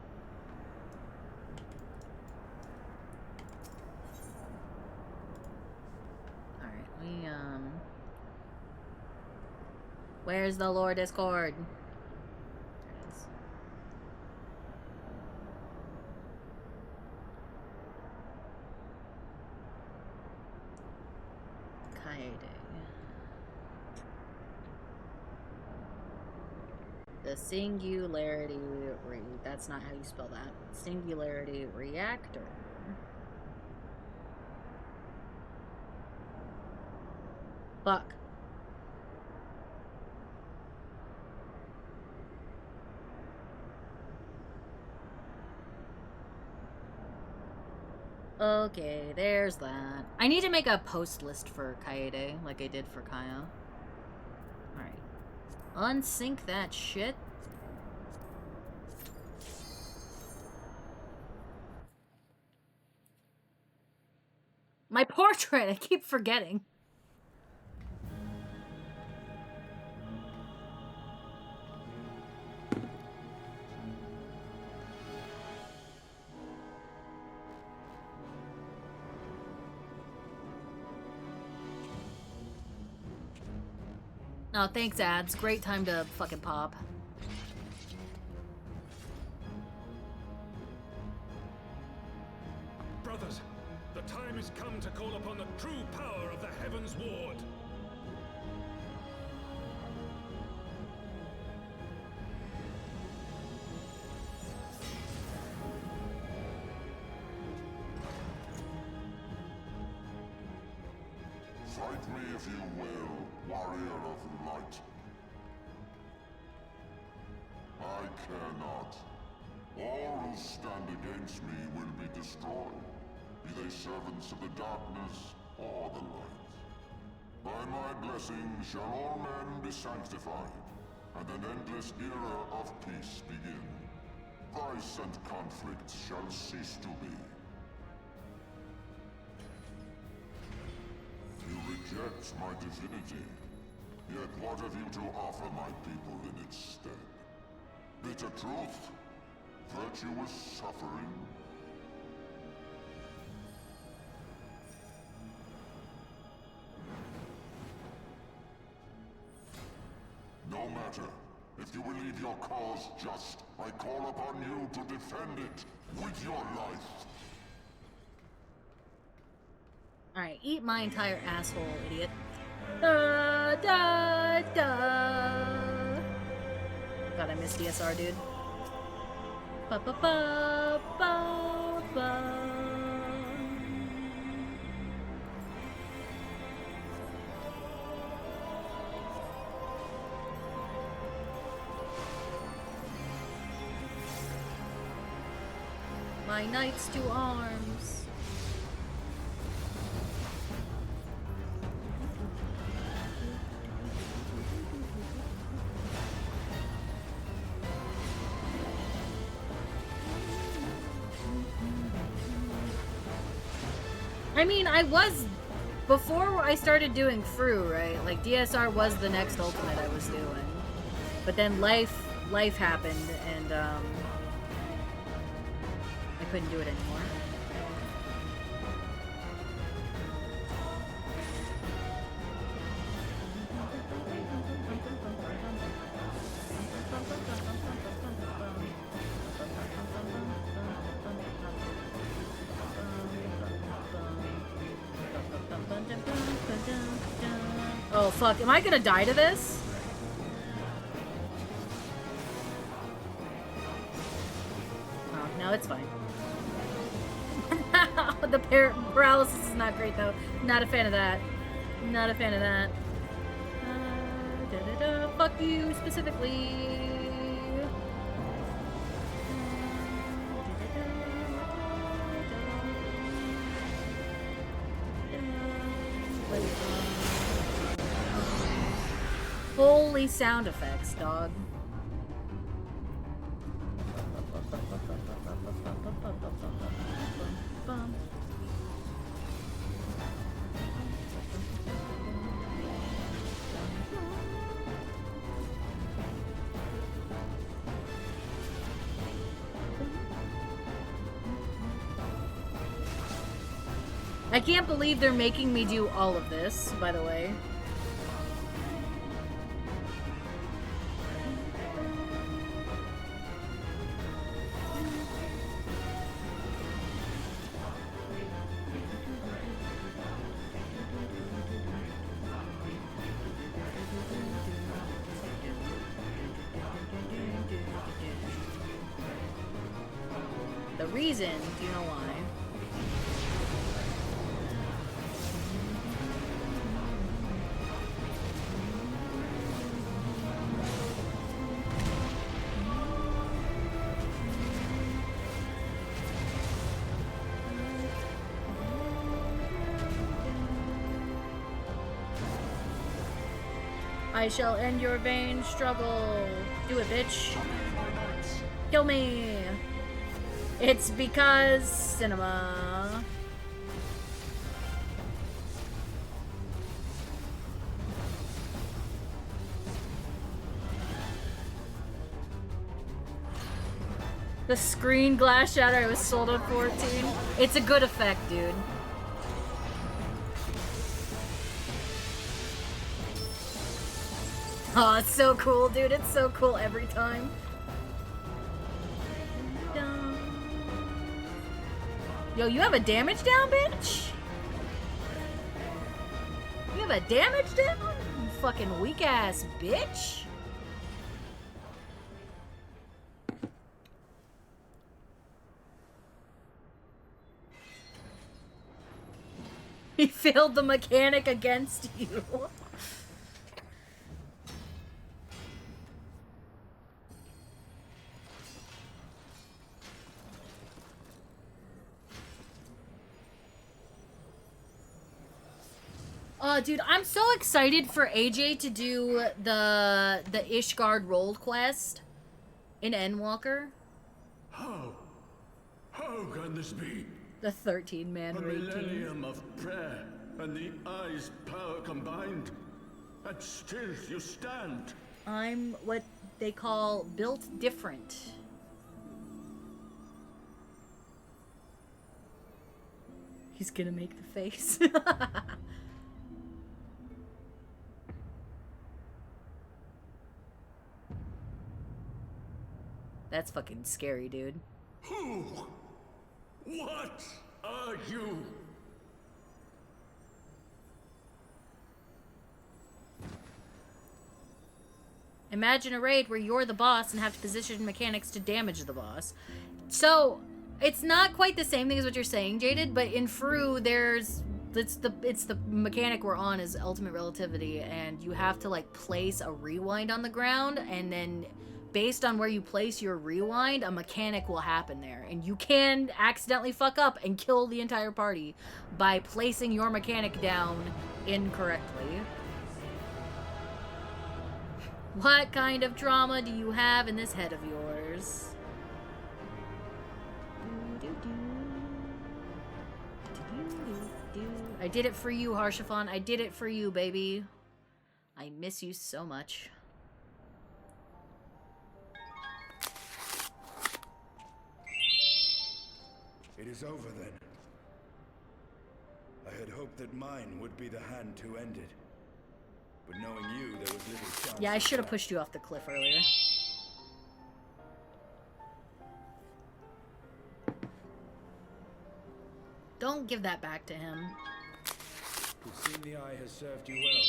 Alright, we, where's the lore Discord? There it is. Kaede. The Singularity that's not how you spell that. Singularity Reactor. Fuck. Okay, there's that. I need to make a post list for Kaede, like I did for Kaya. Alright. Unsync that shit. My portrait, I keep forgetting. Oh, thanks, ads. Great time to fucking pop. Brothers, the time has come to call upon the true power of the Heavens Ward. Fight me if you will, warrior of light. I care not. All who stand against me will be destroyed, be they servants of the darkness or the light. By my blessing shall all men be sanctified, and an endless era of peace begin. Vice and conflict shall cease to be. You reject my divinity, yet what have you to offer my people in its stead? Bitter truth? Virtuous suffering? No matter. If you believe your cause just, I call upon you to defend it with your life. Alright, eat my entire asshole, idiot. Da, da, da. God, I miss DSR, dude. Ba, ba, ba, ba, ba. My knights to arms. I mean, I was, before I started doing Fru, right? Like, DSR was the next ultimate I was doing. But then life happened, and, I couldn't do it anymore. Oh, fuck. Am I gonna die to this? Oh, no, it's fine. The paralysis is not great, though. Not a fan of that. Not a fan of that. Fuck you, specifically. Holy sound effects, dog. I can't believe they're making me do all of this, by the way. The reason, do you know why? I shall end your vain struggle. Do it, bitch. Kill me. It's because cinema. The screen glass shatter, it was sold on 14. It's a good effect, dude. Oh, it's so cool, dude. It's so cool every time. Yo, you have a damage down, bitch? You have a damage down? You fucking weak ass bitch. He failed the mechanic against you. Dude, I'm so excited for AJ to do the Ishgard Roll quest in Endwalker. How can this be? The 13-man A raid team. millennium of prayer and the eye's power combined, and still you stand. I'm what they call built different. He's gonna make the face. That's fucking scary, dude. Who? What are you? Imagine a raid where you're the boss and have to position mechanics to damage the boss. So, it's not quite the same thing as what you're saying, Jaded, but in Fru, it's the mechanic we're on is ultimate relativity, and you have to like place a rewind on the ground, and then based on where you place your rewind, a mechanic will happen there. And you can accidentally fuck up and kill the entire party by placing your mechanic down incorrectly. What kind of trauma do you have in this head of yours? I did it for you, Harshafan. I did it for you, baby. I miss you so much. It is over then. I had hoped that mine would be the hand to end it. But knowing you, there was little chance. Yeah, I should have pushed you off the cliff earlier. Don't give that back to him. It seems the eye has served you well.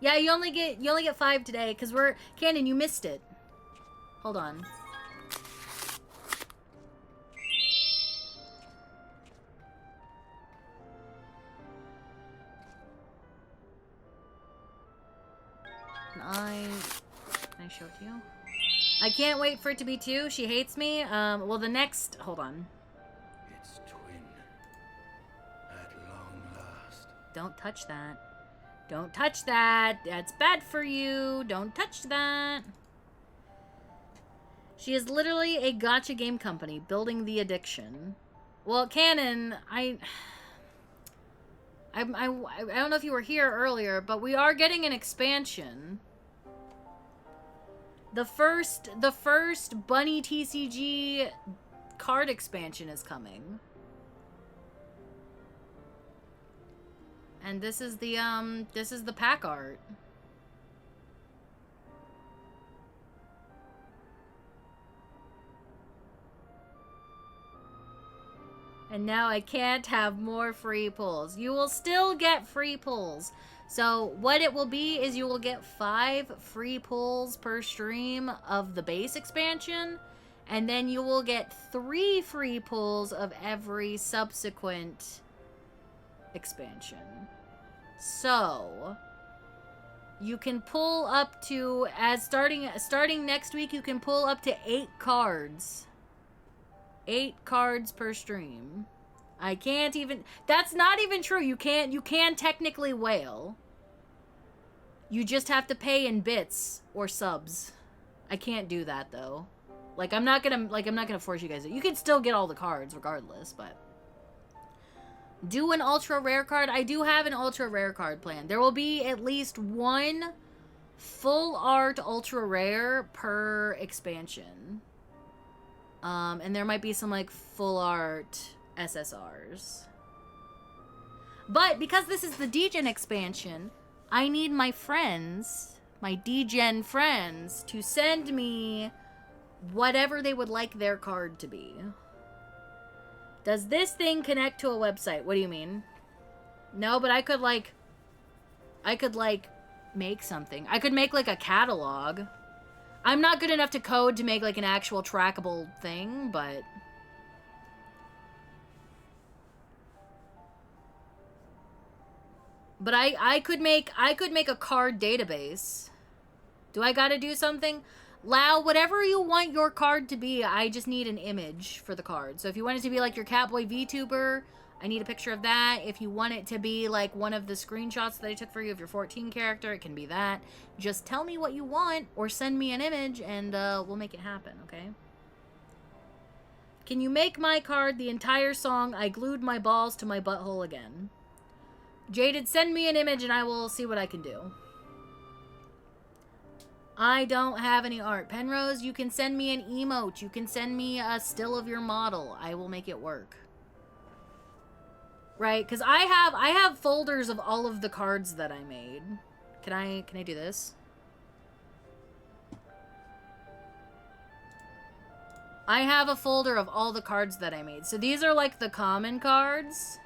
Yeah, you only get 5 today, because we're... Cannon, you missed it. Hold on. Can I show it to you? I can't wait for it to be 2. She hates me. Well, the next... Hold on. It's twin. At long last. Don't touch that. Don't touch that. That's bad for you. Don't touch that. She is literally a gacha game company building the addiction. Well, Canon, I don't know if you were here earlier, but we are getting an expansion. The first Bunny TCG card expansion is coming. And this is the pack art. And now I can't have more free pulls. You will still get free pulls. So what it will be is you will get 5 free pulls per stream of the base expansion. And then you will get 3 free pulls of every subsequent expansion. So you can pull up to, as starting next week, you can pull up to 8 cards. 8 cards per stream. I can't even... That's not even true. You can technically whale. You just have to pay in bits or subs. I can't do that, though. Like, I'm not gonna force you guys to... You can still get all the cards regardless, but... Do an ultra rare card? I do have an ultra rare card plan. There will be at least one full art ultra rare per expansion. And there might be some, like, full art SSRs. But because this is the Degen expansion, I need my friends, my Degen friends, to send me whatever they would like their card to be. Does this thing connect to a website? What do you mean? No, but I could make something. I could make, like, a catalog. I'm not good enough to code to make, like, an actual trackable thing, but... But I could make a card database. Do I gotta do something? Lau, whatever you want your card to be, I just need an image for the card. So if you want it to be like your Catboy VTuber, I need a picture of that. If you want it to be like one of the screenshots that I took for you of your 14 character, it can be that. Just tell me what you want or send me an image and we'll make it happen, okay? Can you make my card the entire song, I Glued My Balls to My Butthole Again? Jaded, send me an image and I will see what I can do. I don't have any art. Penrose, you can send me an emote. You can send me a still of your model. I will make it work. Right? Because I have folders of all of the cards that I made. Can I do this? I have a folder of all the cards that I made. So these are like the common cards.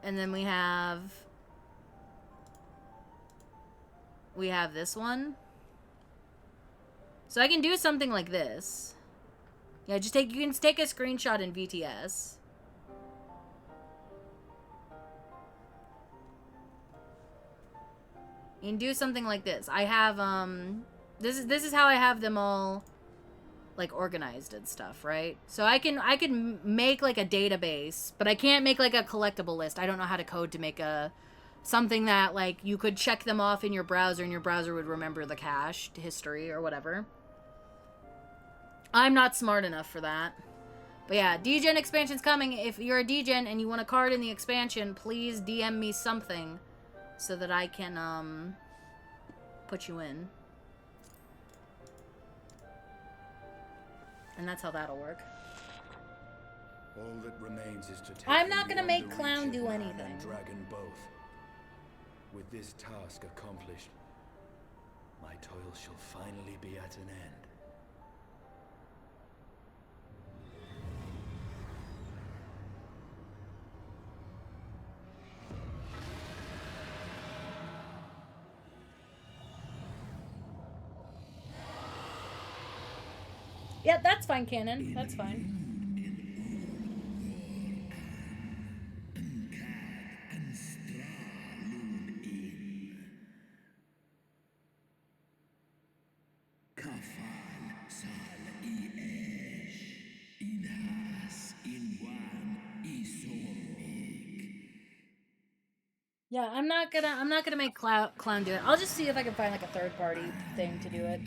And then we have this one. So I can do something like this. Yeah, you can take a screenshot in VTS. You can do something like this. I have this is how I have them all like organized and stuff, right? So I can make like a database, but I can't make like a collectible list. I don't know how to code to make something that like you could check them off in your browser and your browser would remember the cached history or whatever. I'm not smart enough for that. But yeah, Degen expansion's coming. If you're a Degen and you want a card in the expansion, please DM me something so that I can put you in. And that's how that'll work. All that remains is to take I'm not gonna beyond make the Clown reach of do man anything. and dragon both. With this task accomplished, my toil shall finally be at an end. Yeah, that's fine, Canon. That's fine. Yeah, I'm not gonna make Clown do it. I'll just see if I can find like a third party thing to do it.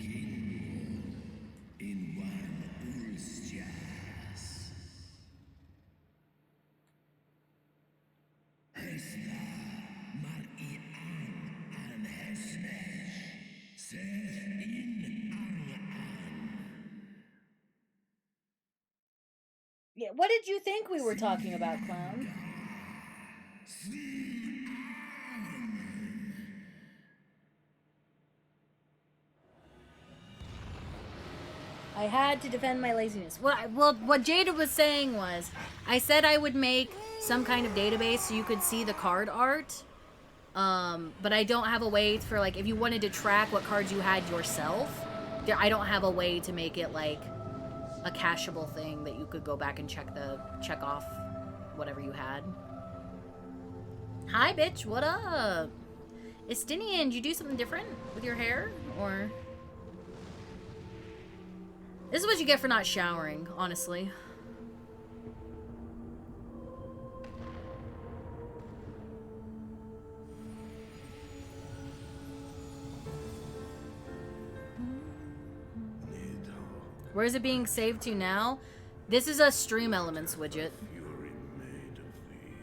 Yeah, what did you think we were talking about, Clown? I had to defend my laziness. Well, what Jada was saying was, I said I would make some kind of database so you could see the card art. But I don't have a way for, like, if you wanted to track what cards you had yourself, I don't have a way to make it, like, a cacheable thing that you could go back and check off whatever you had. Hi, bitch. What up? Estinian, did you do something different with your hair? Or... This is what you get for not showering, honestly. Where is it being saved to now? This is a Stream Elements widget. Fury made of thee.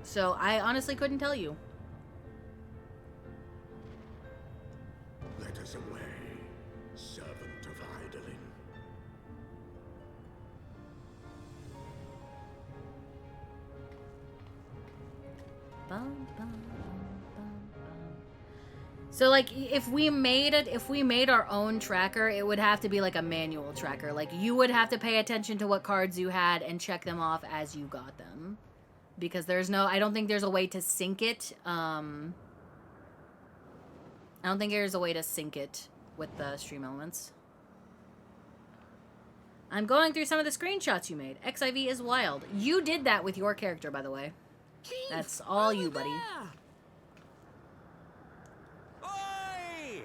So I honestly couldn't tell you. Let us away, servant of Idolin. Bum, bum, bum, bum, bum. So like if we made our own tracker, it would have to be like a manual tracker. Like you would have to pay attention to what cards you had and check them off as you got them. Because I don't think there's a way to sync it. I don't think there's a way to sync it with the Stream Elements. I'm going through some of the screenshots you made. XIV is wild. You did that with your character, by the way. That's all you, buddy. Oi!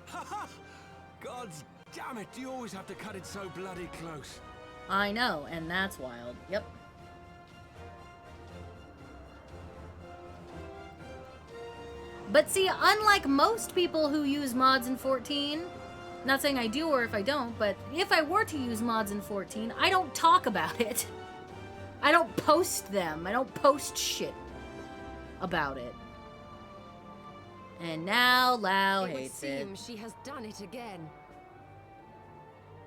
Haha! God damn it, you always have to cut it so bloody close. I know, and that's wild. Yep. But see, unlike most people who use mods in 14, not saying I do or if I don't, but if I were to use mods in 14, I don't talk about it. I don't post them. I don't post shit about it. And now Lau hates it. It would seem she has done it again.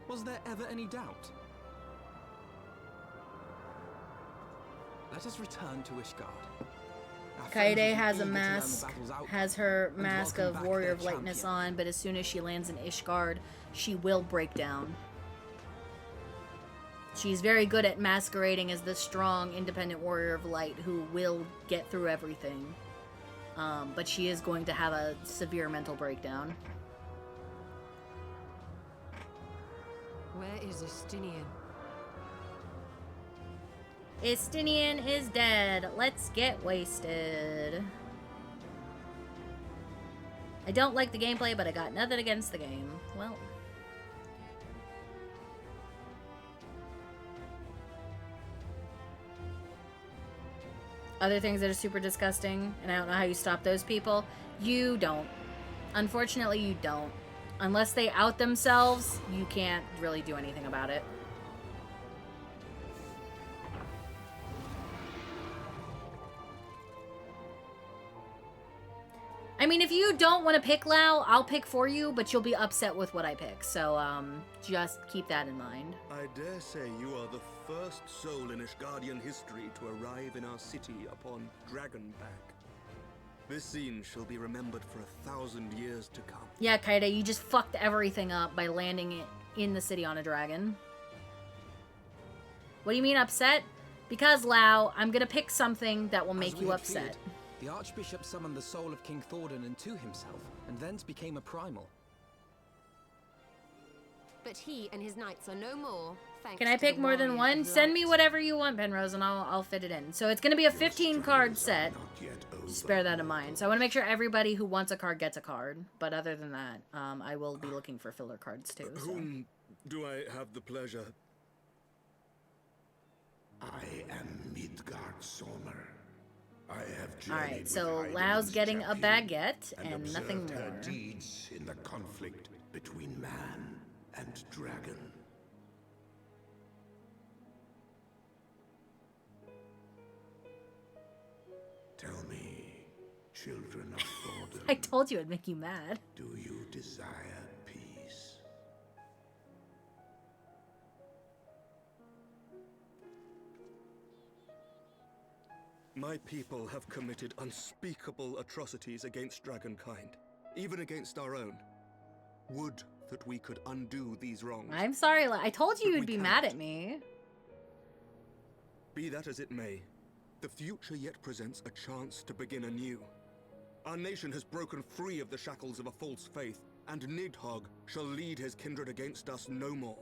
Was there ever any doubt? Let us return to Ishgard. Our friends will Kaede be has a eager to learn the mask, battle's outcome has her and mask welcome of back Warrior their of Lightness champion. on, but as soon as she lands in Ishgard, she will break down. She's very good at masquerading as the strong, independent Warrior of Light who will get through everything. But she is going to have a severe mental breakdown. Where is Estinian? Estinian is dead. Let's get wasted. I don't like the gameplay, but I got nothing against the game. Well. Other things that are super disgusting, and I don't know how you stop those people. You don't. Unfortunately, you don't. Unless they out themselves, you can't really do anything about it. I mean, if you don't want to pick Lau, I'll pick for you, but you'll be upset with what I pick. So, just keep that in mind. I dare say you are the first soul in Ishgardian history to arrive in our city upon Dragonback. This scene shall be remembered for 1,000 years to come. Yeah, Kaede, you just fucked everything up by landing it in the city on a dragon. What do you mean upset? Because, Lau, I'm gonna pick something that will make you upset. The Archbishop summoned the soul of King Thordan into himself, and thence became a primal. But he and his knights are no more, thanks Can I to pick the more than Warrior one? of Send me Light. whatever you want, Penrose, and I'll fit it in. So it's gonna be a 15 card set. Just bear that in mind. So I want to make sure everybody who wants a card gets a card. But other than that, I will be looking for filler cards too. So. Whom do I have the pleasure? I am Midgard Sommer. I have journeyed Alright, so with Lau's Idalin's getting a champion baguette and nothing observed her more. deeds in the conflict between man and dragon. Tell me, children of Thordan, I told you it'd make you mad. do you desire peace? My people have committed unspeakable atrocities against dragonkind, even against our own. Would that we could undo these wrongs. I'm sorry, I told you you'd be mad at me. Be that as it may, the future yet presents a chance to begin anew. Our nation has broken free of the shackles of a false faith, and Nidhogg shall lead his kindred against us no more.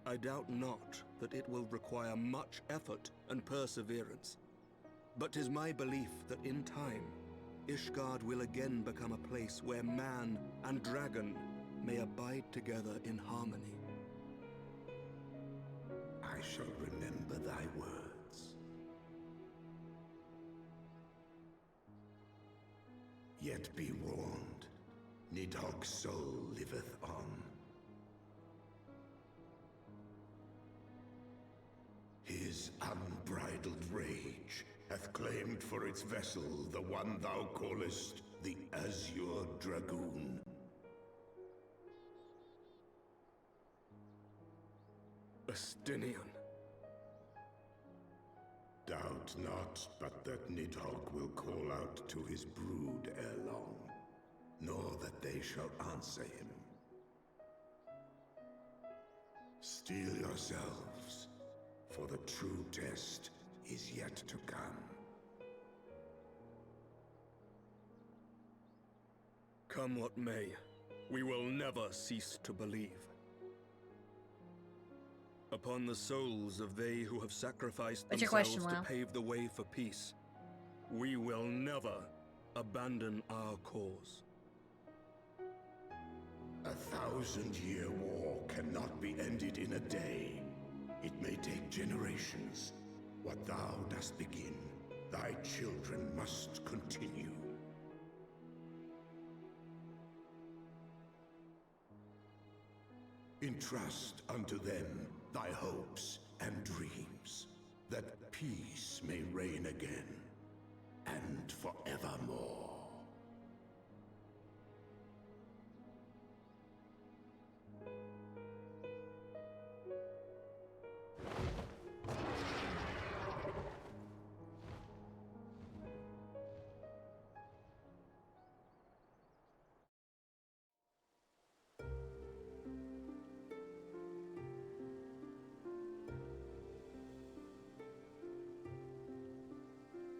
I doubt not that it will require much effort and perseverance, but 'tis my belief that in time, Ishgard will again become a place where man and dragon may abide together in harmony. I shall remember thy words. Yet be warned, Nidhogg's soul liveth on. His unbridled rage hath claimed for its vessel the one thou callest the Azure Dragoon. Estinian. Doubt not but that Nidhogg will call out to his brood ere long, nor that they shall answer him. Steel yourselves, for the true test is yet to come. Come what may, we will never cease to believe. Upon the souls of they who have sacrificed What's your themselves question, to Will? pave the way for peace, we will never abandon our cause. 1,000-year war cannot be ended in a day. It may take generations. What thou dost begin, thy children must continue. Entrust unto them thy hopes and dreams, that peace may reign again, and forevermore.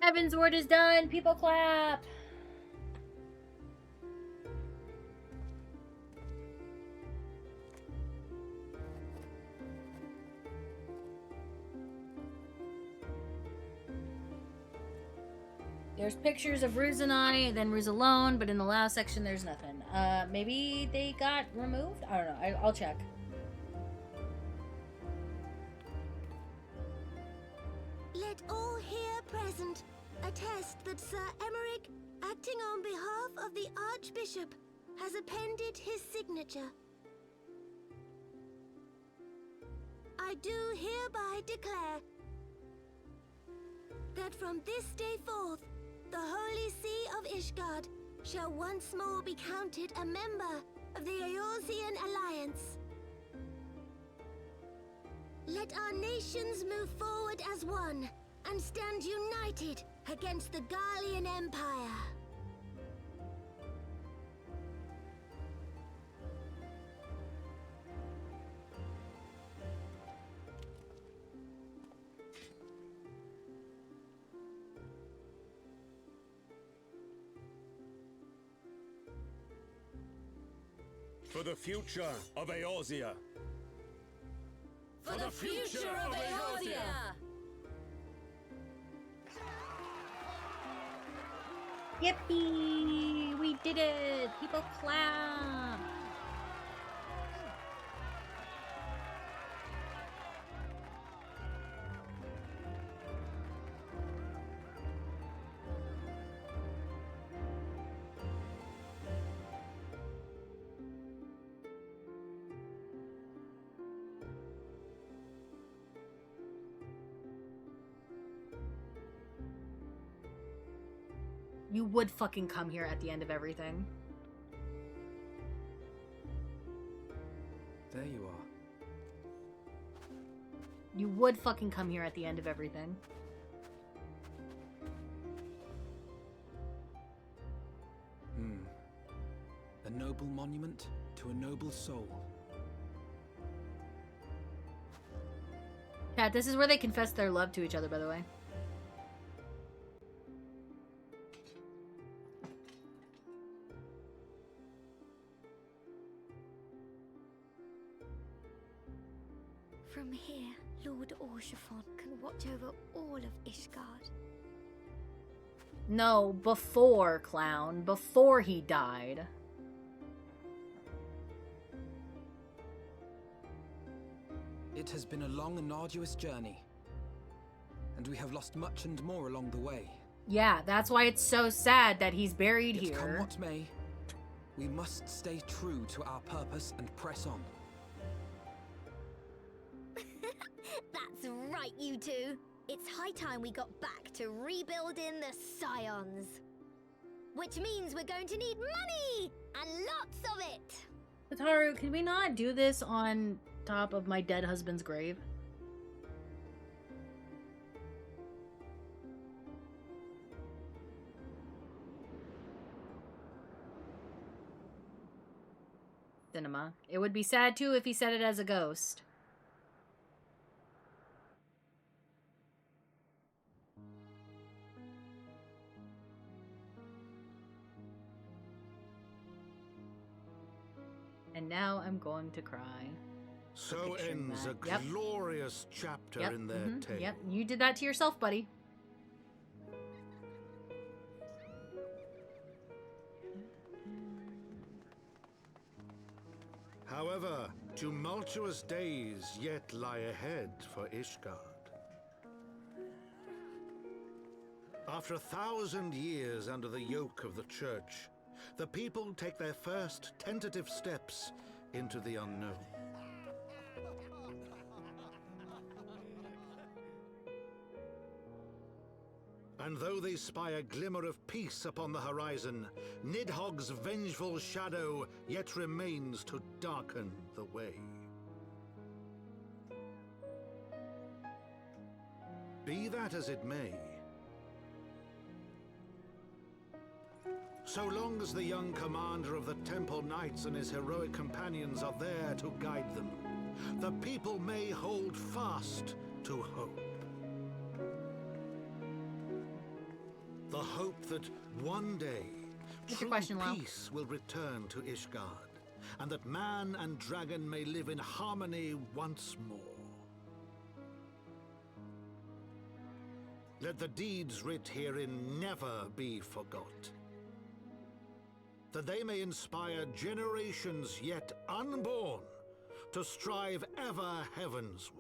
Heaven's word is done. People clap. There's pictures of Ruse and I, then Ruse alone, but in the last section there's nothing. Maybe they got removed? I don't know. I'll check. Let all here present attest that Sir Emmerich, acting on behalf of the Archbishop, has appended his signature. I do hereby declare that from this day forth, the Holy See of Ishgard shall once more be counted a member of the Eorzean Alliance. Let our nations move forward as one and stand united against the Garlean Empire. For the future of Eorzea. For the future of Eorzea! Yippee! We did it! People clap! You would fucking come here at the end of everything. There you are. You would fucking come here at the end of everything. A noble monument to a noble soul. Chat, this is where they confess their love to each other, by the way. From here, Lord Orshafon can watch over all of Ishgard. No, before, clown. Before he died. It has been a long and arduous journey, and we have lost much and more along the way. Yeah, that's why it's so sad that he's buried Yet come here. what may, we must stay true to our purpose and press on. That's right, you two. It's high time we got back to rebuilding the Scions. Which means we're going to need money! And lots of it! Wataru, can we not do this on top of my dead husband's grave? Cinema. It would be sad too if he said it as a ghost. And now I'm going to cry. So ends a Yep. glorious chapter Yep. in their tale. Yep. You did that to yourself, buddy. However, tumultuous days yet lie ahead for Ishgard. After 1,000 years under the yoke of the Church, the people take their first tentative steps into the unknown. And though they spy a glimmer of peace upon the horizon, Nidhogg's vengeful shadow yet remains to darken the way. Be that as it may, so long as the young commander of the Temple Knights and his heroic companions are there to guide them, the people may hold fast to hope. The hope that one day true peace will return to Ishgard, and that man and dragon may live in harmony once more. Let the deeds writ herein never be forgot, that they may inspire generations yet unborn to strive ever heavensward.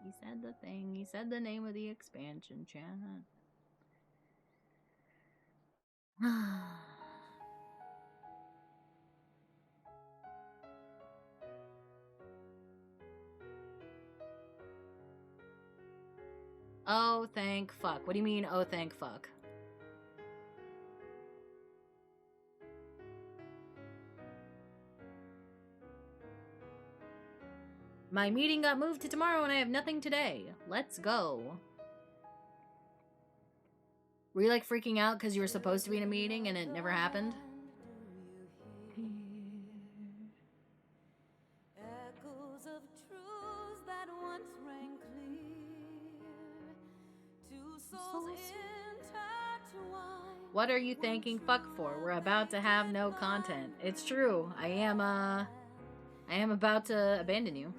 He said the thing. He said the name of the expansion, chat. Oh, thank fuck. What do you mean, oh, thank fuck? My meeting got moved to tomorrow and I have nothing today. Let's go. Were you like freaking out because you were supposed to be in a meeting and it never happened? Echoes of truths that once rang clear. Two souls intertwined. What are you thanking fuck for? We're about to have no content. It's true. I am about to abandon you.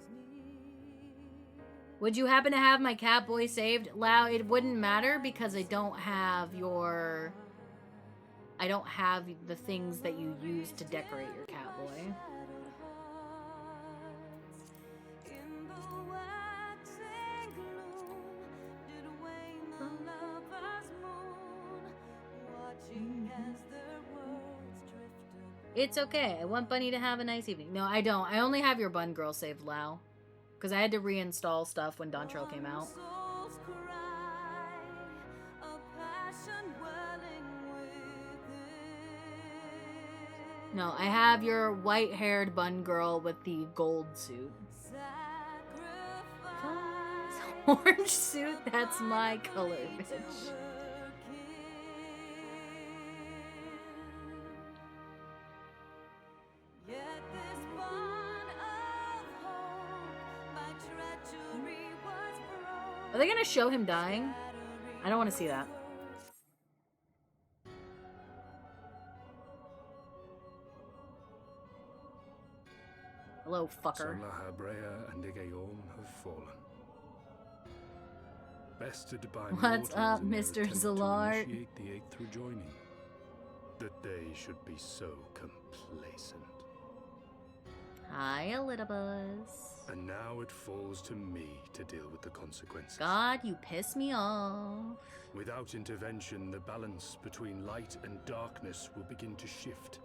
Would you happen to have my Catboy saved? Lau, it wouldn't matter because I don't have the things that you use to decorate your Catboy. It's okay. I want Bunny to have a nice evening. No, I don't. I only have your Bun Girl saved, Lau. Because I had to reinstall stuff when Dawn Trail came out. No, I have your white-haired Bun Girl with the gold suit. Orange suit? That's my color, bitch. Are they gonna show him dying? I don't want to see that. Hello, fucker. Solahabrea and Igaeorm have fallen. Bested by What's up, Mr. Zalart? To initiate the Eighth rejoining. That they should be so complacent. Hi, Elidabuzz. And now it falls to me to deal with the consequences. God, you piss me off. Without intervention, the balance between light and darkness will begin to shift,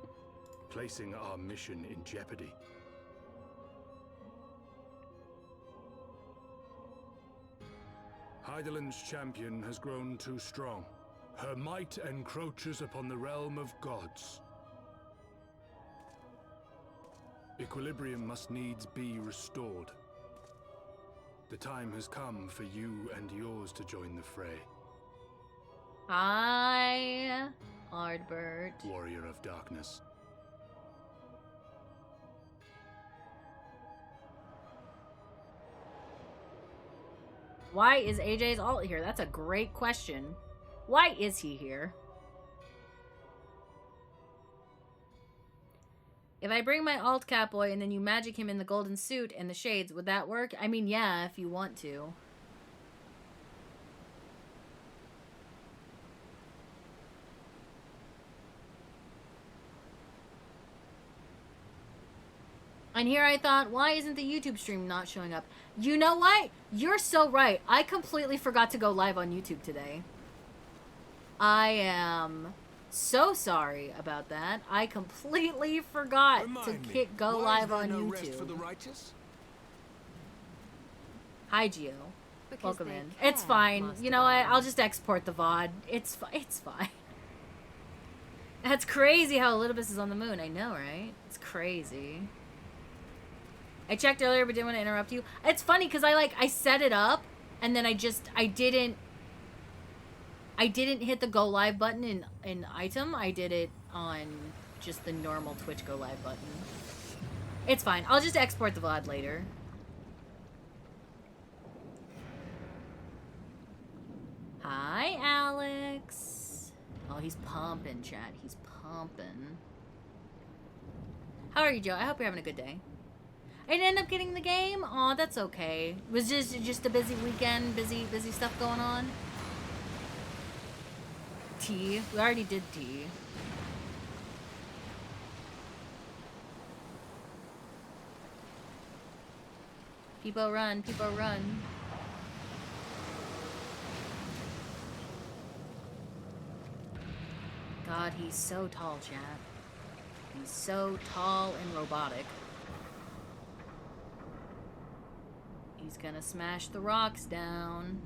placing our mission in jeopardy. Hydaelyn's champion has grown too strong. Her might encroaches upon the realm of gods. Equilibrium must needs be restored. The time has come for you and yours to join the fray. Hi, Ardbert. Warrior of Darkness. Why is AJ's alt here? That's a great question. Why is he here? If I bring my alt Catboy and then you magic him in the golden suit and the shades, would that work? I mean, yeah, if you want to. And here I thought, why isn't the YouTube stream not showing up? You know what? You're so right. I completely forgot to go live on YouTube today. I am so sorry about that. I completely forgot to go live on YouTube. Hi, Gio. Welcome in. It's fine. You know what? I'll just export the VOD. It's fine. That's crazy how Olympus is on the moon. I know, right? It's crazy. I checked earlier but didn't want to interrupt you. It's funny because I set it up and then I didn't hit the go live button in item. I did it on just the normal Twitch go live button. It's fine. I'll just export the VOD later. Hi, Alex. Oh, he's pumping, chat. He's pumping. How are you, Joe? I hope you're having a good day. I didn't end up getting the game. Aw, that's okay. It was just a busy weekend, busy stuff going on. Tea. We already did tea. People run, people run. God, he's so tall, chat. He's so tall and robotic. He's gonna smash the rocks down.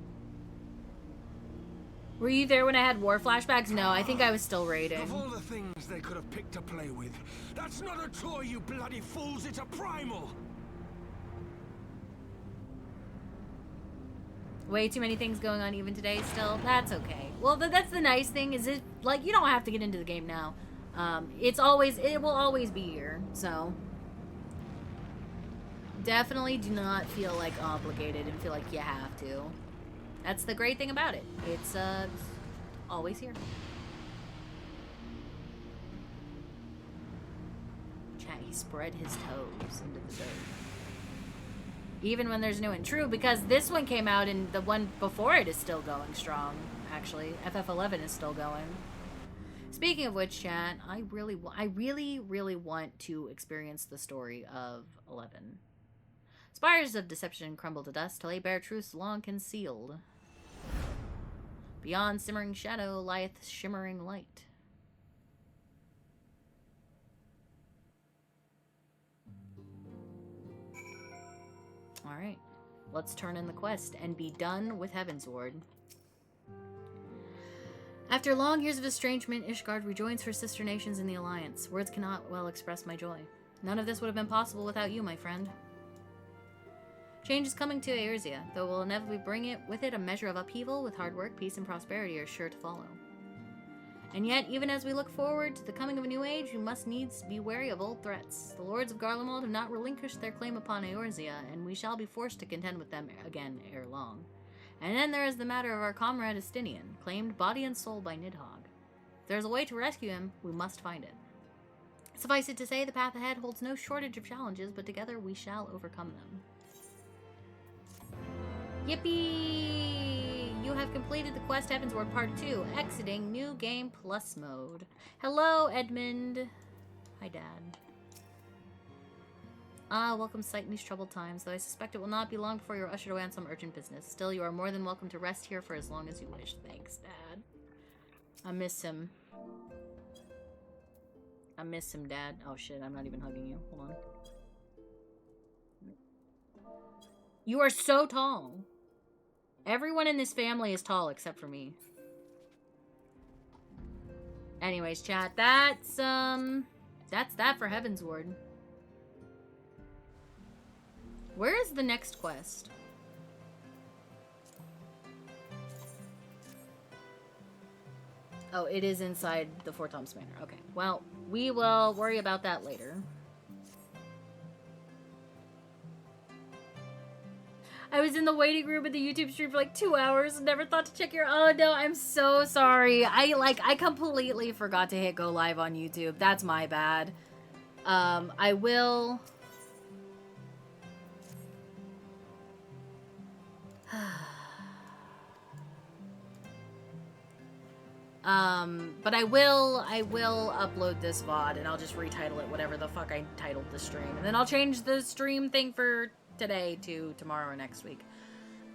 Were you there when I had war flashbacks? No, I think I was still raiding. Of all the things they could have picked to play with, that's not a toy, you bloody fools, it's a primal! Way too many things going on even today still. That's okay. Well, that's the nice thing is it, like, you don't have to get into the game now. It will always be here, so. Definitely do not feel like obligated and feel like you have to. That's the great thing about it. It's always here. Chat, he spread his toes into the dirt. Even when there's new and true, because this one came out and the one before it is still going strong, actually. FF11 is still going. Speaking of which, chat, I really want to experience the story of 11. Spires of deception crumble to dust to lay bare truths long concealed. Beyond simmering shadow lieth shimmering light. Alright, let's turn in the quest and be done with Heavensward. After long years of estrangement, Ishgard rejoins her sister nations in the Alliance. Words cannot well express my joy. None of this would have been possible without you, my friend. Change is coming to Eorzea, though it will inevitably bring with it a measure of upheaval. With hard work, peace and prosperity are sure to follow. And yet, even as we look forward to the coming of a new age, we must needs be wary of old threats. The lords of Garlemald have not relinquished their claim upon Eorzea, and we shall be forced to contend with them again ere long. And then there is the matter of our comrade Estinian, claimed body and soul by Nidhogg. If there is a way to rescue him, we must find it. Suffice it to say, the path ahead holds no shortage of challenges, but together we shall overcome them. Yippee! You have completed the quest Heavensward Part 2, exiting New Game Plus mode. Hello, Edmund. Hi, Dad. Ah, welcome sight in these troubled times, though I suspect it will not be long before you're ushered away on some urgent business. Still, you are more than welcome to rest here for as long as you wish. Thanks, Dad. I miss him. I miss him, Dad. Oh shit, I'm not even hugging you. Hold on. You are so tall. Everyone in this family is tall except for me. Anyways, chat, that's that for Heavensward. Where is the next quest? Oh, it is inside the Fort Thomas Manor. Okay, well, we will worry about that later. I was in the waiting room at the YouTube stream for like 2 hours and never thought to check your... Oh no, I'm so sorry. I completely forgot to hit go live on YouTube. That's my bad. I will... but I will upload this VOD and I'll just retitle it whatever the fuck I titled the stream. And then I'll change the stream thing for today to tomorrow or next week.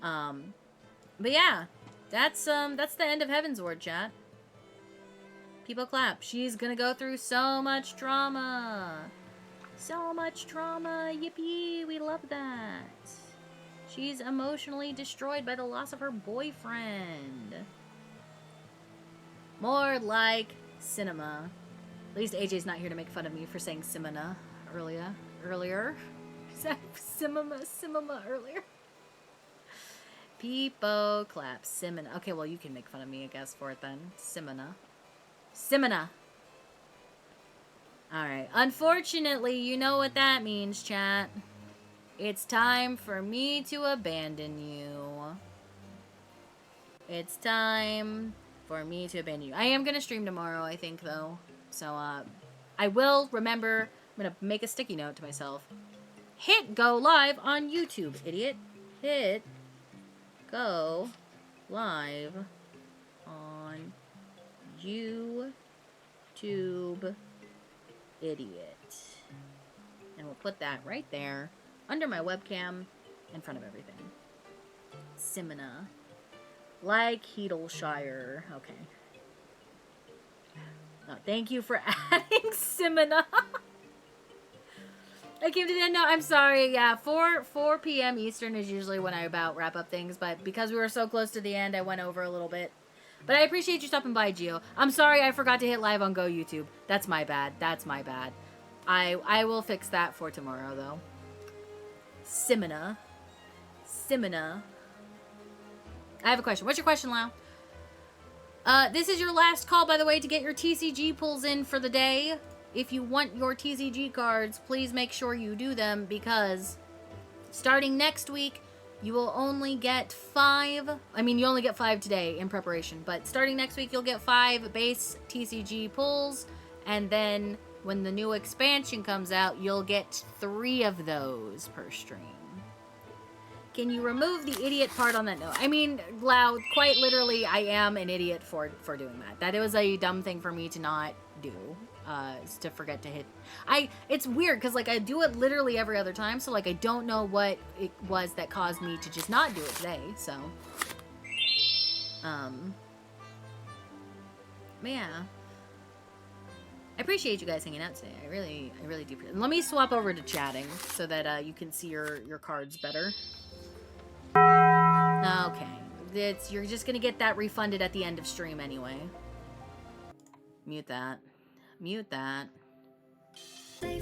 But yeah, that's the end of Heavensward, chat. People clap. She's gonna go through so much trauma. So much trauma. Yippee, we love that. She's emotionally destroyed by the loss of her boyfriend. More like cinema. At least AJ's not here to make fun of me for saying Simona earlier. Said Simona earlier. People clap. Simona. Okay, well, you can make fun of me, I guess, for it then. Simona. Alright. Unfortunately, you know what that means, chat. It's time for me to abandon you. It's time for me to abandon you. I am going to stream tomorrow, I think, though. So, I will remember. I'm going to make a sticky note to myself. Hit go live on YouTube, idiot. Hit go live on YouTube, idiot. And we'll put that right there under my webcam in front of everything. Simona. Like Heedleshire. Okay. Oh, thank you for adding Simona. I came to the end. No, I'm sorry. Yeah, 4 p.m. Eastern is usually when I about wrap up things, but because we were so close to the end, I went over a little bit. But I appreciate you stopping by, Gio. I'm sorry I forgot to hit live on Go YouTube. That's my bad. That's my bad. I will fix that for tomorrow, though. Simona. I have a question. What's your question, Lau? This is your last call, by the way, to get your TCG pulls in for the day. If you want your TCG cards, please make sure you do them, because starting next week, you will only get 5. I mean, you only get 5 today in preparation, but starting next week, you'll get 5 base TCG pulls, and then when the new expansion comes out, you'll get 3 of those per stream. Can you remove the idiot part on that note? I mean, Lau, quite literally, I am an idiot for doing that. That was a dumb thing for me to not do. Is to forget to hit. It's weird because like I do it literally every other time, so like I don't know what it was that caused me to just not do it today. So, but yeah, I appreciate you guys hanging out today. I really do. Let me swap over to chatting so that you can see your cards better. Okay, you're just gonna get that refunded at the end of stream anyway. Mute that. Mute that. Okay.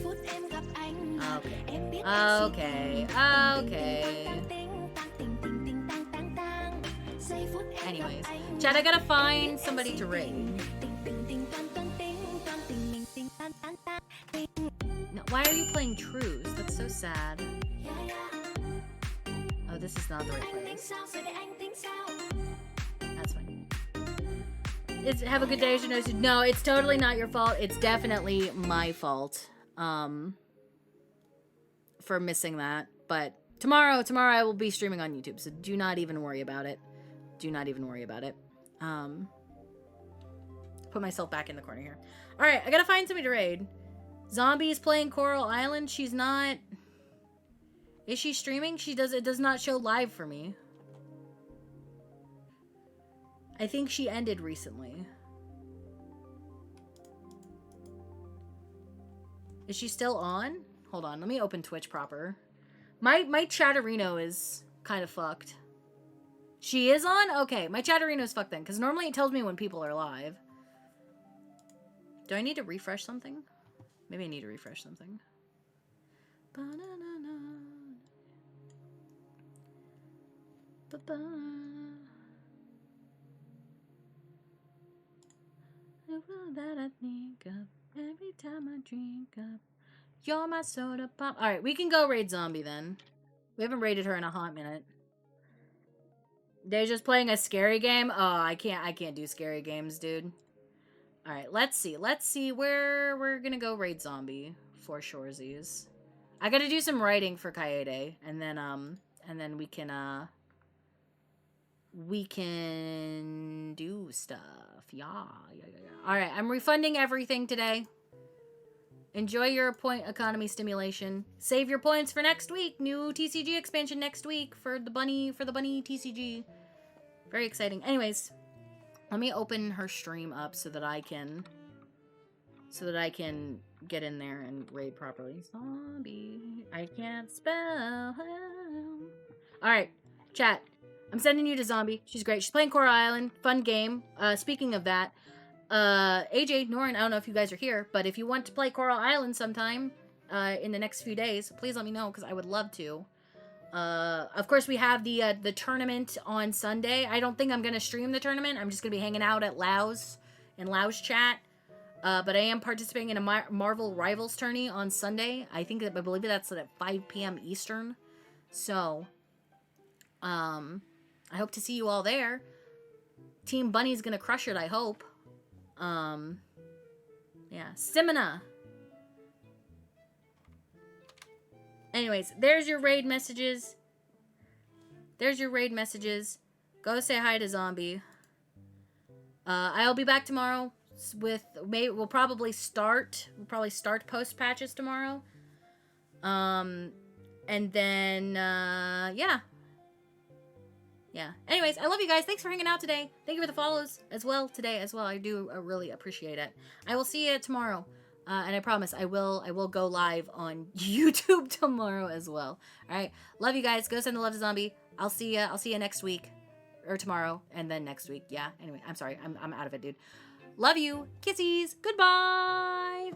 Anyways, chat, I gotta find somebody to raid. No, why are you playing Trues? That's so sad. Oh, this is not the right place. That's fine. Have a good day, Shinosu. No, it's totally not your fault. It's definitely my fault. For missing that. But tomorrow I will be streaming on YouTube, so do not even worry about it. Do not even worry about it. Put myself back in the corner here. Alright, I gotta find somebody to raid. Zombie's playing Coral Island. She's not... Is she streaming? It does not show live for me. I think she ended recently. Is she still on? Hold on, let me open Twitch proper. My Chatterino is kind of fucked. She is on? Okay, my Chatterino is fucked then, because normally it tells me when people are live. Do I need to refresh something? Maybe I need to refresh something. Ba-na-na-na. Ba-ba. That I think of every time I drink of. You're my soda pop. Alright, we can go raid Zombie then. We haven't raided her in a hot minute. They're just playing a scary game? Oh, I can't do scary games, dude. Alright, let's see. Let's see where we're gonna go raid Zombie for shoresies. I gotta do some writing for Kaede, and then we can do stuff. Yeah. Alright, I'm refunding everything today. Enjoy your point economy stimulation. Save your points for next week. New TCG expansion next week for the bunny TCG. Very exciting. Anyways, let me open her stream up so that I can get in there and raid properly. Zombie. I can't spell him. Alright, chat. I'm sending you to Zombie. She's great. She's playing Coral Island. Fun game. Speaking of that, AJ, Norin, I don't know if you guys are here, but if you want to play Coral Island sometime in the next few days, please let me know, because I would love to. Of course, we have the tournament on Sunday. I don't think I'm going to stream the tournament. I'm just going to be hanging out at Lau's, in Lau's chat. But I am participating in a Marvel Rivals tourney on Sunday. I believe that's at 5 p.m. Eastern. So, I hope to see you all there. Team Bunny's gonna crush it, I hope. Yeah. Stamina. Anyways, there's your raid messages. Go say hi to Zombie. I'll be back tomorrow with we'll probably start post patches tomorrow. And then yeah. Anyways, I love you guys. Thanks for hanging out today. Thank you for the follows as well today as well. I do really appreciate it. I will see you tomorrow. And I promise I will go live on YouTube tomorrow as well. All right. Love you guys. Go send the love to Zombie. I'll see you next week or tomorrow and then next week. Yeah. Anyway, I'm sorry. I'm out of it, dude. Love you. Kissies. Goodbye.